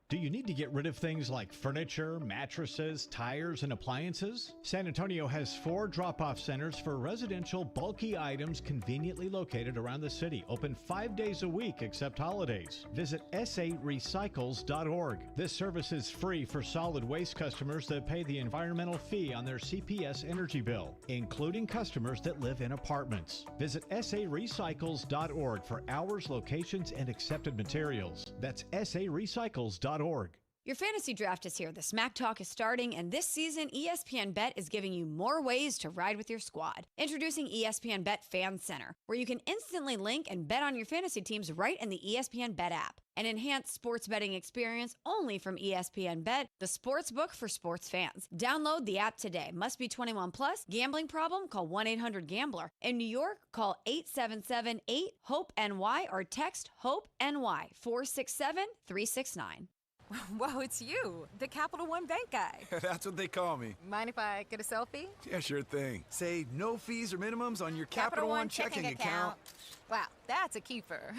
Do you need to get rid of things like furniture, mattresses, tires, and appliances? San Antonio has 4 drop-off centers for residential bulky items conveniently located around the city, open 5 days a week except holidays. Visit sarecycles.org. This service is free for solid waste customers that pay the environmental fee on their CPS energy bill, including customers that live in apartments. Visit sarecycles.org for hours, locations, and accepted materials. That's sarecycles.org. Your fantasy draft is here, the Smack Talk is starting, and this season, ESPN Bet is giving you more ways to ride with your squad. Introducing ESPN Bet Fan Center, where you can instantly link and bet on your fantasy teams right in the ESPN Bet app. An enhanced sports betting experience only from ESPN Bet, the sports book for sports fans. Download the app today. Must be 21 plus. Gambling problem? Call 1-800-GAMBLER. In New York, call 877-8-HOPE-NY or text HOPE-NY 467-369. Whoa, it's you, the Capital One Bank guy. That's what they call me. Mind if I get a selfie? Yeah, sure thing. Say no fees or minimums on your Capital One checking account. Wow, that's a keeper.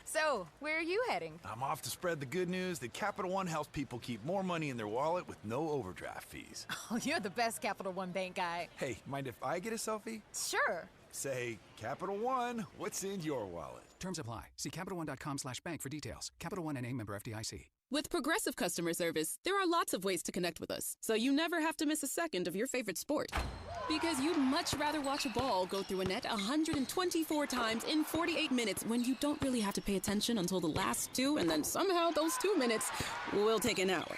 So, where are you heading? I'm off to spread the good news that Capital One helps people keep more money in their wallet with no overdraft fees. Oh, you're the best Capital One Bank guy. Hey, mind if I get a selfie? Sure. Say, Capital One, what's in your wallet? Terms apply. See CapitalOne.com/bank for details. Capital One NA, member FDIC. With Progressive customer service, there are lots of ways to connect with us, so you never have to miss a second of your favorite sport. Because you'd much rather watch a ball go through a net 124 times in 48 minutes when you don't really have to pay attention until the last two, and then somehow those 2 minutes will take an hour.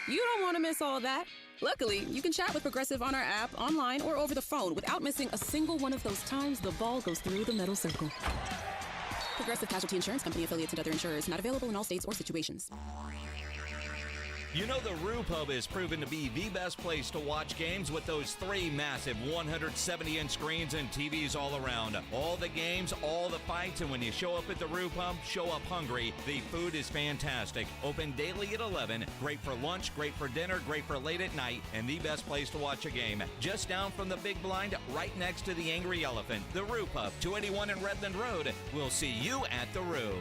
You don't want to miss all that. Luckily, you can chat with Progressive on our app, online, or over the phone without missing a single one of those times the ball goes through the metal circle. Progressive Casualty Insurance Company, affiliates, and other insurers. Not available in all states or situations. You know the Roo Pub is proven to be the best place to watch games with those 3 massive 170-inch screens and TVs all around. All the games, all the fights, and when you show up at the Roo Pub, show up hungry. The food is fantastic. Open daily at 11. Great for lunch, great for dinner, great for late at night, and the best place to watch a game. Just down from the big blind, right next to the Angry Elephant. The Roo Pub, 281 in Redland Road. We'll see you at the Roo.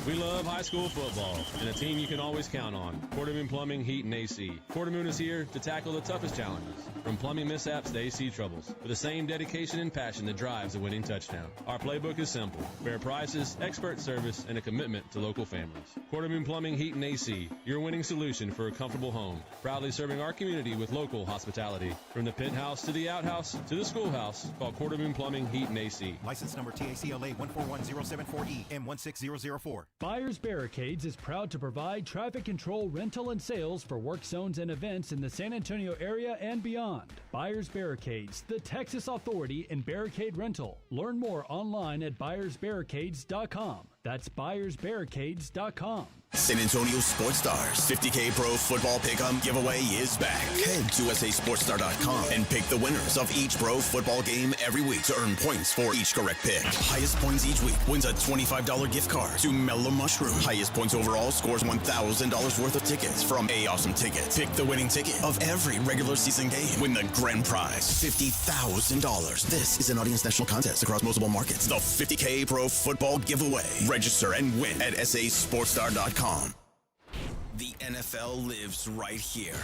We love high school football and a team you can always count on. Quartermoon Plumbing, Heat, and AC. Quartermoon is here to tackle the toughest challenges, from plumbing mishaps to AC troubles, with the same dedication and passion that drives a winning touchdown. Our playbook is simple: fair prices, expert service, and a commitment to local families. Quartermoon Plumbing, Heat, and AC, your winning solution for a comfortable home. Proudly serving our community with local hospitality. From the penthouse to the outhouse to the schoolhouse, call Quartermoon Plumbing, Heat, and AC. License number TACLA 141074E M16004. Buyers Barricades is proud to provide traffic control, rental, and sales for work zones and events in the San Antonio area and beyond. Buyers Barricades, the Texas authority in barricade rental. Learn more online at buyersbarricades.com. That's buyersbarricades.com. San Antonio Sports Stars 50K Pro Football Pick'em giveaway is back. Head to SASportsStar.com and pick the winners of each pro football game every week to earn points for each correct pick. Highest points each week wins a $25 gift card to Mellow Mushroom. Highest points overall scores $1,000 worth of tickets from A Awesome Tickets. Pick the winning ticket of every regular season game. Win the grand prize, $50,000. This is an Audience National contest across multiple markets. The 50K Pro Football Giveaway. Register and win at SASportsStar.com. The NFL lives right here.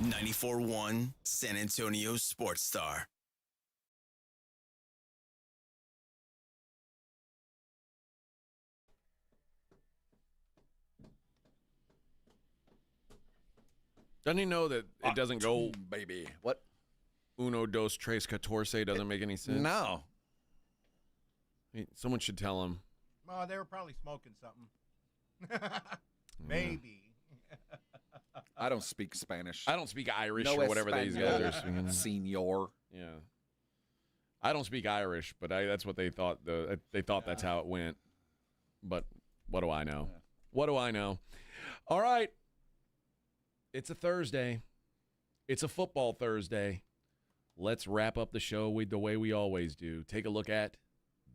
94.1 San Antonio Sports Star. Doesn't he know that it doesn't go, baby? What? Uno, dos, tres, catorce doesn't make any sense? No. Someone should tell him. Oh, they were probably smoking something. Maybe. I don't speak Spanish. I don't speak Irish or whatever these guys are speaking. Senor. Yeah. I don't speak Irish, but that's what they thought. They thought that's how it went. But what do I know? Yeah. What do I know? All right. It's a Thursday. It's a football Thursday. Let's wrap up the show the way we always do. Take a look at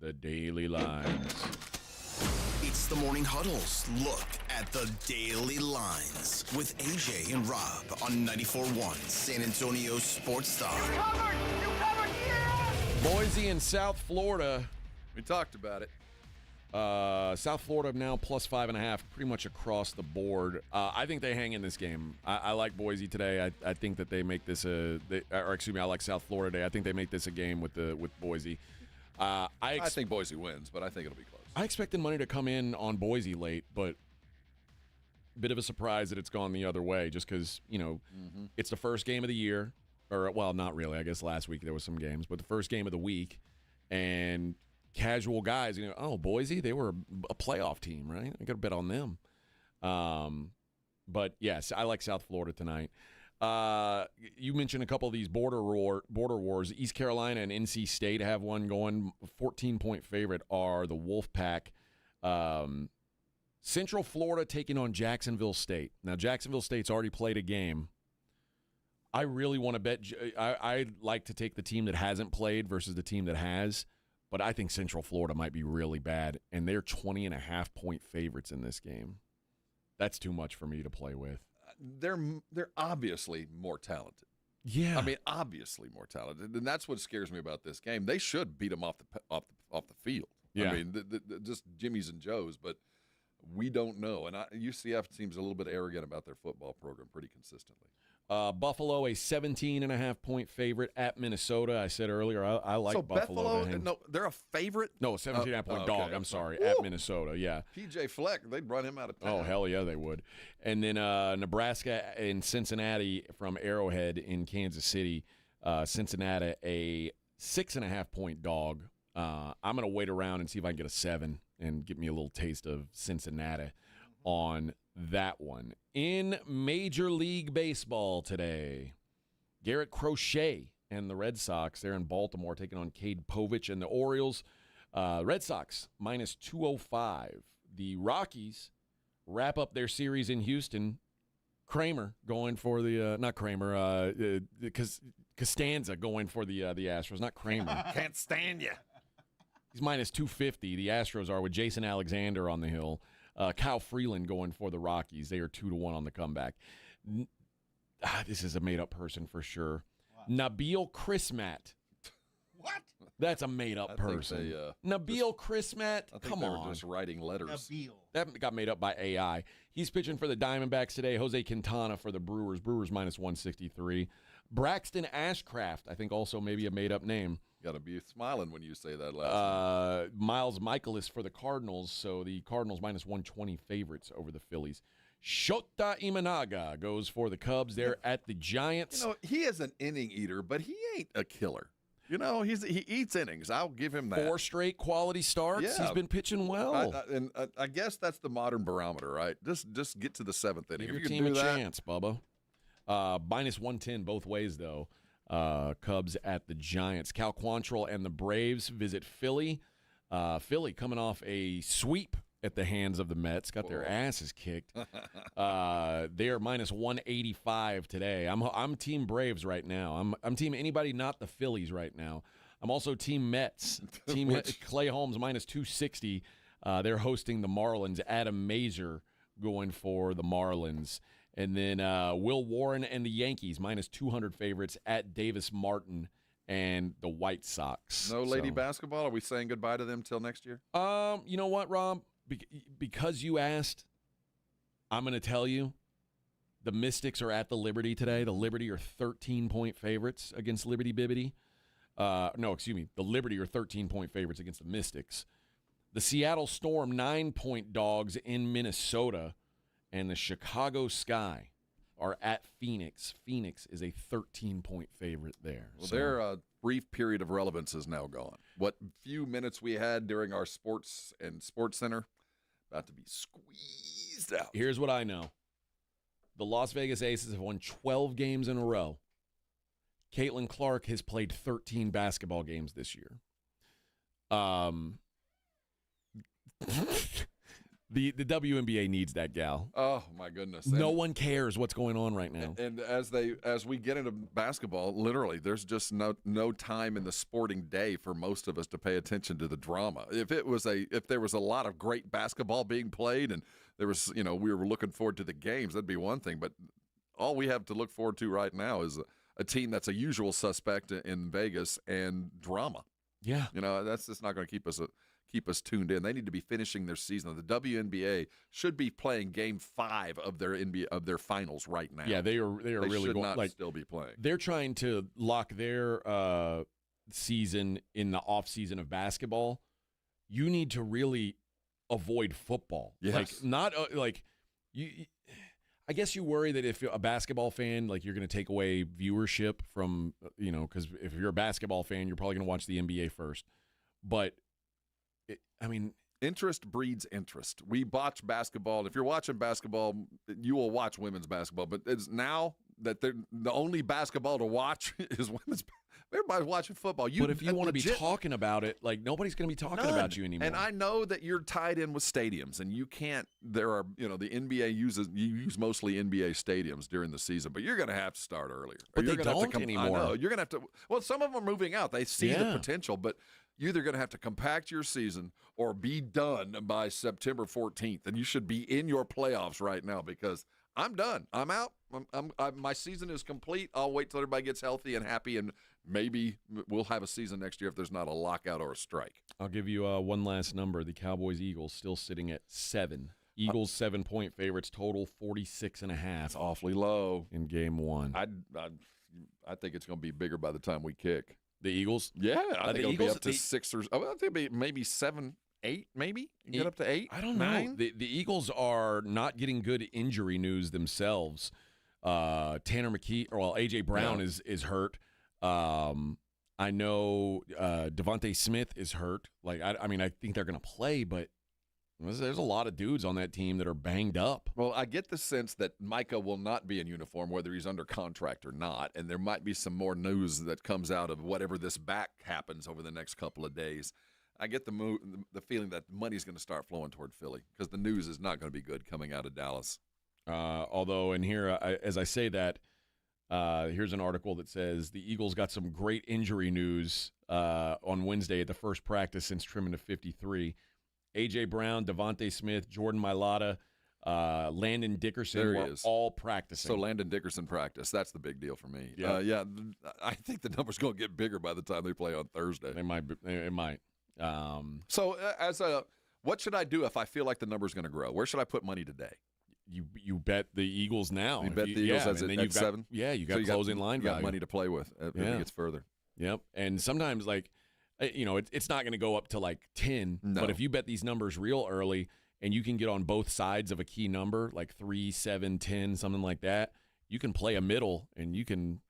the Daily Lines. It's the Morning Huddle's look at the Daily Lines with AJ and Rob on 94.1 San Antonio Sports Star. You covered, yeah! Boise and South Florida. We talked about it. South Florida now plus 5.5, pretty much across the board. I think they hang in this game. I like Boise today. I think that they make this I like South Florida today. I think they make this a game with Boise. I think Boise wins, but I think it'll be close. I expected money to come in on Boise late, but a bit of a surprise that it's gone the other way just because, it's the first game of the year. Or, well, not really. I guess last week there was some games. But the first game of the week. And casual guys, oh, Boise, they were a playoff team, right? I got to bet on them. But yes, I like South Florida tonight. You mentioned a couple of these border wars. East Carolina and NC State have one going. 14-point favorite are the Wolfpack. Central Florida taking on Jacksonville State. Now, Jacksonville State's already played a game. I really want to bet. I'd like to take the team that hasn't played versus the team that has, but I think Central Florida might be really bad, and they're 20.5-point favorites in this game. That's too much for me to play with. They're obviously more talented. Yeah, I mean, obviously more talented, and that's what scares me about this game. They should beat them off the field. Yeah. I mean, just Jimmys and Joes, but we don't know. And UCF seems a little bit arrogant about their football program pretty consistently. Buffalo, a 17.5-point favorite at Minnesota. I said earlier, I like so Buffalo. No, they're a favorite? No, 17.5-point dog. Okay. I'm sorry, Woo! At Minnesota, yeah. PJ Fleck, they'd run him out of town. Oh, hell yeah, they would. And then Nebraska and Cincinnati from Arrowhead in Kansas City. Cincinnati, a 6.5-point dog. I'm going to wait around and see if I can get a 7 and get me a little taste of Cincinnati on that one. In Major League Baseball today, Garrett Crochet and the Red Sox, they're in Baltimore taking on Cade Povich and the Orioles. Red Sox, minus 205. The Rockies wrap up their series in Houston. Kramer going for the, not Kramer, Costanza going for the Astros, not Kramer. Can't stand you. He's minus 250. The Astros are with Jason Alexander on the hill. Kyle Freeland going for the Rockies. They are 2-1 on the comeback. This is a made-up person for sure. Wow. Nabil Crismat. What? That's a made-up person. Nabil Crismat. Come on. They were just writing letters. Nabil. That got made up by AI. He's pitching for the Diamondbacks today. Jose Quintana for the Brewers. Brewers minus 163. Braxton Ashcraft, I think also maybe a made-up name. Got to be smiling when you say that last name. Miles Michaelis for the Cardinals, so the Cardinals minus 120 favorites over the Phillies. Shota Imanaga goes for the Cubs. They're at the Giants. He is an inning eater, but he ain't a killer. He eats innings. I'll give him that. 4 straight quality starts. Yeah. He's been pitching well. I guess that's the modern barometer, right? Just get to the 7th inning. Give if your you team can do a that, chance, Bubba. Minus 110 both ways, though. Cubs at the Giants. Cal Quantrill and the Braves visit Philly. Philly coming off a sweep at the hands of the Mets. Got their asses kicked. They are minus 185 today. I'm Team Braves right now. I'm Team anybody not the Phillies right now. I'm also Team Mets. Team Clay Holmes minus 260. They're hosting the Marlins. Adam Mazur going for the Marlins. And then Will Warren and the Yankees, minus 200 favorites at Davis Martin and the White Sox. No lady basketball? Are we saying goodbye to them till next year? You know what, Rob? Because you asked, I'm going to tell you, the Mystics are at the Liberty today. The Liberty are 13-point favorites against Liberty Bibbity. The Liberty are 13-point favorites against the Mystics. The Seattle Storm, 9-point dogs in Minnesota. And the Chicago Sky are at Phoenix. Phoenix is a 13-point favorite there. Well, their brief period of relevance is now gone. What few minutes we had during our sports and sports center, about to be squeezed out. Here's what I know. The Las Vegas Aces have won 12 games in a row. Caitlin Clark has played 13 basketball games this year. The WNBA needs that gal. Oh my goodness! No one cares what's going on right now. And as we get into basketball, literally, there's just no time in the sporting day for most of us to pay attention to the drama. If there was a lot of great basketball being played, and there was we were looking forward to the games, that'd be one thing. But all we have to look forward to right now is a team that's a usual suspect in Vegas and drama. Yeah, that's just not going to keep us tuned in. They need to be finishing their season. The WNBA should be playing Game 5 of their finals right now. Yeah, they are really should going, not still be playing. They're trying to lock their season in the off season of basketball. You need to really avoid football. Yes. I guess you worry that if you're a basketball fan, you're going to take away viewership from because if you're a basketball fan, you're probably going to watch the NBA first. But interest breeds interest. We watch basketball. If you're watching basketball, you will watch women's basketball. But it's now that the only basketball to watch is women's. Everybody's watching football. But if you want to be talking about it, like nobody's going to be talking about you anymore. And I know that you're tied in with stadiums, and you can't. There are, the NBA use mostly NBA stadiums during the season, but you're going to have to start earlier. But they don't anymore. I know you're going to have to. Well, some of them are moving out. They see the potential, but you're either going to have to compact your season or be done by September 14th, and you should be in your playoffs right now because I'm done. I'm out. My season is complete. I'll wait till everybody gets healthy and happy, and maybe we'll have a season next year if there's not a lockout or a strike. I'll give you one last number. The Cowboys-Eagles still sitting at 7. Eagles 7-point favorites, total 46.5. It's awfully low in game 1. I think it's going to be bigger by the time we kick. The Eagles? Yeah, I think it'll be up to 6 or I think it'll be maybe 7, 8, maybe get up to 8. I don't 9. know. The Eagles are not getting good injury news themselves. Tanner McKee, AJ Brown is hurt. I know Devontae Smith is hurt. I think they're going to play, but there's a lot of dudes on that team that are banged up. Well, I get the sense that Micah will not be in uniform, whether he's under contract or not, and there might be some more news that comes out of whatever this back happens over the next couple of days. I get the feeling that money's going to start flowing toward Philly because the news is not going to be good coming out of Dallas. Although, and here, as I say that, here's an article that says the Eagles got some great injury news on Wednesday at the first practice since trimming to 53. A.J. Brown, Devontae Smith, Jordan Mailata, Landon Dickerson were all practicing. So Landon Dickerson practiced. That's the big deal for me. Yeah. I think the number's going to get bigger by the time they play on Thursday. It might. What should I do if I feel like the number's going to grow? Where should I put money today? You bet the Eagles now. You bet the Eagles at 7? Yeah, you got closing line value. You got money to play with if it gets further. Yep. And sometimes, it's not going to go up to 10. No. But if you bet these numbers real early and you can get on both sides of a key number, like 3, 7, 10, something like that, you can play a middle and you can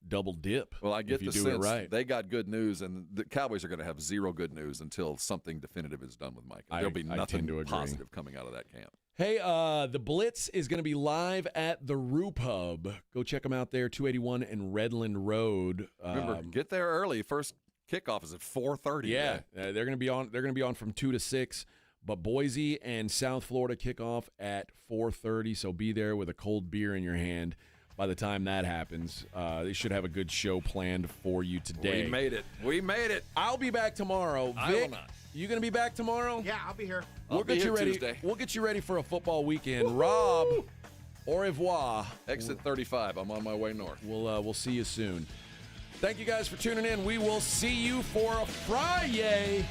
double dip. Well, I get if you the do sense it right. They got good news, and the Cowboys are going to have zero good news until something definitive is done with Micah. There'll be nothing positive coming out of that camp. Hey, the Blitz is going to be live at the Roo Pub. Go check them out there, 281 and Redland Road. Remember, get there early. First kickoff is at 4:30. Yeah, they're going to be on. They're going to be on from 2 to 6. But Boise and South Florida kickoff at 4:30. So be there with a cold beer in your hand. By the time that happens, they should have a good show planned for you today. We made it. I'll be back tomorrow. I will not. You going to be back tomorrow? Yeah, I'll be here. We'll get you ready. Tuesday. We'll get you ready for a football weekend. Woo-hoo! Rob, au revoir. Exit 35. I'm on my way north. We'll see you soon. Thank you guys for tuning in. We will see you for a Friday.